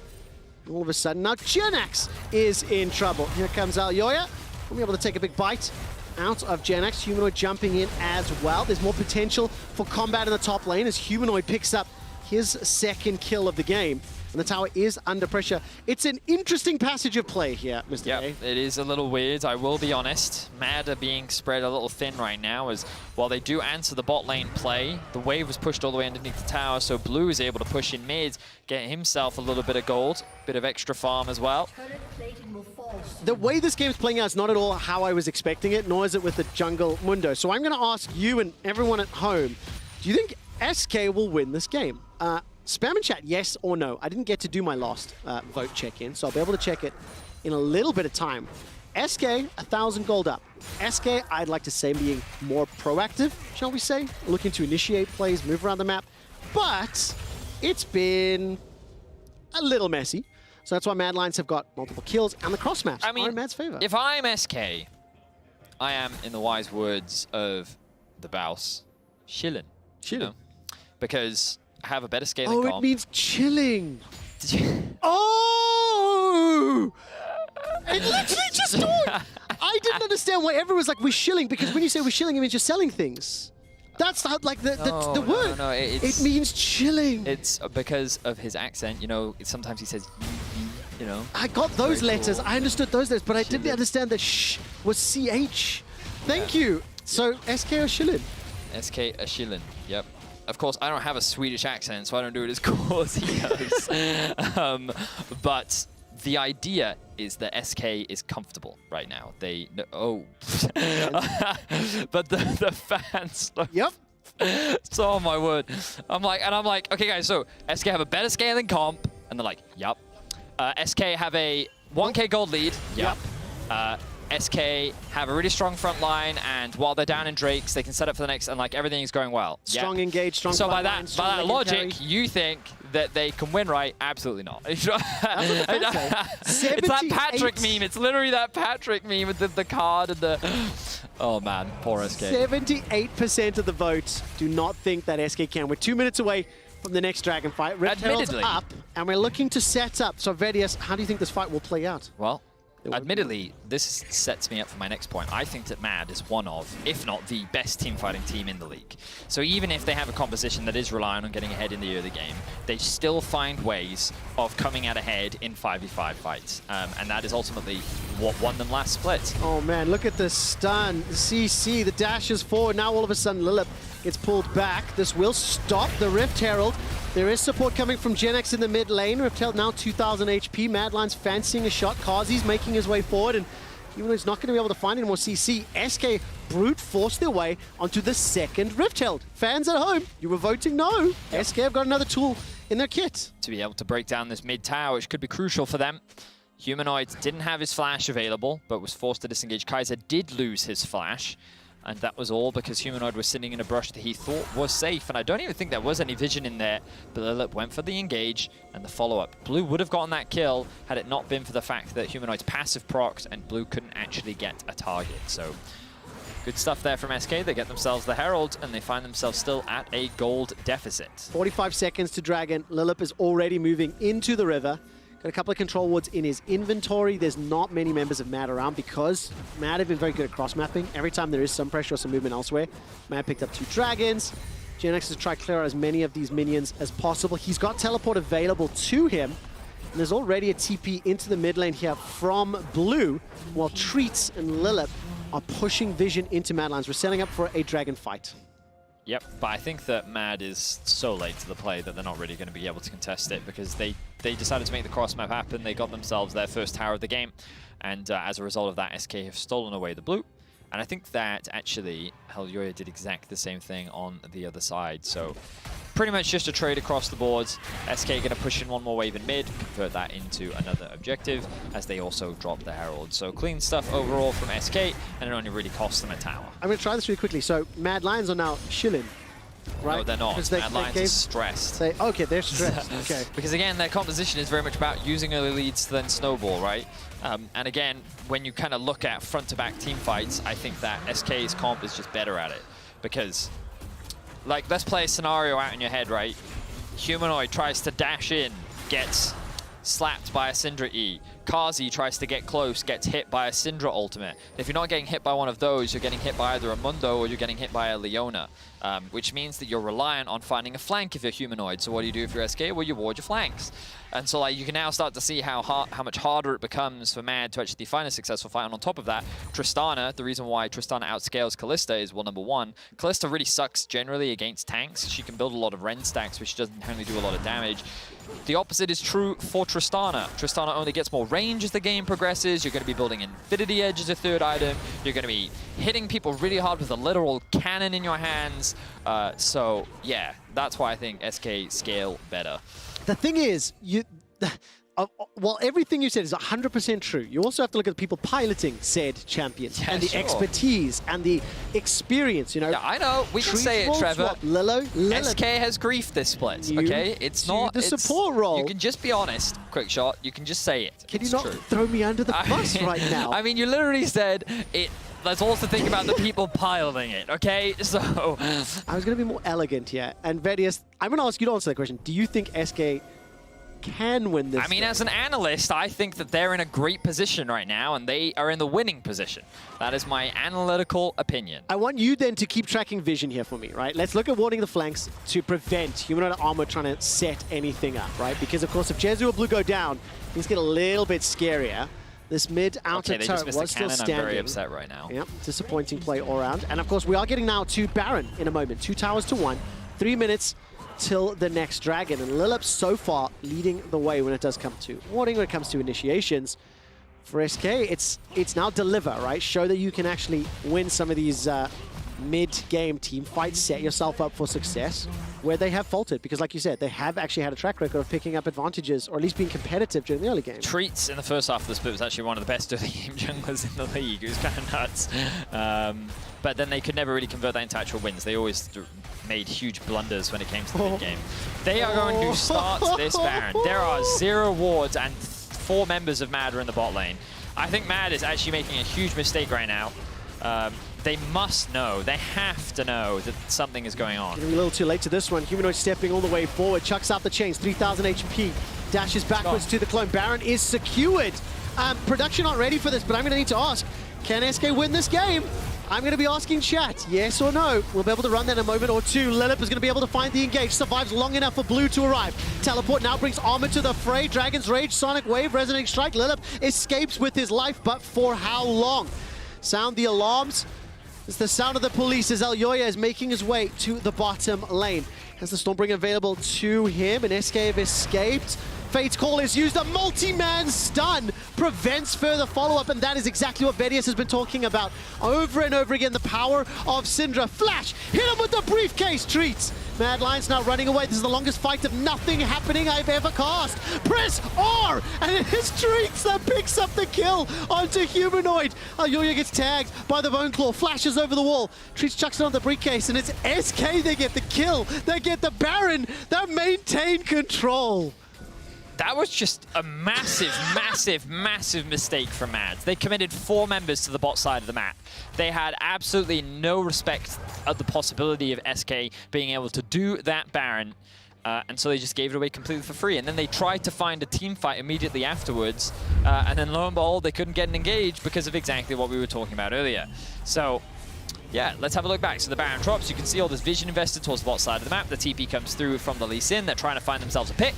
All of a sudden, now Genex is in trouble. Here comes Alyoya. We'll be able to take a big bite out of Genex. Humanoid jumping in as well. There's more potential for combat in the top lane as Humanoid picks up his second kill of the game. And the tower is under pressure. It's an interesting passage of play here, Mr. Yeah, A. it is a little weird, I will be honest. Mad are being spread a little thin right now as while they do answer the bot lane play, the wave was pushed all the way underneath the tower, so Blue is able to push in mid, get himself a little bit of gold, bit of extra farm as well. The way this game's playing out is not at all how I was expecting it, nor is it with the jungle Mundo. So I'm going to ask you and everyone at home, do you think SK will win this game? Spam in chat, yes or no. I didn't get to do my last vote check-in, so I'll be able to check it in a little bit of time. SK, 1,000 gold up. SK, I'd like to say being more proactive, shall we say? Looking to initiate plays, move around the map. But it's been a little messy. So that's why Mad Lions have got multiple kills, and the cross maps are in Mad's favor. If I'm SK, I am, in the wise words of the Bouse, chillin'. You know? Because I have a better scaling comp. Oh, it means chilling. Oh! It literally just dawned. I didn't understand why everyone was like, we're shilling, because when you say we're shilling, it means you're selling things. That's not like the word. No, it means chilling. It's because of his accent. You know, sometimes he says, you know. I got those letters. Cool. I understood those letters, but I didn't understand that sh was CH. Thank you. So, SK or shilling? SK a shilling, yep. Of course, I don't have a Swedish accent, so I don't do it as cool as he does. But the idea is that SK is comfortable right now. They but the fans. Yep. So oh my word, I'm like, okay guys, so SK have a better scaling comp, and they're like, yup. SK have a 1k gold lead. Yup. SK have a really strong front line, and while they're down in Drakes, they can set up for the next, and like everything is going well. Strong engage, strong So by line, that logic, you think that they can win, right? Absolutely not. It's that Patrick meme. It's literally that Patrick meme with the card and the... Oh man, poor SK. 78% of the votes do not think that SK can. We're 2 minutes away from the next Dragon fight. Rift Herald's up, and we're looking to set up. So Vedius, how do you think this fight will play out? Well, admittedly, this sets me up for my next point. I think that Mad is one of, if not the best team-fighting team in the league. So even if they have a composition that is relying on getting ahead in the early game, they still find ways of coming out ahead in 5v5 fights. And that is ultimately what won them last split. Oh man, look at the stun. The CC, the dash is forward. Now all of a sudden Lilip gets pulled back. This will stop the Rift Herald. There is support coming from Genex in the mid lane. Rift Herald now 2,000 HP. Mad Lions fancying a shot. Kazi's making his way forward, and even though he's not going to be able to find any more CC, SK brute force their way onto the second Rift Herald. Fans at home, you were voting no. Yep. SK have got another tool in their kit. To be able to break down this mid tower, which could be crucial for them. Humanoid didn't have his flash available, but was forced to disengage. Kaiser did lose his flash. And that was all because Humanoid was sitting in a brush that he thought was safe. And I don't even think there was any vision in there. But Lilip went for the engage and the follow-up. Blue would have gotten that kill had it not been for the fact that Humanoid's passive procs and Blue couldn't actually get a target. So good stuff there from SK. They get themselves the Herald and they find themselves still at a gold deficit. 45 seconds to Dragon. Lilip is already moving into the river. Got a couple of control wards in his inventory. There's not many members of Mad around because Mad have been very good at cross-mapping. Every time there is some pressure or some movement elsewhere, Mad picked up 2 dragons. Genex has tried to clear out as many of these minions as possible. He's got teleport available to him. And there's already a TP into the mid lane here from Blue, while Treats and Lilip are pushing Vision into Mad Lions. We're setting up for a dragon fight. Yep, but I think that Mad is so late to the play that they're not really going to be able to contest it because they decided to make the cross map happen. They got themselves their first tower of the game, and as a result of that, SK have stolen away the blue. And I think that actually Alyoya did exactly the same thing on the other side. So pretty much just a trade across the boards. SK going to push in one more wave in mid, convert that into another objective as they also drop the Herald. So clean stuff overall from SK, and it only really costs them a tower. I'm going to try this really quickly. So Mad Lions are now shilling. Right? No, they're not. Mad Lions are stressed. Okay, they're stressed. Okay. Because again, their composition is very much about using early leads to then snowball, right? And again, when you kind of look at front-to-back team fights, I think that SK's comp is just better at it. Because like, let's play a scenario out in your head, right? Humanoid tries to dash in, gets slapped by a Syndra E. Kazi tries to get close, gets hit by a Syndra ultimate. If you're not getting hit by one of those, you're getting hit by either a Mundo or you're getting hit by a Leona, which means that you're reliant on finding a flank if you're humanoid. So what do you do if you're SK? Well, you ward your flanks. And so like you can now start to see how much harder it becomes for Mad to actually find a successful fight. And on top of that, Tristana, the reason why Tristana outscales Kalista is, well, number one, Kalista really sucks generally against tanks. She can build a lot of Ren stacks, but she doesn't apparently do a lot of damage. The opposite is true for Tristana. Tristana only gets more range as the game progresses. You're going to be building Infinity Edge as a third item. You're going to be hitting people really hard with a literal cannon in your hands. So, yeah, that's why I think SK scale better. The thing is, while everything you said is 100% true, you also have to look at the people piloting said champions and the expertise and the experience, you know. Yeah, I know. We can say it, Trevor. SK has grief this split, okay? It's not the support role. You can just be honest, quick shot. You can just say it. Can you not throw me under the bus right now? I mean, you literally said it. Let's also think about the people piloting it, okay? So I was going to be more elegant here. And Vedius, I'm going to ask you to answer that question. Do you think SK can win this? I mean, as an analyst, I think that they're in a great position right now, and they are in the winning position. That is my analytical opinion. I want you then to keep tracking vision here for me, right? Let's look at warding the flanks to prevent Humanoid Armor trying to set anything up, right? Because, of course, if Jezu or Blue go down, things get a little bit scarier. This mid-outer turret was still standing. I'm very upset right now. Yep, disappointing play all around. And, of course, we are getting now to Baron in a moment. 2 towers to 1. 3 minutes till the next dragon. And Lilip so far leading the way when it does come to warding, when it comes to initiations. For SK, it's now deliver, right? Show that you can actually win some of these mid-game team fights, set yourself up for success, where they have faltered. Because like you said, they have actually had a track record of picking up advantages, or at least being competitive during the early game. Treats in the first half of the split was actually one of the best early game junglers in the league. It was kind of nuts. But then they could never really convert that into actual wins. They always made huge blunders when it came to the mid-game. They are going to start this Baron. There are 0 wards and 4 members of Mad are in the bot lane. I think Mad is actually making a huge mistake right now. They must know, they have to know that something is going on. Getting a little too late to this one. Humanoid stepping all the way forward, chucks out the chains, 3,000 HP, dashes backwards to the clone. Baron is secured. Production not ready for this, but I'm going to need to ask, can SK win this game? I'm going to be asking chat, yes or no. We'll be able to run that in a moment or two. Lilip is going to be able to find the engage. Survives long enough for Blue to arrive. Teleport now brings Armor to the fray. Dragon's Rage, Sonic Wave, Resonating Strike. Lilip escapes with his life, but for how long? Sound the alarms. It's the sound of the police as Elyoya is making his way to the bottom lane. Has the Stormbringer available to him, and SK have escaped. Fate's Call is used, a multi-man stun prevents further follow-up, and that is exactly what Vedius has been talking about over and over again, the power of Syndra. Flash, hit him with the briefcase, Treats. Mad Lion's now running away. This is the longest fight of nothing happening I've ever cast. Press R, and it is Treats that picks up the kill onto Humanoid. Elyoya gets tagged by the Bone Claw, flashes over the wall. Treats chucks it on the briefcase, and it's SK, they get the kill. They get the Baron, they maintain control. That was just a massive, massive, massive mistake from Mads. They committed 4 members to the bot side of the map. They had absolutely no respect of the possibility of SK being able to do that Baron, and so they just gave it away completely for free. And then they tried to find a team fight immediately afterwards, and then lo and behold, they couldn't get an engage because of exactly what we were talking about earlier. So, yeah, let's have a look back. So the Baron drops. You can see all this vision invested towards the bot side of the map. The TP comes through from the Lee Sin. They're trying to find themselves a pick.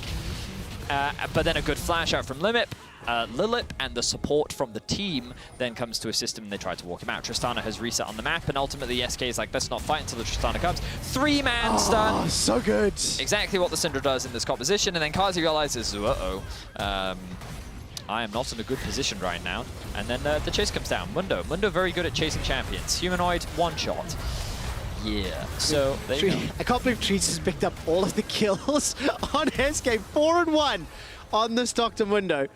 But then a good flash out from Lilip, and the support from the team then comes to assist him, and they try to walk him out. Tristana has reset on the map, and ultimately SK is like, let's not fight until the Tristana comes. 3-man stun. Oh, so good. Exactly what the Syndra does in this composition, and then Kazi realizes, uh-oh, I am not in a good position right now. And then the chase comes down. Mundo very good at chasing champions. Humanoid, 1-shot. Yeah, so there you go. I can't believe Treats has picked up all of the kills on SK. 4-1 on this Dr. Mundo.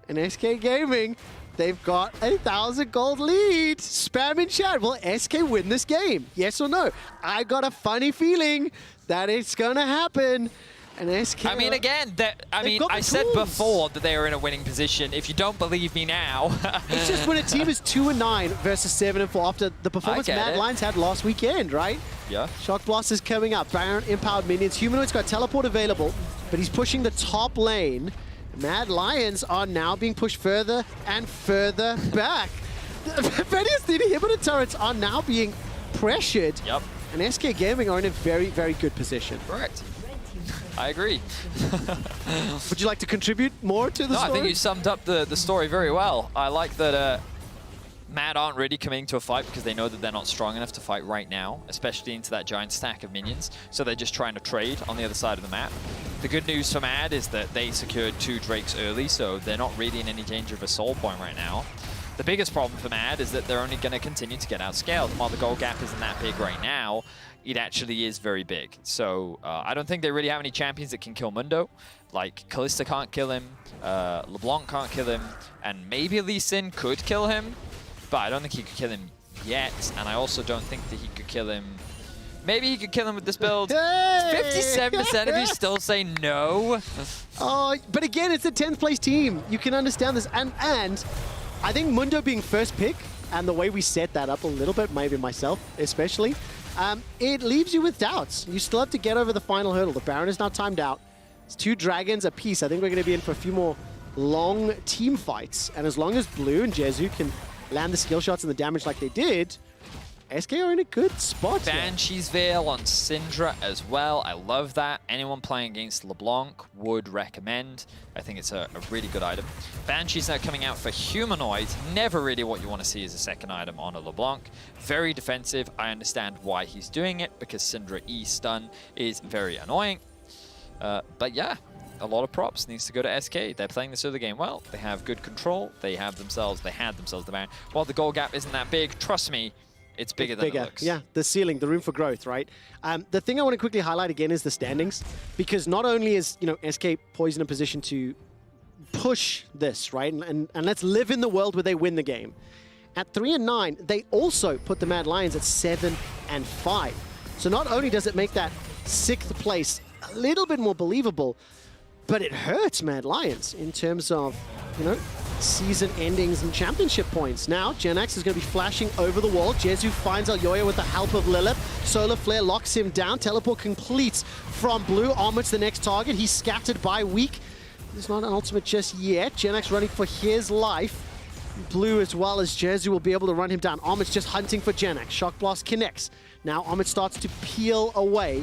And SK Gaming, they've got a 1,000 gold lead. Spam in chat. Will SK win this game? Yes or no? I got a funny feeling that it's going to happen. And SK, I mean, again, I said before that they were in a winning position. If you don't believe me now. It's just when a team is 2-9 versus 7-4 after the performance Mad Lions had last weekend, right? Yeah. Shock Blast is coming up. Baron empowered minions. Humanoid's got teleport available, but he's pushing the top lane. Mad Lions are now being pushed further and further back. The various inhibitor turrets are now being pressured. Yep. And SK Gaming are in a very, very good position. Correct. I agree. Would you like to contribute more to the story? I think you summed up the story very well. I like that Mad aren't really coming to a fight because they know that they're not strong enough to fight right now, especially into that giant stack of minions. So they're just trying to trade on the other side of the map. The good news for Mad is that they secured 2 Drakes early, so they're not really in any danger of a soul point right now. The biggest problem for Mad is that they're only going to continue to get outscaled. While the gold gap isn't that big right now, it actually is very big. So I don't think they really have any champions that can kill Mundo. Like, Kalista can't kill him, LeBlanc can't kill him, and maybe Lee Sin could kill him, but I don't think he could kill him yet, and I also don't think that he could kill him. Maybe he could kill him with this build. 57% of you still say no. Oh, but again, it's a 10th place team. You can understand this. And I think Mundo being first pick, and the way we set that up a little bit, maybe myself especially, it leaves you with doubts. You still have to get over the final hurdle. The Baron is now timed out. It's 2 dragons apiece. I think we're going to be in for a few more long team fights. And as long as Blue and Jezu can land the skill shots and the damage like they did, SK are in a good spot. Banshee's Veil on Syndra as well. I love that. Anyone playing against LeBlanc would recommend. I think it's a really good item. Banshee's now coming out for Humanoid. Never really what you want to see as a second item on a LeBlanc. Very defensive. I understand why he's doing it, because Syndra E-stun is very annoying. But yeah, a lot of props needs to go to SK. They're playing this other game well. They have good control. They had themselves the Baron. While the goal gap isn't that big, trust me, it's bigger than it looks. Yeah, the ceiling, the room for growth, right? The thing I want to quickly highlight again is the standings, because not only is SK poised in a position to push this, right, and let's live in the world where they win the game. At 3-9, they also put the Mad Lions at 7-5. So not only does it make that 6th place a little bit more believable, but it hurts Mad Lions in terms of, season endings and championship points. Now, Genax is going to be flashing over the wall. Jezu finds Alyoya with the help of Lilith. Solar Flare locks him down. Teleport completes from Blue. Armut's the next target. He's scattered by Weak. There's not an ultimate just yet. Genax running for his life. Blue as well as Jezu will be able to run him down. Armut's just hunting for Genax. Shock Blast connects. Now Armut starts to peel away.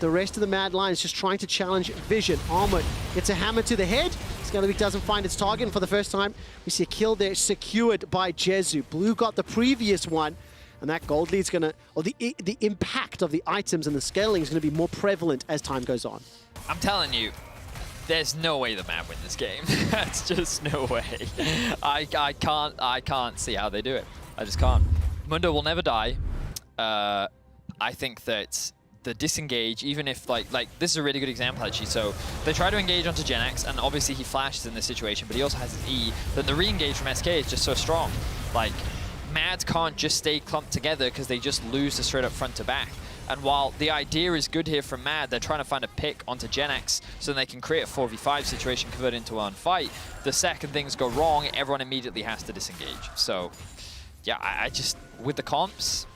The rest of the Mad Lions just trying to challenge Vision. Armut gets a hammer to the head. Skelevic doesn't find its target, and for the first time, we see a kill there secured by Jezu. Blue got the previous one, and that gold lead's gonna, or the impact of the items and the scaling is gonna be more prevalent as time goes on. I'm telling you, there's no way the Mad win this game. That's just no way. I can't see how they do it. I just can't. Mundo will never die. I think that the disengage, even if like this is a really good example actually. So they try to engage onto Genax, and obviously he flashes in this situation, but he also has his E. Then the re-engage from SK is just so strong. Like, Mad can't just stay clumped together because they just lose the straight up front to back. And while the idea is good here from Mad, they're trying to find a pick onto Genax so they can create a 4v5 situation, convert it into one fight. The second things go wrong, everyone immediately has to disengage. So yeah, I just, with the comps,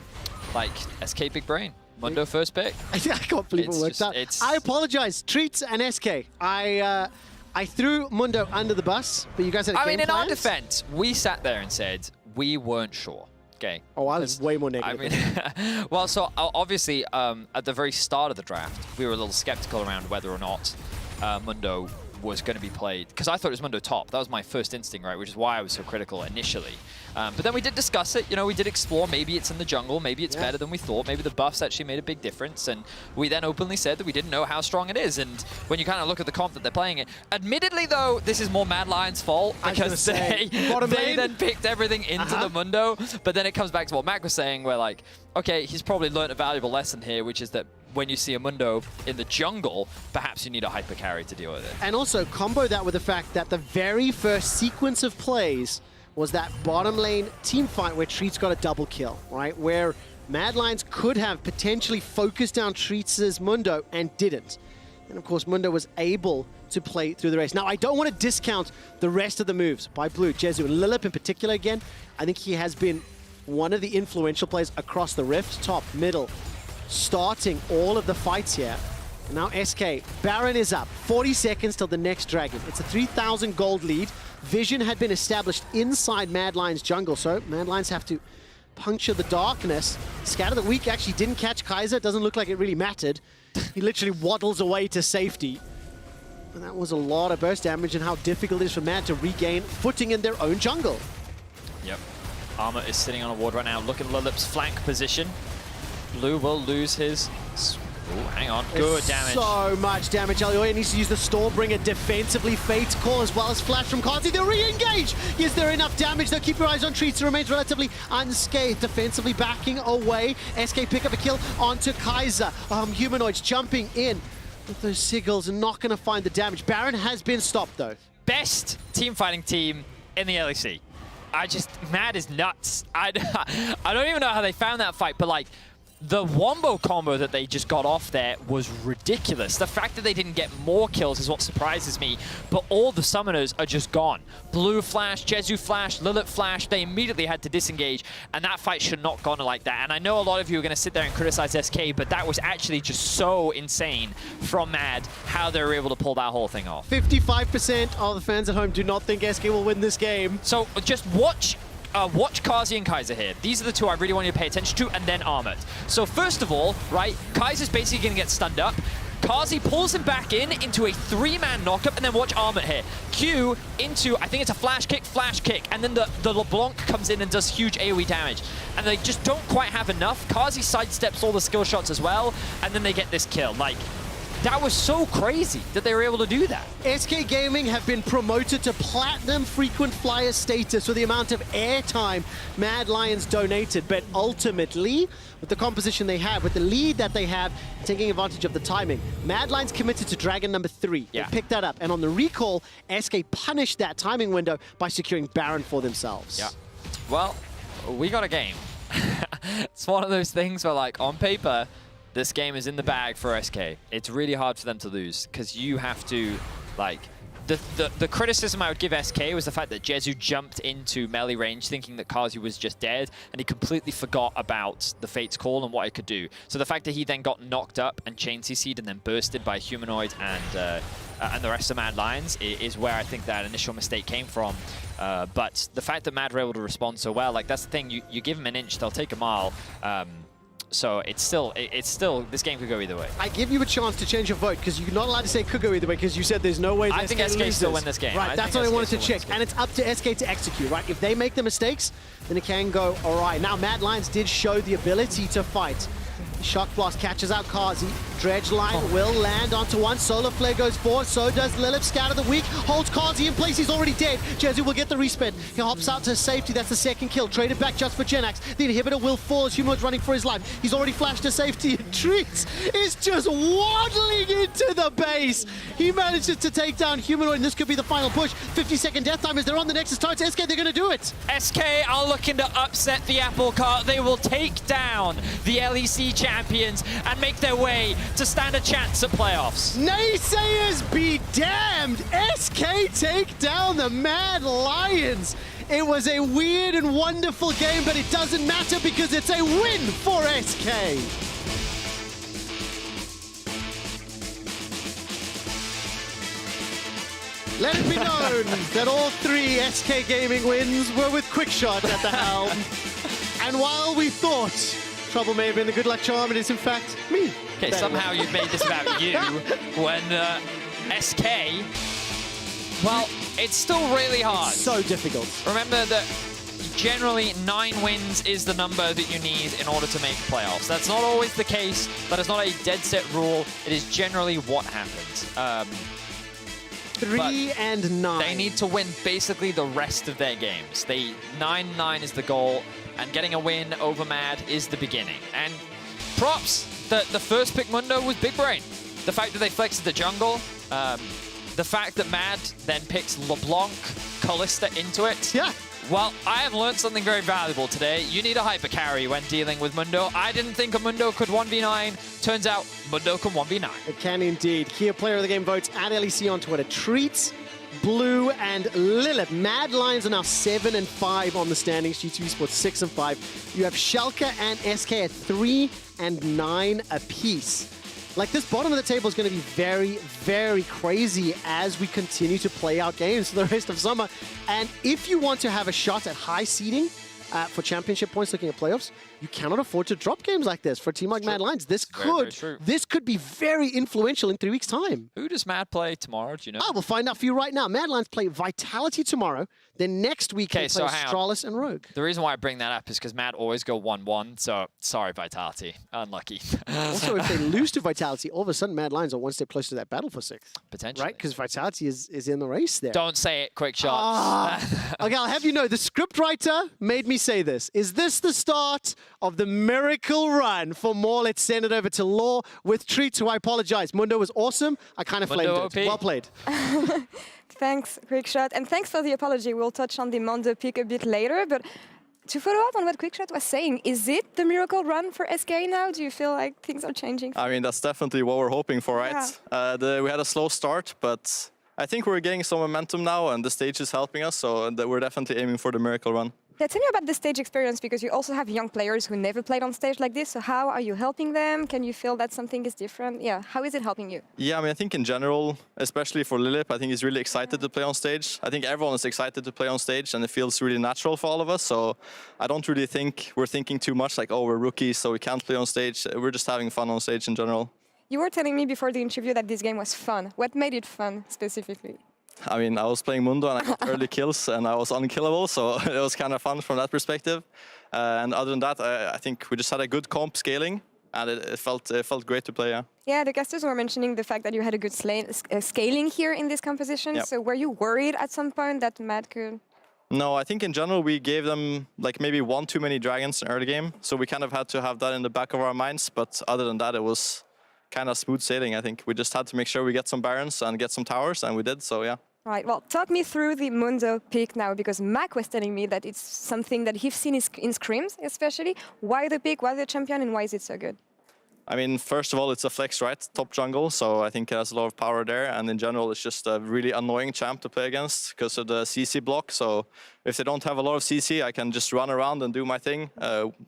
like SK big brain. Mundo first pick. I can't believe it worked out. I apologize, Treats and SK. I threw Mundo under the bus, but you guys had a game in plans? our defense, we sat there and said we weren't sure. Okay. Oh, I was way more negative. Well, so obviously at the very start of the draft, we were a little skeptical around whether or not Mundo was going to be played, because I thought it was Mundo top. That was my first instinct, right? Which is why I was so critical initially. But then we did discuss it. We did explore. Maybe it's in the jungle. Maybe it's better than we thought. Maybe the buffs actually made a big difference. And we then openly said that we didn't know how strong it is. And when you kind of look at the comp that they're playing it, admittedly though, this is more Mad Lions' fault, because they then picked everything into the Mundo. But then it comes back to what Mac was saying, where like, okay, he's probably learned a valuable lesson here, which is that when you see a Mundo in the jungle, perhaps you need a hyper carry to deal with it. And also combo that with the fact that the very first sequence of plays was that bottom lane team fight where Treats got a double kill, right? Where Mad Lions could have potentially focused down Treats' Mundo and didn't. And of course, Mundo was able to play through the race. Now, I don't want to discount the rest of the moves by Blue, Jezu, and Lilip in particular again. I think he has been one of the influential players across the Rift, top, middle, starting all of the fights here. And now SK, Baron is up, 40 seconds till the next Dragon. It's a 3,000 gold lead. Vision had been established inside Mad Lion's jungle, so Mad Lions have to puncture the darkness. Scatter the Weak actually didn't catch Kaiser. Doesn't look like it really mattered. He literally waddles away to safety. And that was a lot of burst damage, and how difficult it is for Mad to regain footing in their own jungle. Yep. Armor is sitting on a ward right now. Look at Lilip's flank position. Blue will lose his... Ooh, hang on. Good damage. So much damage. Alioya needs to use the Stormbringer defensively. Fate's Call as well as Flash from Kazi. They'll re-engage. Is there enough damage? They'll keep your eyes on Treats. Remains relatively unscathed. Defensively backing away. SK pick up a kill onto Kaiser. Humanoids jumping in with those sigils and not going to find the damage. Baron has been stopped though. Best team fighting team in the LEC. Mad is nuts. I don't even know how they found that fight, but like, the wombo combo that they just got off there was ridiculous. The fact that they didn't get more kills is what surprises me, but all the summoners are just gone. Blue flash, Jezu flash, Lilith flash, they immediately had to disengage, and that fight should not have gone like that. And I know a lot of you are going to sit there and criticize SK, but that was actually just so insane from Mad, how they were able to pull that whole thing off. 55% of the fans at home do not think SK will win this game. So just watch Kazi and Kaiser here. These are the two I really want you to pay attention to, and then Armored. So first of all, right, Kaiser's basically going to get stunned up. Kazi pulls him back into a 3-man knockup, and then watch Armored here. Q into, I think it's a flash kick, and then the LeBlanc comes in and does huge AoE damage. And they just don't quite have enough. Kazi sidesteps all the skill shots as well, and then they get this kill. Like, that was so crazy that they were able to do that. SK Gaming have been promoted to Platinum Frequent Flyer status for the amount of airtime Mad Lions donated. But ultimately, with the composition they have, with the lead that they have, taking advantage of the timing, Mad Lions committed to Dragon number 3. Yeah. They picked that up. And on the recall, SK punished that timing window by securing Baron for themselves. Yeah. Well, we got a game. It's one of those things where, like, on paper, this game is in the bag for SK. It's really hard for them to lose because you have to, like, the criticism I would give SK was the fact that Jezu jumped into melee range thinking that Kazi was just dead, and he completely forgot about the Fate's Call and what it could do. So the fact that he then got knocked up and chain CC'd and then bursted by Humanoid and the rest of Mad Lions is where I think that initial mistake came from. But the fact that Mad were able to respond so well, like, that's the thing. You give them an inch, they'll take a mile. So it's still, this game could go either way. I give you a chance to change your vote because you're not allowed to say could go either way because you said there's no way that I think SK still win this game. Right, that's what I wanted to check. And it's up to SK to execute, right? If they make the mistakes, then it can go all right. Now, Mad Lions did show the ability to fight. Shock Blast catches out Kazi. Dredge Line will land onto one. Solar Flare goes forward. So does Lilip. Scatter the Weak. Holds Kazi in place. He's already dead. Jezu will get the respin. He hops out to safety. That's the second kill. Traded back just for Genax. The inhibitor will fall as Humanoid's running for his life. He's already flashed to safety. And Treats is just waddling into the base. He manages to take down Humanoid, and this could be the final push. 50-second death time as they're on the Nexus turret. SK, they're going to do it. SK are looking to upset the apple cart. They will take down the LEC champions and make their way to stand a chance at playoffs. Naysayers be damned! SK take down the Mad Lions. It was a weird and wonderful game, but it doesn't matter because it's a win for SK. Let it be known that all 3 SK Gaming wins were with Quickshot at the helm. And while we thought Trouble may have been the good luck charm, it is in fact me. Okay, somehow you've made this about you when SK, well, it's still really hard. It's so difficult. Remember that generally 9 wins is the number that you need in order to make playoffs. That's not always the case. That is not a dead set rule. It is generally what happens. 3 and 9. They need to win basically the rest of their games. 9-9 is the goal, and getting a win over Mad is the beginning. And props, the first pick Mundo was big brain. The fact that they flexed the jungle, the fact that Mad then picks LeBlanc, Callista into it, Well, I have learned something very valuable today. You need a hyper carry when dealing with Mundo. I didn't think a Mundo could 1v9. Turns out Mundo can 1v9. It can indeed. Here, player of the game votes at LEC on Twitter. Treats, Blue, and Lilith. Mad Lions are now 7 and 5 on the standings. G2 Esports 6 and 5. You have Schalke and SK at 3 and 9 apiece. Like, this bottom of the table is going to be very, very crazy as we continue to play out games for the rest of summer. And if you want to have a shot at high seeding for championship points looking at playoffs, you cannot afford to drop games like this for a team like Mad Lions. This could be very influential in 3 weeks' time. Who does Mad play tomorrow? Do you know? Oh, we'll find out for you right now. Mad Lions play Vitality tomorrow. Then next week they play Astralis and Rogue. The reason why I bring that up is because Mad always go 1-1. So sorry, Vitality, unlucky. Also, if they lose to Vitality, all of a sudden Mad Lions are one step closer to that battle for 6th. Potentially, right? Because Vitality is in the race there. Don't say it. Quick shot. Okay, I'll have you know, the scriptwriter made me say this. Is this the start of the miracle run? For more, let's send it over to Law with Treats, who I apologize. Mundo was awesome. I kind of flamed it. Well played. Thanks, Quickshot. And thanks for the apology. We'll touch on the Mundo pick a bit later. But to follow up on what Quickshot was saying, is it the miracle run for SK now? Do you feel like things are changing? I mean, that's definitely what we're hoping for, right? Yeah. We had a slow start, but I think we're getting some momentum now, and the stage is helping us, so we're definitely aiming for the miracle run. Yeah, tell me about the stage experience, because you also have young players who never played on stage like this. So how are you helping them? Can you feel that something is different? Yeah, how is it helping you? Yeah, I mean, I think in general, especially for Lilith, I think he's really excited to play on stage. I think everyone is excited to play on stage, and it feels really natural for all of us. So I don't really think we're thinking too much like, oh, we're rookies, so we can't play on stage. We're just having fun on stage in general. You were telling me before the interview that this game was fun. What made it fun specifically? I mean, I was playing Mundo and I got early kills and I was unkillable, so it was kind of fun from that perspective. And other than that, I think we just had a good comp scaling, and it felt great to play, yeah. Yeah, the casters were mentioning the fact that you had a good scaling here in this composition. Yep. So were you worried at some point that Mad could? No, I think in general we gave them like maybe one too many dragons in early game, so we kind of had to have that in the back of our minds. But other than that, it was kind of smooth sailing. I think we just had to make sure we get some barons and get some towers, and we did. So yeah. Right, well, talk me through the Mundo pick now, because Mac was telling me that it's something that he's seen in scrims, especially. Why the pick, why the champion, and why is it so good? I mean, first of all, it's a flex, right? Top jungle, so I think it has a lot of power there. And in general, it's just a really annoying champ to play against because of the CC block. So if they don't have a lot of CC, I can just run around and do my thing,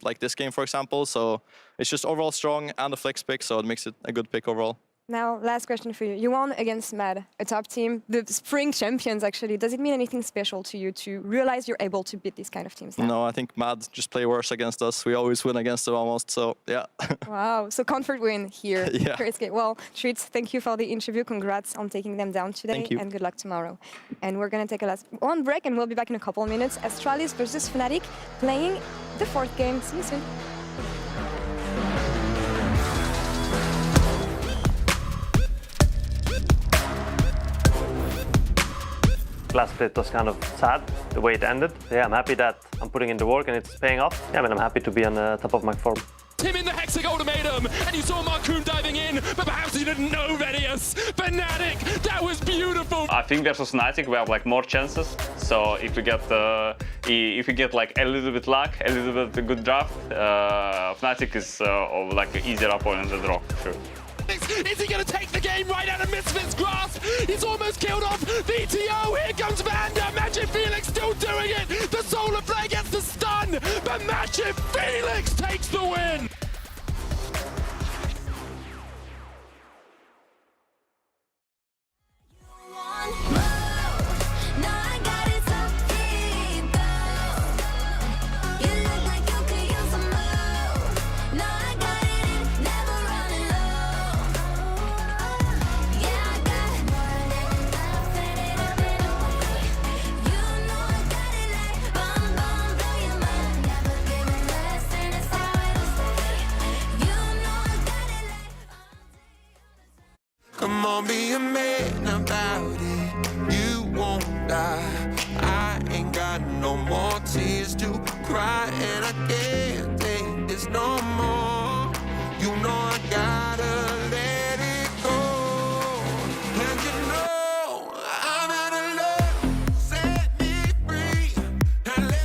like this game, for example. So it's just overall strong and a flex pick, so it makes it a good pick overall. Now, last question for you. You won against Mad, a top team, the spring champions, actually. Does it mean anything special to you to realize you're able to beat these kind of teams now? No, I think Mad just play worse against us. We always win against them almost, so yeah. Wow, so comfort win here. Yeah. Great. Well, Treats, thank you for the interview. Congrats on taking them down today. Thank you. And good luck tomorrow. And we're going to take a last one break, and we'll be back in a couple of minutes. Astralis versus Fnatic, playing the 4th game. See you soon. Last split was kind of sad, the way it ended. Yeah, I'm happy that I'm putting in the work and it's paying off. Yeah, I mean, I'm happy to be on the top of my form. Him in the Hexa ultimatum, and you saw Markoon diving in, but perhaps you didn't know Vedius. Fnatic, that was beautiful. I think versus Fnatic we have like more chances. So if we get like a little bit luck, a little bit good draft, Fnatic is like an easier opponent than Rock for sure. Is he going to take the game right out of Misfit's grasp? He's almost killed off VTO. Here comes Vanda. Magic Felix still doing it. The Solar Flare gets the stun, but Magic Felix takes the win. Come on, be a man about it. You won't die. I ain't got no more tears to cry, and I can't take this no more. You know I gotta let it go. And you know I'm out of love. Set me free and let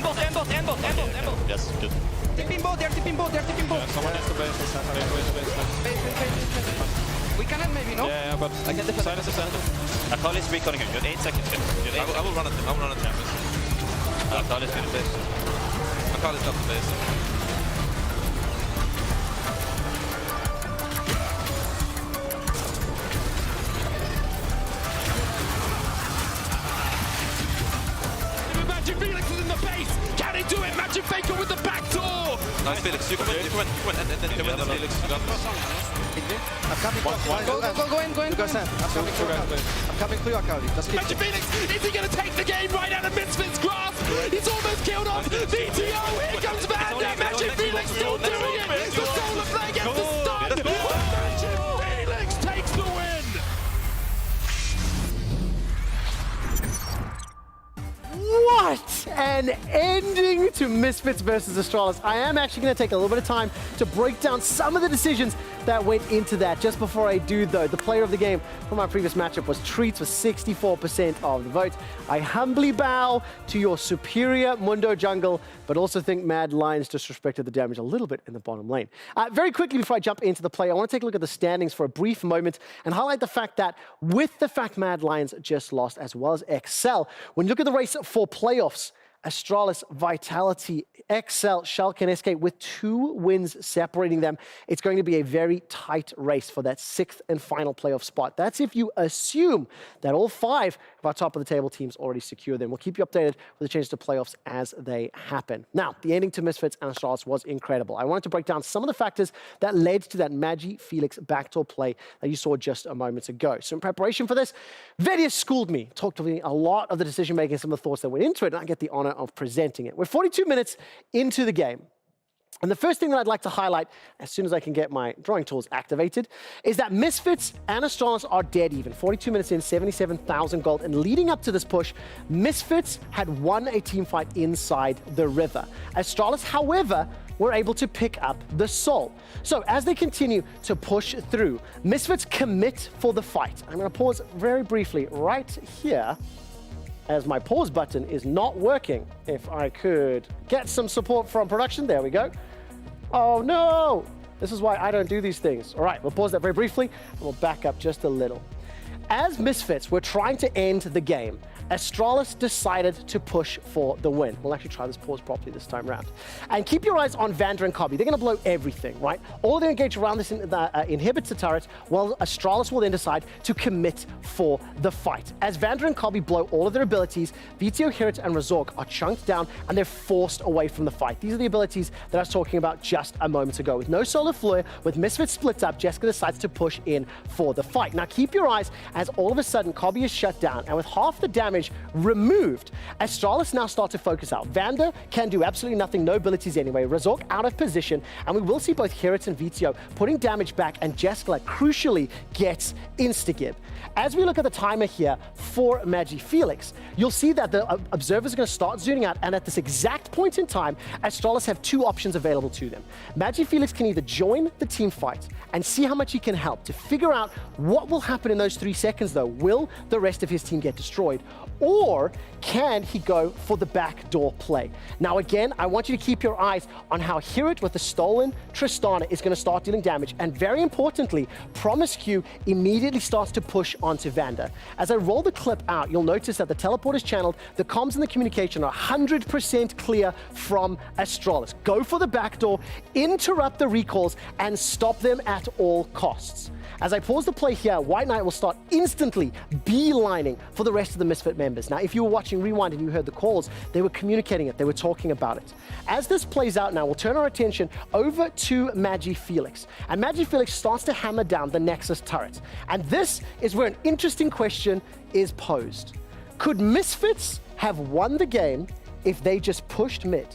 bot. Yes, good. Tipping bot, they're tipping bot. Someone has to base. We can end maybe, no? Yeah, but I can defend. Silence is center. Akali is recalling him. You have 8 seconds. I will run at him. Akali is in the base. Akali is up the base. Magic Felix is in the base. Can he do it? Magic Faker with the back door. Nice, Felix. You can win. And then you win, Felix. You got this. I'm coming. Go in. I'm coming through, Akali. Magic Felix, is he going to take the game right out of Misfits' grasp? He's almost killed off VTO. Here comes Vanda. Magic Felix still doing it. The Solar Flare gets the stun. Magic Felix takes the win. What an ending to Misfits versus Astralis. I am actually going to take a little bit of time to break down some of the decisions that went into that. Just before I do, though, the player of the game from our previous matchup was Treats with 64% of the votes. I humbly bow to your superior Mundo jungle, but also think Mad Lions disrespected the damage a little bit in the bottom lane. Very quickly, before I jump into the play, I want to take a look at the standings for a brief moment and highlight the fact that with the fact Mad Lions just lost, as well as Excel, when you look at the race for playoffs, Astralis, Vitality, Excel, Schalke, and SK with 2 wins separating them. It's going to be a very tight race for that 6th and final playoff spot. That's if you assume that all 5 of our top of the table teams already secure them. We'll keep you updated with the changes to playoffs as they happen. Now, the ending to Misfits and Astralis was incredible. I wanted to break down some of the factors that led to that Magi Felix backdoor play that you saw just a moment ago. So in preparation for this, Vedius schooled me, talked to me a lot of the decision making, some of the thoughts that went into it, and I get the honor of presenting it. We're 42 minutes into the game. And the first thing that I'd like to highlight, as soon as I can get my drawing tools activated, is that Misfits and Astralis are dead even. 42 minutes in, 77,000 gold. And leading up to this push, Misfits had won a team fight inside the river. Astralis, however, were able to pick up the soul. So as they continue to push through, Misfits commit for the fight. I'm going to pause very briefly right here, as my pause button is not working. If I could get some support from production, there we go. Oh no, this is why I don't do these things. All right, we'll pause that very briefly and we'll back up just a little. As Misfits were trying to end the game, Astralis decided to push for the win. We'll actually try this pause properly this time around. And keep your eyes on Vander and Cobby. They're going to blow everything, right? All they engage around this inhibits the turret, while Astralis will then decide to commit for the fight. As Vander and Cobby blow all of their abilities, VTO, Hirit, and Razork are chunked down and they're forced away from the fight. These are the abilities that I was talking about just a moment ago. With no Solar Flare, with Misfits split up, Jessica decides to push in for the fight. Now keep your eyes, as all of a sudden Cobby is shut down, and with half the damage removed, Astralis now start to focus out. Vander can do absolutely nothing, no abilities anyway. Razork out of position, and we will see both Hirit and VTO putting damage back, and Jessica crucially gets insta-gib. As we look at the timer here for Magi Felix, you'll see that the observers are going to start zooming out, and at this exact point in time, Astralis have 2 options available to them. Magi Felix can either join the team fight and see how much he can help to figure out what will happen in those 3 seconds though. Will the rest of his team get destroyed? Or can he go for the backdoor play? Now again, I want you to keep your eyes on how Hirit with the stolen Tristana is going to start dealing damage, and very importantly, Promiscu immediately starts to push onto Vander. As I roll the clip out, you'll notice that the teleport is channeled, the comms and the communication are 100% clear from Astralis. Go for the backdoor, interrupt the recalls, and stop them at all costs. As I pause the play here, White Knight will start instantly beelining for the rest of the Misfit members. Now, if you were watching Rewind and you heard the calls, they were communicating it, they were talking about it. As this plays out now, we'll turn our attention over to Magi Felix. And Magi Felix starts to hammer down the Nexus turret. And this is where an interesting question is posed. Could Misfits have won the game if they just pushed mid?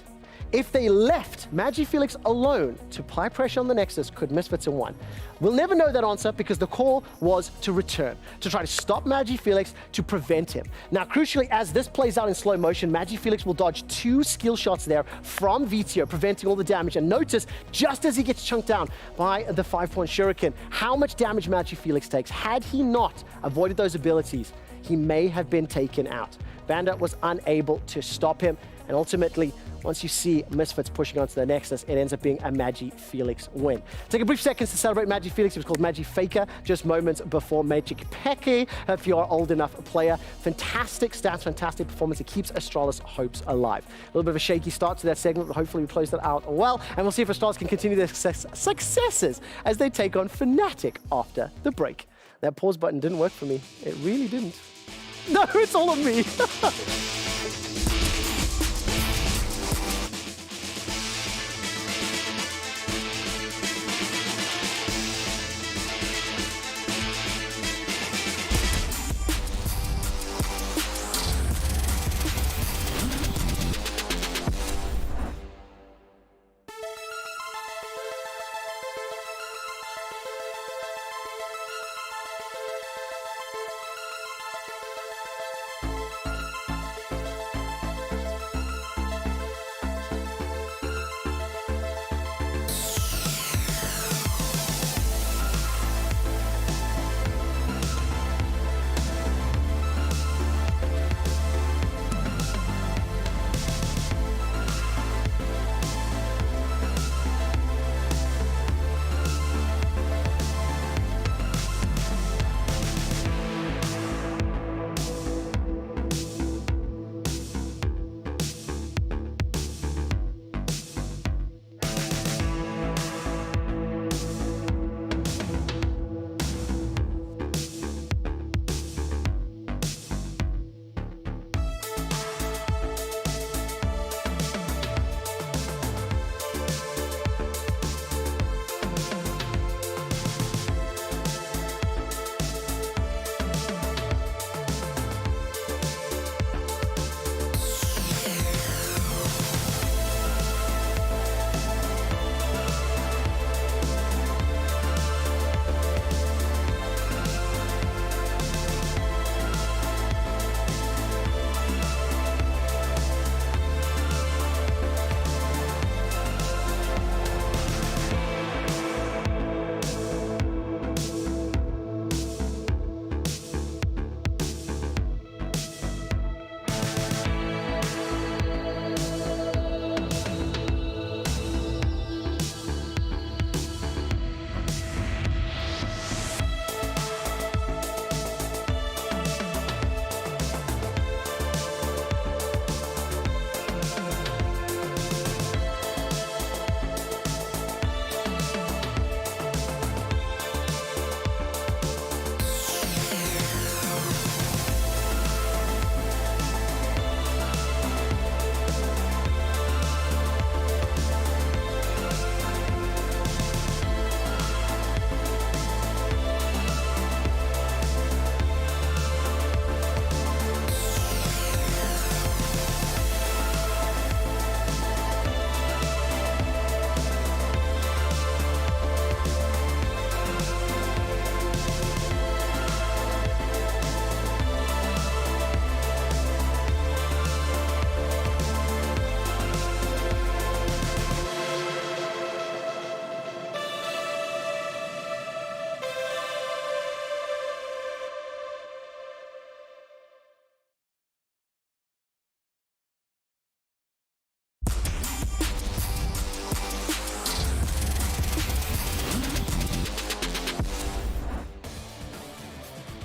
If they left Magi Felix alone to apply pressure on the Nexus, could Misfits have won? We'll never know that answer because the call was to return, to try to stop Magi Felix, to prevent him. Now, crucially, as this plays out in slow motion, Magi Felix will dodge 2 skill shots there from VTO, preventing all the damage. And notice, just as he gets chunked down by the 5-point shuriken, how much damage Magi Felix takes. Had he not avoided those abilities, he may have been taken out. Vander was unable to stop him. And ultimately, once you see Misfits pushing onto the Nexus, it ends up being a Magi Felix win. Take a brief second to celebrate Magi Felix. It was called Magi Faker just moments before Magic Peke, if you are old enough player. Fantastic stats, fantastic performance. It keeps Astralis' hopes alive. A little bit of a shaky start to that segment, but hopefully we close that out well. And we'll see if Astralis can continue their successes as they take on Fnatic after the break. That pause button didn't work for me. It really didn't. No, it's all on me.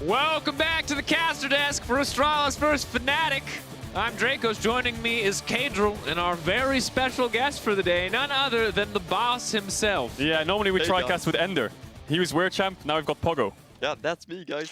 Welcome back to the caster desk for Astralis vs Fnatic. I'm Dracos. Joining me is Kadril and our very special guest for the day, none other than the boss himself. Yeah, normally we try cast with Ender. He was Weird Champ, now we've got Pogo. Yeah, that's me, guys.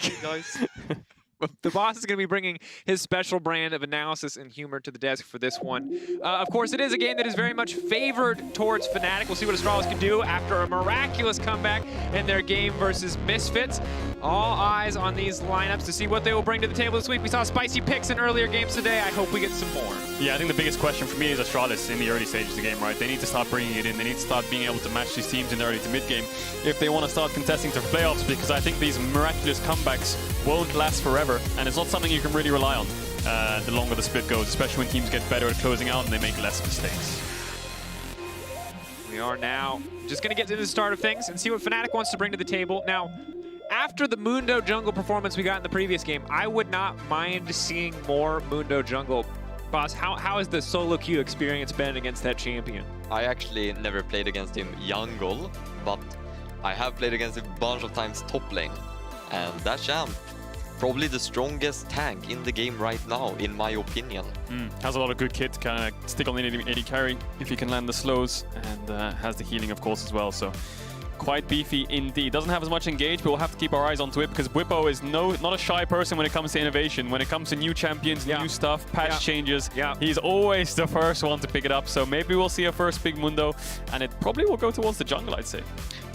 The boss is going to be bringing his special brand of analysis and humor to the desk for this one. Of course, it is a game that is very much favored towards Fnatic. We'll see what Astralis can do after a miraculous comeback in their game versus Misfits. All eyes on these lineups to see what they will bring to the table this week. We saw spicy picks in earlier games today. I hope we get some more. Yeah, I think the biggest question for me is Astralis in the early stages of the game, right? They need to start bringing it in. They need to start being able to match these teams in the early to mid game if they want to start contesting to playoffs, because I think these miraculous comebacks won't last forever, and it's not something you can really rely on the longer the split goes, especially when teams get better at closing out and they make less mistakes. We are now just going to get to the start of things and see what Fnatic wants to bring to the table. Now, after the Mundo jungle performance we got in the previous game, I would not mind seeing more Mundo jungle Boss, how has the solo queue experience been against that champion? I actually never played against him jungle, but I have played against him a bunch of times top lane. And that champ, probably the strongest tank in the game right now, in my opinion. Has a lot of good kit, kind of stick on the AD carry if he can land the slows, and has the healing, of course, as well. So quite beefy indeed. Doesn't have as much engage, but we'll have to keep our eyes on Whip, because Whippo is not a shy person when it comes to innovation. When it comes to new champions, new stuff, patch changes, he's always the first one to pick it up. So maybe we'll see a first big Mundo, and it probably will go towards the jungle, I'd say.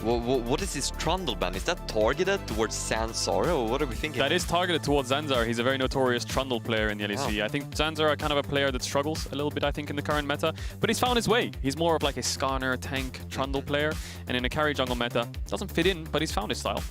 What is his Trundle ban? Is that targeted towards Zanzar, or what are we thinking? That is targeted towards Zanzar. He's a very notorious Trundle player in the LEC. I think Zanzar are kind of a player that struggles a little bit, I think, in the current meta. But he's found his way. He's more of like a Skarner, tank, Trundle player. And in a carry jungle meta, doesn't fit in, but he's found his style.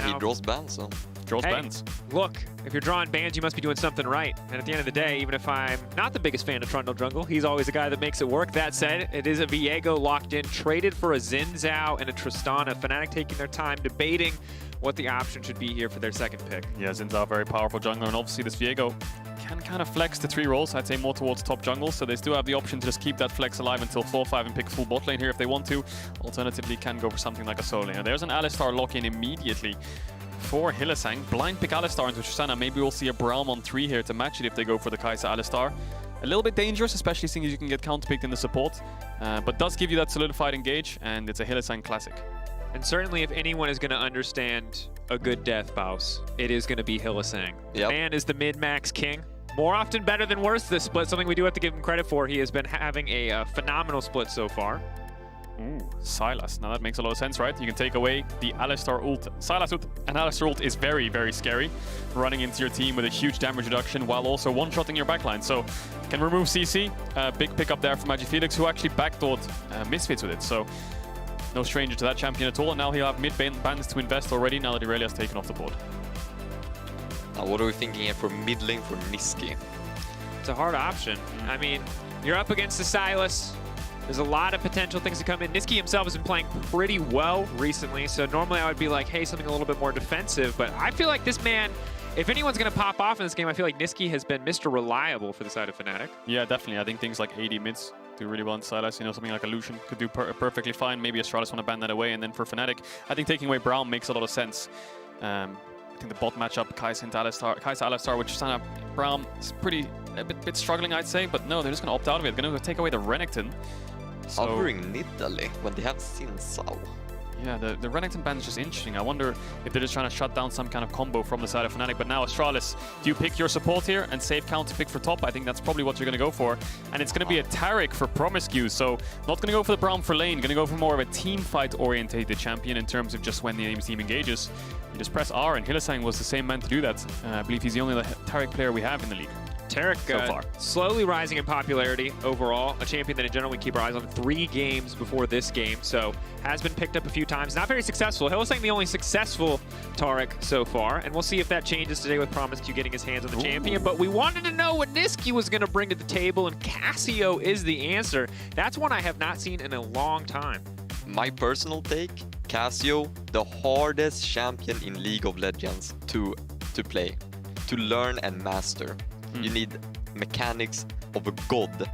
He draws bans, so... Draws bans. Look, if you're drawing bans, you must be doing something right. And at the end of the day, even if I'm not the biggest fan of Trundle jungle, he's always a guy that makes it work. That said, it is a Viego locked in, traded for a Xin Zhao and a Tristana. Fnatic taking their time debating what the option should be here for their second pick. Yeah, Xin Zhao, very powerful jungler, and obviously this Viego can kind of flex the 3 roles, I'd say more towards top jungle, so they still have the option to just keep that flex alive until floor 5 and pick full bot lane here if they want to. Alternatively, can go for something like a solo lane. There's an Alistar lock-in immediately for Hylissang. Blind pick Alistar into Tristana. Maybe we'll see a Braum on 3 here to match it if they go for the Kai'Sa Alistar. A little bit dangerous, especially seeing as you can get counterpicked in the support, but does give you that solidified engage, and it's a Hylissang classic. And certainly if anyone is going to understand a good death bouse, it is going to be Hylissang. The man is the mid-max king. More often better than worse this split, something we do have to give him credit for. He has been having a phenomenal split so far. Ooh, Sylas. Now that makes a lot of sense, right? You can take away the Alistar ult. Sylas ult and Alistar ult is very, very scary. Running into your team with a huge damage reduction while also one-shotting your backline. So, can remove CC. Big pickup there from Magifelix, who actually backdoored Misfits with it. So, no stranger to that champion at all. And now he'll have mid-bans to invest already, now that Irelia's taken off the board. Now, what are we thinking here for mid lane for Nisqy? It's a hard option. I mean, you're up against the Sylas. There's a lot of potential things to come in. Nisqy himself has been playing pretty well recently, so normally I would be like, hey, something a little bit more defensive, but I feel like this man, if anyone's going to pop off in this game, I feel like Nisqy has been Mr. Reliable for the side of Fnatic. Yeah, definitely. I think things like AD mids do really well in Sylas. You know, something like a Lucian could do perfectly fine. Maybe Astralis want to ban that away, and then for Fnatic, I think taking away Braum makes a lot of sense. I think the bot matchup, Kai'Sa into Alistar, which is kind of Braum is a bit struggling, I'd say, but no, they're just going to opt out of it. They're going to take away the Renekton. So, covering Nidalee when they have Xin Zhao. Yeah, the Renekton ban is just interesting. I wonder if they're just trying to shut down some kind of combo from the side of Fnatic. But now, Astralis, do you pick your support here and save counter pick for top? I think that's probably what you're going to go for. And it's going to be a Taric for Promiscuous. So not going to go for the Braum for lane. Going to go for more of a team fight orientated champion in terms of just when the enemy team engages. You just press R, and Hylissang was the same man to do that. I believe he's the only Taric player we have in the league. Taric so far. Slowly rising in popularity overall. A champion that in general we keep our eyes on 3 games before this game, so has been picked up a few times. Not very successful. Hylissang the only successful Taric so far, and we'll see if that changes today with Promiscuous getting his hands on the champion. But we wanted to know what Nisqy was going to bring to the table, and Cassio is the answer. That's one I have not seen in a long time. My personal take, Cassio, the hardest champion in League of Legends to play, to learn and master. You need mechanics of a god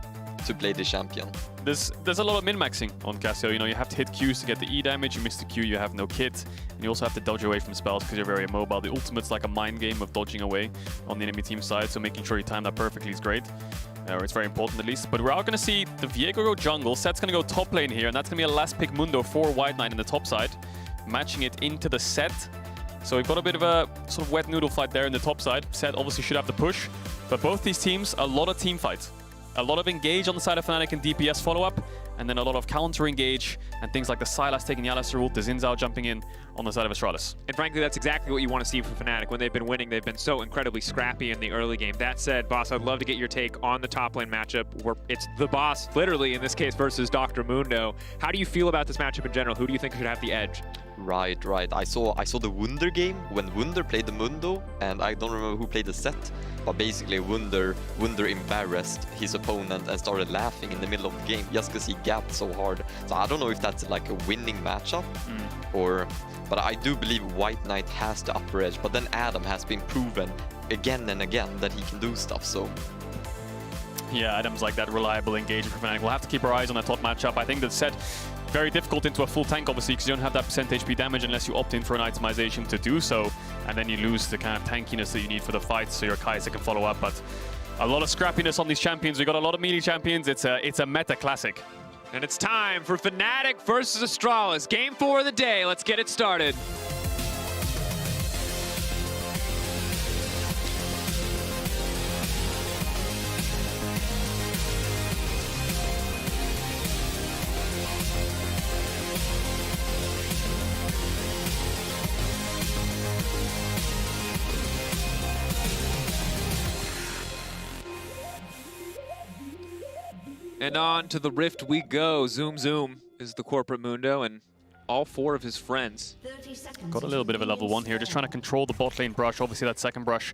to play the champion. There's a lot of min-maxing on Cassio. You know, you have to hit Qs to get the E damage. You miss the Q, you have no kit. And you also have to dodge away from spells because you're very immobile. The ultimate's like a mind game of dodging away on the enemy team side, so making sure you time that perfectly is great. Or it's very important at least. But we're out going to see the Viego go jungle. Set's going to go top lane here, and that's going to be a last pick Mundo for White Knight in the top side. Matching it into the Set. So we've got a bit of a sort of wet noodle fight there in the top side. Set obviously should have the push. But both these teams, a lot of team fight. A lot of engage on the side of Fnatic and DPS follow-up, and then a lot of counter-engage and things like the Sylas taking the Alistar ult, the Xin Zhao jumping in on the side of Astralis. And frankly, that's exactly what you want to see from Fnatic. When they've been winning, they've been so incredibly scrappy in the early game. That said, Boss, I'd love to get your take on the top lane matchup, where it's the Boss, literally in this case, versus Dr. Mundo. How do you feel about this matchup in general? Who do you think should have the edge? Right. I saw the Wunder game when Wunder played the Mundo, and I don't remember who played the Set, but basically Wunder embarrassed his opponent and started laughing in the middle of the game just because he gapped so hard. So I don't know if that's like a winning matchup, but I do believe White Knight has the upper edge. But then Adam has been proven again and again that he can do stuff. So Yeah, Adam's like that reliable engagement for Fnatic. We'll have to keep our eyes on that top matchup. I think that set very difficult into a full tank, obviously, because you don't have that percent HP damage unless you opt in for an itemization to do so. And then you lose the kind of tankiness that you need for the fight, so your Kai'Sa can follow up. But a lot of scrappiness on these champions. We got a lot of melee champions. It's a meta classic. And it's time for Fnatic versus Astralis. Game 4 of the day. Let's get it started. And on to the Rift we go. Zoom Zoom is the corporate Mundo and all 4 of his friends. Got a little bit of a level 1 here, just trying to control the bot lane brush. Obviously that second brush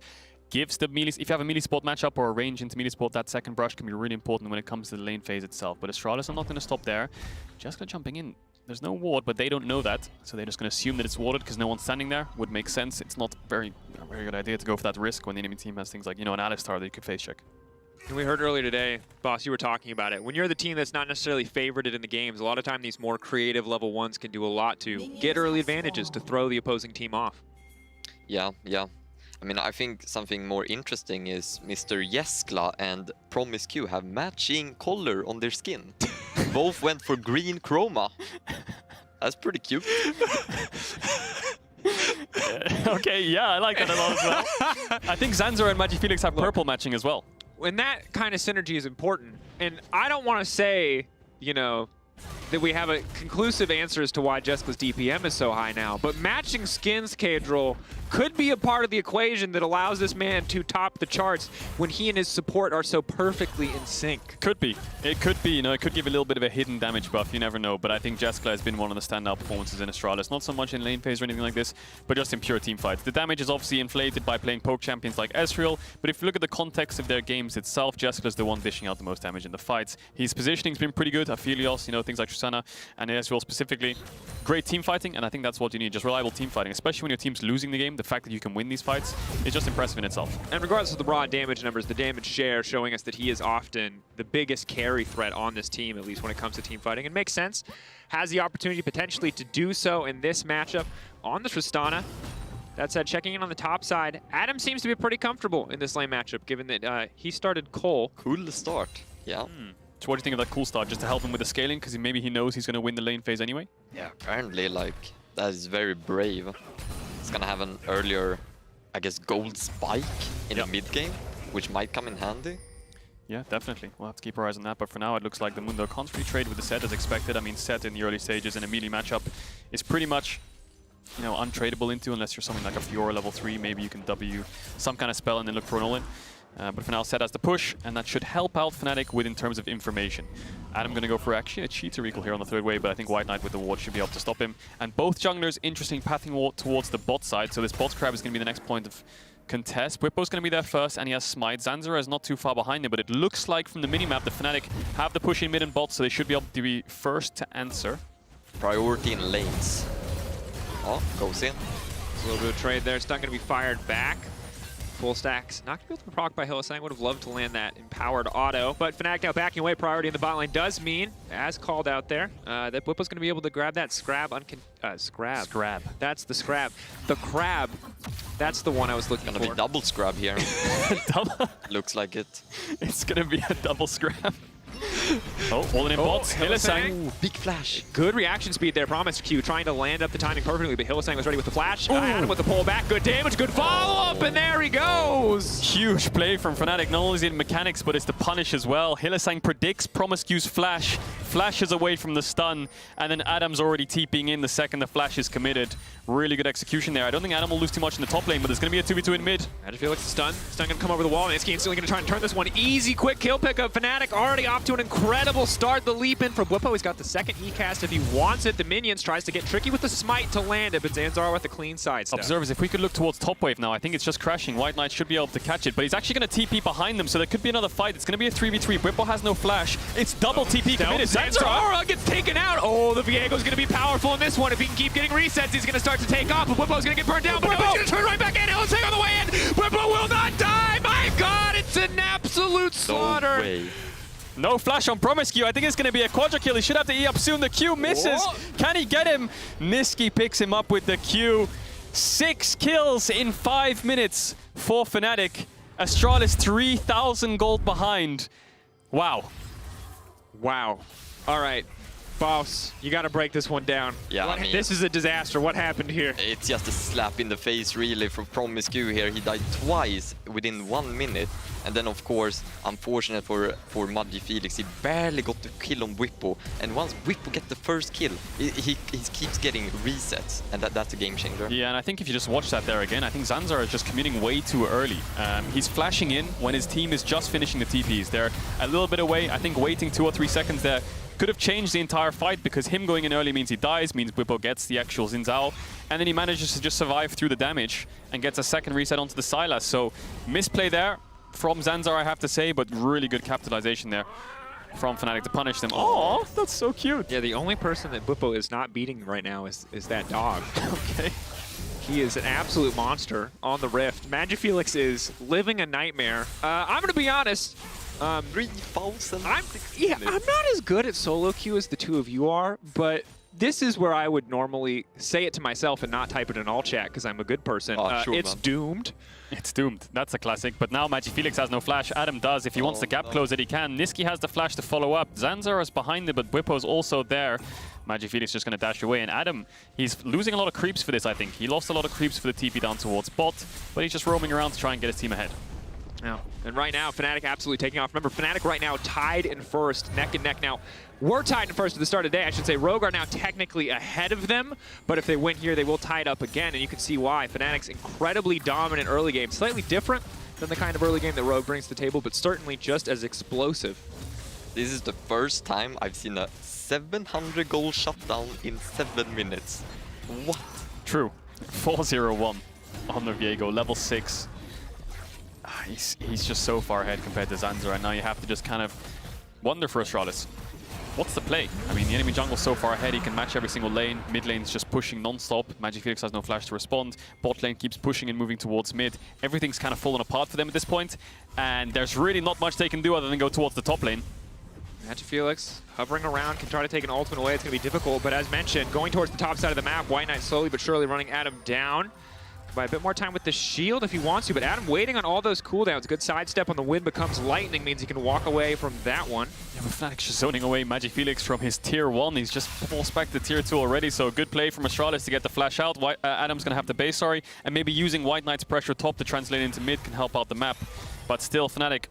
gives the melee, if you have a melee support matchup or a range into melee support, that second brush can be really important when it comes to the lane phase itself. But Astralis are not going to stop there. Jessica jumping in. There's no ward, but they don't know that, so they're just going to assume that it's warded because no one's standing there. Would make sense. It's not a very good idea to go for that risk when the enemy team has things like, you know, an Alistar that you could face check. And we heard earlier today, Boss, you were talking about it. When you're the team that's not necessarily favorited in the games, a lot of time these more creative level 1s can do a lot to get early advantages to throw the opposing team off. Yeah. I mean, I think something more interesting is Mr. Jeskla and Promisq have matching color on their skin. Both went for green chroma. That's pretty cute. Okay, yeah, I like that a lot as well. I think Zanzor and Magifelix have purple matching as well. And that kind of synergy is important. And I don't want to say, you know, that we have a conclusive answer as to why Jessica's DPM is so high now. But matching skins, Kadril, could be a part of the equation that allows this man to top the charts when he and his support are so perfectly in sync. Could be. It could be, you know, it could give a little bit of a hidden damage buff, you never know. But I think Jessica has been one of the standout performances in Astralis. Not so much in lane phase or anything like this, but just in pure team fights. The damage is obviously inflated by playing poke champions like Ezreal, but if you look at the context of their games itself, Jessica's the one dishing out the most damage in the fights. His positioning's been pretty good. Aphelios, you know, things like Tristana and Ezreal specifically. Great team fighting, and I think that's what you need, just reliable team fighting, especially when your team's losing the game. The fact that you can win these fights is just impressive in itself. And regardless of the raw damage numbers, the damage share showing us that he is often the biggest carry threat on this team, at least when it comes to team fighting. It makes sense. Has the opportunity potentially to do so in this matchup on the Tristana. That said, checking in on the top side, Adam seems to be pretty comfortable in this lane matchup, given that he started Cole. Cool start, yeah. So what do you think of that cool start, just to help him with the scaling, because maybe he knows he's going to win the lane phase anyway? Yeah, apparently, like, that is very brave. It's going to have an earlier, I guess, gold spike in the mid game, which might come in handy. Yeah, definitely. We'll have to keep our eyes on that, but for now it looks like the Mundo can't free trade with the set as expected. I mean, set in the early stages in a melee matchup is pretty much, you know, untradeable into, unless you're something like a Fiora level 3. Maybe you can W some kind of spell and then look for an all-in. But for now, set has the push, and that should help out Fnatic with in terms of information. Adam going to go for actually a cheater recall here on the third wave, but I think White Knight with the ward should be able to stop him. And both junglers, interesting, pathing towards the bot side, so this bot crab is going to be the next point of contest. Whippo's going to be there first, and he has Smite. Zanzara is not too far behind him, but it looks like from the minimap, the Fnatic have the push in mid and bot, so they should be able to be first to answer. Priority in lanes. Oh, goes in. A little bit of trade there. It's not going to be fired back. Full stacks. Not going to be able to proc by Hylissang. Would have loved to land that empowered auto. But Fnatic now backing away. Priority in the bot lane does mean, as called out there, that Whippo's going to be able to grab that Scrab. Scrab. That's the Scrab. The Crab. That's the one I was looking for. Gonna be double Scrab here. Looks like it. It's going to be a double Scrab. Oh, all in bots. Hylissang. Big flash. Good reaction speed there. Promisq trying to land up the timing perfectly, but Hylissang was ready with the flash. Adam with the pull back. Good damage, good follow-up, and there he goes. Huge play from Fnatic. Not only is it mechanics, but it's the punish as well. Hylissang predicts Promisq's flash, flashes away from the stun, and then Adam's already TPing in the second the flash is committed. Really good execution there. I don't think Adam will lose too much in the top lane, but there's going to be a 2v2 in mid. I just feel like the stun. Stun going to come over the wall, and Iski instantly going to try and turn this one. Easy, quick kill pickup. Fnatic already off to an incredible start. The leap in from Whippo. He's got the second E-cast if he wants it. The minions tries to get tricky with the smite to land it, but Zanzara with the clean side step. Observers, if we could look towards top wave now, I think it's just crashing. White Knight should be able to catch it, but he's actually going to TP behind them, so there could be another fight. It's going to be a 3v3. Whippo has no flash. It's double TP committed. Zanzara gets taken out. Oh, the Viego's going to be powerful in this one. If he can keep getting resets, he's going to start to take off, but Whippo's going to get burned down, but no, he's going to turn right back in. Hylissang on the way in. Whippo will not die. My God, it's an absolute absolute slaughter. No way. No flash on Promiscu. I think it's going to be a quadra kill. He should have to E up soon. The Q misses. Whoa. Can he get him? Nisqy picks him up with the Q. 6 kills in 5 minutes for Fnatic. Astralis 3,000 gold behind. Wow. Wow. All right. Boss, you got to break this one down. Yeah, I mean, this is a disaster. What happened here? It's just a slap in the face, really, from Promiscu here. He died twice within 1 minute. And then, of course, unfortunate for MagiFelix, he barely got the kill on Whippo. And once Whippo gets the first kill, he keeps getting resets. And that's a game changer. Yeah, and I think if you just watch that there again, I think Zanzar is just commuting way too early. He's flashing in when his team is just finishing the TPs. They're a little bit away. I think waiting 2 or 3 seconds there could have changed the entire fight, because him going in early means he dies, means Whippo gets the actual Xin Zhao, and then he manages to just survive through the damage and gets a second reset onto the Sylas. So misplay there from Zanzar, I have to say, but really good capitalization there from Fnatic to punish them. Oh, that's so cute. Yeah, the only person that Whippo is not beating right now is that dog. Okay. He is an absolute monster on the Rift. MagiFelix is living a nightmare. I'm going to be honest. 3,000. I'm not as good at solo queue as the two of you are, but this is where I would normally say it to myself and not type it in all chat because I'm a good person. Sure, it's man. doomed. It's doomed. That's a classic. But now MagiFelix has no flash. Adam does. If he wants to gap close it, he can. Nisqy has the flash to follow up. Zanzar is behind him, but Whippo's also there. MagiFelix just going to dash away. And Adam, he's losing a lot of creeps for this, I think. He lost a lot of creeps for the TP down towards bot, but he's just roaming around to try and get his team ahead. Yeah. And right now, Fnatic absolutely taking off. Remember, Fnatic right now tied in first, neck and neck. Now, we're tied in first at the start of the day. I should say Rogue are now technically ahead of them, but if they win here, they will tie it up again, and you can see why. Fnatic's incredibly dominant early game. Slightly different than the kind of early game that Rogue brings to the table, but certainly just as explosive. This is the first time I've seen a 700 goal shutdown in 7 minutes. What? True. 4-0-1 on the Viego, level 6. He's just so far ahead compared to Zanzar, and now you have to just kind of wonder for Astralis. What's the play? I mean, the enemy jungle's so far ahead, he can match every single lane. Mid lane's just pushing non-stop. MagiFelix has no flash to respond. Bot lane keeps pushing and moving towards mid. Everything's kind of fallen apart for them at this point, and there's really not much they can do other than go towards the top lane. MagiFelix hovering around, can try to take an ultimate away. It's going to be difficult, but as mentioned, going towards the top side of the map, White Knight slowly but surely running Adam down. By a bit more time with the shield if he wants to, but Adam waiting on all those cooldowns. Good sidestep on the wind becomes lightning, means he can walk away from that one. Yeah, but Fnatic's just zoning away MagiFelix from his tier 1. He's just forced back to tier 2 already, so good play from Astralis to get the flash out. Adam's going to have to base, and maybe using White Knight's pressure top to translate into mid can help out the map. But still, Fnatic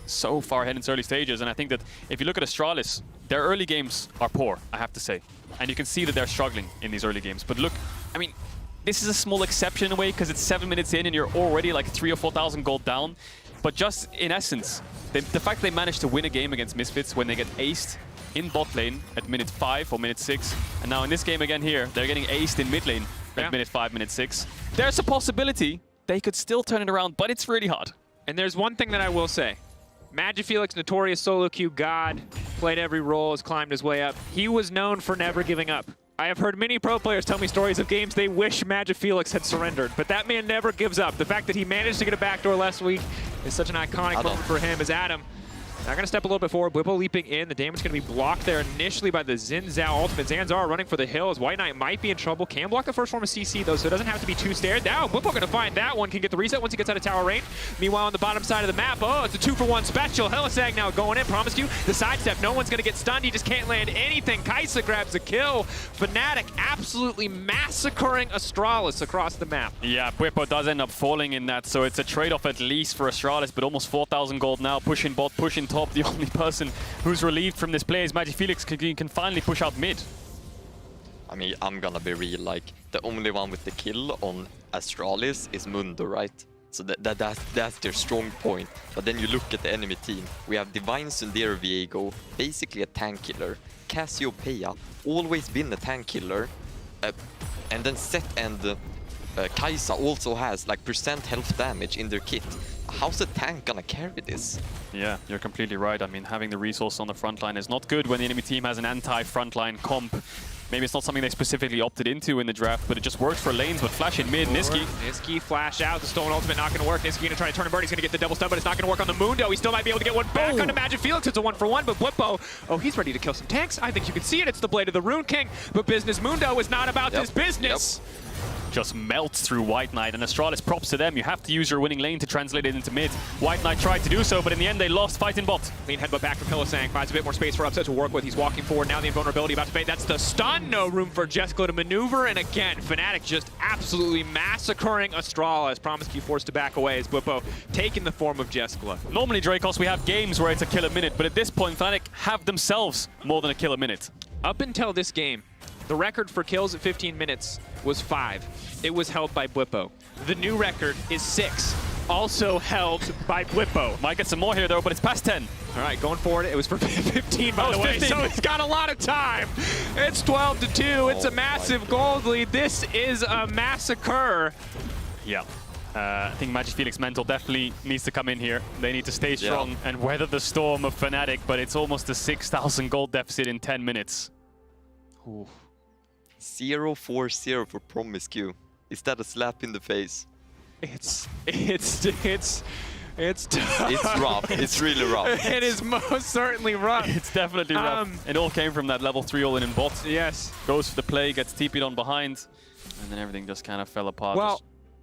so far ahead in its early stages, and I think that if you look at Astralis, their early games are poor, I have to say. And you can see that they're struggling in these early games. But look, I mean, this is a small exception in a way, because it's 7 minutes in and you're already like 3,000 or 4,000 gold down. But just in essence, the fact they managed to win a game against Misfits when they get aced in bot lane at minute 5 or minute 6, and now in this game again here, they're getting aced in mid lane at minute 5, minute 6. There's a possibility they could still turn it around, but it's really hard. And there's one thing that I will say. MagiFelix, notorious solo queue god, played every role, has climbed his way up. He was known for never giving up. I have heard many pro players tell me stories of games they wish MagiFelix had surrendered, but that man never gives up. The fact that he managed to get a backdoor last week is such an iconic moment for him as Adam. Now going to step a little bit forward. Whippo leaping in. The damage going to be blocked there initially by the Xin Zhao ultimate. Zanzar running for the hills. White Knight might be in trouble. Can block the first form of CC though, so it doesn't have to be too stared. Now Whippo going to find that one. Can get the reset once he gets out of tower range. Meanwhile on the bottom side of the map, oh, it's a 2-for-1 special. Helisag now going in. Promised you the sidestep. No one's going to get stunned. He just can't land anything. Kaisa grabs a kill. Fnatic absolutely massacring Astralis across the map. Yeah, Whippo does end up falling in that, so it's a trade-off at least for Astralis, but almost 4,000 gold now. Pushing bot, pushing top. The only person who's relieved from this play is MagiFelix can finally push out mid. I mean, I'm gonna be real, like, the only one with the kill on Astralis is Mundo, right? So that's their strong point. But then you look at the enemy team. We have Divine Sundero Viego, basically a tank killer. Cassiopeia, always been a tank killer. And then Set and Kaisa also has like % health damage in their kit. How's the tank gonna carry this? Yeah, you're completely right. I mean, having the resource on the front line is not good when the enemy team has an anti-frontline comp. Maybe it's not something they specifically opted into in the draft, but it just works for lanes. But flash in mid, Niski. Niski flash out, the stolen ultimate not going to work. Niski going to try to turn a bird, he's going to get the double stun, but it's not going to work on the Mundo. He still might be able to get one back onto Magic Felix. It's a 1-for-1, but Bwipo, oh, he's ready to kill some tanks. I think you can see it. It's the Blade of the Rune King, but Business Mundo is not about this business. Just melts through White Knight, and Astralis, props to them. You have to use your winning lane to translate it into mid. White Knight tried to do so, but in the end they lost fight in bot. Clean headbutt back from Hylissang, finds a bit more space for Upset to work with. He's walking forward, now the invulnerability about to fade. That's the stun, no room for Jessica to maneuver, and again, Fnatic just absolutely massacring Astralis. Promisecue forced to back away as Bwipo taking the form of Jessica. Normally, Dracos, we have games where it's a kill a minute, but at this point, Fnatic have themselves more than a kill a minute. Up until this game, the record for kills at 15 minutes was 5. It was held by Bwipo. The new record is 6, also held by Bwipo. Might get some more here though, but it's past 10. All right, going forward, it was for 15 by the way, 15. So it's got a lot of time. It's 12-2, it's a massive gold lead. This is a massacre. Yeah. I think Magic Felix mental definitely needs to come in here. They need to stay strong and weather the storm of Fnatic, but it's almost a 6,000 gold deficit in 10 minutes. Ooh. 0-4-0 for Promisecue. Is that a slap in the face? It's It's tough. rough. It's really rough. It is most certainly rough. It's definitely rough. It all came from that level 3 all-in bot. Yes. Goes for the play, gets TP'd on behind, and then everything just kind of fell apart. Well,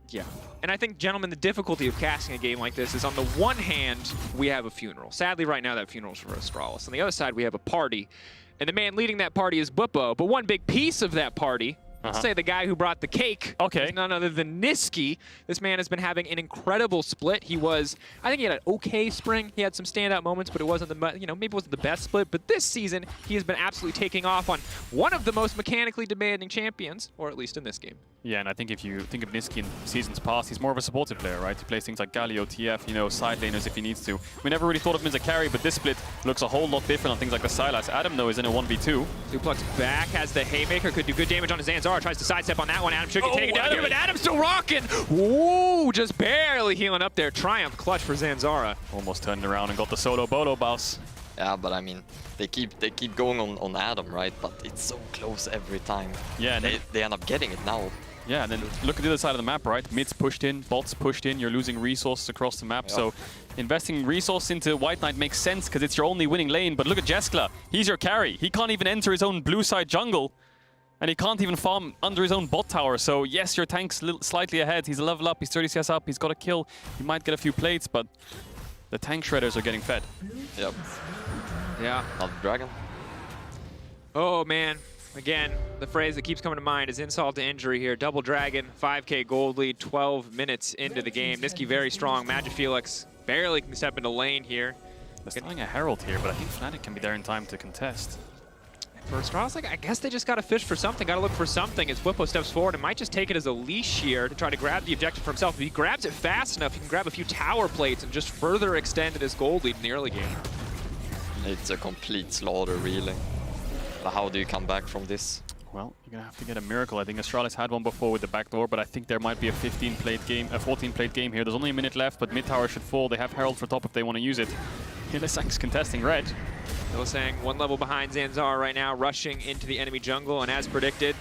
yeah. And I think, gentlemen, the difficulty of casting a game like this is on the one hand, we have a funeral. Sadly, right now, that funeral's for Astralis. On the other side, we have a party. And the man leading that party is Bwipo. But one big piece of that party, let's say the guy who brought the cake, is none other than Niski. This man has been having an incredible split. He was, I think he had an okay spring. He had some standout moments, but it wasn't the, maybe it wasn't the best split. But this season, he has been absolutely taking off on one of the most mechanically demanding champions, or at least in this game. Yeah, and I think if you think of Niski in seasons past, he's more of a supportive player, right? He plays things like Galio, TF, side laners if he needs to. We never really thought of him as a carry, but this split looks a whole lot different on things like the Sylas. Adam, though, is in a 1v2. Suplex back, has the Haymaker, could do good damage on his Zanzara, tries to sidestep on that one. Adam should get taken down here, but Adam's still rocking! Ooh, just barely healing up there. Triumph clutch for Zanzara. Almost turned around and got the solo bolo boss. Yeah, but I mean, they keep going on Adam, right? But it's so close every time. Yeah, and they end up getting it now. Yeah, and then look at the other side of the map, right? Mid's pushed in, bots pushed in, you're losing resources across the map. So investing resource into White Knight makes sense because it's your only winning lane. But look at Jeskla, he's your carry. He can't even enter his own blue side jungle. And he can't even farm under his own bot tower. So yes, your tank's slightly ahead. He's a level up, he's 30 CS up, he's got a kill. He might get a few plates, but the tank shredders are getting fed. Yep. Yeah. Not the dragon. Oh, man. Again, the phrase that keeps coming to mind is insult to injury here. Double Dragon, 5k gold lead, 12 minutes into the game. Niski very strong. Magic Felix barely can step into lane here. They're starting a Herald here, but I think Fnatic can be there in time to contest. For Astralis, I guess they just got to fish for something, got to look for something as Bwipo steps forward and might just take it as a leash here to try to grab the objective for himself. If he grabs it fast enough, he can grab a few tower plates and just further extend his gold lead in the early game. It's a complete slaughter, really. But how do you come back from this? Well, you're gonna have to get a miracle. I think Astralis had one before with the backdoor, but I think there might be a 14-plate game here. There's only a minute left, but mid tower should fall. They have Herald for top if they want to use it. Hylissang's contesting red. Hylissang one level behind Zanzara right now, rushing into the enemy jungle, and as predicted,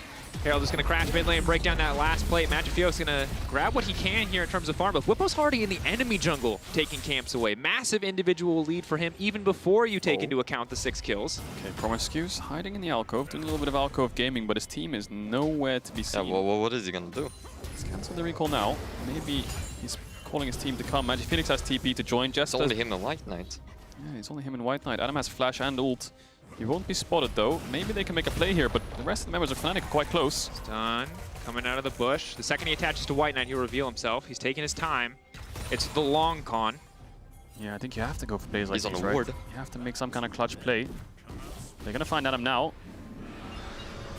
Herald is going to crash mid lane, break down that last plate. Magic Felix is going to grab what he can here in terms of farm, but Bwipo's already in the enemy jungle, taking camps away. Massive individual lead for him, even before you take into account the 6 kills. Okay, Promiscue's hiding in the alcove, doing a little bit of alcove gaming, but his team is nowhere to be seen. Yeah, well, what is he going to do? He's cancelled the recall now. Maybe he's calling his team to come. Magic Felix has TP to join. It's only him and White Knight. Yeah, it's only him and White Knight. Adam has flash and ult. He won't be spotted though. Maybe they can make a play here, but the rest of the members of Fnatic are quite close. Stun coming out of the bush. The second he attaches to White Knight, he'll reveal himself. He's taking his time. It's the long con. Yeah, I think you have to go for plays like He's these, on a right? ward. You have to make some kind of clutch play. They're gonna find Adam now.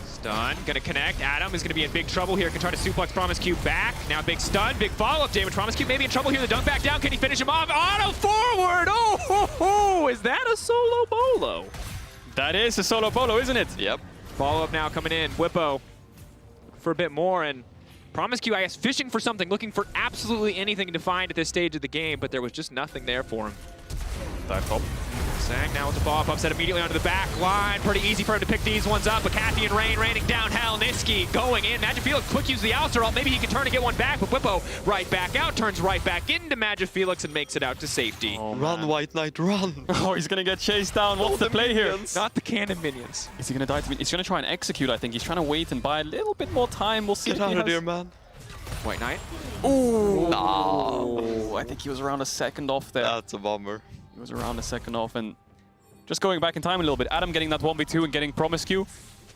Stun, gonna connect. Adam is gonna be in big trouble here. Can try to suplex Promisecue back. Now big stun, big follow-up damage. Promisecue may be in trouble here. The dunk back down. Can he finish him off? Auto forward! Oh, ho, ho. Is that a solo bolo? That is a solo bolo, isn't it? Yep. Follow-up now coming in. Bwipo for a bit more, and Promisecue, I guess, fishing for something, looking for absolutely anything to find at this stage of the game, but there was just nothing there for him. Dive top. Sang now with the follow-up upset immediately onto the back line. Pretty easy for him to pick these ones up, but Kathy and Rain raining down hell. Niski going in. Magic Felix quick use the outer ult. Maybe he can turn and get one back, but Whippo right back out, turns right back into Magic Felix and makes it out to safety. Oh, run, White Knight, run! Oh, he's gonna get chased down. What's the play here? Not the cannon minions. Is he gonna die? He's gonna try and execute, I think. He's trying to wait and buy a little bit more time. We'll see. Get out of there, man. White Knight. Ooh. No. I think he was around a second off there. That's a bummer. He was around a second off, and just going back in time a little bit, Adam getting that 1v2 and getting Promiscu.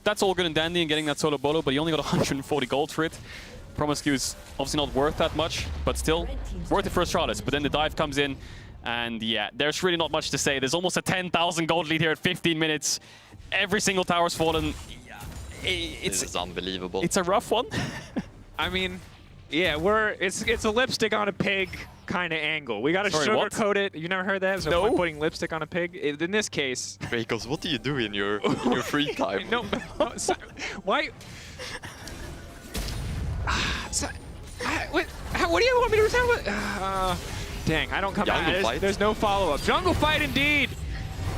That's all good and dandy and getting that solo bolo, but he only got 140 gold for it. Promiscu is obviously not worth that much, but still worth it for Astralis. But then the dive comes in, and yeah, there's really not much to say. There's almost a 10,000 gold lead here at 15 minutes. Every single tower's fallen. This is unbelievable. It's a rough one. I mean, yeah, it's a lipstick on a pig kind of angle. We got to sugarcoat it. You never heard that? So no. Putting lipstick on a pig. In this case, Dracos, what do you do in your free time? No, why? What do you want me to sound with? Dang, I don't come out. There's no follow-up. Jungle fight indeed.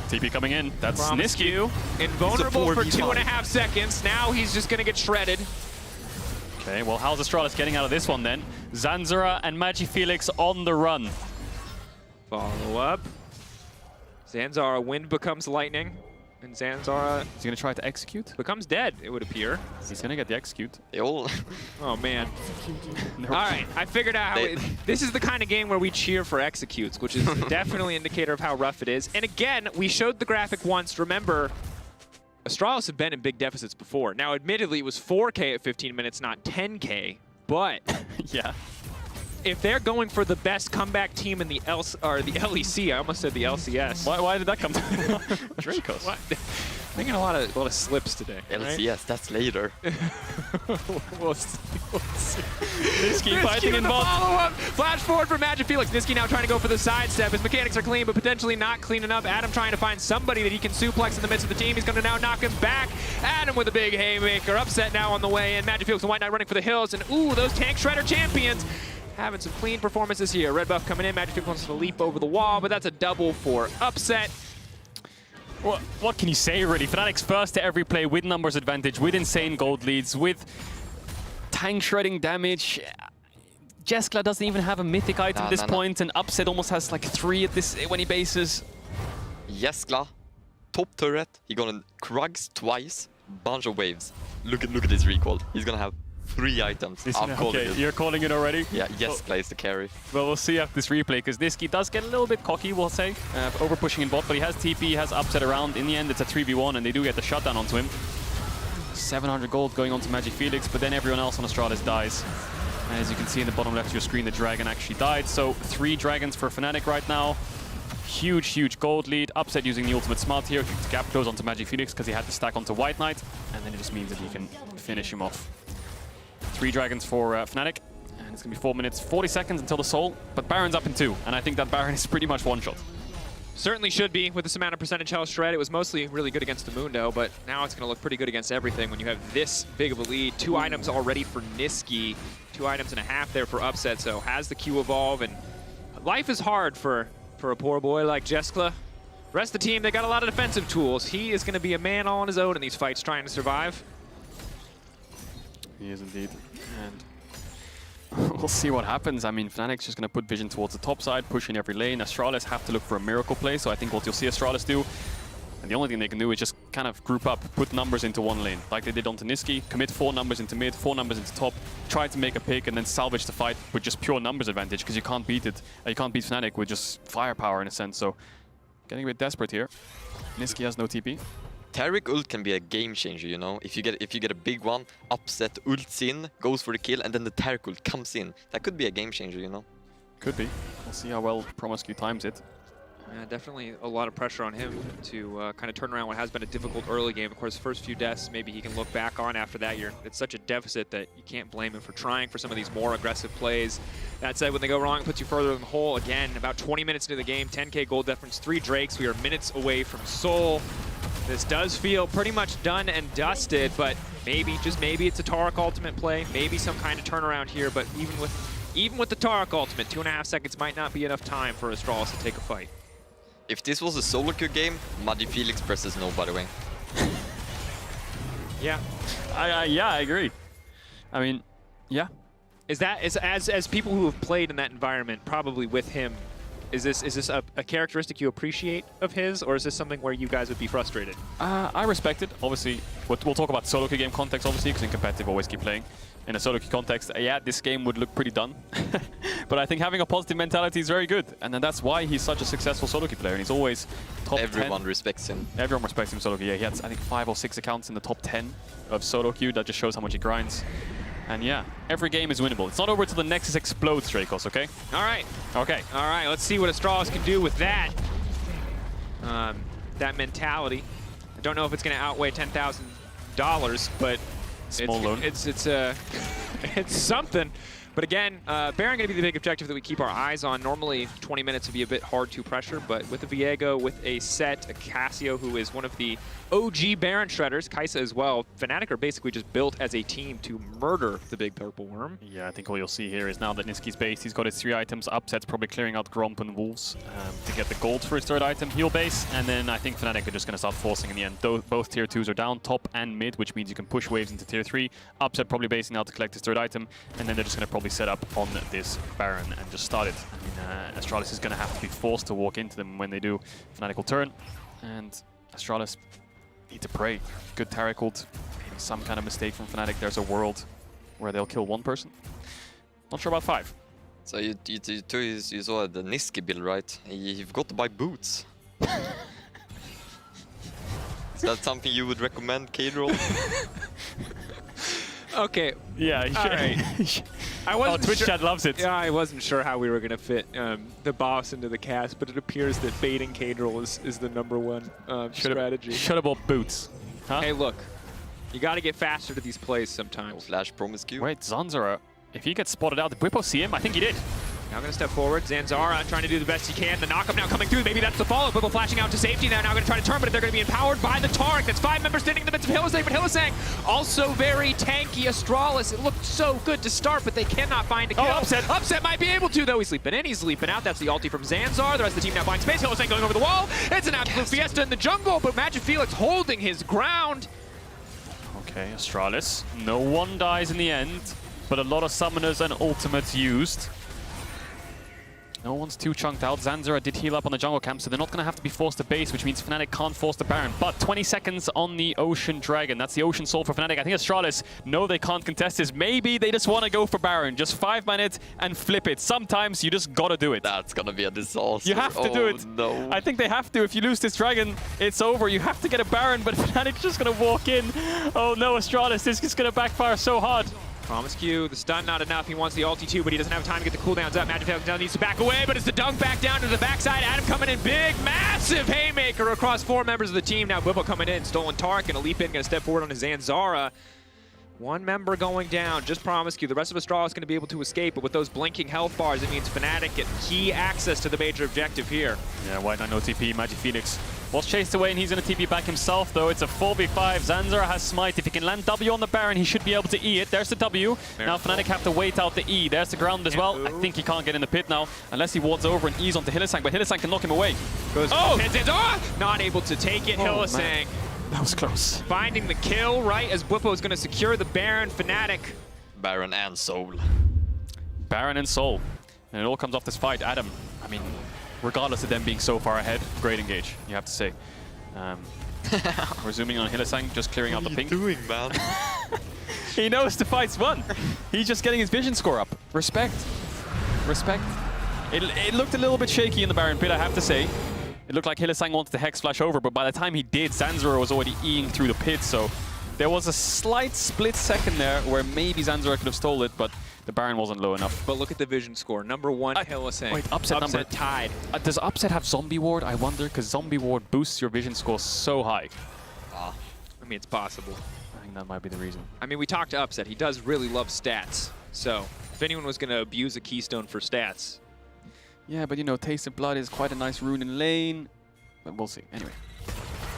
TP coming in. That's Niski. Invulnerable for 2.5 seconds. Now he's just going to get shredded. Okay, well, how's Astralis getting out of this one then? Zanzara and Magi Felix on the run. Follow up. Zanzara, wind becomes lightning. And Zanzara... Is he going to try to execute? Becomes dead, it would appear. He's going to get the execute. Oh, man. All right, I figured out how this is the kind of game where we cheer for executes, which is definitely an indicator of how rough it is. And again, we showed the graphic once. Remember, Astralis had been in big deficits before. Now, admittedly, it was 4K at 15 minutes, not 10K. But yeah, if they're going for the best comeback team in the LEC, I almost said the LCS. Why did that come to Dracos? Making a lot of slips today. LCS, right? that's later. We'll see. Niski fighting in bot. Follow-up. Flash forward for Magic Felix. Niski now trying to go for the sidestep. His mechanics are clean, but potentially not clean enough. Adam trying to find somebody that he can suplex in the midst of the team. He's going to now knock him back. Adam with a big haymaker. Upset now on the way in. Magic Felix and White Knight running for the hills. And ooh, those Tank Shredder champions having some clean performances here. Red buff coming in. Magic Felix wants to leap over the wall, but that's a double for Upset. What can you say, really? Fnatic's first to every play with numbers advantage, with insane gold leads, with tank shredding damage. Jeskla doesn't even have a mythic item at this point, and Upset almost has like 3 at this when he bases. Jeskla, top turret, he gonna Krugs twice, bunch of waves. Look at his recall. He's gonna have 3 items. Okay, you're calling it already? Yeah, Jeskla is the carry. Well, we'll see after this replay, because Niski does get a little bit cocky, we'll say, over pushing in bot, but he has TP, he has Upset around. In the end, it's a 3v1, and they do get the shutdown onto him. 700 gold going on to Magi Felix, but then everyone else on Astralis dies. As you can see in the bottom left of your screen, the dragon actually died. So 3 dragons for Fnatic right now. Huge gold lead. Upset using the ultimate smart here to gap close onto Magi Felix because he had to stack onto White Knight, and then it just means that he can finish him off. 3 dragons for Fnatic, and it's going to be 4 minutes, 40 seconds until the soul, but Baron's up in 2, and I think that Baron is pretty much one-shot. Certainly should be with this amount of percentage health shred. It was mostly really good against the Mundo, but now it's going to look pretty good against everything when you have this big of a lead. 2 items already for Niski, 2.5 items there for Upset, so has the Q evolve, and life is hard for a poor boy like Jeskla. The rest of the team, they got a lot of defensive tools. He is going to be a man all on his own in these fights trying to survive. He is indeed, and we'll see what happens. I mean, Fnatic's just going to put vision towards the top side, push in every lane. Astralis have to look for a miracle play, so I think what you'll see Astralis do, and the only thing they can do is just kind of group up, put numbers into one lane, like they did onto Niski, commit 4 numbers into mid, 4 numbers into top, try to make a pick, and then salvage the fight with just pure numbers advantage, because you can't beat it. You can't beat Fnatic with just firepower in a sense, so getting a bit desperate here. Niski has no TP. Taric ult can be a game changer, you know. If you get a big one, Upset ults in, goes for the kill, and then the Taric ult comes in. That could be a game changer, you know. Could be. We'll see how well Promiscu times it. Yeah, definitely a lot of pressure on him to kind of turn around what has been a difficult early game. Of course, first few deaths, maybe he can look back on after that. It's such a deficit that you can't blame him for trying for some of these more aggressive plays. That said, when they go wrong, it puts you further in the hole. Again, about 20 minutes into the game, 10K gold difference, 3 Drakes. We are minutes away from Soul. This does feel pretty much done and dusted, but maybe, just maybe, it's a Taric ultimate play. Maybe some kind of turnaround here, but even with the Taric ultimate, 2.5 seconds might not be enough time for Astralis to take a fight. If this was a solo queue game, Muddy Felix presses no, by the way. Yeah. Yeah, I agree. I mean, yeah. As people who have played in that environment, probably with him, is this a characteristic you appreciate of his, or is this something where you guys would be frustrated? I respect it. Obviously, we'll talk about solo queue game context, obviously, because in competitive, always keep playing. In a solo queue context, yeah, this game would look pretty done. But I think having a positive mentality is very good, and then that's why he's such a successful solo queue player, and he's always top 10. Everyone respects him. Everyone respects him solo queue. Yeah, he has, I think, 5 or 6 accounts in the top 10 of solo queue. That just shows how much he grinds. And yeah, every game is winnable. It's not over till the Nexus explodes, Dracos, okay? All right. Okay. All right, let's see what Astralis can do with that. That mentality. I don't know if it's going to outweigh $10,000, but small loan. It's something. But again, Baron going to be the big objective that we keep our eyes on. Normally, 20 minutes would be a bit hard to pressure, but with a Viego, with a Set, a Cassio, who is one of the OG Baron shredders, Kaisa as well, Fnatic are basically just built as a team to murder the big purple worm. Yeah, I think all you'll see here is now that Niski's base, he's got his 3 items. Upset's probably clearing out Gromp and Wolves to get the gold for his 3rd item, heal base, and then I think Fnatic are just going to start forcing in the end. Both tier 2s are down, top and mid, which means you can push waves into tier 3. Upset probably basing out to collect his 3rd item, and then they're just going to probably set up on this Baron and just start it. I mean, Astralis is going to have to be forced to walk into them when they do. Fnatic will turn, and Astralis need to pray. Good Taric ult, maybe some kind of mistake from Fnatic. There's a world where they'll kill 1 person. Not sure about 5. So you saw the Niski build, right? You've got to buy boots. Is that something you would recommend, K-Roll? Okay. Yeah, all right. I wasn't Twitch sure, chat loves it. Yeah, I wasn't sure how we were going to fit the boss into the cast, but it appears that baiting K-Roll is the #1 strategy. Should have bought boots. Huh? Hey, look. You got to get faster to these plays sometimes. Flash promiscue. Wait, Zanzara, if he gets spotted out, did Bwipo see him? I think he did. Now going to step forward. Zanzara trying to do the best he can. The knockup now coming through. Maybe that's the follow. Bwipo flashing out to safety there. Now going to try to turn, but they're going to be empowered by the Taric. That's 5 members standing in the midst of Hylissang, but Hylissang also very tanky. Astralis, it looked so good to start, but they cannot find a kill. Oh, Upset. Upset might be able to, though. He's sleeping in. He's sleeping out. That's the ulti from Zanzar. The rest of the team now buying space. Hylissang going over the wall. It's an absolute fiesta in the jungle, but Magic Felix holding his ground. Okay, Astralis. No one dies in the end, but a lot of summoners and ultimates used. No one's too chunked out. Zanzara did heal up on the jungle camp, so they're not going to have to be forced to base, which means Fnatic can't force the Baron. But 20 seconds on the Ocean Dragon. That's the Ocean Soul for Fnatic. I think Astralis, no, they can't contest this. Maybe they just want to go for Baron. Just 5 minutes and flip it. Sometimes you just got to do it. That's going to be a disaster. You have to do it. No. I think they have to. If you lose this Dragon, it's over. You have to get a Baron, but Fnatic's just going to walk in. Oh no, Astralis, this is going to backfire so hard. Promiscue, the stun not enough. He wants the ulti too, but he doesn't have time to get the cooldowns up. Magic Felix needs to back away, but it's the dunk back down to the backside. Adam coming in big, massive haymaker across 4 members of the team. Now Bwipo coming in, stolen Taric, and a leap in, going to step forward on his Zanzara. 1 member going down, just Promiscue. The rest of Astralis is going to be able to escape, but with those blinking health bars, it means Fnatic get key access to the major objective here. Yeah, White Knight no TP, Magic Felix was chased away, and he's going to TP back himself, though. It's a 4v5. Zanzara has Smite. If he can land W on the Baron, he should be able to E it. There's the W. Now Fnatic have to wait out the E. There's the ground as well. I think he can't get in the pit now, unless he wards over and E's onto Hylissang, but Hylissang can knock him away. Zanzara not able to take it. Hylissang. That was close. Finding the kill, right, as Bwipo is going to secure the Baron. Fnatic. Baron and Soul. Baron and Soul. And it all comes off this fight. Adam, I mean, regardless of them being so far ahead, great engage, you have to say. We're zooming on Hylissang, just clearing out the ping. What are you doing, man? He knows the fight's won. He's just getting his vision score up. Respect. Respect. It looked a little bit shaky in the Baron pit, I have to say. It looked like Hylissang wanted to Hex Flash over, but by the time he did, Zanzara was already E-ing through the pit, so there was a slight split second there where maybe Zanzara could have stole it, but the Baron wasn't low enough. But look at the vision score. #1, Hylissang. Wait, Upset tied. Does Upset have Zombie Ward? I wonder, because Zombie Ward boosts your vision score so high. I mean, it's possible. I think that might be the reason. I mean, we talked to Upset. He does really love stats. So if anyone was going to abuse a Keystone for stats. Yeah, but you know, Taste of Blood is quite a nice rune in lane. But we'll see. Anyway.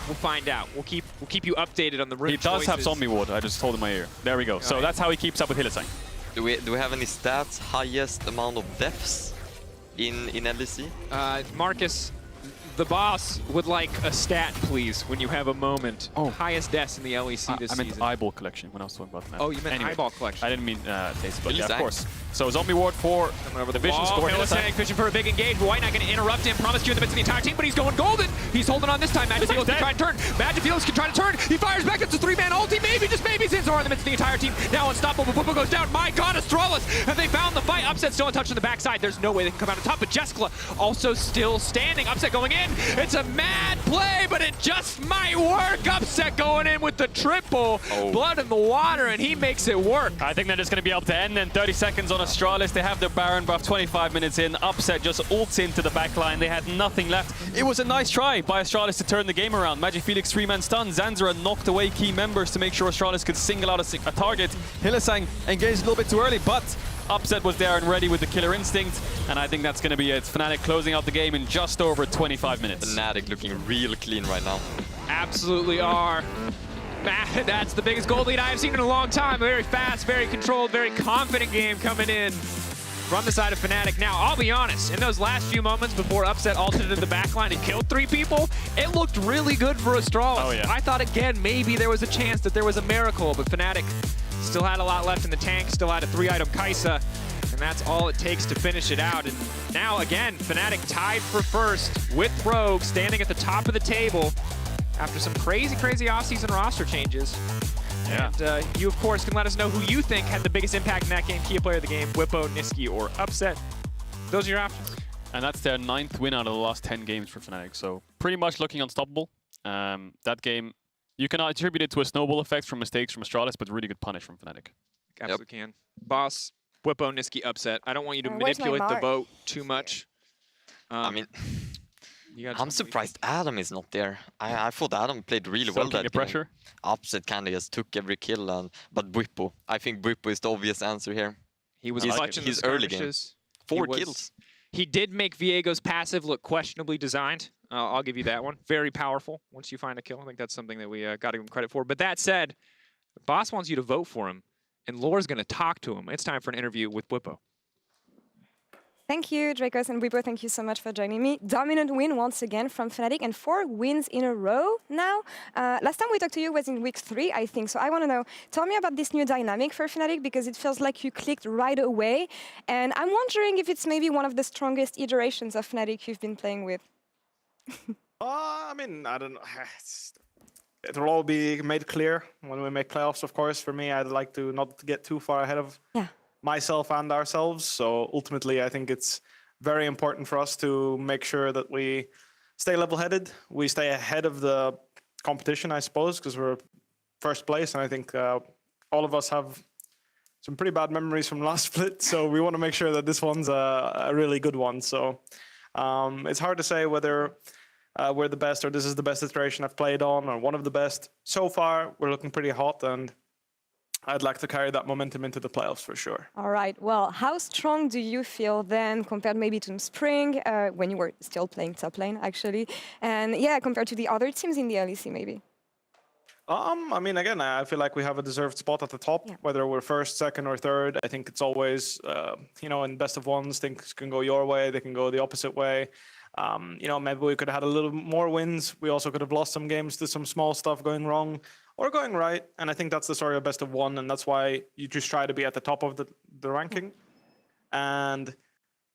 We'll find out. We'll keep you updated on the rune He does have Zombie Ward. I just told him in my ear. There we go. So that's how he keeps up with Hylissang. Do we have any stats? Highest amount of deaths in LEC? Marcus, The boss would like a stat, please, when you have a moment. Oh. Highest deaths in the LEC this I meant season. eyeball collection when I was talking about that. Oh, you meant eyeball collection. I didn't mean taste, but yeah, of Exactly. course. So Zombie Ward 4, over the vision score. Hillesang fishing for a big engage, but White not going to interrupt him. Promised you in the midst of the entire team, but he's going golden. He's holding on this time. Magic Felix can try and turn. Magic Felix can try to turn. He fires back. It's a 3-man ulti. Maybe, just maybe, Zanzor in the midst of the entire team. Now unstoppable. Bwipo goes down. My God, Astralis. Have they found the fight? Upset still a touch on the backside. There's no way they can come out on top, but Jeskla also still standing. Upset going in. It's a mad play, but it just might work. Upset going in with the triple. Blood in the water, and he makes it work. I think they're just going to be able to end in 30 seconds on Astralis. They have their Baron buff 25 minutes in. Upset just ults into the backline. They had nothing left. It was a nice try by Astralis to turn the game around. Magic Felix 3-man stun. Zanzara knocked away key members to make sure Astralis could single out a target. Hillesang engaged a little bit too early, but Upset was there and ready with the killer instinct, and I think that's going to be it. Fnatic closing out the game in just over 25 minutes. Fnatic looking real clean right now. Absolutely are. That's the biggest goal lead I have seen in a long time. Very fast, very controlled, very confident game coming in from the side of Fnatic. Now, I'll be honest, in those last few moments before Upset ulted into the backline and killed 3 people, it looked really good for Astralis. Oh, yeah. I thought, again, maybe there was a chance that there was a miracle, but Fnatic still had a lot left in the tank, still had a 3-item Kai'Sa, and that's all it takes to finish it out. And now, again, Fnatic tied for first with Rogue standing at the top of the table after some crazy, crazy offseason roster changes. Yeah. And you, of course, can let us know who you think had the biggest impact in that game. Key player of the game, Bwipo, Niski, or Upset. Those are your options. And that's their 9th win out of the last 10 games for Fnatic. So pretty much looking unstoppable. That game, you can attribute it to a snowball effect from mistakes from Astralis, but really good punish from Fnatic. Absolutely can. Boss, Bwipo, Niski, Upset. I don't want you to Where's my manipulate the mark? vote too much. I mean, you got I'm surprised Adam is not there. I thought Adam played really well Soaking that the game. pressure. Upset kind of just took every kill, but Bwipo. I think Bwipo is the obvious answer here. He was He's- clutch in the he's early game. skirmishes. 4 He was- kills. He did make Viego's passive look questionably designed. I'll give you that one. Very powerful once you find a kill. I think that's something that we got to give him credit for. But that said, the boss wants you to vote for him, and Lore's going to talk to him. It's time for an interview with Bwipo. Thank you, Dracos and Bwipo. Thank you so much for joining me. Dominant win once again from Fnatic, and 4 wins in a row now. Last time we talked to you was in week 3, I think. So I want to know, tell me about this new dynamic for Fnatic, because it feels like you clicked right away. And I'm wondering if it's maybe one of the strongest iterations of Fnatic you've been playing with. I mean, I don't know. It'll all be made clear when we make playoffs, of course. For me, I'd like to not get too far ahead of myself and ourselves. So ultimately, I think it's very important for us to make sure that we stay level-headed. We stay ahead of the competition, I suppose, because we're first place. And I think all of us have some pretty bad memories from last split. So we want to make sure that this one's a really good one. So it's hard to say whether we're the best or this is the best iteration I've played on or one of the best. So far, we're looking pretty hot, and I'd like to carry that momentum into the playoffs for sure. All right. Well, how strong do you feel then compared maybe to spring, when you were still playing top lane, actually? And yeah, compared to the other teams in the LEC, maybe? I mean, again, I feel like we have a deserved spot at the top, whether we're first, second, or third. I think it's always, you know, in best of ones, things can go your way, they can go the opposite way. You know, maybe we could have had a little more wins. We also could have lost some games to some small stuff going wrong or going right. And I think that's the story of best of one. And that's why you just try to be at the top of the ranking. And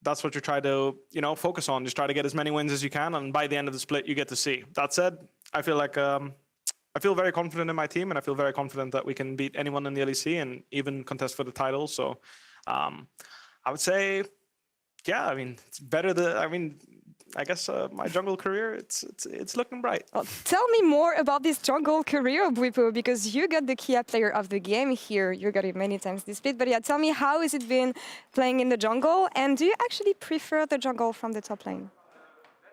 that's what you try to, you know, focus on. Just try to get as many wins as you can. And by the end of the split, you get to see. That said, I feel like I feel very confident in my team. And I feel very confident that we can beat anyone in the LEC and even contest for the title. So I would say, yeah, I mean, it's better I guess my jungle career, it's looking bright. Well, tell me more about this jungle career, Bwipo, because you got the Kia player of the game here. You got it many times this split. But yeah, tell me, how has it been playing in the jungle? And do you actually prefer the jungle from the top lane?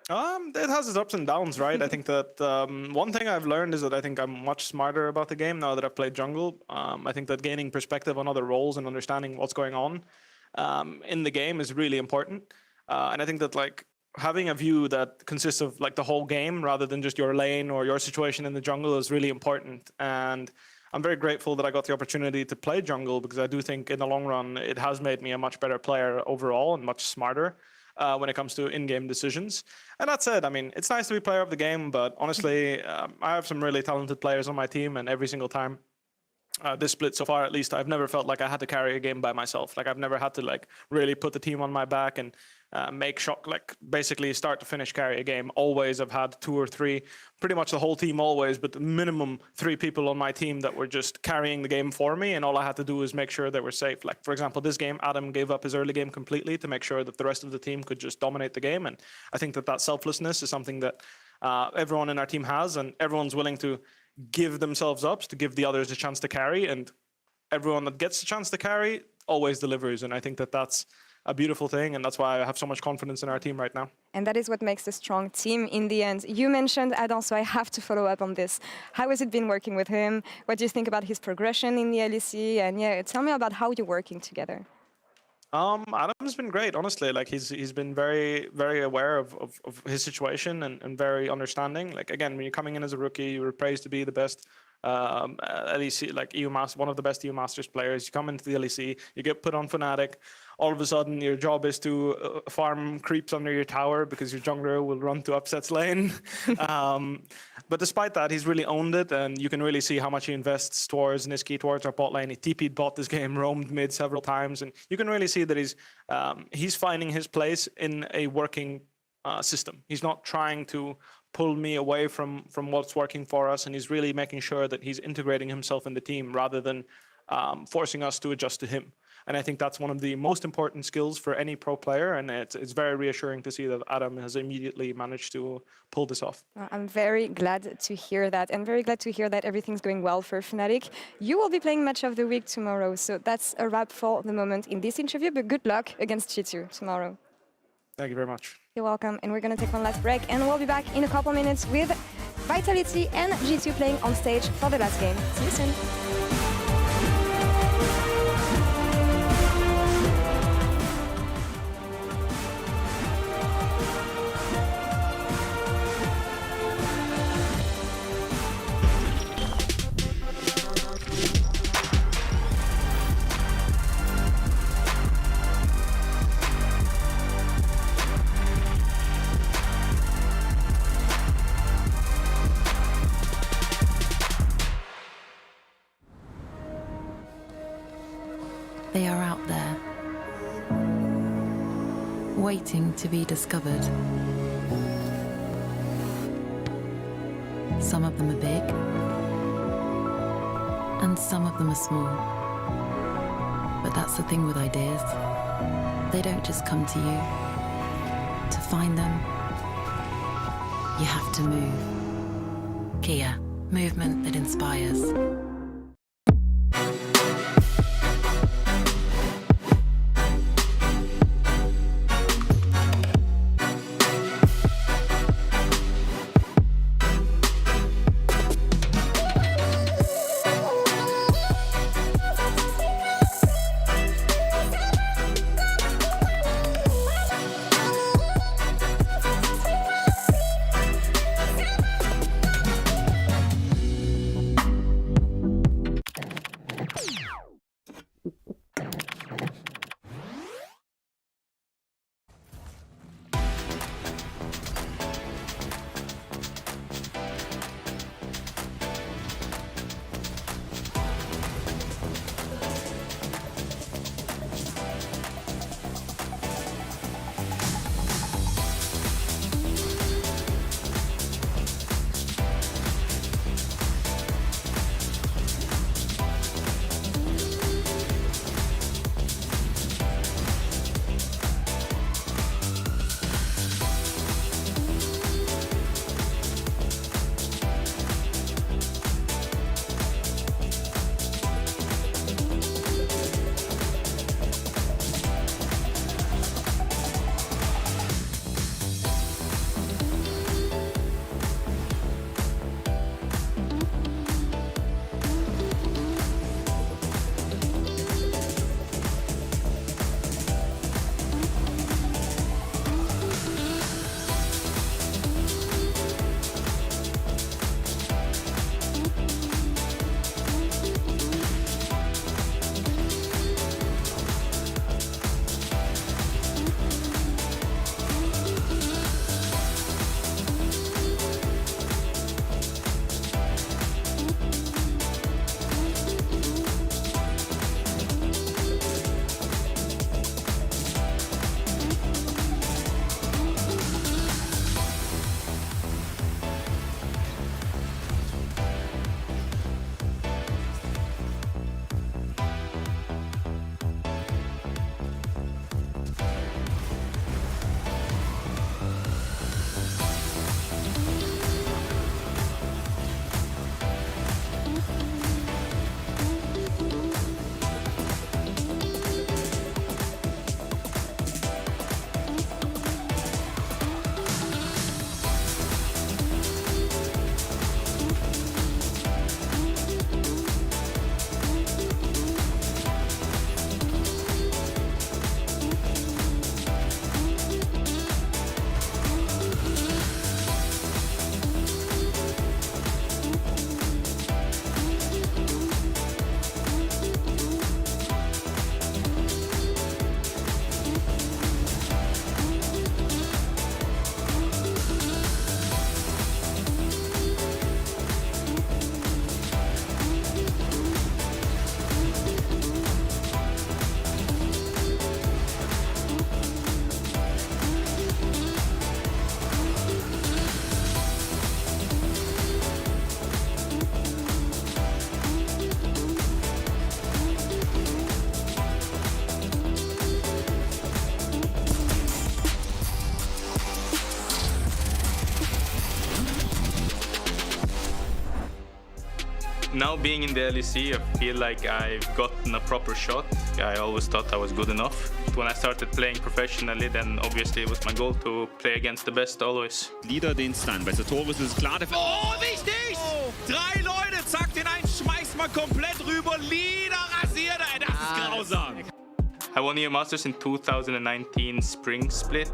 It has its ups and downs, right? I think that one thing I've learned is that I think I'm much smarter about the game now that I've played jungle. I think that gaining perspective on other roles and understanding what's going on in the game is really important. And I think that like having a view that consists of like the whole game rather than just your lane or your situation in the jungle is really important. And I'm very grateful that I got the opportunity to play jungle, because I do think in the long run, it has made me a much better player overall and much smarter. when it comes to in-game decisions. And that said, I mean, it's nice to be player of the game, but honestly, I have some really talented players on my team, and every single time this split so far, at least, I've never felt like I had to carry a game by myself. Like I've never had to like really put the team on my back and make shock, like basically start to finish carry a game. Always I've had 2 or 3, pretty much the whole team always, but the minimum 3 people on my team that were just carrying the game for me, and all I had to do was make sure they were safe. Like for example, this game, Adam gave up his early game completely to make sure that the rest of the team could just dominate the game, and I think that selflessness is something that everyone in our team has, and everyone's willing to give themselves up to give the others a chance to carry, and everyone that gets a chance to carry always delivers, and I think that that's a beautiful thing, and that's why I have so much confidence in our team right now. And that is what makes a strong team in the end. You mentioned Adam, so I have to follow up on this. How has it been working with him? What do you think about his progression in the LEC? And yeah, tell me about how you're working together. Adam's been great, honestly. Like he's been very, very aware of his situation and very understanding. Like again, when you're coming in as a rookie, you were praised to be the best LEC, like EU Masters, one of the best EU Masters players. You come into the LEC, you get put on Fnatic. All of a sudden, your job is to farm creeps under your tower because your jungler will run to Upset's lane. But despite that, he's really owned it, and you can really see how much he invests towards Niski, towards our bot lane. He TP'd bot this game, roamed mid several times, and you can really see that he's finding his place in a working system. He's not trying to pull me away from what's working for us, and he's really making sure that he's integrating himself in the team rather than forcing us to adjust to him. And I think that's one of the most important skills for any pro player, and it's very reassuring to see that Adam has immediately managed to pull this off. I'm very glad to hear that, and very glad to hear that everything's going well for Fnatic. You will be playing Match of the Week tomorrow, so that's a wrap for the moment in this interview, but good luck against G2 tomorrow. Thank you very much. You're welcome, and we're going to take one last break, and we'll be back in a couple minutes with Vitality and G2 playing on stage for the last game. See you soon. They are out there, waiting to be discovered. Some of them are big, and some of them are small. But that's the thing with ideas. They don't just come to you. To find them, you have to move. Kia, movement that inspires. Now being in the LEC, I feel like I've gotten a proper shot. I always thought I was good enough. When I started playing professionally, then obviously it was my goal to play against the best always. Leader den Stun. Besser Tor ist es klar. Oh, wichtig! 3 Leute, zack, den einen schmeißt mal komplett rüber. Leader rasiert, das ist grausam. I won EM Masters in 2019 spring split.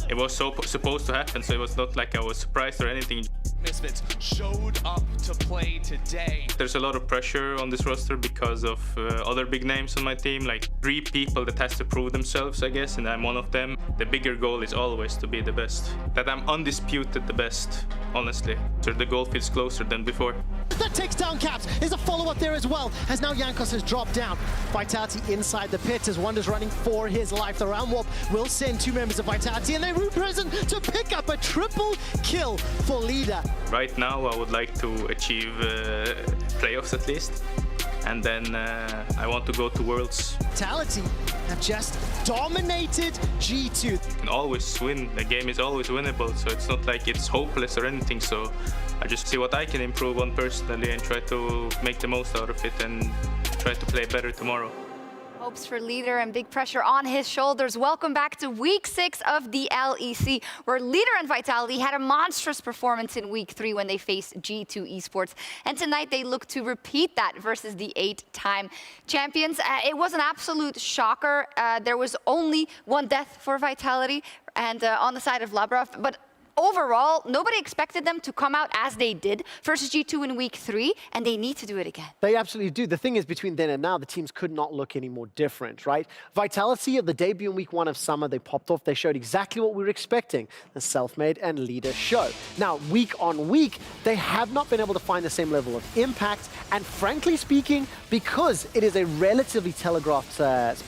It was supposed to happen, so it was not like I was surprised or anything. Misfits showed up to play today. There's a lot of pressure on this roster because of other big names on my team, like 3 people that has to prove themselves, I guess, and I'm one of them. The bigger goal is always to be the best. That I'm undisputed the best, honestly. So the goal feels closer than before. That takes down Caps. There's a follow-up there as well, as now Jankos has dropped down. Vitality inside the pit as Wonder's running for his life. The round warp will send 2 members of Vitality, and they represent to pick up a triple kill for Leader. Right now, I would like to achieve playoffs at least. And then I want to go to Worlds. Vitality have just dominated G2. You can always win. The game is always winnable, so it's not like it's hopeless or anything. So I just see what I can improve on personally and try to make the most out of it and try to play better tomorrow. Hopes for Leader and big pressure on his shoulders. Welcome back to week 6 of the LEC, where Leader and Vitality had a monstrous performance in week 3 when they faced G2 Esports. And tonight they look to repeat that versus the 8-time champions. It was an absolute shocker. There was only 1 death for Vitality and on the side of Labrov, but overall, nobody expected them to come out as they did versus G2 in week 3, and they need to do it again. They absolutely do. The thing is, between then and now, the teams could not look any more different, right? Vitality, at the debut in week 1 of Summer, they popped off. They showed exactly what we were expecting, the self-made and Leader show. Now, week on week, they have not been able to find the same level of impact, and frankly speaking, because it is a relatively telegraphed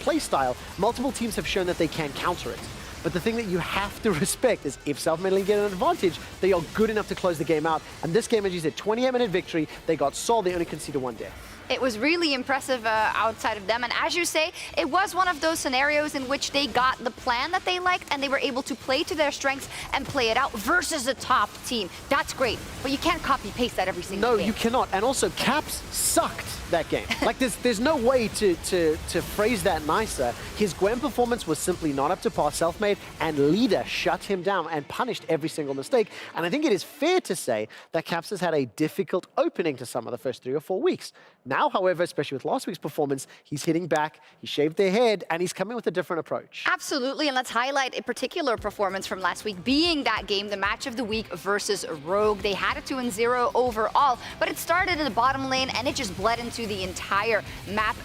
play style, multiple teams have shown that they can counter it. But the thing that you have to respect is if Self-Made get an advantage, they are good enough to close the game out. And this game, as you said, 28-minute victory. They got sold. They only conceded 1 death. It was really impressive outside of them. And as you say, it was one of those scenarios in which they got the plan that they liked and they were able to play to their strengths and play it out versus a top team. That's great, but you can't copy-paste that every single game. No, you cannot. And also, Caps sucked that game. Like, there's no way to phrase that nicer. His Gwen performance was simply not up to par. Self-Made and Leader shut him down and punished every single mistake. And I think it is fair to say that Caps has had a difficult opening to some of the first 3 or 4 weeks. Now, however, especially with last week's performance, he's hitting back, he shaved their head, and he's coming with a different approach. Absolutely, and let's highlight a particular performance from last week, being that game, the match of the week versus Rogue. They had a 2-0 overall, but it started in the bottom lane, and it just bled into the entire map.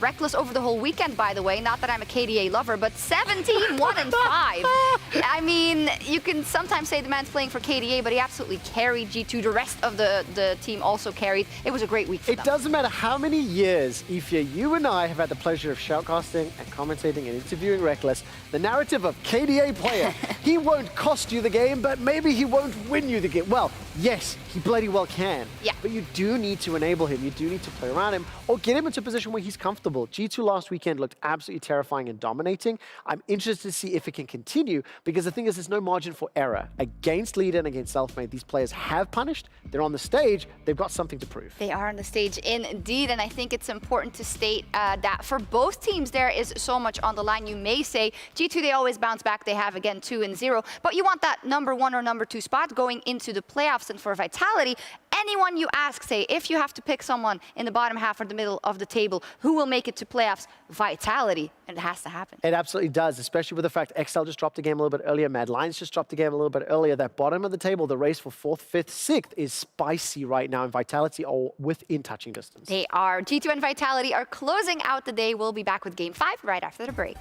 Reckless over the whole weekend, by the way. Not that I'm a KDA lover, but 17-1-5. I mean, you can sometimes say the man's playing for KDA, but he absolutely carried G2. The rest of the team also carried. It was a great week for them. It doesn't matter how many years, Ifya, you and I have had the pleasure of shoutcasting and commentating and interviewing Reckless, the narrative of KDA player. He won't cost you the game, but maybe he won't win you the game. Well, yes, he bloody well can. Yeah. But you do need to enable him. You do need to play around him or get him into a position where he's comfortable. G2 last weekend looked absolutely terrifying and dominating. I'm interested to see if it can continue, because the thing is, there's no margin for error. Against Leader and against Self-Made, these players have punished. They're on the stage. They've got something to prove. They are on the stage indeed, and I think it's important to state that for both teams, there is so much on the line. You may say G2, they always bounce back. They have, again, 2-0, but you want that number 1 or number 2 spot going into the playoffs. And for Vitality, anyone you ask, say, if you have to pick someone in the bottom half or the middle of the table who will make it to playoffs, Vitality, and it has to happen. It absolutely does, especially with the fact XL just dropped the game a little bit earlier. Mad Lions just dropped the game a little bit earlier. That bottom of the table, the race for 4th, 5th, 6th is spicy right now, and Vitality are within touching distance. They are. G2 and Vitality are closing out the day. We'll be back with Game 5 right after the break.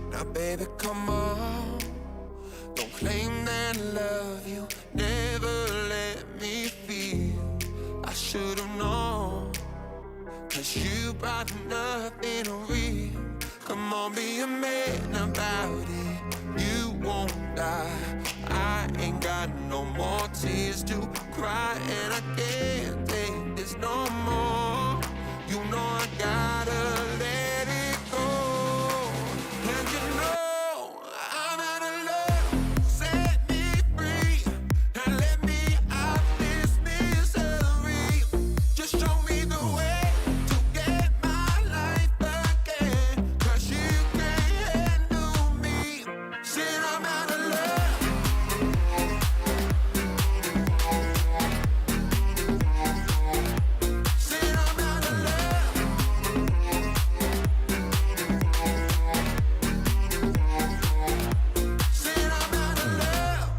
Now baby, come on, don't claim that I love you, never let me feel cry and I can't take this no more. You know I gotta let it go. And you know I'm out of love. Set me free and let me out this misery. Just show me the way to get my life again. 'Cause you can't handle me. Said I'm out of love. Said I'm out of love. Said I'm out of love.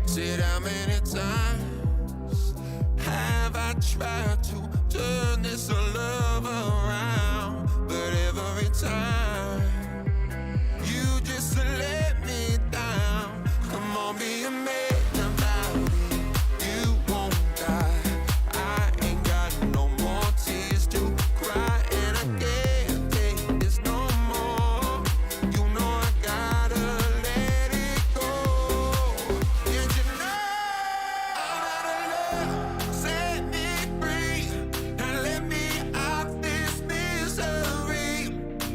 Said how many times have I tried to turn this love around? But every time you just let me down. Come on, be a man about it. You won't die. I ain't got no more tears to cry, and I can't take this no more. You know I gotta let it go. And you know I'm out of love. Set me free and let me out this misery.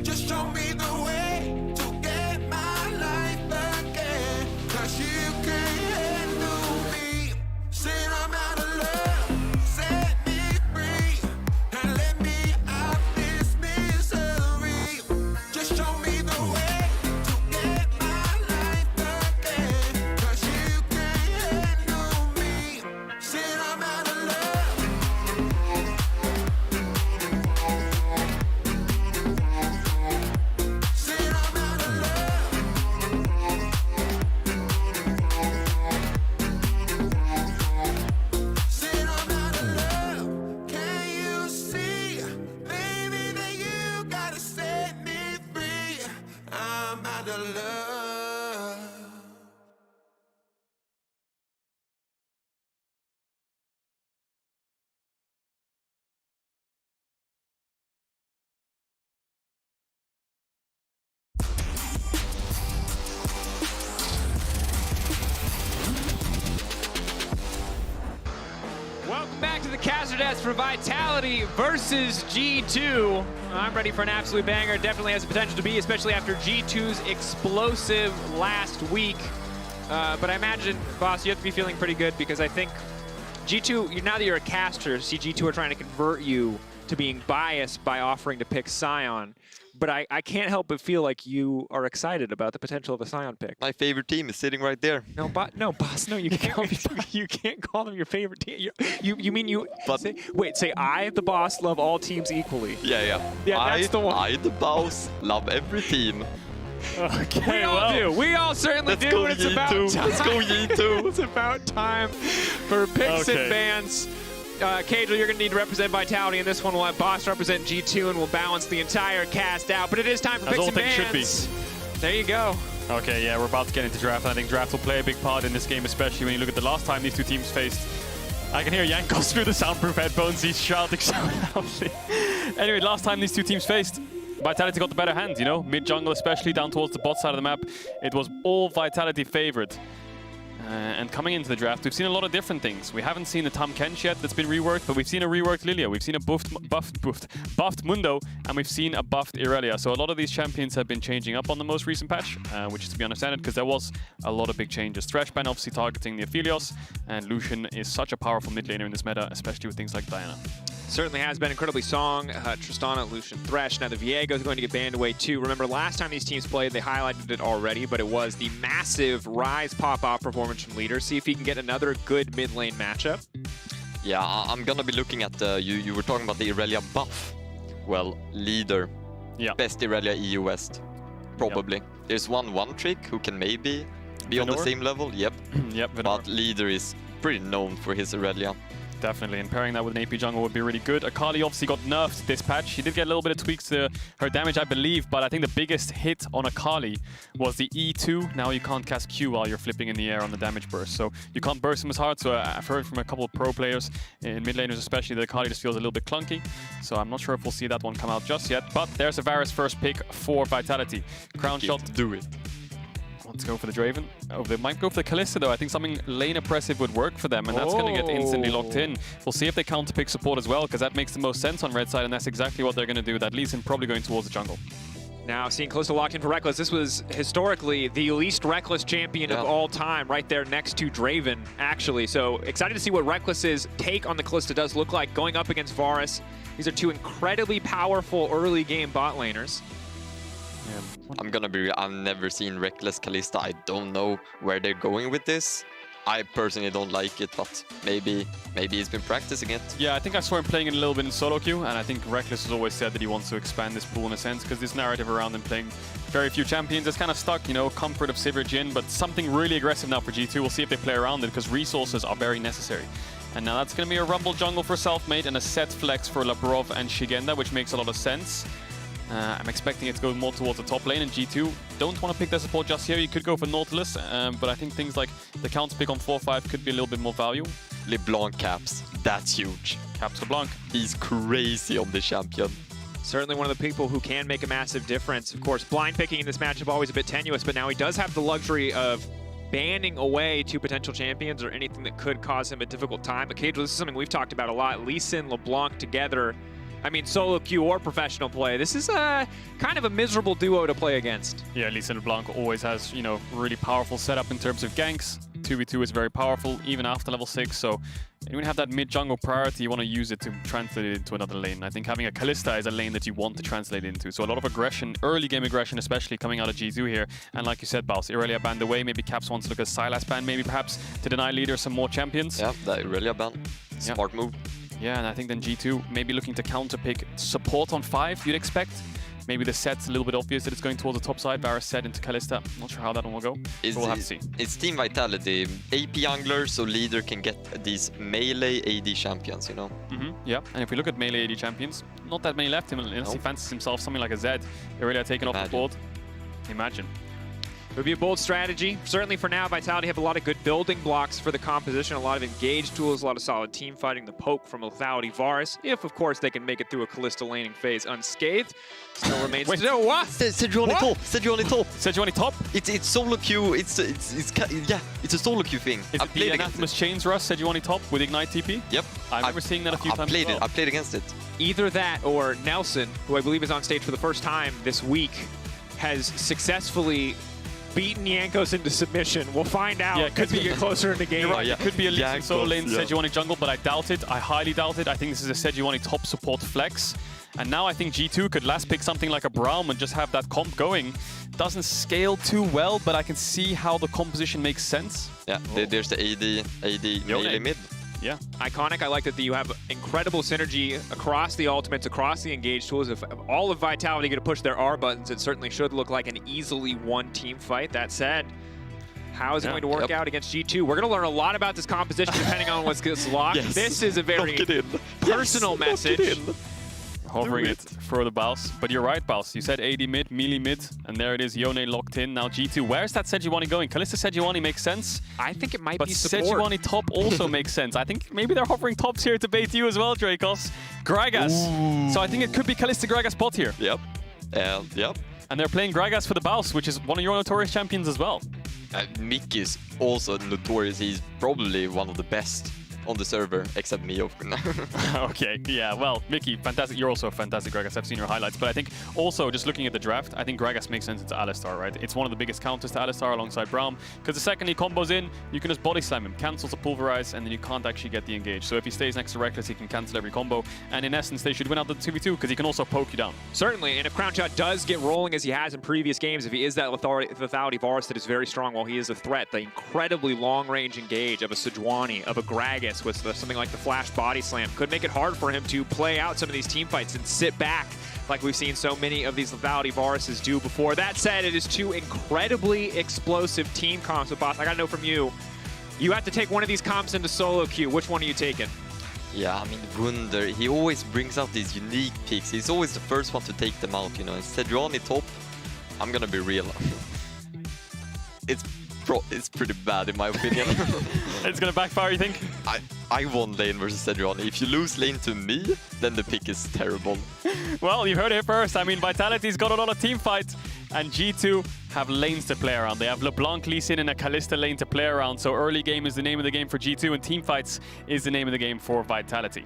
Just show me the way to get my life again. 'Cause you can't handle me. Said I'm out of love. Set me free and let me out this misery. Just show me the way to get my life again. 'Cause you can't handle me. Said I'm out of love. Said I'm out of love. Said I'm out of love. Can you see, baby, that you gotta set me free? I'm out of love. Welcome back to the Caster Deaths for Vitality versus G2. I'm ready for an absolute banger. Definitely has the potential to be, especially after G2's explosive last week. But I imagine, boss, you have to be feeling pretty good because I think G2, now that you're a caster, see G2 are trying to convert you to being biased by offering to pick Sion. But I can't help but feel like you are excited about the potential of a Sion pick. My favorite team is sitting right there. No, boss, no, you can't. You can't call them your favorite team. You mean you? But say I, the boss, love all teams equally. Yeah. That's the one. I, the boss, love every team. Okay, we all do. We all certainly do. Go It's about time. Let's go G2. It's about time for picks and bans. Cajal, you're going to need to represent Vitality in this one. We'll have Boss represent G2, and we'll balance the entire cast out. But it is time for picks and bans. There you go. Okay, yeah, we're about to get into draft, and I think draft will play a big part in this game, especially when you look at the last time these two teams faced. I can hear Jankos through the soundproof headphones. He's shouting so loudly. Anyway, last time these two teams faced, Vitality got the better hand, you know? Mid-jungle, especially down towards the bot side of the map. It was all Vitality favored. And coming into the draft, we've seen a lot of different things. We haven't seen the Tahm Kench yet that's been reworked, but we've seen a reworked Lilia, we've seen a buffed Mundo, and we've seen a buffed Irelia. So a lot of these champions have been changing up on the most recent patch, which is to be understood because there was a lot of big changes. Threshban obviously targeting the Aphelios, and Lucian is such a powerful mid laner in this meta, especially with things like Diana. Certainly has been incredibly strong. Tristana, Lucian, Thresh. Now the Viego is going to get banned away too. Remember last time these teams played, they highlighted it already, but it was the massive Rise pop-off performance from Leader. See if he can get another good mid lane matchup. Yeah, I'm gonna be looking at the, you were talking about the Irelia buff. Well, Leader, best Irelia EU West, probably. There's one trick who can maybe be on the same level, yep. But Leader is pretty known for his Irelia. Definitely, and pairing that with an AP jungle would be really good. Akali obviously got nerfed this patch. She did get a little bit of tweaks to her damage, I believe, but I think the biggest hit on Akali was the E2. Now you can't cast Q while you're flipping in the air on the damage burst, so you can't burst him as hard. So I've heard from a couple of pro players, in mid laners especially, that Akali just feels a little bit clunky. So I'm not sure if we'll see that one come out just yet, but there's a Varus first pick for Vitality. Crown shot. Do it. Well, Let's go for the Draven. Oh, they might go for the Kalista though. I think something lane oppressive would work for them, and that's going to get instantly locked in. We'll see if they counterpick support as well, because that makes the most sense on red side, and that's exactly what they're going to do. That leads him probably going towards the jungle. Now seeing Kalista locked in for Reckless. This was historically the least Reckless champion of all time, right there next to Draven, actually. So excited to see what Reckless's take on the Kalista does look like going up against Varus. These are two incredibly powerful early game bot laners. I'm gonna be real, I've never seen Reckless Kalista. I don't know where they're going with this. I personally don't like it, but maybe he's been practicing it. Yeah, I think I saw him playing it a little bit in solo queue, and I think Reckless has always said that he wants to expand this pool in a sense, because this narrative around him playing very few champions is kind of stuck, you know, comfort of Sivir Jhin, but something really aggressive now for G2. We'll see if they play around it, because resources are very necessary. And now that's going to be a Rumble jungle for Selfmade and a set flex for Labrov and Shigenda, which makes a lot of sense. I'm expecting it to go more towards the top lane, and G2 don't want to pick their support just here. You could go for Nautilus, but I think things like the counter pick on 4-5 could be a little bit more value. LeBlanc caps, that's huge. Caps LeBlanc. He's crazy on this champion. Certainly one of the people who can make a massive difference. Of course, blind picking in this matchup always a bit tenuous, but now he does have the luxury of banning away two potential champions or anything that could cause him a difficult time. Occasionally, this is something we've talked about a lot. Lee Sin, LeBlanc together. I mean, solo queue or professional play. This is kind of a miserable duo to play against. Yeah, Lee Sin LeBlanc always has, you know, really powerful setup in terms of ganks. 2v2 is very powerful, even after level 6. So when you have that mid-jungle priority, you want to use it to translate it into another lane. I think having a Kalista is a lane that you want to translate into. So a lot of aggression, early game aggression, especially coming out of G2 here. And like you said, Baus, Irelia banned away. Maybe Caps wants to look at Sylas ban, maybe perhaps to deny leader some more champions. Yeah, the Irelia ban. Smart move. Yeah, and I think then G2 maybe looking to counterpick support on 5, you'd expect. Maybe the set's a little bit obvious that it's going towards the top side. Varus set into Kalista. Not sure how that one will go. We'll have to see. It's team vitality. AP jungler, so leader can get these melee AD champions, you know? Yeah, and if we look at melee AD champions, not that many left unless he fancies himself something like a Zed. Irelia taken off the board. Imagine. It would be a bold strategy. Certainly for now, Vitality have a lot of good building blocks for the composition, a lot of engaged tools, a lot of solid team fighting, the poke from Lethality Varus, if, of course, they can make it through a Kalista laning phase unscathed. Still remains to know what? Sejuani top. Sejuani top. Sejuani top? It's solo queue. It's a solo queue thing. Is it the Anathemas Chains Rush Sejuani top with Ignite TP? Yep. I remember seeing that a few times as well. I played against it. Either that or Nelson, who I believe is on stage for the first time this week, has successfully beaten Jankos into submission. We'll find out as we get closer in the game. Right, it could be a Lee Sin solo lane Sejuani jungle, but I doubt it. I highly doubt it. I think this is a Sejuani top support flex. And now I think G2 could last pick something like a Braum and just have that comp going. Doesn't scale too well, but I can see how the composition makes sense. Yeah, there's the AD melee mid. Yeah. Iconic. I like that you have incredible synergy across the ultimates, across the engaged tools. If all of Vitality get to push their R buttons, it certainly should look like an easily won team fight. That said, how is it going to work out against G2? We're going to learn a lot about this composition depending on what gets locked. This is a very personal message. Hovering it for the Baus. But you're right, Baus. You said AD mid, melee mid, and there it is, Yone locked in. Now G2, where's that Sejuani going? Kalista Sejuani makes sense. I think it might be support. But Sejuani top also makes sense. I think maybe they're hovering tops here to bait you as well, Dracos. Gragas. Ooh. So I think it could be Kalista Gragas bot here. Yep. Yep. And they're playing Gragas for the Baus, which is one of your notorious champions as well. Mickey is also notorious. He's probably one of the best on the server, except me, of course. Okay, yeah, well, Mickey, fantastic. You're also a fantastic Gragas. I've seen your highlights. But I think also, just looking at the draft, I think Gragas makes sense into Alistar, right? It's one of the biggest counters to Alistar alongside Braum, because the second he combos in, you can just body slam him, cancels the pulverize, and then you can't actually get the engage. So if he stays next to Reckless, he can cancel every combo. And in essence, they should win out the 2v2, because he can also poke you down. Certainly, and if Crown Shot does get rolling as he has in previous games, if he is that Lethality Varus that is very strong while he is a threat, the incredibly long-range engage of a Sejuani, of a Gragas with something like the flash body slam could make it hard for him to play out some of these team fights and sit back like we've seen so many of these Lethality Varuses do before. That said, it is two incredibly explosive team comps. So, Boss, I gotta know from you, you have to take one of these comps into solo queue. Which one are you taking? Yeah, I mean, Wunder, he always brings out these unique picks. He's always the first one to take them out, you know. Sejuani top, I'm gonna be real. It's pretty bad in my opinion. It's gonna backfire, you think? I won lane versus Sejuani. If you lose lane to me, then the pick is terrible. Well, you heard it first. I mean, Vitality's got a lot of team fight, and G2 have lanes to play around. They have LeBlanc, Lee Sin, and a Kalista lane to play around. So early game is the name of the game for G2, and teamfights is the name of the game for Vitality.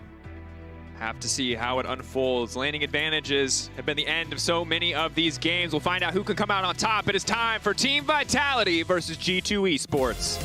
Have to see how it unfolds. Landing advantages have been the end of so many of these games. We'll find out who can come out on top. It is time for Team Vitality versus G2 Esports.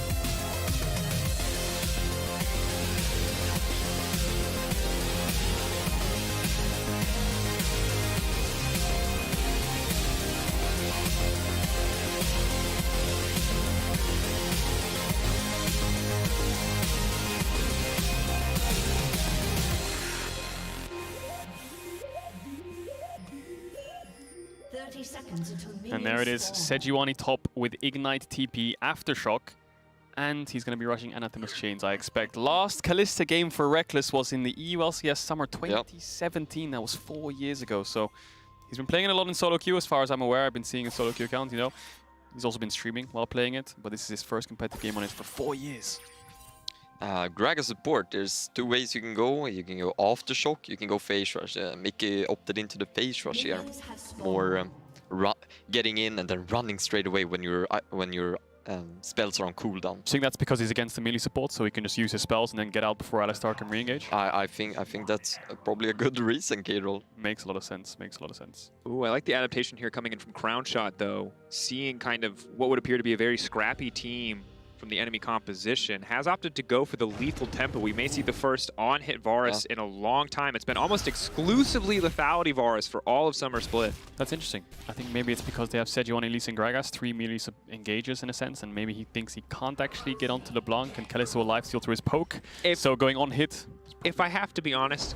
And there it is, Sejuani top with Ignite TP Aftershock. And he's going to be rushing Anathema's Chains, I expect. Last Kalista game for Reckless was in the EU LCS Summer 2017. That was 4 years ago. So he's been playing it a lot in solo queue, as far as I'm aware. I've been seeing his solo queue account, you know. He's also been streaming while playing it, but this is his first competitive game on it for 4 years. Gragas support, there's 2 ways you can go. You can go Aftershock, you can go Phase Rush. Mickey opted into the Phase Rush here. More getting in and then running straight away when your spells are on cooldown. I think that's because he's against the melee support, so he can just use his spells and then get out before Alistar can re-engage. I think that's probably a good reason, K-Roll. Makes a lot of sense, makes a lot of sense. Ooh, I like the adaptation here coming in from Crown Shot, though. Seeing kind of what would appear to be a very scrappy team from the enemy composition, has opted to go for the lethal tempo. We may see the first on-hit Varus in a long time. It's been almost exclusively lethality Varus for all of Summer Split. That's interesting. I think maybe it's because they have Sejuani, Lee Sin, Gragas, 3 melee engages in a sense, and maybe he thinks he can't actually get onto LeBlanc, and Kalista will lifesteal through his poke. So going on hit. If I have to be honest,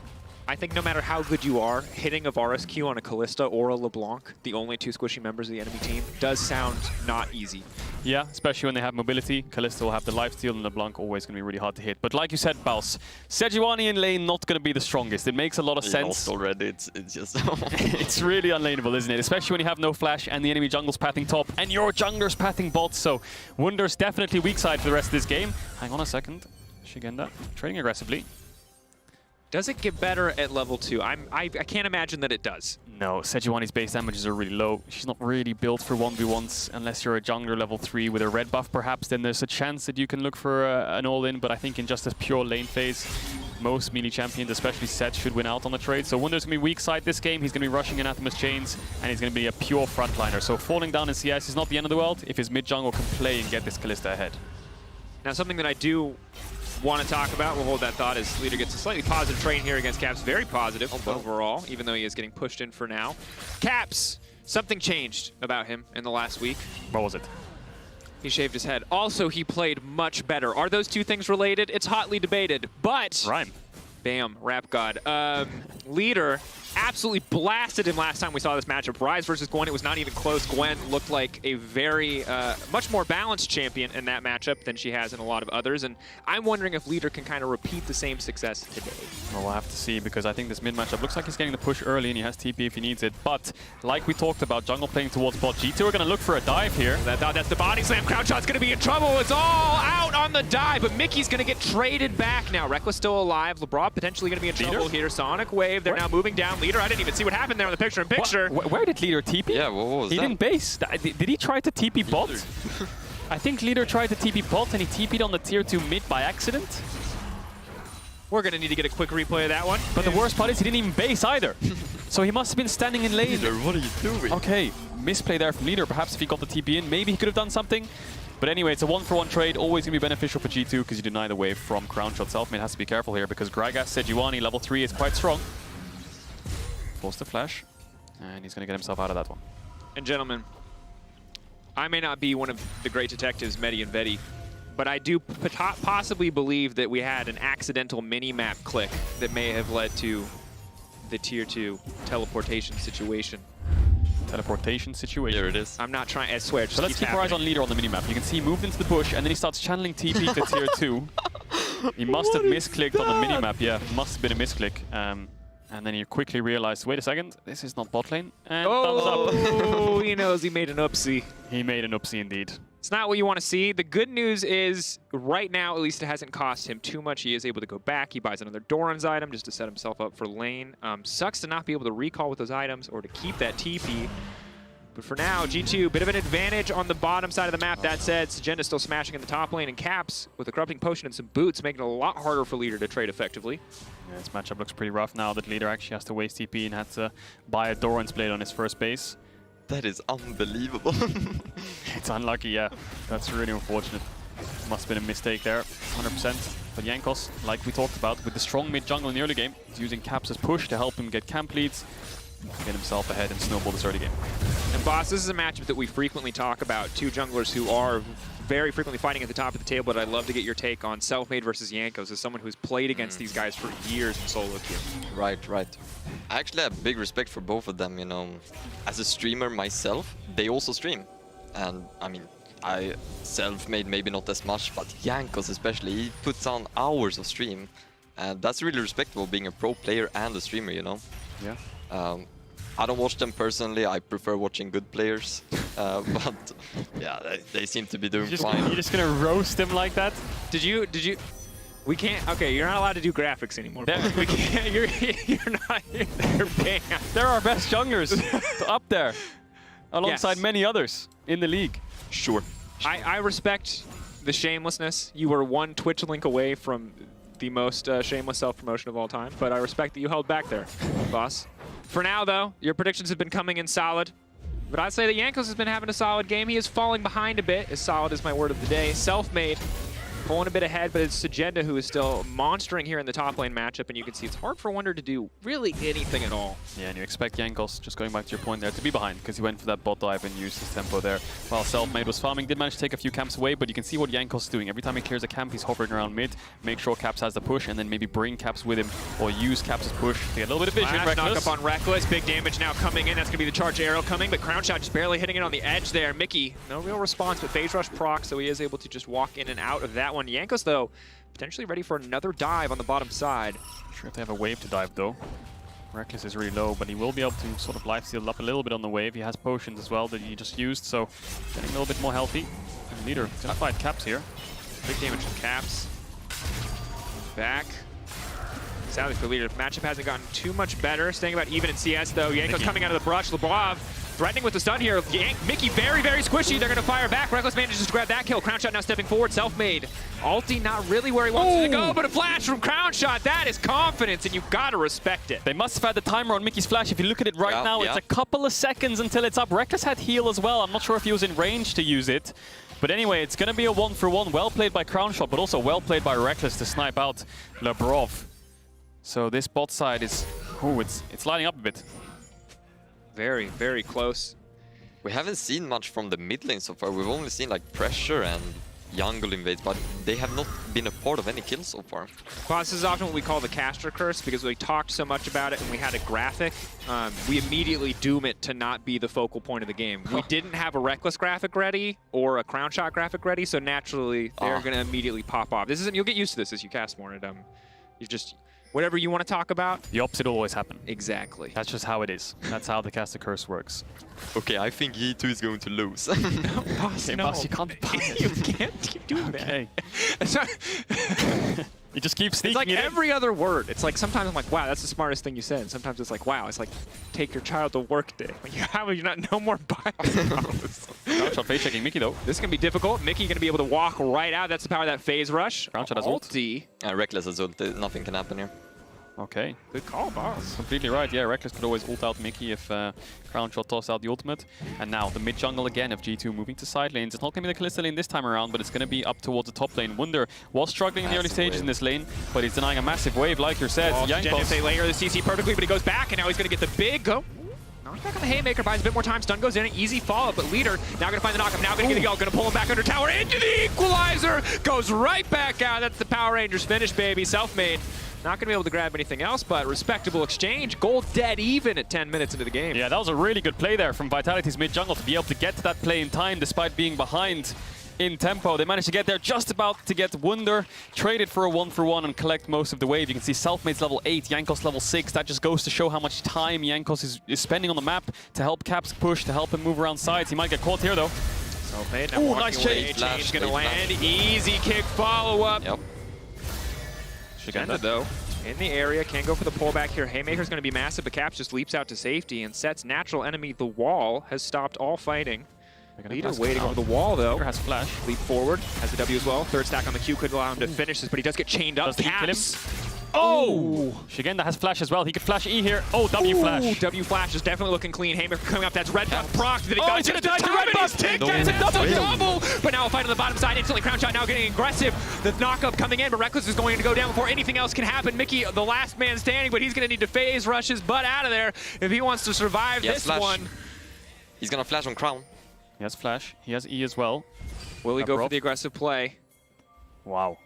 I think no matter how good you are, hitting a Varus Q on a Kalista or a LeBlanc, the only 2 squishy members of the enemy team, does sound not easy. Yeah, especially when they have mobility. Kalista will have the lifesteal, and LeBlanc always going to be really hard to hit. But like you said, Baus, Sejuani in lane not going to be the strongest. It makes a lot of sense. Already, it's just... It's really unlaneable, isn't it? Especially when you have no flash and the enemy jungle's pathing top and your jungler's pathing bot. So Wunder's definitely weak side for the rest of this game. Hang on a second. Shigenda trading aggressively. Does it get better at level 2? I can't imagine that it does. No, Sejuani's base damages are really low. She's not really built for 1v1s unless you're a jungler level 3 with a red buff perhaps. Then there's a chance that you can look for an all-in, but I think in just a pure lane phase, most melee champions, especially Set, should win out on the trade. So Wunder's going to be weak side this game. He's going to be rushing Anathema's Chains, and he's going to be a pure frontliner. So falling down in CS is not the end of the world if his mid-jungle can play and get this Kalista ahead. Now something that I do want to talk about, we'll hold that thought, as Leader gets a slightly positive train here against Caps. Very positive overall, even though he is getting pushed in for now. Caps, something changed about him in the last week. What was it? He shaved his head. Also, he played much better. Are those 2 things related? It's hotly debated, but... Rhyme. Bam, Rap God. Leader absolutely blasted him last time we saw this matchup. Ryze versus Gwen, it was not even close. Gwen looked like a very, much more balanced champion in that matchup than she has in a lot of others, and I'm wondering if Leader can kind of repeat the same success today. Well, we'll have to see, because I think this mid matchup looks like he's getting the push early and he has TP if he needs it. But like we talked about, jungle playing towards bot. G2 are going to look for a dive here. That's the body slam. Crown Shot's going to be in trouble. It's all out on the dive, but Mickey's going to get traded back now. Reckless still alive. LeBron potentially going to be in trouble here. Sonic Wave, they're now moving down. Leader, I didn't even see what happened there on the picture-in-picture. Where did Leader TP? Yeah, what was that? He didn't base. Did he try to TP bot? I think Leader tried to TP bot and he TP'd on the tier 2 mid by accident. We're going to need to get a quick replay of that one. But the worst part is he didn't even base either. So he must have been standing in lane. Leader, what are you doing? Okay, misplay there from Leader. Perhaps if he got the TP in, maybe he could have done something. But anyway, it's a 1-for-1 trade. Always going to be beneficial for G2 because you deny the wave from Crown Shot. Selfmade has to be careful here because Gragas, Sejuani, level 3 is quite strong. Forced the flash. And he's going to get himself out of that one. And gentlemen, I may not be one of the great detectives, Medi and Veti, but I do possibly believe that we had an accidental mini-map click that may have led to the tier 2 teleportation situation. Teleportation situation. There it is. I'm not trying, I swear, just so let's keep our eyes on Leader on the minimap. You can see he moved into the bush and then he starts channeling TP to tier 2. He must have misclicked on the minimap. Yeah, must have been a misclick. And then he quickly realized, wait a second, this is not bot lane. And thumbs up. Oh, he knows he made an oopsie. He made an oopsie indeed. It's not what you want to see. The good news is, right now, at least it hasn't cost him too much. He is able to go back. He buys another Doran's item just to set himself up for lane. Sucks to not be able to recall with those items or to keep that TP. But for now, G2, bit of an advantage on the bottom side of the map. That said, Sagenda still smashing in the top lane, and Caps with a Corrupting Potion and some boots, making it a lot harder for Leader to trade effectively. Yeah, this matchup looks pretty rough now that Leader actually has to waste TP and had to buy a Doran's Blade on his first base. That is unbelievable. It's unlucky, yeah. That's really unfortunate. Must have been a mistake there, 100%. But Jankos, like we talked about, with the strong mid jungle in the early game, is using Caps as push to help him get camp leads, get himself ahead and snowball this early game. And Boss, this is a matchup that we frequently talk about. Two junglers who are very frequently fighting at the top of the table, but I'd love to get your take on Selfmade versus Jankos as someone who's played against these guys for years in solo queue. Right. I actually have big respect for both of them, you know. As a streamer myself, they also stream. And I mean, I Selfmade maybe not as much, but Jankos especially, he puts on hours of stream. And that's really respectable being a pro player and a streamer, you know. Yeah. I don't watch them personally, I prefer watching good players. But yeah, they seem to be doing fine. You're just gonna roast them like that? Did you? We can't. Okay, you're not allowed to do graphics anymore. We can't. You're not. They're banned. They're our best junglers up there, alongside many others in the league. Sure. I respect the shamelessness. You were one Twitch link away from the most shameless self-promotion of all time, but I respect that you held back there, Boss. For now, though, your predictions have been coming in solid. But I'd say that Jankos has been having a solid game. He is falling behind a bit. As solid is my word of the day. Self-made, pulling a bit ahead, but it's Sagenda who is still monstering here in the top lane matchup, and you can see it's hard for Wonder to do really anything at all. Yeah, and you expect Jankos, just going back to your point there, to be behind, because he went for that bot dive and used his tempo there. While Selfmade was farming, did manage to take a few camps away, but you can see what Jankos is doing. Every time he clears a camp, he's hovering around mid, make sure Caps has the push, and then maybe bring Caps with him, or use Caps' push to get a little bit of vision. Knock Reckless. up on Reckless, big damage now coming in. That's gonna be the charge arrow coming, but Crown Shot just barely hitting it on the edge there. Mickey, no real response, but Phase Rush proc, so he is able to just walk in and out of that one. Jankos, though, potentially ready for another dive on the bottom side. Sure if they have a wave to dive though. Reckless is really low, but he will be able to sort of lifesteal up a little bit on the wave. He has potions as well that he just used, so getting a little bit more healthy. And Leader gonna fight Caps here. Big damage from Caps. Back. Sadly for Leader, the matchup hasn't gotten too much better. Staying about even in CS though. Jankos coming out of the brush. Lebrov threatening with the stun here. Mickey very, very squishy. They're going to fire back. Reckless manages to grab that kill. Crown Shot now stepping forward. Self-made. Ulti not really where he wants it to go, but a flash from Crown Shot. That is confidence, and you've got to respect it. They must have had the timer on Mickey's flash. If you look at it right now, it's a couple of seconds until it's up. Reckless had heal as well. I'm not sure if he was in range to use it. But anyway, it's going to be a 1-for-1. Well played by Crown Shot, but also well played by Reckless to snipe out Lebrov. So this bot side is, it's lining up a bit. Very, very close. We haven't seen much from the mid lane so far. We've only seen like pressure and jungle invades, but they have not been a part of any kills so far. Well, this is often what we call the caster curse, because we talked so much about it and we had a graphic. We immediately doom it to not be the focal point of the game. We didn't have a Reckless graphic ready or a Crown Shot graphic ready, so naturally they're going to immediately pop off. This isn't, you'll get used to this as you cast more. You just, whatever you want to talk about. The opposite will always happen. Exactly. That's just how it is. That's how the caster curse works. Okay, I think G2 is going to lose. No, Boss, no. Boss, you can't buy it. You can't keep doing that. Okay. You just keep sneaking It's like it every other word. It's like sometimes I'm like, wow, that's the smartest thing you said. And sometimes it's like, wow, it's like, take your child to work day. Like, how are you not no more bias? Crown Shot face checking Mickey though. This is going to be difficult. Mickey going to be able to walk right out. That's the power of that phase rush. Crown Shot has ult. Reckless has ult. Nothing can happen here. Okay. Good call, Boss. Completely right. Yeah, Reckless could always ult out Mickey if Crown Shot tossed out the ultimate. And now the mid jungle again of G2 moving to side lanes. It's not going to be the Kalista lane this time around, but it's going to be up towards the top lane. Wunder was struggling in the early stages in this lane, but he's denying a massive wave, like you said. Jankos, they layer the CC perfectly, but he goes back, and now he's going to get the big go. Knockback on the Haymaker, buys a bit more time. Stun goes in, an easy follow-up, but Leader now going to find the knockup. Now going to get the ult, going to pull him back under tower, into the equalizer, goes right back out. That's the Power Rangers finish, baby. Self-made. Not going to be able to grab anything else, but respectable exchange. Gold dead even at 10 minutes into the game. Yeah, that was a really good play there from Vitality's mid jungle to be able to get to that play in time despite being behind in tempo. They managed to get there just about to get Wunder, trade it for a 1-for-1 and collect most of the wave. You can see Selfmade's level 8, Jankos level 6. That just goes to show how much time Jankos is spending on the map to help Caps push, to help him move around sides. He might get caught here though. Selfmade, now nice change. Change going to land. Easy kick follow-up. Yep. Sagenda, though, in the area, can go for the pullback here. Haymaker's going to be massive, but Caps just leaps out to safety, and Set's natural enemy, the wall, has stopped all fighting. Leader waiting over the wall, though. Leader has flash. Leap forward, has the W as well. Third stack on the Q could allow him to finish this, but he does get chained up. Does he kill him? Caps. Oh! Shigenda has flash as well. He could flash E here. Oh, W flash. W flash is definitely looking clean. Haymaker coming up. That's red buff proc. Did he Oh, he's gonna die to red buff. That's a double. But now a fight on the bottom side. Instantly, Crown Shot now getting aggressive. The knockup coming in, but Reckless is going to go down before anything else can happen. Mickey, the last man standing, but he's going to need to phase rush his butt out of there if he wants to survive this one. He's going to flash on Crown. He has flash. He has E as well. Will he go for the aggressive play? Wow.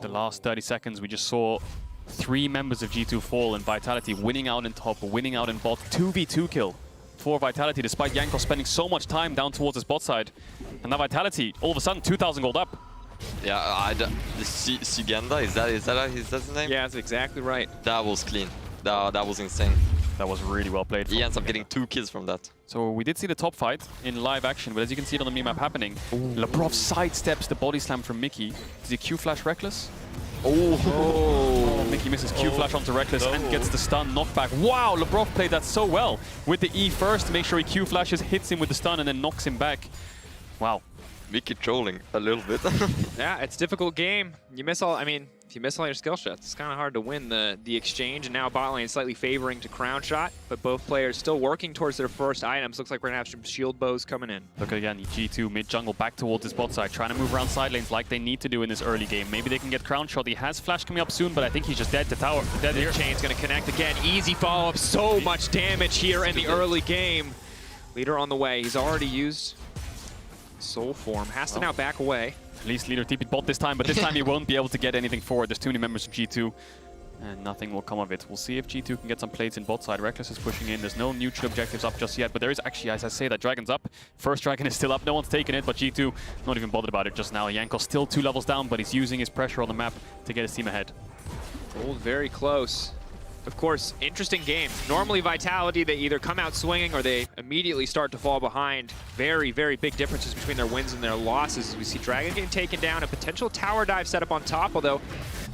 The last 30 seconds, we just saw 3 members of G2 fall, and Vitality winning out in top, winning out in bot. 2v2 kill for Vitality, despite Jankos spending so much time down towards his bot side. And now Vitality, all of a sudden, 2,000 gold up. Yeah, Sigenda, is that his name? Yeah, that's exactly right. That was clean. That was insane. That was really well played. He ends up getting 2 kills from that. So we did see the top fight in live action, but as you can see it on the minimap happening, Labrov sidesteps the body slam from Mickey. Does he Q flash Reckless? Oh, Mickey misses Q flash onto Reckless and gets the stun knockback. Wow, Labrov played that so well with the E first to make sure he Q flashes, hits him with the stun, and then knocks him back. Wow. Mickey trolling a little bit. Yeah, it's a difficult game. You miss all, I mean, if you miss all your skill shots, it's kind of hard to win the exchange. And now bot lane slightly favoring to Crown Shot, but both players still working towards their first items. Looks like we're going to have some shield bows coming in. Look again, G2 mid-jungle back towards his bot side, trying to move around side lanes like they need to do in this early game. Maybe they can get Crown Shot. He has flash coming up soon, but I think he's just dead to tower. Dead here. Chain's going to connect again. Easy follow-up. So much damage here in the early game. Leader on the way. He's already used Soul Form. Has to now back away. At least Leader TP'd bot this time, but this time he won't be able to get anything forward. There's too many members of G2, and nothing will come of it. We'll see if G2 can get some plates in bot side. Reckless is pushing in. There's no neutral objectives up just yet, but there is actually, as I say, that Dragon's up. First Dragon is still up. No one's taken it, but G2 not even bothered about it just now. Jankos still 2 levels down, but he's using his pressure on the map to get his team ahead. Gold very close. Of course, interesting game. Normally Vitality, they either come out swinging or they immediately start to fall behind. Very, very big differences between their wins and their losses. As we see Dragon getting taken down, a potential tower dive set up on top, although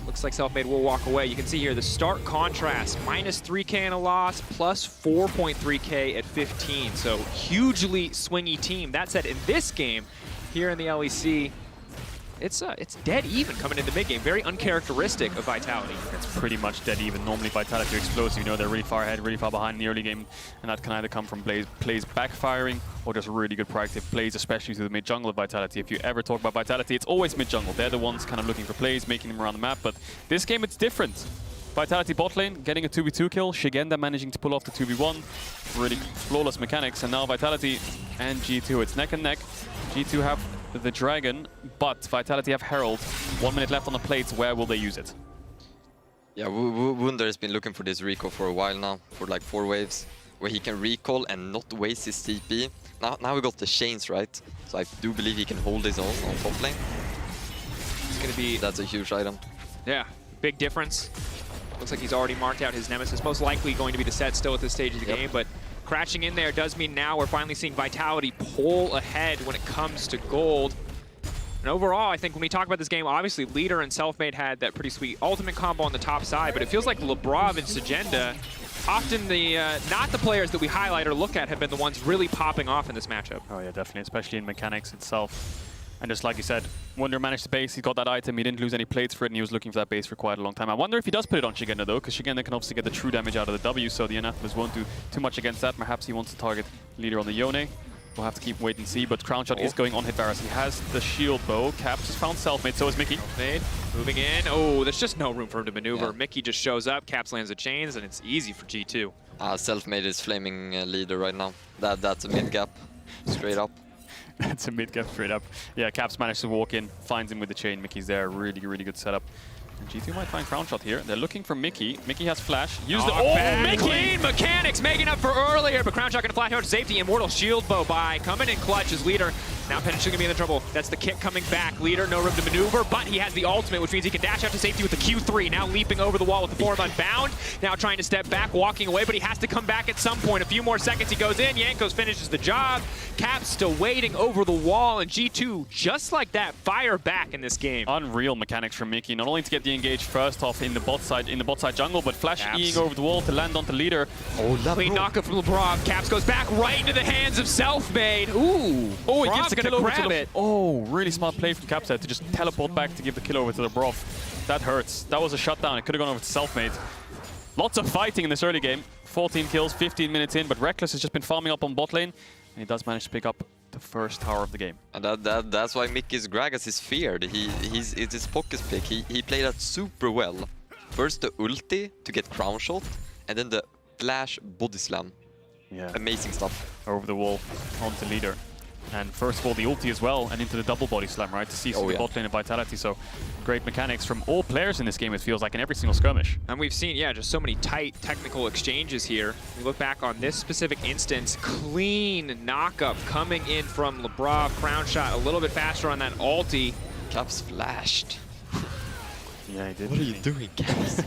looks like Selfmade will walk away. You can see here the stark contrast, minus 3K in a loss, plus 4.3K at 15. So hugely swingy team. That said, in this game, here in the LEC, it's dead even coming into mid game. Very uncharacteristic of Vitality. It's pretty much dead even. Normally Vitality are explosive. You know, they're really far ahead, really far behind in the early game, and that can either come from plays backfiring or just really good proactive plays, especially through the mid jungle of Vitality. If you ever talk about Vitality, it's always mid jungle. They're the ones kind of looking for plays, making them around the map. But this game, it's different. Vitality bot lane getting a 2v2 kill. Shigenda managing to pull off the 2v1. Really flawless mechanics. And now Vitality and G2, it's neck and neck. G2 have the Dragon, but Vitality have Herald. 1 minute left on the plates. Where will they use it? Yeah, Wunder has been looking for this recall for a while now, for like 4 waves, where he can recall and not waste his TP. Now we got the chains, right? So I do believe he can hold his own on top lane. It's going to be... That's a huge item. Yeah, big difference. Looks like he's already marked out his nemesis. Most likely going to be the set still at this stage of the game, but crashing in there does mean now we're finally seeing Vitality pull ahead when it comes to gold. And overall, I think when we talk about this game, obviously Leader and Selfmade had that pretty sweet ultimate combo on the top side, but it feels like Labrov and Sigenda, often the not the players that we highlight or look at, have been the ones really popping off in this matchup. Oh yeah, definitely, especially in mechanics itself. And just like you said, Wunder managed to base, he got that item, he didn't lose any plates for it, and he was looking for that base for quite a long time. I wonder if he does put it on Shigenda though, because Shigenda can obviously get the true damage out of the W, so the Anathemas won't do too much against that. Perhaps he wants to target Leader on the Yone. We'll have to keep wait and see, but Crown Shot is going on hit Varus. He has the shield bow. Caps has found Selfmade, so is Mickey. Selfmade moving in. Oh, there's just no room for him to maneuver. Yeah. Mickey just shows up, Caps lands the chains, and it's easy for G2. Selfmade is flaming Leader right now. That's a mid gap, straight up. That's a mid gap straight up. Yeah, Caps managed to walk in, finds him with the chain. Mickey's there, really, really good setup. And G2 might find Crown Shot here. They're looking for Mickey. Mickey has flash. Use Mickey! Clean mechanics, making up for earlier, but Crown Shot gonna flash out to safety. Immortal shield bow by coming in clutch as Leader Now potentially gonna be in the trouble. That's the kick coming back. Leader, no room to maneuver, but he has the ultimate, which means he can dash out to safety with the Q3. Now leaping over the wall with the form unbound. Now trying to step back, walking away, but he has to come back at some point. A few more seconds, he goes in. Jankos finishes the job. Caps still waiting over the wall, and G2, just like that, fire back in this game. Unreal mechanics from Mickey. Not only to get the engage first off in the bot side jungle, but Flash E-ing over the wall to land onto Leader. Oh, clean knockup from LeBron. Caps goes back right into the hands of Selfmade. Ooh. Oh, he gives the kill over grab to it. Oh, really smart play from Capside to just teleport back to give the kill over to the Broth. That hurts. That was a shutdown. It could have gone over to Selfmade. Lots of fighting in this early game. 14 kills, 15 minutes in, but Reckless has just been farming up on bot lane, and he does manage to pick up the first tower of the game. And that's why Mickey's Gragas is feared. It's his pocket pick. He played that super well. First the ulti to get crown shot, and then the flash body slam. Yeah. Amazing stuff. Over the wall, onto Leader. And first of all, the ulti as well, and into the double body slam, right? To see some bot lane and Vitality. So great mechanics from all players in this game, it feels like, in every single skirmish. And we've seen, just so many tight technical exchanges here. We look back on this specific instance, clean knock-up coming in from Lebrov. Crown shot a little bit faster on that ulti. Caps flashed. Yeah, he did. What are you doing, Caps?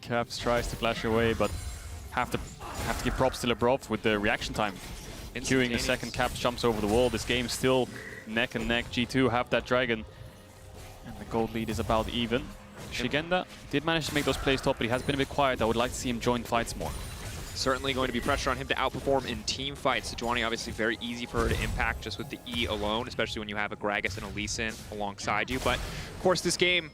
Caps tries to flash away, but have to give props to Lebrov with the reaction time. Queuing the second, Caps jumps over the wall. This game's still neck and neck. G2 have that dragon, and the gold lead is about even. Shigenda did manage to make those plays top, but he has been a bit quiet. I would like to see him join fights more. Certainly going to be pressure on him to outperform in team fights. Sejuani obviously very easy for her to impact just with the E alone, especially when you have a Gragas and a Lee Sin alongside you. But of course this game,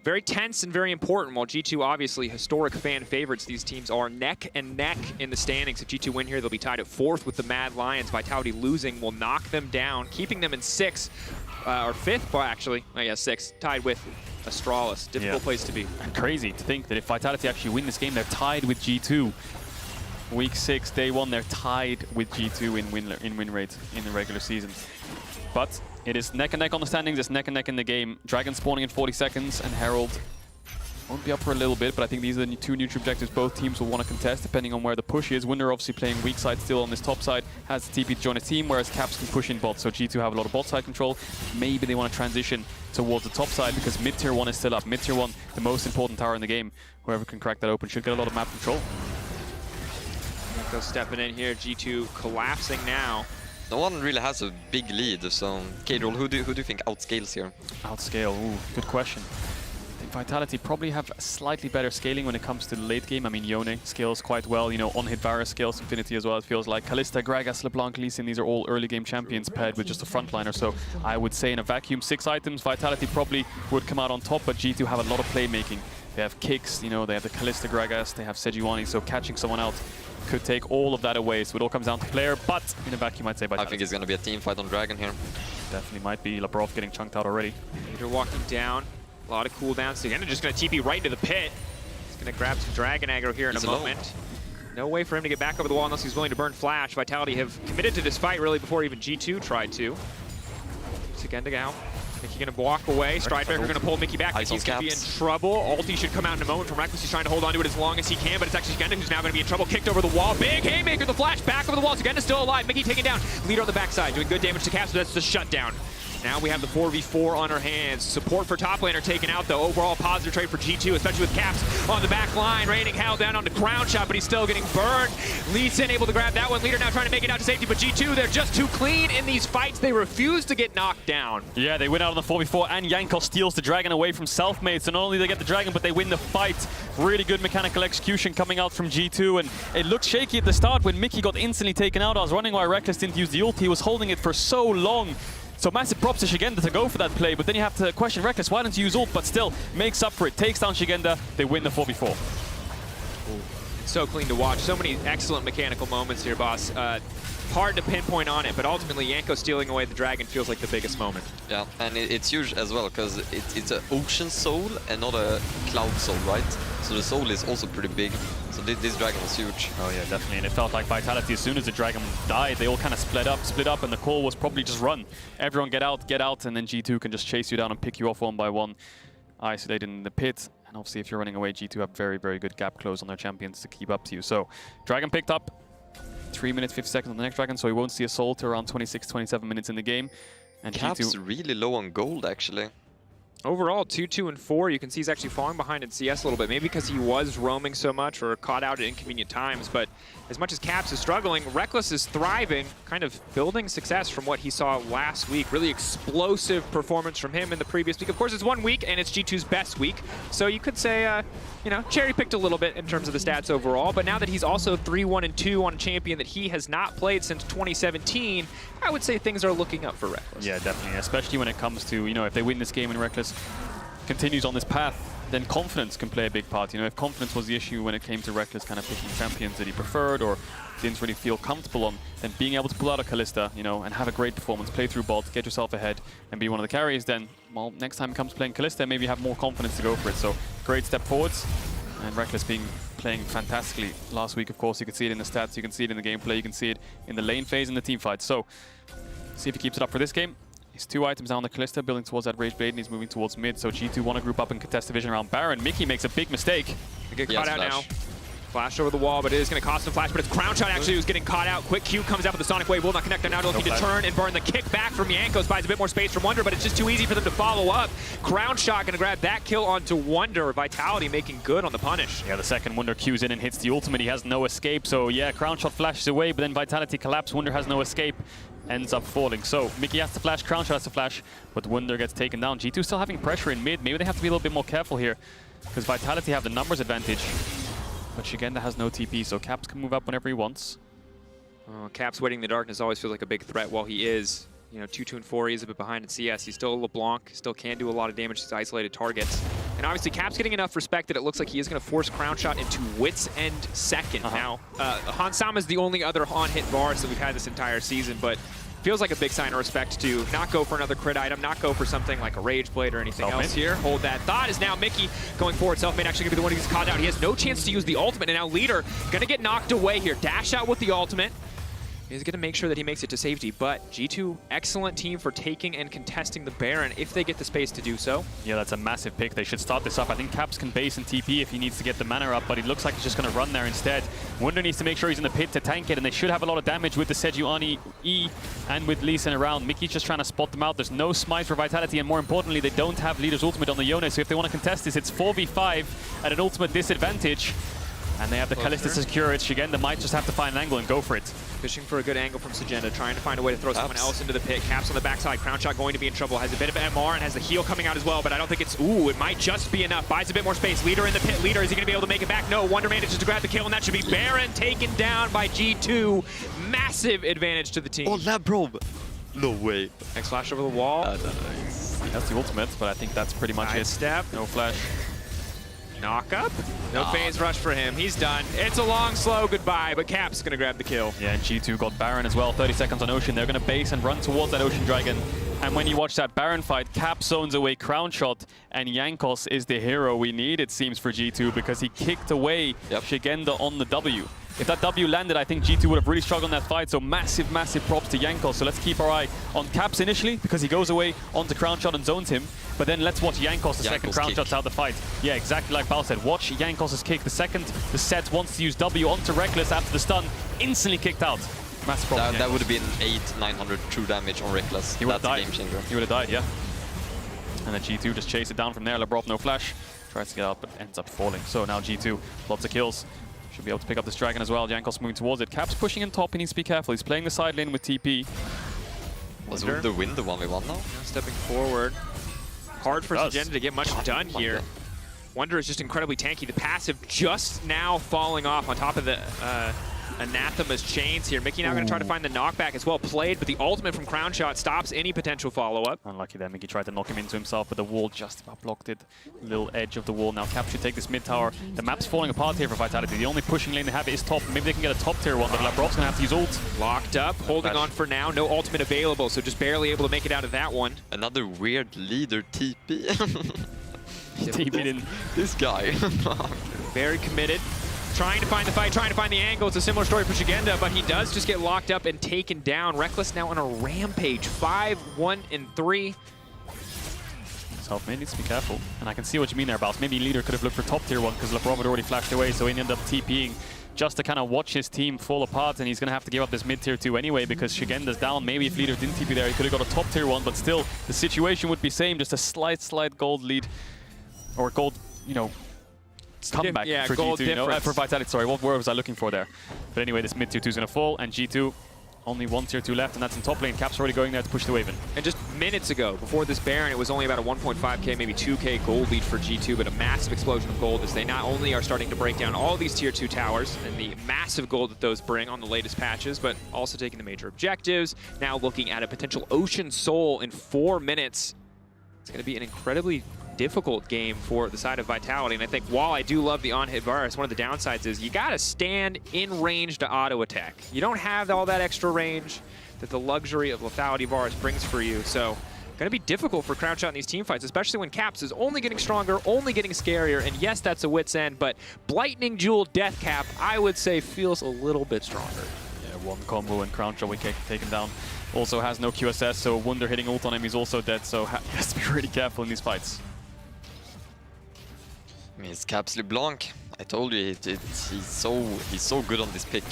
very tense and very important. While G2 obviously historic fan favorites, these teams are neck and neck in the standings. If G2 win here, they'll be tied at 4th with the Mad Lions. Vitality losing will knock them down, keeping them in 6th, or 5th, well actually, I guess 6th, tied with Astralis. Difficult place to be. And crazy to think that if Vitality actually win this game, they're tied with G2. Week 6, day 1, they're tied with G2 in win rate in the regular season. But it is neck and neck on the standings, it's neck and neck in the game. Dragon spawning in 40 seconds, and Herald won't be up for a little bit, but I think these are the 2 neutral objectives both teams will want to contest, depending on where the push is. Winner obviously playing weak side still on this top side, has the TP to join his team, whereas Caps can push in bot, so G2 have a lot of bot side control. Maybe they want to transition towards the top side, because mid-tier 1 is still up. Mid-tier 1, the most important tower in the game. Whoever can crack that open should get a lot of map control. Go stepping in here, G2 collapsing now. No one really has a big lead, so K-Roll, who do you think outscales here? Outscale, ooh, good question. I think Vitality probably have slightly better scaling when it comes to the late game. I mean, Yone scales quite well, you know, on-hit Varus scales Infinity as well, it feels like. Kalista, Gragas, LeBlanc, Lee Sin, these are all early game champions paired with just a frontliner, so I would say in a vacuum, 6 items, Vitality probably would come out on top, but G2 have a lot of playmaking. They have kicks, you know, they have the Kalista, Gragas, they have Sejuani, so catching someone out could take all of that away, so it all comes down to player, but in a vacuum I'd say Vitality. I think it's going to be a team fight on Dragon here. Definitely might be. Lebrov getting chunked out already. Leader walking down, a lot of cooldowns. Again, they're just going to TP right into the pit. He's going to grab some Dragon aggro here in a moment. No way for him to get back over the wall unless he's willing to burn Flash. Vitality have committed to this fight really before even G2 tried to. Shigenda out. Mickey gonna walk away. Stridebreaker gonna pull Mickey back. Mickey's gonna be in trouble. Ulti should come out in a moment from Reckless. He's trying to hold on to it as long as he can, but it's actually Shigenda who's now gonna be in trouble. Kicked over the wall. Big haymaker, the flash back over the wall. Shigenda's still alive. Mickey taken down. Leader on the backside, doing good damage to Caps, but that's the shutdown. Now we have the 4v4 on our hands. Support for top laner taken out, though. Overall positive trade for G2, especially with Caps on the back line. Raining hell down on the ground shot, but he's still getting burned. Lee Sin able to grab that one. Leader now trying to make it out to safety, but G2, they're just too clean in these fights. They refuse to get knocked down. Yeah, they win out on the 4v4, and Jankos steals the Dragon away from Selfmade. So not only they get the Dragon, but they win the fight. Really good mechanical execution coming out from G2, and it looked shaky at the start when Mickey got instantly taken out. I was running while Reckless didn't use the ult. He was holding it for so long. So massive props to Shigenda to go for that play, but then you have to question Reckless, why don't you use ult, but still makes up for it, takes down Shigenda, they win the 4v4. So clean to watch, so many excellent mechanical moments here, boss. Hard to pinpoint on it, but ultimately Yanko stealing away the Dragon feels like the biggest moment. Yeah, and it's huge as well, because it's an ocean soul and not a cloud soul, right? So the soul is also pretty big. So this Dragon was huge. Oh yeah, definitely. And it felt like Vitality, as soon as the Dragon died, they all kind of split up, and the call was probably just run. Everyone get out, and then G2 can just chase you down and pick you off one by one, isolated in the pit. And obviously, if you're running away, G2 have very, very good gap close on their champions to keep up to you. So, Dragon picked up. 3 minutes, 50 seconds on the next dragon, so he won't see a soul till around 26, 27 minutes in the game. And Cap's G2 really low on gold, actually. Overall, 2, 2, and 4, you can see he's actually falling behind in CS a little bit, maybe because he was roaming so much or caught out at inconvenient times, but as much as Caps is struggling, Reckless is thriving, kind of building success from what he saw last week. Really explosive performance from him in the previous week. Of course, it's 1 week, and it's G2's best week, so you could say, you know, cherry-picked a little bit in terms of the stats overall, but now that he's also 3-1 and 2 on a champion that he has not played since 2017, I would say things are looking up for Reckless. Yeah, definitely, especially when it comes to, you know, if they win this game and Reckless continues on this path, then confidence can play a big part. You know, if confidence was the issue when it came to Reckless kind of picking champions that he preferred or didn't really feel comfortable on, then being able to pull out a Kalista, you know, and have a great performance, play through bot, get yourself ahead, and be one of the carries, then, well, next time it comes playing Kalista, maybe you have more confidence to go for it. So, great step forwards. And Reckless playing fantastically last week, of course. You can see it in the stats, you can see it in the gameplay, you can see it in the lane phase and the team fight. So, see if he keeps it up for this game. He's 2 items down the Kalista, building towards that Rage Blade, and he's moving towards mid. So G2 want to group up and contest division around Baron. Mickey makes a big mistake. They get caught out now. Flash over the wall, but it is going to cost him flash. But it's Crown Shot actually who's getting caught out. Quick Q comes out with the Sonic Wave. Will not connect. They're now looking to turn and burn. The kick back from Jankos buys a bit more space from Wonder, but it's just too easy for them to follow up. Crown Shot going to grab that kill onto Wonder. Vitality making good on the punish. Yeah, the second Wonder Q's in and hits the ultimate. He has no escape. So yeah, Crown Shot flashes away, but then Vitality collapse. Wonder has no escape. Ends up falling. So Mickey has to flash, Crown Shot has to flash, but Wonder gets taken down. G2 still having pressure in mid. Maybe they have to be a little bit more careful here, because Vitality have the numbers advantage. But Shigenda has no TP, so Caps can move up whenever he wants. Caps waiting in the darkness always feels like a big threat while he is, you know, 2, 2, and 4. He's a bit behind in CS. He's still a LeBlanc, still can do a lot of damage to his isolated targets. And obviously Caps getting enough respect that it looks like he is going to force Crown Shot into Wit's End second. Now, Hansama is the only other on-hit bars that we've had this entire season, but feels like a big sign of respect to not go for another crit item, not go for something like a Rage Blade or anything else here. Hold that thought is now Mickey going forward. Selfmade actually going to be the one who gets caught out. He has no chance to use the ultimate, and now Leader going to get knocked away here. Dash out with the ultimate. He's going to make sure that he makes it to safety, but G2, excellent team for taking and contesting the Baron if they get the space to do so. Yeah, that's a massive pick. They should start this up. I think Caps can base and TP if he needs to get the mana up, but it looks like he's just going to run there instead. Wonder needs to make sure he's in the pit to tank it, and they should have a lot of damage with the Sejuani E and with Lee Sin around. Mickey's just trying to spot them out. There's no smite for Vitality, and more importantly, they don't have Leader's ultimate on the Yone, so if they want to contest this, it's 4v5 at an ultimate disadvantage. And they have the Kalista secure it. Shigenda might just have to find an angle and go for it. Fishing for a good angle from Sagenda, trying to find a way to throw someone else into the pit. Caps on the backside. Crown Shot going to be in trouble. Has a bit of MR and has the heal coming out as well, but I don't think it's... Ooh, it might just be enough. Buys a bit more space. Leader in the pit. Leader, is he going to be able to make it back? No. Wonder manages to grab the kill, and that should be Baron taken down by G2. Massive advantage to the team. Oh, Lab Probe. No way. Next flash over the wall. That's the ultimate, but I think that's pretty much it. Step. No flash. Knock up. No phase rush for him. He's done. It's a long, slow goodbye, but Cap's going to grab the kill. Yeah, and G2 got Baron as well. 30 seconds on Ocean. They're going to base and run towards that Ocean Dragon. And when you watch that Baron fight, Cap zones away Crown Shot, and Jankos is the hero we need, it seems, for G2, because he kicked away Shigenda on the W. If that W landed, I think G2 would have really struggled in that fight, so massive, massive props to Jankos. So let's keep our eye on Caps initially, because he goes away onto Crown Shot and zones him. But then let's watch Jankos, the second Crown Shot's out the fight. Yeah, exactly like Bao said. Watch Jankos' kick. The second the set wants to use W onto Reckless after the stun, instantly kicked out. Massive problem. That would have been 800-900 true damage on Reckless. He would have died. Game changer. He would have died, yeah. And then G2 just chased it down from there. Labrov, no flash. Tries to get out, but ends up falling. So now G2, lots of kills. Should be able to pick up this dragon as well. Jankos moving towards it. Caps pushing in top. He needs to be careful. He's playing the side lane with TP. Was the win the 1v1 now? Stepping forward. Hard for Sagenda to get much done here. Wonder is just incredibly tanky. The passive just now falling off on top of the Anathema's chains here. Mickey now going to try to find the knockback as well. Played, but the ultimate from Crown Shot stops any potential follow-up. Unlucky there. Mickey tried to knock him into himself, but the wall just about blocked it. Little edge of the wall. Now Cap should take this mid tower. The map's falling apart here for Vitality. The only pushing lane they have is top. Maybe they can get a top tier one, but Labrov's going to have to use ult. Locked up, holding on for now. No ultimate available, so just barely able to make it out of that one. Another weird Leader TP. TP'd in. This guy. Very committed. Trying to find the fight, trying to find the angle. It's a similar story for Shigenda, but he does just get locked up and taken down. Reckless now on a rampage. 5, 1, and 3. Selfmade needs to be careful. And I can see what you mean there, Baus. Maybe Leader could have looked for top tier one because Labrov had already flashed away, so he ended up TPing just to kind of watch his team fall apart, and he's going to have to give up this mid-tier 2 anyway because Shigenda's down. Maybe if Leader didn't TP there, he could have got a top tier 1, but still, the situation would be same, just a slight gold lead, or gold, you know, comeback for G2, you know, for Vitality, sorry, what word was I looking for there? But anyway, this mid-tier 2 is going to fall, and G2, only 1 tier 2 left, and that's in top lane. Cap's already going there to push the wave in. And just minutes ago, before this Baron, it was only about a 1.5k, maybe 2k gold lead for G2, but a massive explosion of gold as they not only are starting to break down all these tier 2 towers and the massive gold that those bring on the latest patches, but also taking the major objectives. Now looking at a potential Ocean Soul in 4 minutes. It's going to be an incredibly difficult game for the side of Vitality, and I think while I do love the on-hit Varus, one of the downsides is you got to stand in range to auto-attack. You don't have all that extra range that the luxury of Lethality Varus brings for you, so going to be difficult for Crownshot in these team fights, especially when Caps is only getting stronger, only getting scarier, and yes, that's a wit's end, but Blightning Jewel Death Cap, I would say, feels a little bit stronger. Yeah, one combo and Crownshot will get taken down. Also has no QSS, so Wunder hitting ult on him, he's also dead, so he has to be really careful in these fights. I mean, it's Caps LeBlanc. I told you, he's so good on this pick.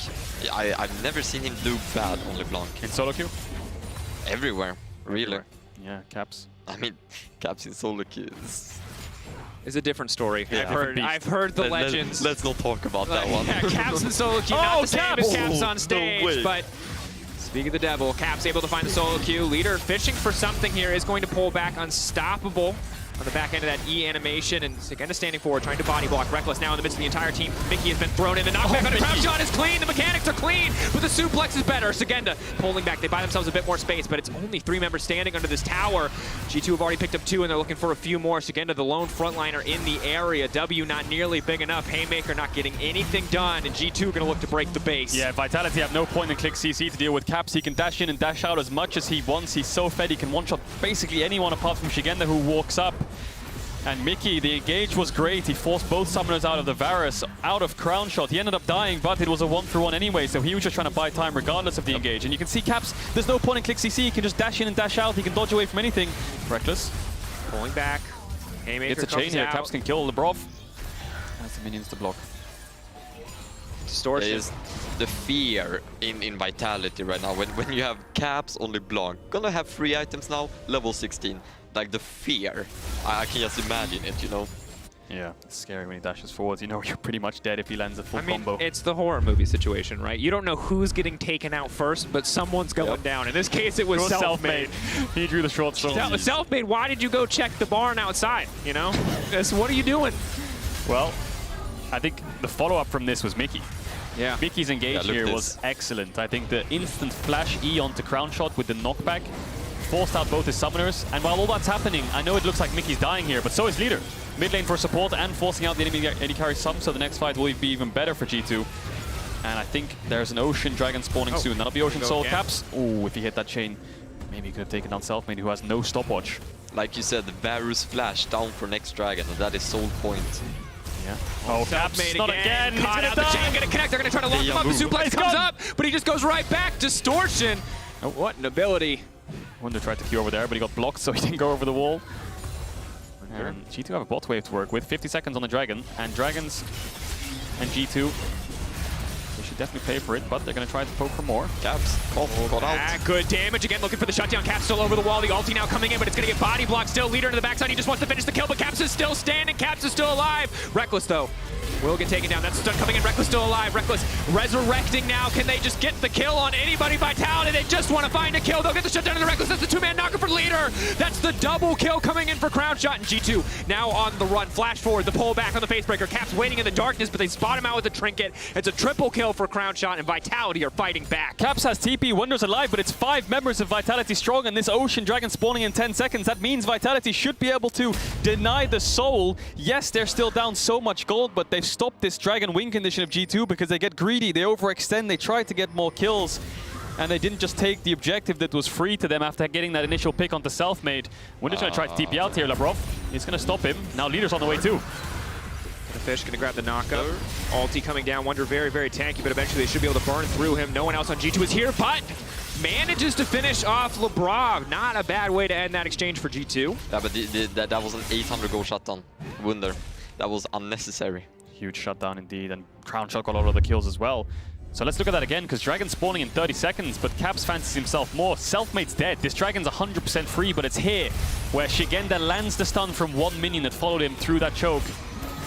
I've never seen him do bad on LeBlanc. In solo queue? Everywhere, really. Yeah, Caps. I mean, Caps in solo queue is a different story. Yeah, I've heard the legends. Let's not talk about that one. Yeah, Caps in solo queue, not the same as Caps on stage, but speak of the devil, Caps able to find the solo queue. Leader fishing for something here, is going to pull back Unstoppable on the back end of that E animation, and Sigenda standing forward, trying to body block. Reckless now in the midst of the entire team. Mickey has been thrown in. The knockback on the crowd shot is clean. The mechanics are clean, but the suplex is better. Sigenda pulling back. They buy themselves a bit more space, but it's only 3 members standing under this tower. G2 have already picked up 2, and they're looking for a few more. Sigenda, the lone frontliner in the area. W not nearly big enough. Haymaker not getting anything done, and G2 going to look to break the base. Yeah, Vitality have no point in click CC to deal with Caps. He can dash in and dash out as much as he wants. He's so fed, he can one-shot basically anyone apart from Shigenda, who walks up. And Mickey, the engage was great. He forced both summoners out of the Varus, out of Crown Shot. He ended up dying, but it was a 1-for-1 anyway, so he was just trying to buy time regardless of the engage. And you can see Caps, there's no point in click CC. He can just dash in and dash out. He can dodge away from anything. Reckless. Pulling back. Haymaker it's a chain here. Caps can kill Lebrov. Has the minions to block. Distortion. There is the fear in Vitality right now. When you have Caps on LeBlanc, gonna have 3 items now, level 16. Like the fear, I can just imagine it, you know. Yeah, it's scary when he dashes forwards. You know you're pretty much dead if he lands a full combo. It's the horror movie situation, right? You don't know who's getting taken out first, but someone's going down. In this case, it was Self-Made. He drew the short straw. Self-Made, why did you go check the barn outside, you know? What are you doing? Well, I think the follow-up from this was Mickey. Yeah. Mickey's engage here was excellent. I think the instant flash E onto Crown Shot with the knockback forced out both his summoners, and while all that's happening, I know it looks like Mickey's dying here, but so is Leader. Mid lane for support and forcing out the enemy AD carry sum, so the next fight will be even better for G2. And I think there's an Ocean Dragon spawning soon. That'll be Ocean Soul Caps. Ooh, if he hit that chain, maybe he could have taken down Selfmade, who has no stopwatch. Like you said, the Varus flash down for next Dragon, and that is soul point. Yeah. Oh, Caps, not again. He's Caught out the chain, gonna connect. They're gonna try to lock him up. The suplex comes up, but he just goes right back. Distortion. Oh, what an ability. Wunder tried to queue over there, but he got blocked, so he didn't go over the wall. And G2 have a bot wave to work with, 50 seconds on the Dragon, and Dragons and G2, they should definitely pay for it, but they're going to try to poke for more. Caps, got out. Good damage again, looking for the shutdown. Caps still over the wall, the ulti now coming in, but it's going to get body blocked still. Leader into the backside, he just wants to finish the kill, but Caps is still standing, Caps is still alive. Reckless though, will get taken down. That's stun coming in, Reckless still alive. Reckless resurrecting now. Can they just get the kill on anybody? Vitality, they just want to find a kill. They'll get the shutdown of the Reckless. That's the 2-man knocker for Leader. That's the double kill coming in for Crown Shot. And G2 now on the run. Flash forward, the pull back on the Facebreaker. Caps waiting in the darkness, but they spot him out with a trinket. It's a triple kill for Crown Shot, and Vitality are fighting back. Caps has TP, Wunder's alive, but it's 5 members of Vitality strong, and this Ocean Dragon spawning in 10 seconds. That means Vitality should be able to deny the soul. Yes, they're still down so much gold, but they've stopped this Dragon win condition of G2 because they get greedy, they overextend, they try to get more kills, and they didn't just take the objective that was free to them after getting that initial pick onto Selfmade. Wunder's going to try to TP out here, Labrov. He's going to stop him. Now Leader's on the way too. The Fish going to grab the knockup. Ulti coming down. Wunder very, very tanky, but eventually they should be able to burn through him. No one else on G2 is here, but manages to finish off Labrov. Not a bad way to end that exchange for G2. Yeah, but that was an 800 goal shutdown. Wunder. That was unnecessary. Huge shutdown indeed, and Crown Shot got a lot of the kills as well. So let's look at that again, because Dragon's spawning in 30 seconds, but Caps fancies himself more. Selfmade's dead. This Dragon's 100% free, but it's here where Shigenda lands the stun from one minion that followed him through that choke.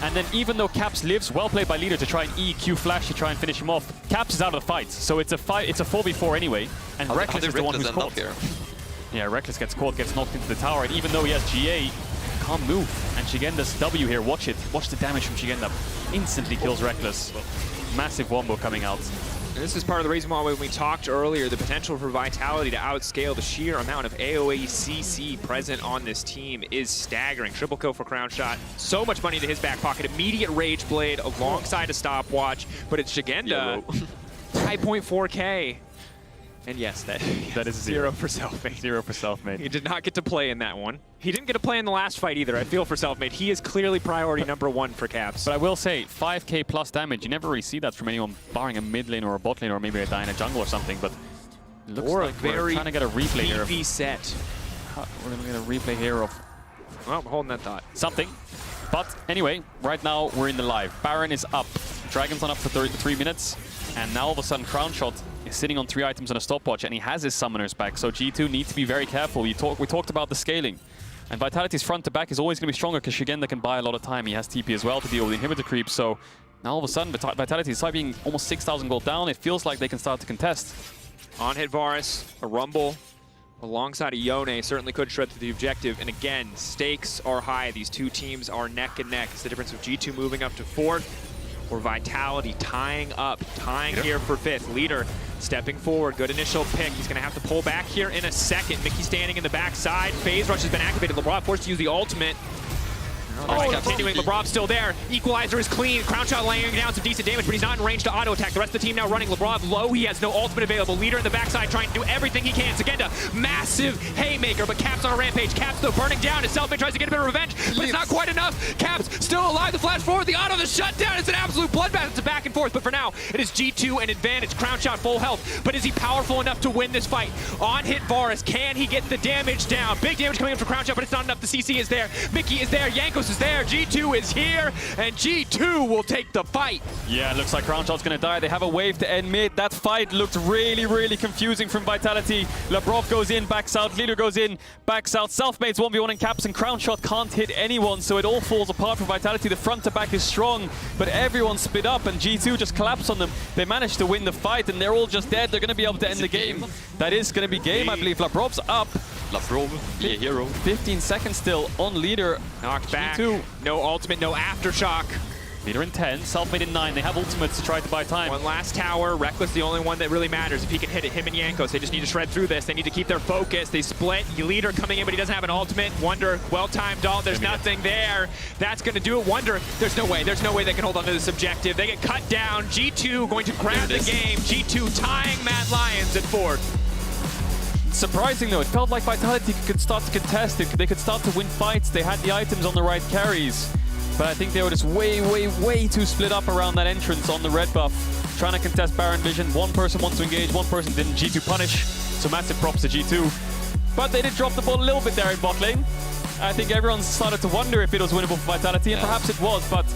And then even though Caps lives, well played by Leader to try and EQ flash to try and finish him off. Caps is out of the fight, so it's a 4v4 anyway, and Reckless is the one who's caught. Yeah, Reckless gets caught, gets knocked into the tower, and even though he has GA, can't move. And Shigenda's W here, watch it. Watch the damage from Shigenda. Instantly kills Reckless. Massive wombo coming out. And this is part of the reason why when we talked earlier, the potential for Vitality to outscale the sheer amount of AoE CC present on this team is staggering. Triple kill for Crown Shot. So much money to his back pocket. Immediate Rage Blade alongside a stopwatch. But it's Shigenda. 5.4K. And yes, that is zero for Selfmade. 0 for Selfmade. He did not get to play in that one. He didn't get to play in the last fight either. I feel for Selfmade. He is clearly priority #1 for Caps. But I will say, 5k plus damage, you never really see that from anyone barring a mid lane or a bot lane or maybe a Diana jungle or something, but it looks like we're trying to get a replay here. Beefy set. We're going to get a replay here of... Well, I'm holding that thought. Something. But anyway, right now we're in the live. Baron is up. Dragon's on up for 3 minutes. And now all of a sudden Crown Shot is sitting on 3 items and a stopwatch, and he has his summoners back. So G2 needs to be very careful. We talked about the scaling. And Vitality's front to back is always going to be stronger because Shigenda can buy a lot of time. He has TP as well to deal with inhibitor creep. So now all of a sudden Vitality, despite being almost 6,000 gold down, it feels like they can start to contest. On hit Varus, a Rumble alongside a Yone certainly could shred through the objective. And again, stakes are high. These two teams are neck and neck. It's the difference of G2 moving up to 4th or Vitality tying here for 5th. Leader stepping forward, good initial pick. He's gonna have to pull back here in a second. Mickey standing in the backside. Phase Rush has been activated. LeBron forced to use the ultimate. Continuing, LeBron's still there. Equalizer is clean. Crown Shot laying down some decent damage, but he's not in range to auto attack. The rest of the team now running. LeBron low. He has no ultimate available. Leader in the backside trying to do everything he can. Shigenda, massive haymaker, but Caps on a rampage. Caps though burning down. His Selfmade tries to get a bit of revenge, but it's not quite enough. Caps still alive. The flash forward. The auto, the shutdown. It's an absolute bloodbath. It's a back and forth, but for now, it is G2 an advantage. Crown Shot full health, but is he powerful enough to win this fight? On hit Varus, can he get the damage down? Big damage coming in for Crown Shot, but it's not enough. The CC is there. Mickey is there. Jankos is there. G2 is here, and G2 will take the fight. Yeah, it looks like Crown Shot's gonna die. They have a wave to end mid. That fight looked really, really confusing from Vitality. Labrov goes in, backs out. Leader goes in, backs out. Selfmade's 1v1 in Caps, and Crown Shot can't hit anyone, so it all falls apart for Vitality. The front to back is strong, but everyone's split up, and G2 just collapsed on them. They managed to win the fight, and they're all just dead. They're gonna be able to end the game. That is gonna be game, I believe. Labrov's up. Labrov, be a hero. 15 seconds still on Leader. Knocked back. G2. No ultimate, no aftershock. Leader in 10, Selfmade in 9. They have ultimates to try to buy time. One last tower. Reckless the only one that really matters. If he can hit it, him and Jankos, they just need to shred through this. They need to keep their focus. They split. Leader coming in, but he doesn't have an ultimate. Wonder, well-timed ult. There's nothing there. That's going to do it. Wonder, there's no way. There's no way they can hold on to this objective. They get cut down. G2 going to grab the game. G2 tying Mad Lions at 4th. Surprising though, it felt like Vitality could start to contest. They could start to win fights. They had the items on the right carries. But I think they were just way too split up around that entrance on the red buff. Trying to contest Baron Vision. One person wants to engage, one person didn't. G2 punish. So massive props to G2. But they did drop the ball a little bit there in bot lane. I think everyone started to wonder if it was winnable for Vitality, and perhaps it was, but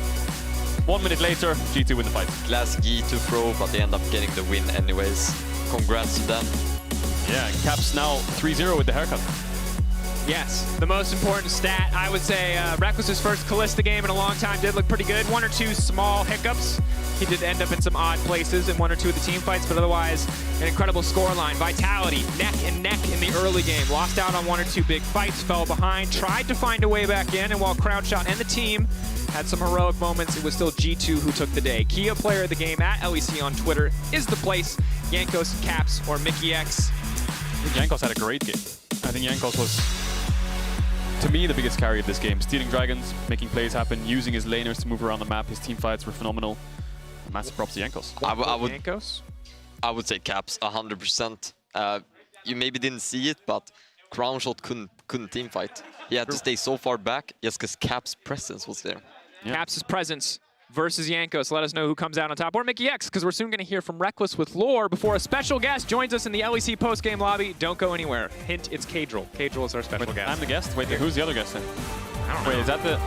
1 minute later, G2 win the fight. Class G2 throw, but they end up getting the win anyways. Congrats to them. Yeah, Caps now 3-0 with the haircut. Yes, the most important stat, I would say, Reckless's first Kalista game in a long time did look pretty good. 1 or 2 small hiccups. He did end up in some odd places in 1 or 2 of the team fights, but otherwise, an incredible scoreline. Vitality, neck and neck in the early game. Lost out on 1 or 2 big fights, fell behind, tried to find a way back in, and while Crown Shot and the team had some heroic moments, it was still G2 who took the day. Kia player of the game at LEC on Twitter is the place. Jankos, Caps, or Mickey X. I think Jankos had a great game. I think Jankos was, to me, the biggest carry of this game. Stealing dragons, making plays happen, using his laners to move around the map. His team fights were phenomenal. Massive props to Jankos. I would say Caps 100%. You maybe didn't see it, but Crown Shot couldn't team fight. He had to stay so far back just because Caps' presence was there. Yeah. Caps' presence versus Jankos. Let us know who comes out on top. Or Mickey X, because we're soon going to hear from Reckless with lore before a special guest joins us in the LEC post-game lobby. Don't go anywhere. Hint, it's Kadril. Kadril is our special guest. I'm the guest? Wait, who's the other guest then? I don't know. Wait, is that the...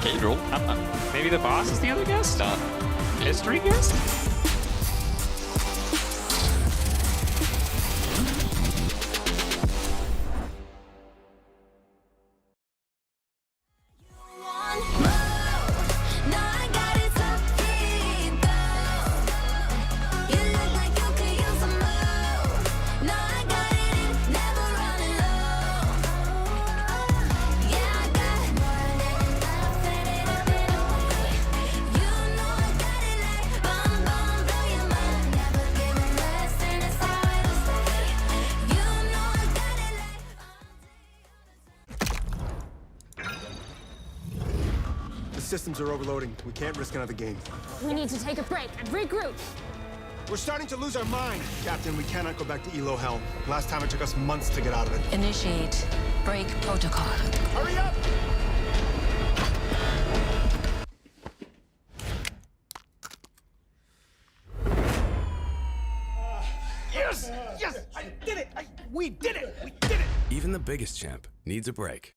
Gabriel? Maybe the boss is the other guest? Mystery guest? The systems are overloading. We can't risk another game. We need to take a break and regroup. We're starting to lose our mind. Captain, we cannot go back to Elo Hell. Last time it took us months to get out of it. Initiate break protocol. Hurry up! Yes! Yes! I did it! We did it! We did it! Even the biggest champ needs a break.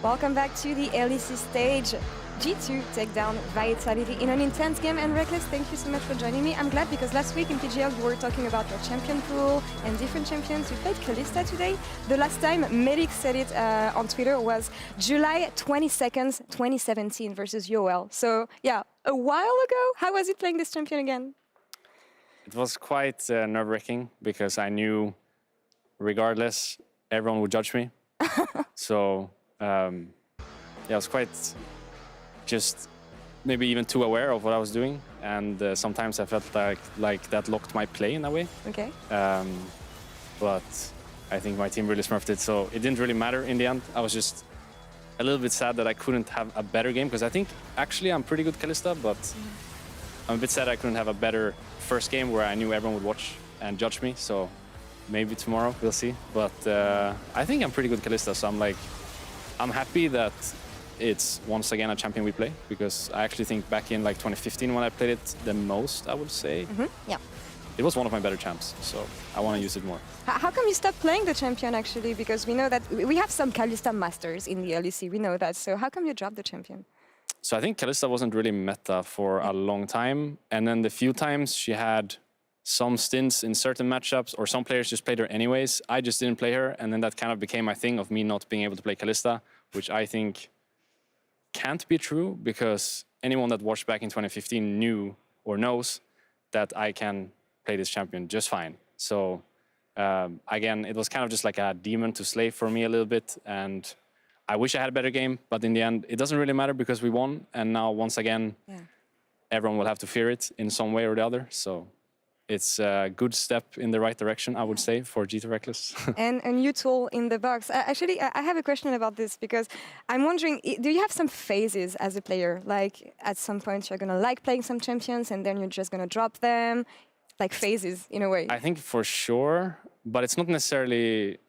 Welcome back to the LEC stage. G2 take down Vitality in an intense game. And Reckless, thank you so much for joining me. I'm glad because last week in PGL you were talking about your champion pool and different champions. You played Kalista today. The last time Medic said it on Twitter was July 22nd, 2017 versus Yoel. So yeah, a while ago. How was it playing this champion again? It was quite nerve-wracking because I knew regardless everyone would judge me. So yeah, I was quite just maybe even too aware of what I was doing, and sometimes I felt like that locked my play in a way. Okay. but I think my team really smurfed it, so it didn't really matter in the end. I was just a little bit sad that I couldn't have a better game, because I think actually I'm pretty good Kalista, but I'm a bit sad I couldn't have a better first game where I knew everyone would watch and judge me, so maybe tomorrow, we'll see. But I think I'm pretty good Kalista, so I'm happy that it's once again a champion we play, because I actually think back in like 2015 when I played it the most, I would say, Yeah. it was one of my better champs, so I want to use it more. How come you stopped playing the champion actually? Because we know that we have some Kalista masters in the LEC, we know that. So how come you dropped the champion? So I think Kalista wasn't really meta for a long time, and then the few times she had some stints in certain matchups, or some players just played her anyways, I just didn't play her, and then that kind of became my thing of me not being able to play Kalista, which I think can't be true, because anyone that watched back in 2015 knew or knows that I can play this champion just fine. So again, it was kind of just like a demon to slay for me a little bit, and I wish I had a better game, but in the end, it doesn't really matter because we won, and now once again, everyone will have to fear it in some way or the other. So it's a good step in the right direction, I would say, for G2 Reckless. And a new tool in the box. Actually, I have a question about this, because I'm wondering, do you have some phases as a player? Like at some point you're gonna like playing some champions and then you're just gonna drop them? Like phases in a way. I think for sure, but it's not necessarily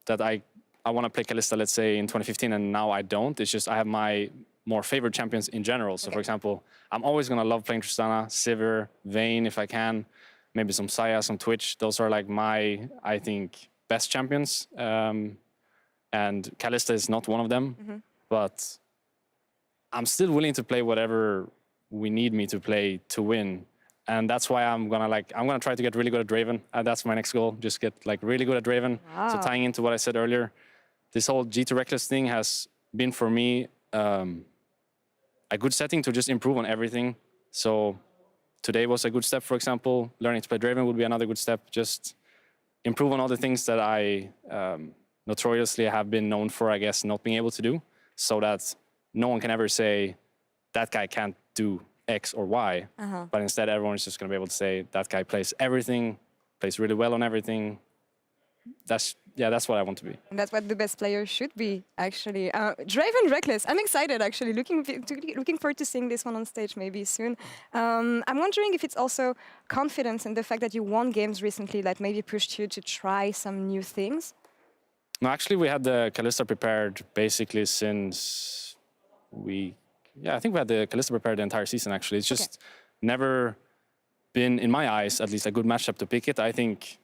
that I want to play Kalista, let's say, in 2015 and now I don't. It's just I have my more favorite champions in general. So for example, I'm always going to love playing Tristana, Sivir, Vayne if I can, maybe some Saya, some Twitch. Those are like my, I think, best champions. And Kalista is not one of them, but I'm still willing to play whatever we need me to play to win. And that's why I'm gonna try to get really good at Draven. That's my next goal, just get like really good at Draven. So tying into what I said earlier, this whole G2 Reckless thing has been for me a good setting to just improve on everything. So today was a good step, for example. Learning to play Draven would be another good step. Just improve on all the things that I notoriously have been known for, I guess, not being able to do, so that no one can ever say, that guy can't do X or Y, but instead everyone is just going to be able to say, that guy plays everything, plays really well on everything. That's what I want to be. And that's what the best player should be, actually. Draven Reckless, I'm excited, actually. Looking forward to seeing this one on stage maybe soon. I'm wondering if it's also confidence in the fact that you won games recently that maybe pushed you to try some new things? No, actually, we had the Kalista prepared basically since I think we had the Kalista prepared the entire season, actually. It's just never been, in my eyes, at least a good matchup to pick it. I think,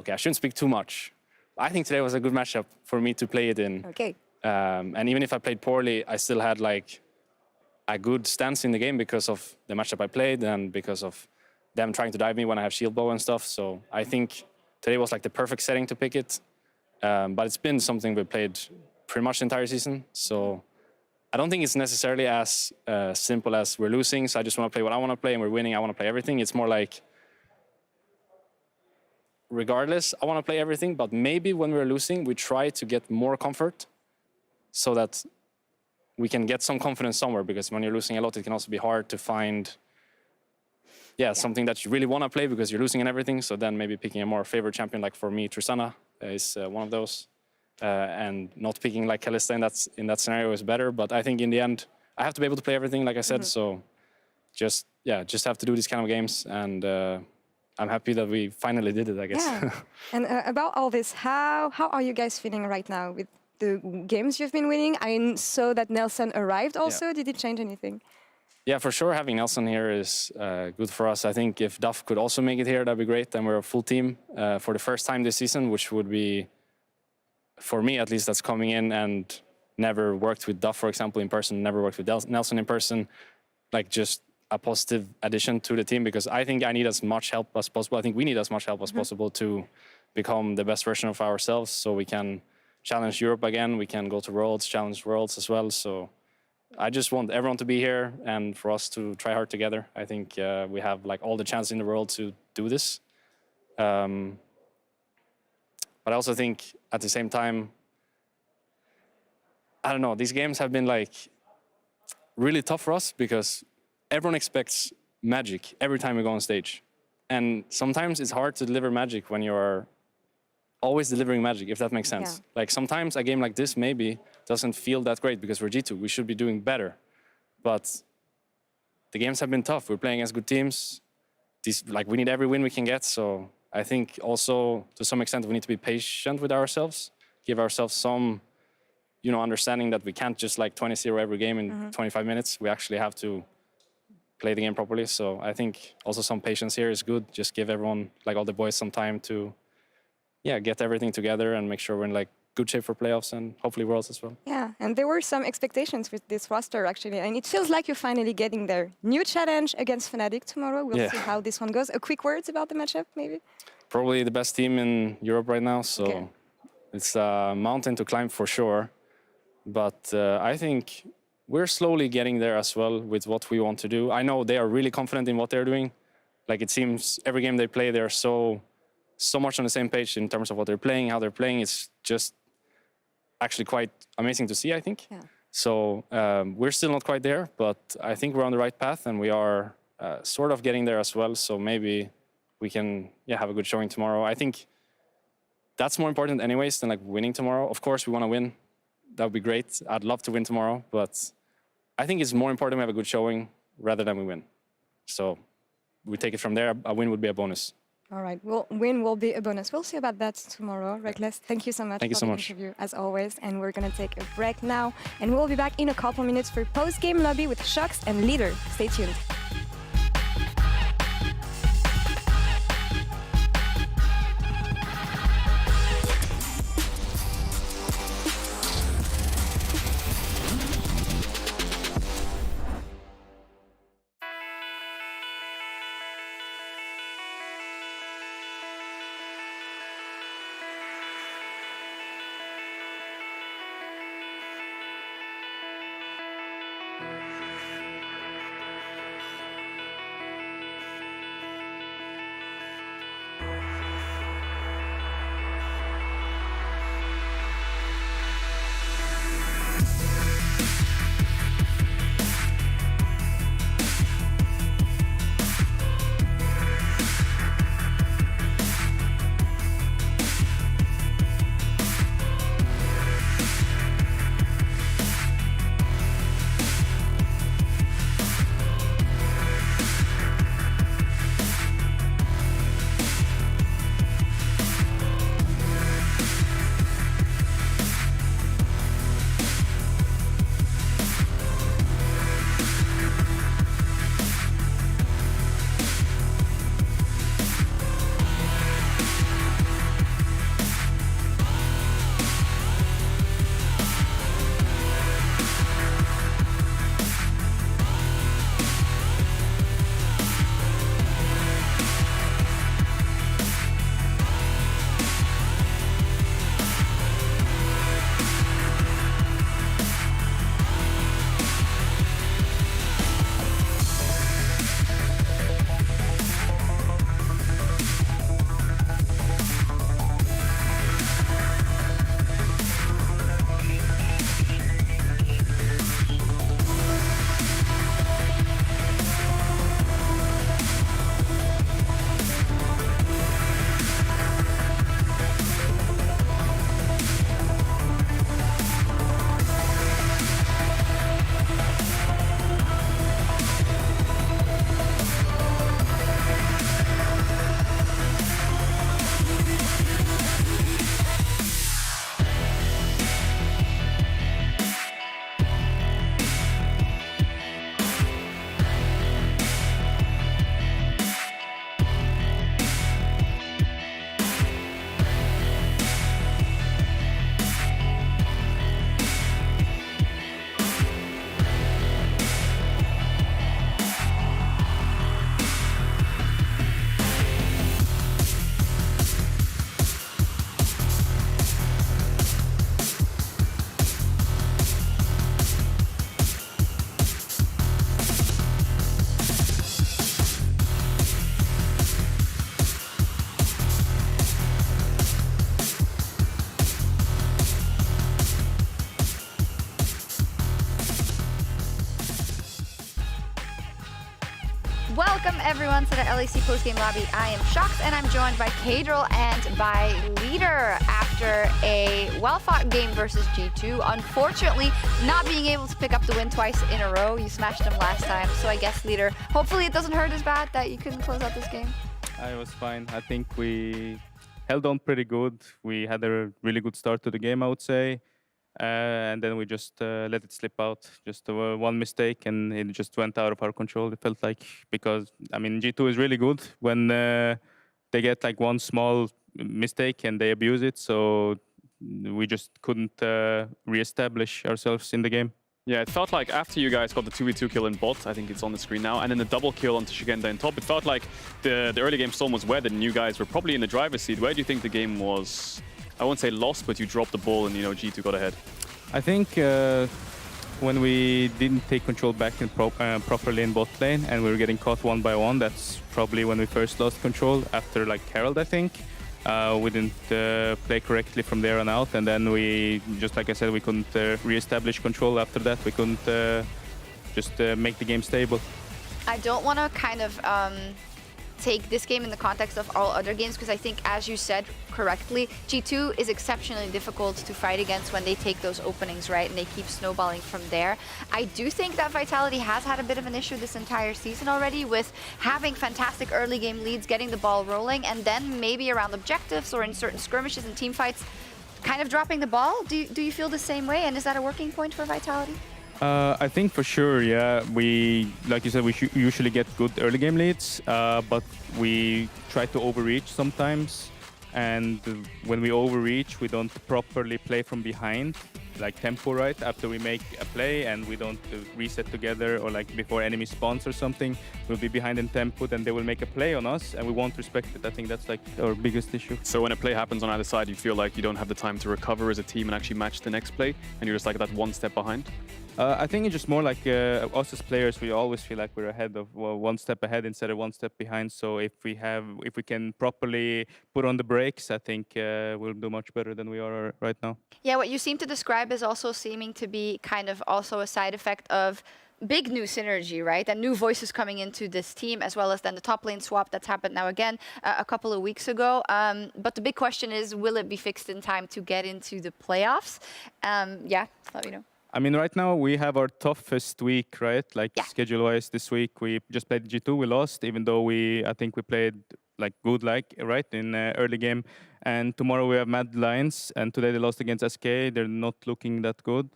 I shouldn't speak too much. I think today was a good matchup for me to play it in. Okay. And even if I played poorly, I still had like a good stance in the game because of the matchup I played and because of them trying to dive me when I have shield bow and stuff. So I think today was like the perfect setting to pick it. But it's been something we played pretty much the entire season. So I don't think it's necessarily as simple as we're losing, so I just want to play what I want to play, and we're winning, I want to play everything. It's more like, regardless, I want to play everything, but maybe when we're losing, we try to get more comfort so that we can get some confidence somewhere, because when you're losing a lot, it can also be hard to find something that you really want to play because you're losing in everything. So then maybe picking a more favorite champion, like for me, Tristana is one of those. And not picking like Kalista in that scenario is better. But I think in the end, I have to be able to play everything, like I said. So just have to do these kind of games. And I'm happy that we finally did it, I guess. Yeah. And about all this, how are you guys feeling right now with the games you've been winning? I saw that Nelson arrived also. Yeah. Did it change anything? Yeah, for sure. Having Nelson here is good for us. I think if Duff could also make it here, that'd be great. Then we're a full team for the first time this season, which would be, for me at least, that's coming in and never worked with Duff, for example, in person, never worked with Nelson in person, like just a positive addition to the team, because I think I need as much help as possible. I think we need as much help as possible to become the best version of ourselves, so we can challenge Europe again, we can go to Worlds, challenge Worlds as well. So I just want everyone to be here and for us to try hard together. I think we have like all the chance in the world to do this. But I also think at the same time, I don't know, these games have been like really tough for us because everyone expects magic every time we go on stage. And sometimes it's hard to deliver magic when you're always delivering magic, if that makes sense. Like sometimes a game like this maybe doesn't feel that great because we're G2. We should be doing better. But the games have been tough. We're playing against good teams. We need every win we can get. So I think also to some extent we need to be patient with ourselves, give ourselves some, understanding that we can't just 20-0 every game in 25 minutes. We actually have to play the game properly. So I think also some patience here is good. Just give everyone, all the boys, some time to, get everything together and make sure we're in good shape for playoffs and hopefully Worlds as well. Yeah, and there were some expectations with this roster actually, and it feels like you're finally getting there. New challenge against Fnatic tomorrow. We'll see how this one goes. A quick words about the matchup, maybe? Probably the best team in Europe right now, so it's a mountain to climb for sure. But I think we're slowly getting there as well with what we want to do. I know they are really confident in what they're doing. It seems every game they play, they're so much on the same page in terms of what they're playing, how they're playing. It's just actually quite amazing to see, I think. Yeah. So we're still not quite there, but I think we're on the right path and we are sort of getting there as well. So maybe we can have a good showing tomorrow. I think that's more important anyways than winning tomorrow. Of course, we want to win. That would be great. I'd love to win tomorrow, but I think it's more important we have a good showing rather than we win. So we take it from there. A win would be a bonus. All right, win will be a bonus. We'll see about that tomorrow. Reckless, thank you so much for the interview, as always. And we're going to take a break now. And we'll be back in a couple minutes for post-game lobby with Shox and Leader. Stay tuned. Welcome everyone to the LEC postgame lobby. I am Shocked and I'm joined by Kadril and by Leader after a well-fought game versus G2. Unfortunately, not being able to pick up the win twice in a row. You smashed them last time, so I guess Leader, hopefully it doesn't hurt as bad that you couldn't close out this game. I was fine. I think we held on pretty good. We had a really good start to the game, I would say. And then we just let it slip out. Just one mistake and it just went out of our control. It felt like, because, I mean, G2 is really good when they get like one small mistake and they abuse it. So we just couldn't reestablish ourselves in the game. Yeah, it felt like after you guys got the 2v2 kill in bot, I think it's on the screen now, and then the double kill onto Shigenda in top, it felt like the early game storm was weathered and you guys were probably in the driver's seat. Where do you think the game was, I won't say lost, but you dropped the ball and, you know, G2 got ahead? I think when we didn't take control back in properly in bot lane and we were getting caught one by one, that's probably when we first lost control after like Herald, I think. We didn't play correctly from there on out, and then we, just like I said, we couldn't re-establish control after that. We couldn't just make the game stable. I don't want to kind of take this game in the context of all other games, because I think, as you said correctly, G2 is exceptionally difficult to fight against when they take those openings, right? And they keep snowballing from there. I do think that Vitality has had a bit of an issue this entire season already with having fantastic early game leads, getting the ball rolling, and then maybe around objectives or in certain skirmishes and team fights, kind of dropping the ball. Do you feel the same way? And is that a working point for Vitality? I think for sure, yeah. We, like you said, we usually get good early game leads, but we try to overreach sometimes. And when we overreach, we don't properly play from behind, like tempo, right? After we make a play and we don't reset together, or like before enemy spawns or something, we'll be behind in tempo, then they will make a play on us and we won't respect it. I think that's like our biggest issue. So when a play happens on either side, you feel like you don't have the time to recover as a team and actually match the next play, and you're just like that one step behind? I think it's just more like us as players, we always feel like we're ahead of, well, one step ahead instead of one step behind. So if we can properly put on the brakes, I think we'll do much better than we are right now. Yeah, what you seem to describe is also seeming to be kind of also a side effect of big new synergy, right? And new voices coming into this team, as well as then the top lane swap that's happened now again a couple of weeks ago. But the big question is, will it be fixed in time to get into the playoffs? Yeah, let me know. I mean, right now we have our toughest week, right? Like schedule-wise this week, we just played G2, we lost, even though I think we played like good, like, right, in early game. And tomorrow we have Mad Lions, and today they lost against SK. They're not looking that good,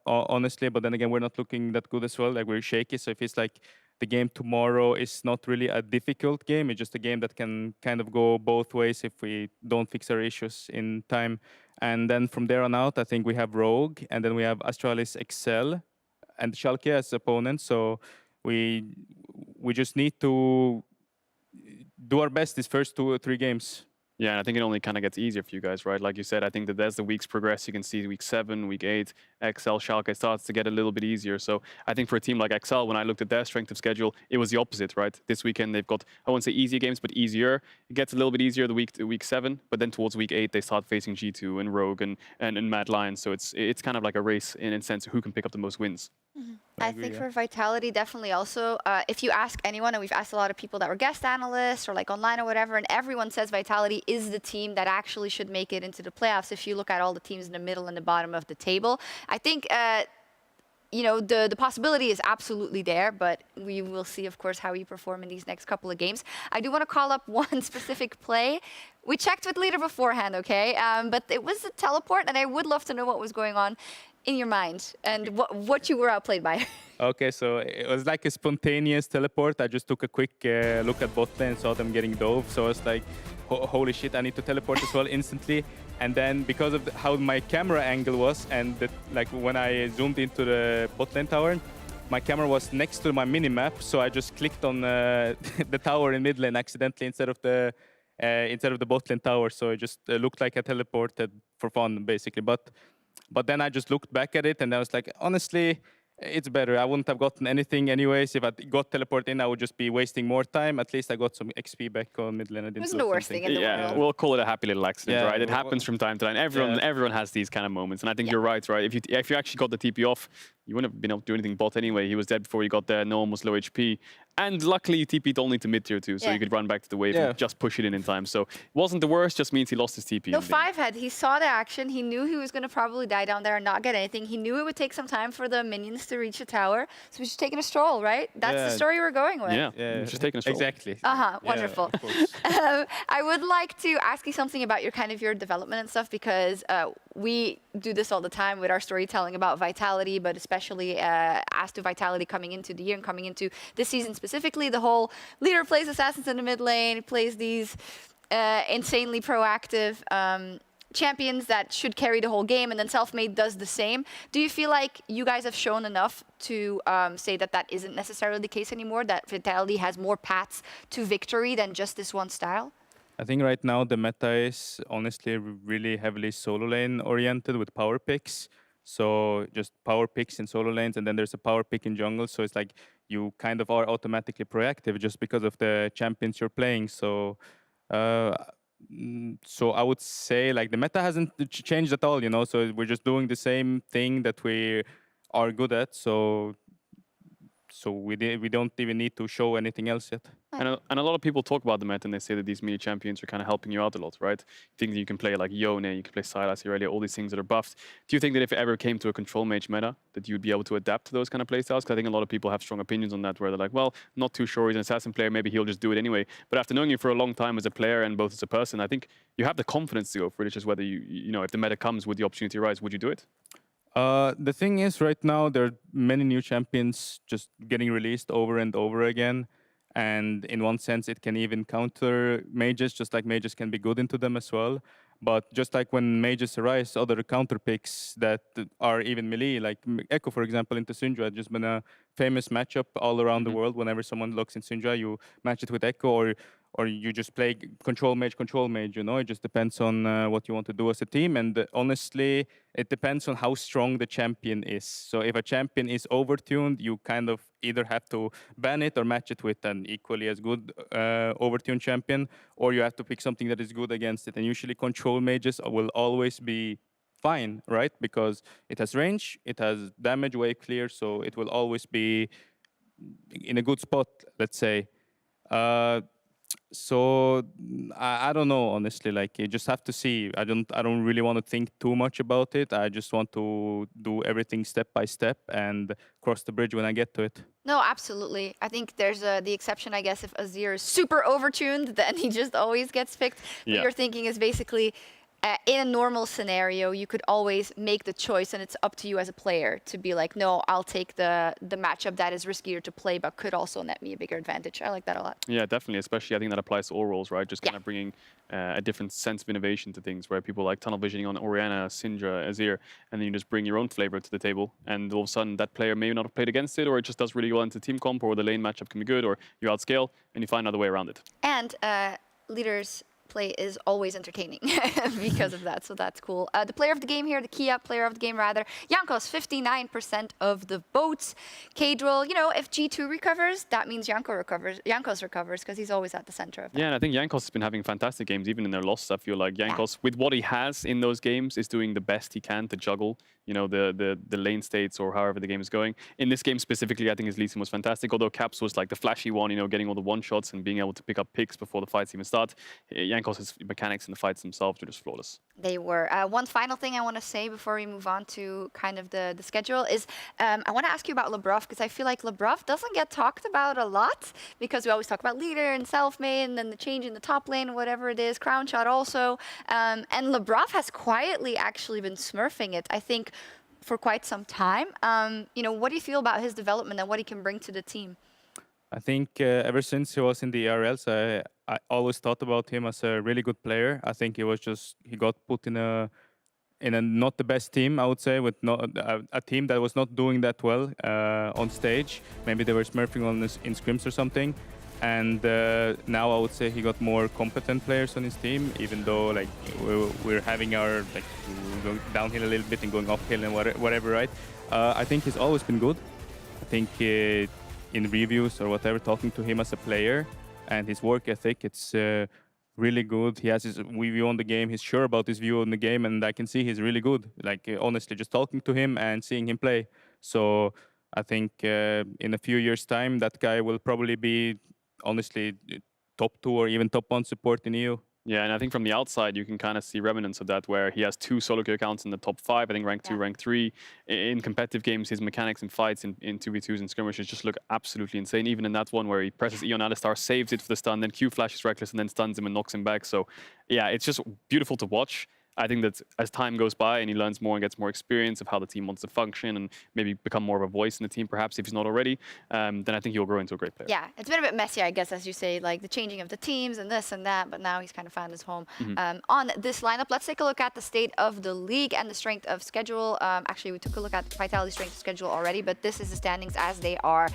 honestly. But then again, we're not looking that good as well. Like, we're shaky. So if it's like the game tomorrow is not really a difficult game, it's just a game that can kind of go both ways if we don't fix our issues in time. And then from there on out, I think we have Rogue, and then we have Astralis Excel and Schalke as opponents. So we just need to do our best these first 2 or 3 games. Yeah, and I think it only kind of gets easier for you guys, right? Like you said, I think that as the weeks progress, you can see week 7, week 8, XL, Schalke starts to get a little bit easier. So I think for a team like XL, when I looked at their strength of schedule, it was the opposite, right? This weekend they've got, I won't say easier games, but easier. It gets a little bit easier the week 7, but then towards week 8, they start facing G2 and Rogue and Mad Lions. So it's kind of like a race in a sense who can pick up the most wins. I think for Vitality, definitely also, if you ask anyone, and we've asked a lot of people that were guest analysts or like online or whatever, and everyone says Vitality is the team that actually should make it into the playoffs. If you look at all the teams in the middle and the bottom of the table, I think, you know, the possibility is absolutely there, but we will see, of course, how you perform in these next couple of games. I do want to call up one specific play. We checked with Leader beforehand, okay? But it was a teleport, and I would love to know what was going on in your mind and what you were outplayed by. Okay, so it was like a spontaneous teleport. I just took a quick look at bot lane and saw them getting dove. So I was like, holy shit, I need to teleport as well instantly. And then because of how my camera angle was, and like when I zoomed into the bot lane tower, my camera was next to my mini-map. So I just clicked on the tower in mid lane accidentally instead of the bot lane tower. So it just looked like I teleported for fun, basically. But then I just looked back at it and I was like, honestly, it's better. I wouldn't have gotten anything anyways. If I got teleported in, I would just be wasting more time. At least I got some XP back on mid lane. It wasn't the worst thing in the world. We'll call it a happy little accident, right? It happens from time to time. Everyone has these kind of moments. And I think you're right, right? If you actually got the TP off, you wouldn't have been able to do anything bot anyway. He was dead before he got there. No one was low HP. And luckily, he TP'd only to mid-tier 2, so Yeah. he could run back to the wave and just push it in time. So it wasn't the worst, just means he lost his TP. No, in the end. 5 had. He saw the action. He knew he was going to probably die down there and not get anything. He knew it would take some time for the minions to reach the tower. So he's just taking a stroll, right? That's the story we're going with. Yeah, just taking a stroll. Exactly. Wonderful. I would like to ask you something about your development and stuff, because we do this all the time with our storytelling about Vitality, but especially as to Vitality coming into the year and coming into this season specifically. The whole leader plays assassins in the mid lane, plays these insanely proactive champions that should carry the whole game, and then Selfmade does the same. Do you feel like you guys have shown enough to say that that isn't necessarily the case anymore, that Vitality has more paths to victory than just this one style? I think right now the meta is honestly really heavily solo lane oriented with power picks. So just power picks in solo lanes, and then there's a power pick in jungle. So it's like you kind of are automatically proactive just because of the champions you're playing. So so I would say like the meta hasn't changed at all, you know. So we're just doing the same thing that we are good at. So we don't even need to show anything else yet. And a lot of people talk about the meta and they say that these mini champions are kind of helping you out a lot, right? Things that you can play like Yone, you can play Sylas, Irelia, all these things that are buffed. Do you think that if it ever came to a control mage meta, that you'd be able to adapt to those kind of playstyles? Because I think a lot of people have strong opinions on that, where they're like, well, not too sure, he's an assassin player, maybe he'll just do it anyway. But after knowing you for a long time as a player and both as a person, I think you have the confidence to go for it. It's just whether you know, if the meta comes with the opportunity arise, would you do it? The thing is, right now, there are many new champions just getting released over and over again. And in one sense, it can even counter mages, just like mages can be good into them as well. But just like when mages arise, other counter picks that are even melee, like Echo, for example, into Syndra, has just been a famous matchup all around the world. Whenever someone looks in Syndra, you match it with Echo, or you just play control mage, you know. It just depends on what you want to do as a team. And honestly, it depends on how strong the champion is. So if a champion is overtuned, you kind of either have to ban it or match it with an equally as good overtuned champion, or you have to pick something that is good against it. And usually control mages will always be fine, right? Because it has range, it has damage, wave clear, so it will always be in a good spot, let's say. So I don't know, honestly. Like, you just have to see. I don't really want to think too much about it. I just want to do everything step by step and cross the bridge when I get to it. No, absolutely. I think there's the exception, I guess, if Azir is super overtuned, then he just always gets picked. But Yeah. your thinking is basically, in a normal scenario, you could always make the choice, and it's up to you as a player to be like, no, I'll take the matchup that is riskier to play, but could also net me a bigger advantage. I like that a lot. Yeah, definitely. Especially, I think that applies to all roles, right? Just kind of bringing a different sense of innovation to things, where people like tunnel visioning on Orianna, Syndra, Azir, and then you just bring your own flavor to the table, and all of a sudden that player may not have played against it, or it just does really well into team comp, or the lane matchup can be good, or you outscale, and you find another way around it. And leaders play is always entertaining because of that, so that's cool. The player of the game here, the Kia player of the game rather, Jankos, 59% of the votes. Kadril, you know, if G2 recovers, that means Jankos recovers, because he's always at the center of that. Yeah, and I think Jankos has been having fantastic games, even in their losses. I feel like Jankos, with what he has in those games, is doing the best he can to juggle, you know, the lane states or however the game is going. In this game specifically, I think his Lee Sin was fantastic, although Caps was like the flashy one, you know, getting all the one-shots and being able to pick up picks before the fights even start. Jankos' mechanics in the fights themselves are just flawless. They were. One final thing I want to say before we move on to kind of the schedule is I want to ask you about Lebroff, because I feel like Lebroff doesn't get talked about a lot, because we always talk about leader and self-made and then the change in the top lane, whatever it is, crown shot also. And Lebroff has quietly actually been smurfing it, I think, for quite some time. You know, what do you feel about his development and what he can bring to the team? I think ever since he was in the ERLs, I always thought about him as a really good player. I think he got put in a not the best team, I would say, with a team that was not doing that well on stage. Maybe they were smurfing on in scrims or something. And now I would say he got more competent players on his team, even though like we're having our like going downhill a little bit and going uphill and whatever, right? I think he's always been good. I think in reviews or whatever, talking to him as a player and his work ethic, it's really good. He has his view on the game. He's sure about his view on the game, and I can see he's really good. Like honestly, just talking to him and seeing him play. So I think in a few years' time, that guy will probably be, honestly, top 2 or even top 1 support in EU. Yeah, and I think from the outside, you can kind of see remnants of that, where he has 2 solo queue accounts in the top 5, I think rank 2, rank 3. In competitive games, his mechanics and fights in 2v2s and skirmishes just look absolutely insane. Even in that one where he presses E on Alistar, saves it for the stun, then Q flashes Reckless and then stuns him and knocks him back. So yeah, it's just beautiful to watch. I think that as time goes by and he learns more and gets more experience of how the team wants to function and maybe become more of a voice in the team, perhaps if he's not already, then I think he'll grow into a great player. Yeah, it's been a bit messy, I guess, as you say, like the changing of the teams and this and that, but now he's kind of found his home. On this lineup, let's take a look at the state of the league and the strength of schedule. Actually, we took a look at Vitality strength of schedule already, but this is the standings as they are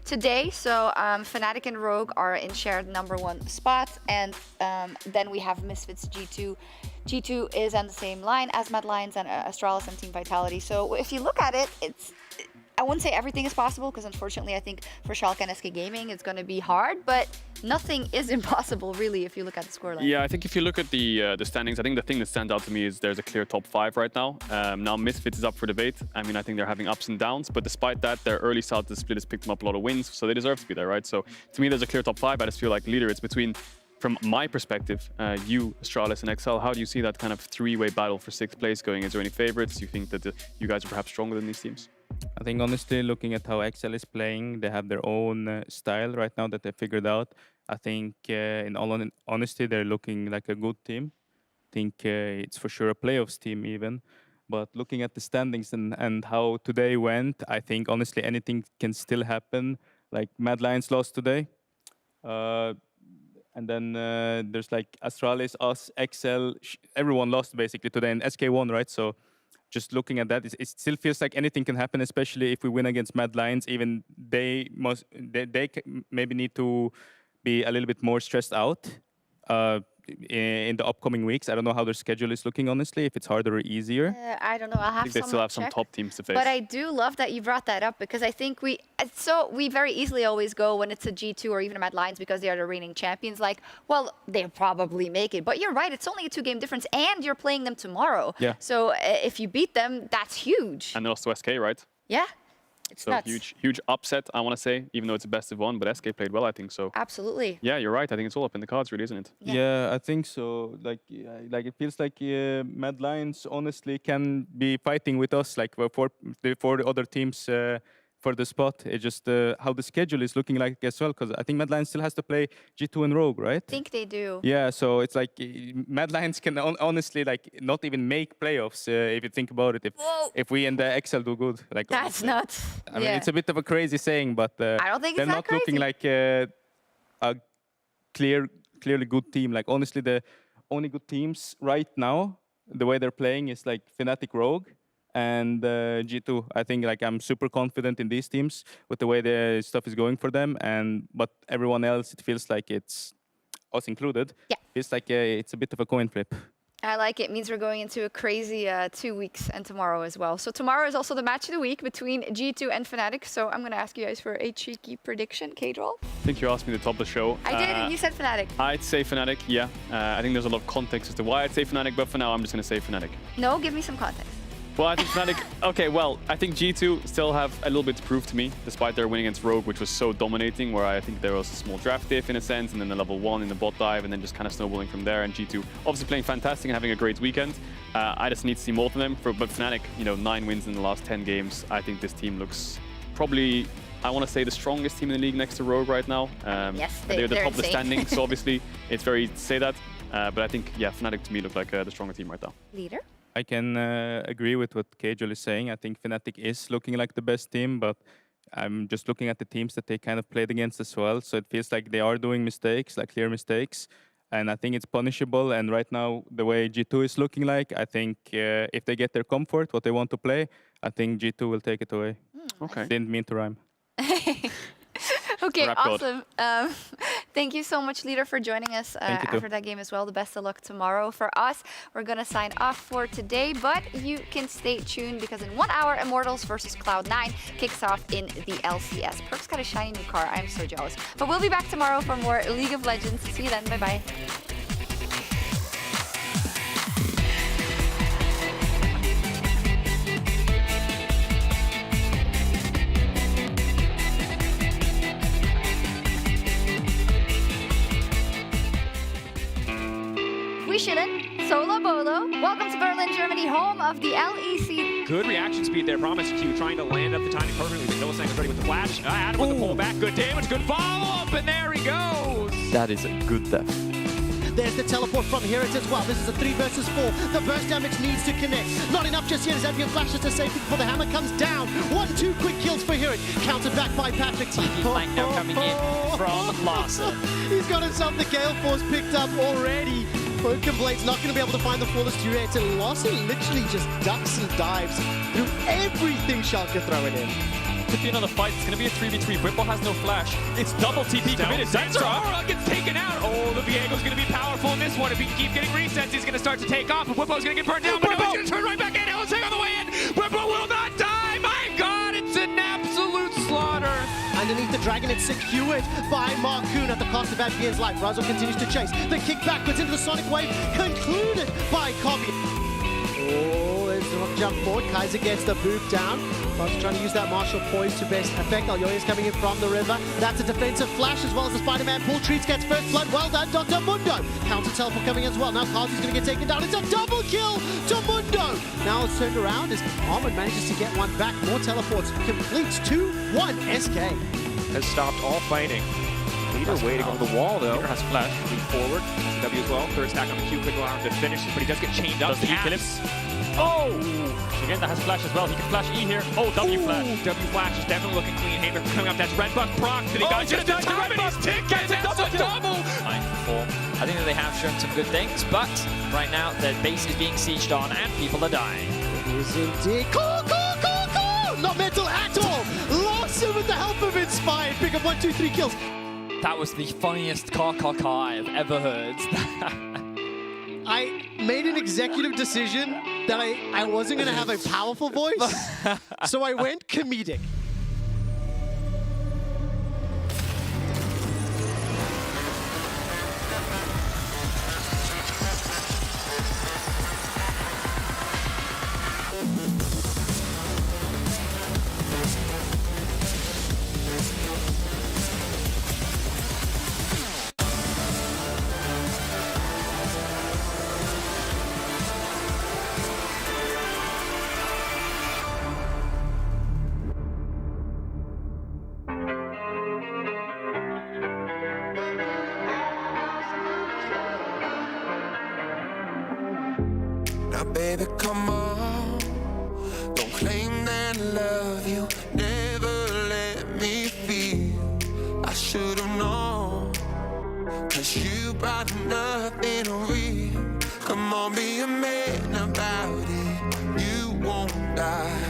today. So Fnatic and Rogue are in shared #1 spots, and then we have Misfits G2. G2 is on the same line as Mad Lions and Astralis and Team Vitality. So if you look at it, I wouldn't say everything is possible, because unfortunately I think for Schalke and SK Gaming it's going to be hard, but nothing is impossible really if you look at the scoreline. Yeah, I think if you look at the standings, I think the thing that stands out to me is there's a clear top 5 right now. Now Misfits is up for debate. I mean, I think they're having ups and downs, but despite that, their early start to the split has picked them up a lot of wins, so they deserve to be there, right? So to me, there's a clear top 5. I just feel like leader, it's between, from my perspective, you, Astralis, and XL, how do you see that kind of 3-way battle for 6th place going? Is there any favorites? Do you think that you guys are perhaps stronger than these teams? I think honestly, looking at how XL is playing, they have their own style right now that they figured out. I think in all honesty, they're looking like a good team. I think it's for sure a playoffs team even. But looking at the standings and how today went, I think honestly anything can still happen. Like Mad Lions lost today. And then there's like Astralis, us, XL, everyone lost basically today, and SK won, right? So just looking at that, it still feels like anything can happen, especially if we win against Mad Lions. Even they maybe need to be a little bit more stressed out in the upcoming weeks. I don't know how their schedule is looking, honestly, if it's harder or easier. I don't know. I'll have I think they still have some top teams to face. But I do love that you brought that up, because I think we very easily always go when it's a G2 or even a Mad Lions because they are the reigning champions, like, well, they'll probably make it. But you're right, it's only a 2-game difference and you're playing them tomorrow. Yeah. So if you beat them, that's huge. And they lost to SK, right? Yeah. It's so nuts. huge upset, I want to say, even though it's a best of 1, but SK played well, I think so. Absolutely. Yeah, you're right. I think it's all up in the cards, really, isn't it? Yeah, I think so. Like it feels like Mad Lions honestly can be fighting with us, like for the other teams for the spot. It's just how the schedule is looking like as well, because I think Mad Lions still has to play G2 and Rogue, right? I think they do. Yeah, so it's like Mad Lions can honestly like not even make playoffs if you think about it. If we and the XL do good, like that's nuts. I mean, it's a bit of a crazy saying, but I don't think they're it's not that looking like a clearly good team. Like honestly, the only good teams right now, the way they're playing is like Fnatic, Rogue, and G2. I think like I'm super confident in these teams with the way the stuff is going for them, but everyone else, it feels like it's us included. Yeah, it's like it's a bit of a coin flip. I like it. It means we're going into a crazy 2 weeks and tomorrow as well. So tomorrow is also the match of the week between G2 and Fnatic. So I'm going to ask you guys for a cheeky prediction. K-Droll? I think you asked me to top the show. I did, and you said Fnatic. I'd say Fnatic, yeah. I think there's a lot of context as to why I'd say Fnatic, but for now I'm just going to say Fnatic. No, give me some context. Well, I think Fnatic, okay, well, I think G2 still have a little bit to prove to me, despite their win against Rogue, which was so dominating, where I think there was a small draft diff in a sense, and then the level 1 in the bot dive, and then just kind of snowballing from there, and G2 obviously playing fantastic and having a great weekend. I just need to see more from them, but Fnatic, 9 wins in the last 10 games. I think this team looks probably, I want to say, the strongest team in the league next to Rogue right now. Yes, they're the top of the insane. standing, so obviously it's very easy to say that, but I think, yeah, Fnatic to me look like the stronger team right now. Leader? I can agree with what K-Droll is saying. I think Fnatic is looking like the best team, but I'm just looking at the teams that they kind of played against as well. So it feels like they are doing mistakes, like clear mistakes. And I think it's punishable. And right now, the way G2 is looking like, I think if they get their comfort, what they want to play, I think G2 will take it away. Okay. Didn't mean to rhyme. Okay, Rap awesome. Thank you so much, Leader, for joining us after that game as well. The best of luck tomorrow. For us, we're going to sign off for today, but you can stay tuned because in 1 hour, Immortals versus Cloud9 kicks off in the LCS. Perk's got a shiny new car. I'm so jealous. But we'll be back tomorrow for more League of Legends. See you then. Bye-bye. Sola Bolo, welcome to Berlin, Germany, home of the LEC. Good reaction speed there, Promise Q trying to land up the timing perfectly. But Millicent is ready with the flash. Adam with the pullback, good damage, good follow-up, and there he goes! That is a good death. There's the teleport from Hirit as well. This is a 3 versus 4. The burst damage needs to connect. Not enough just yet as Avian flashes to safety before the hammer comes down. 1-2 quick kills for Hirit. Countered back by Patrick. TP flank now coming in from Larson. He's got himself the Gale Force picked up already. Broken Blade's not going to be able to find the flawless duet. And Larson literally just ducks and dives through everything Schalke throwing in. Could be another fight. It's going to be a 3v3. Whipple has no flash. It's double TP committed. Zanzara gets taken out. Oh, the Viego's going to be powerful in this one. If he can keep getting resets, he's going to start to take off. And Whipple's going to get burned down. But no, he's going to turn right back in. He'll take on the way in. Whipple will not die. My God, it's an absolute slaughter. Underneath the dragon, it's secured by Marcoon at the cost of Advian's life. Razo continues to chase. The kick backwards into the Sonic Wave, concluded by Kobe. Oh, there's the jump forward. Kaiser gets the boop down. Razo trying to use that martial poise to best effect. Alyoya's coming in from the river. That's a defensive flash as well as the Spider-Man pull. Treats gets first blood. Well done, Dr. Mundo. Counter teleport coming as well. Now Kazi's going to get taken down. It's a double kill to Mundo. Now it's turned around as Armand manages to get one back. More teleports. Completes 2-1 SK. Has stopped all fighting. Leader waiting on the wall, though. Leader has flash. Moving forward. Has a W as well. Third stack on the Q. Quick around to finish, but he does get chained up. Does he kill him? Oh! Again, that has flash as well. He can flash E here. Oh, W flash. W flash is definitely looking clean. Hammer coming up. That's Red Buck proc. Did he got just in time? And he's ticking. That's a double. 9-4. I think that they have shown some good things, but right now their base is being sieged on and people are dying. It is indeed. Cool! Not mental at all. Larson with the help of Inspired. Pick up 1, 2, 3 kills. That was the funniest caw I've ever heard. I made an executive decision that I wasn't going to have a powerful voice, so I went comedic. Baby, come on. Don't claim that I love you. Never let me feel I should have known. 'Cause you brought nothing real. Come on, be a man about it. You won't die.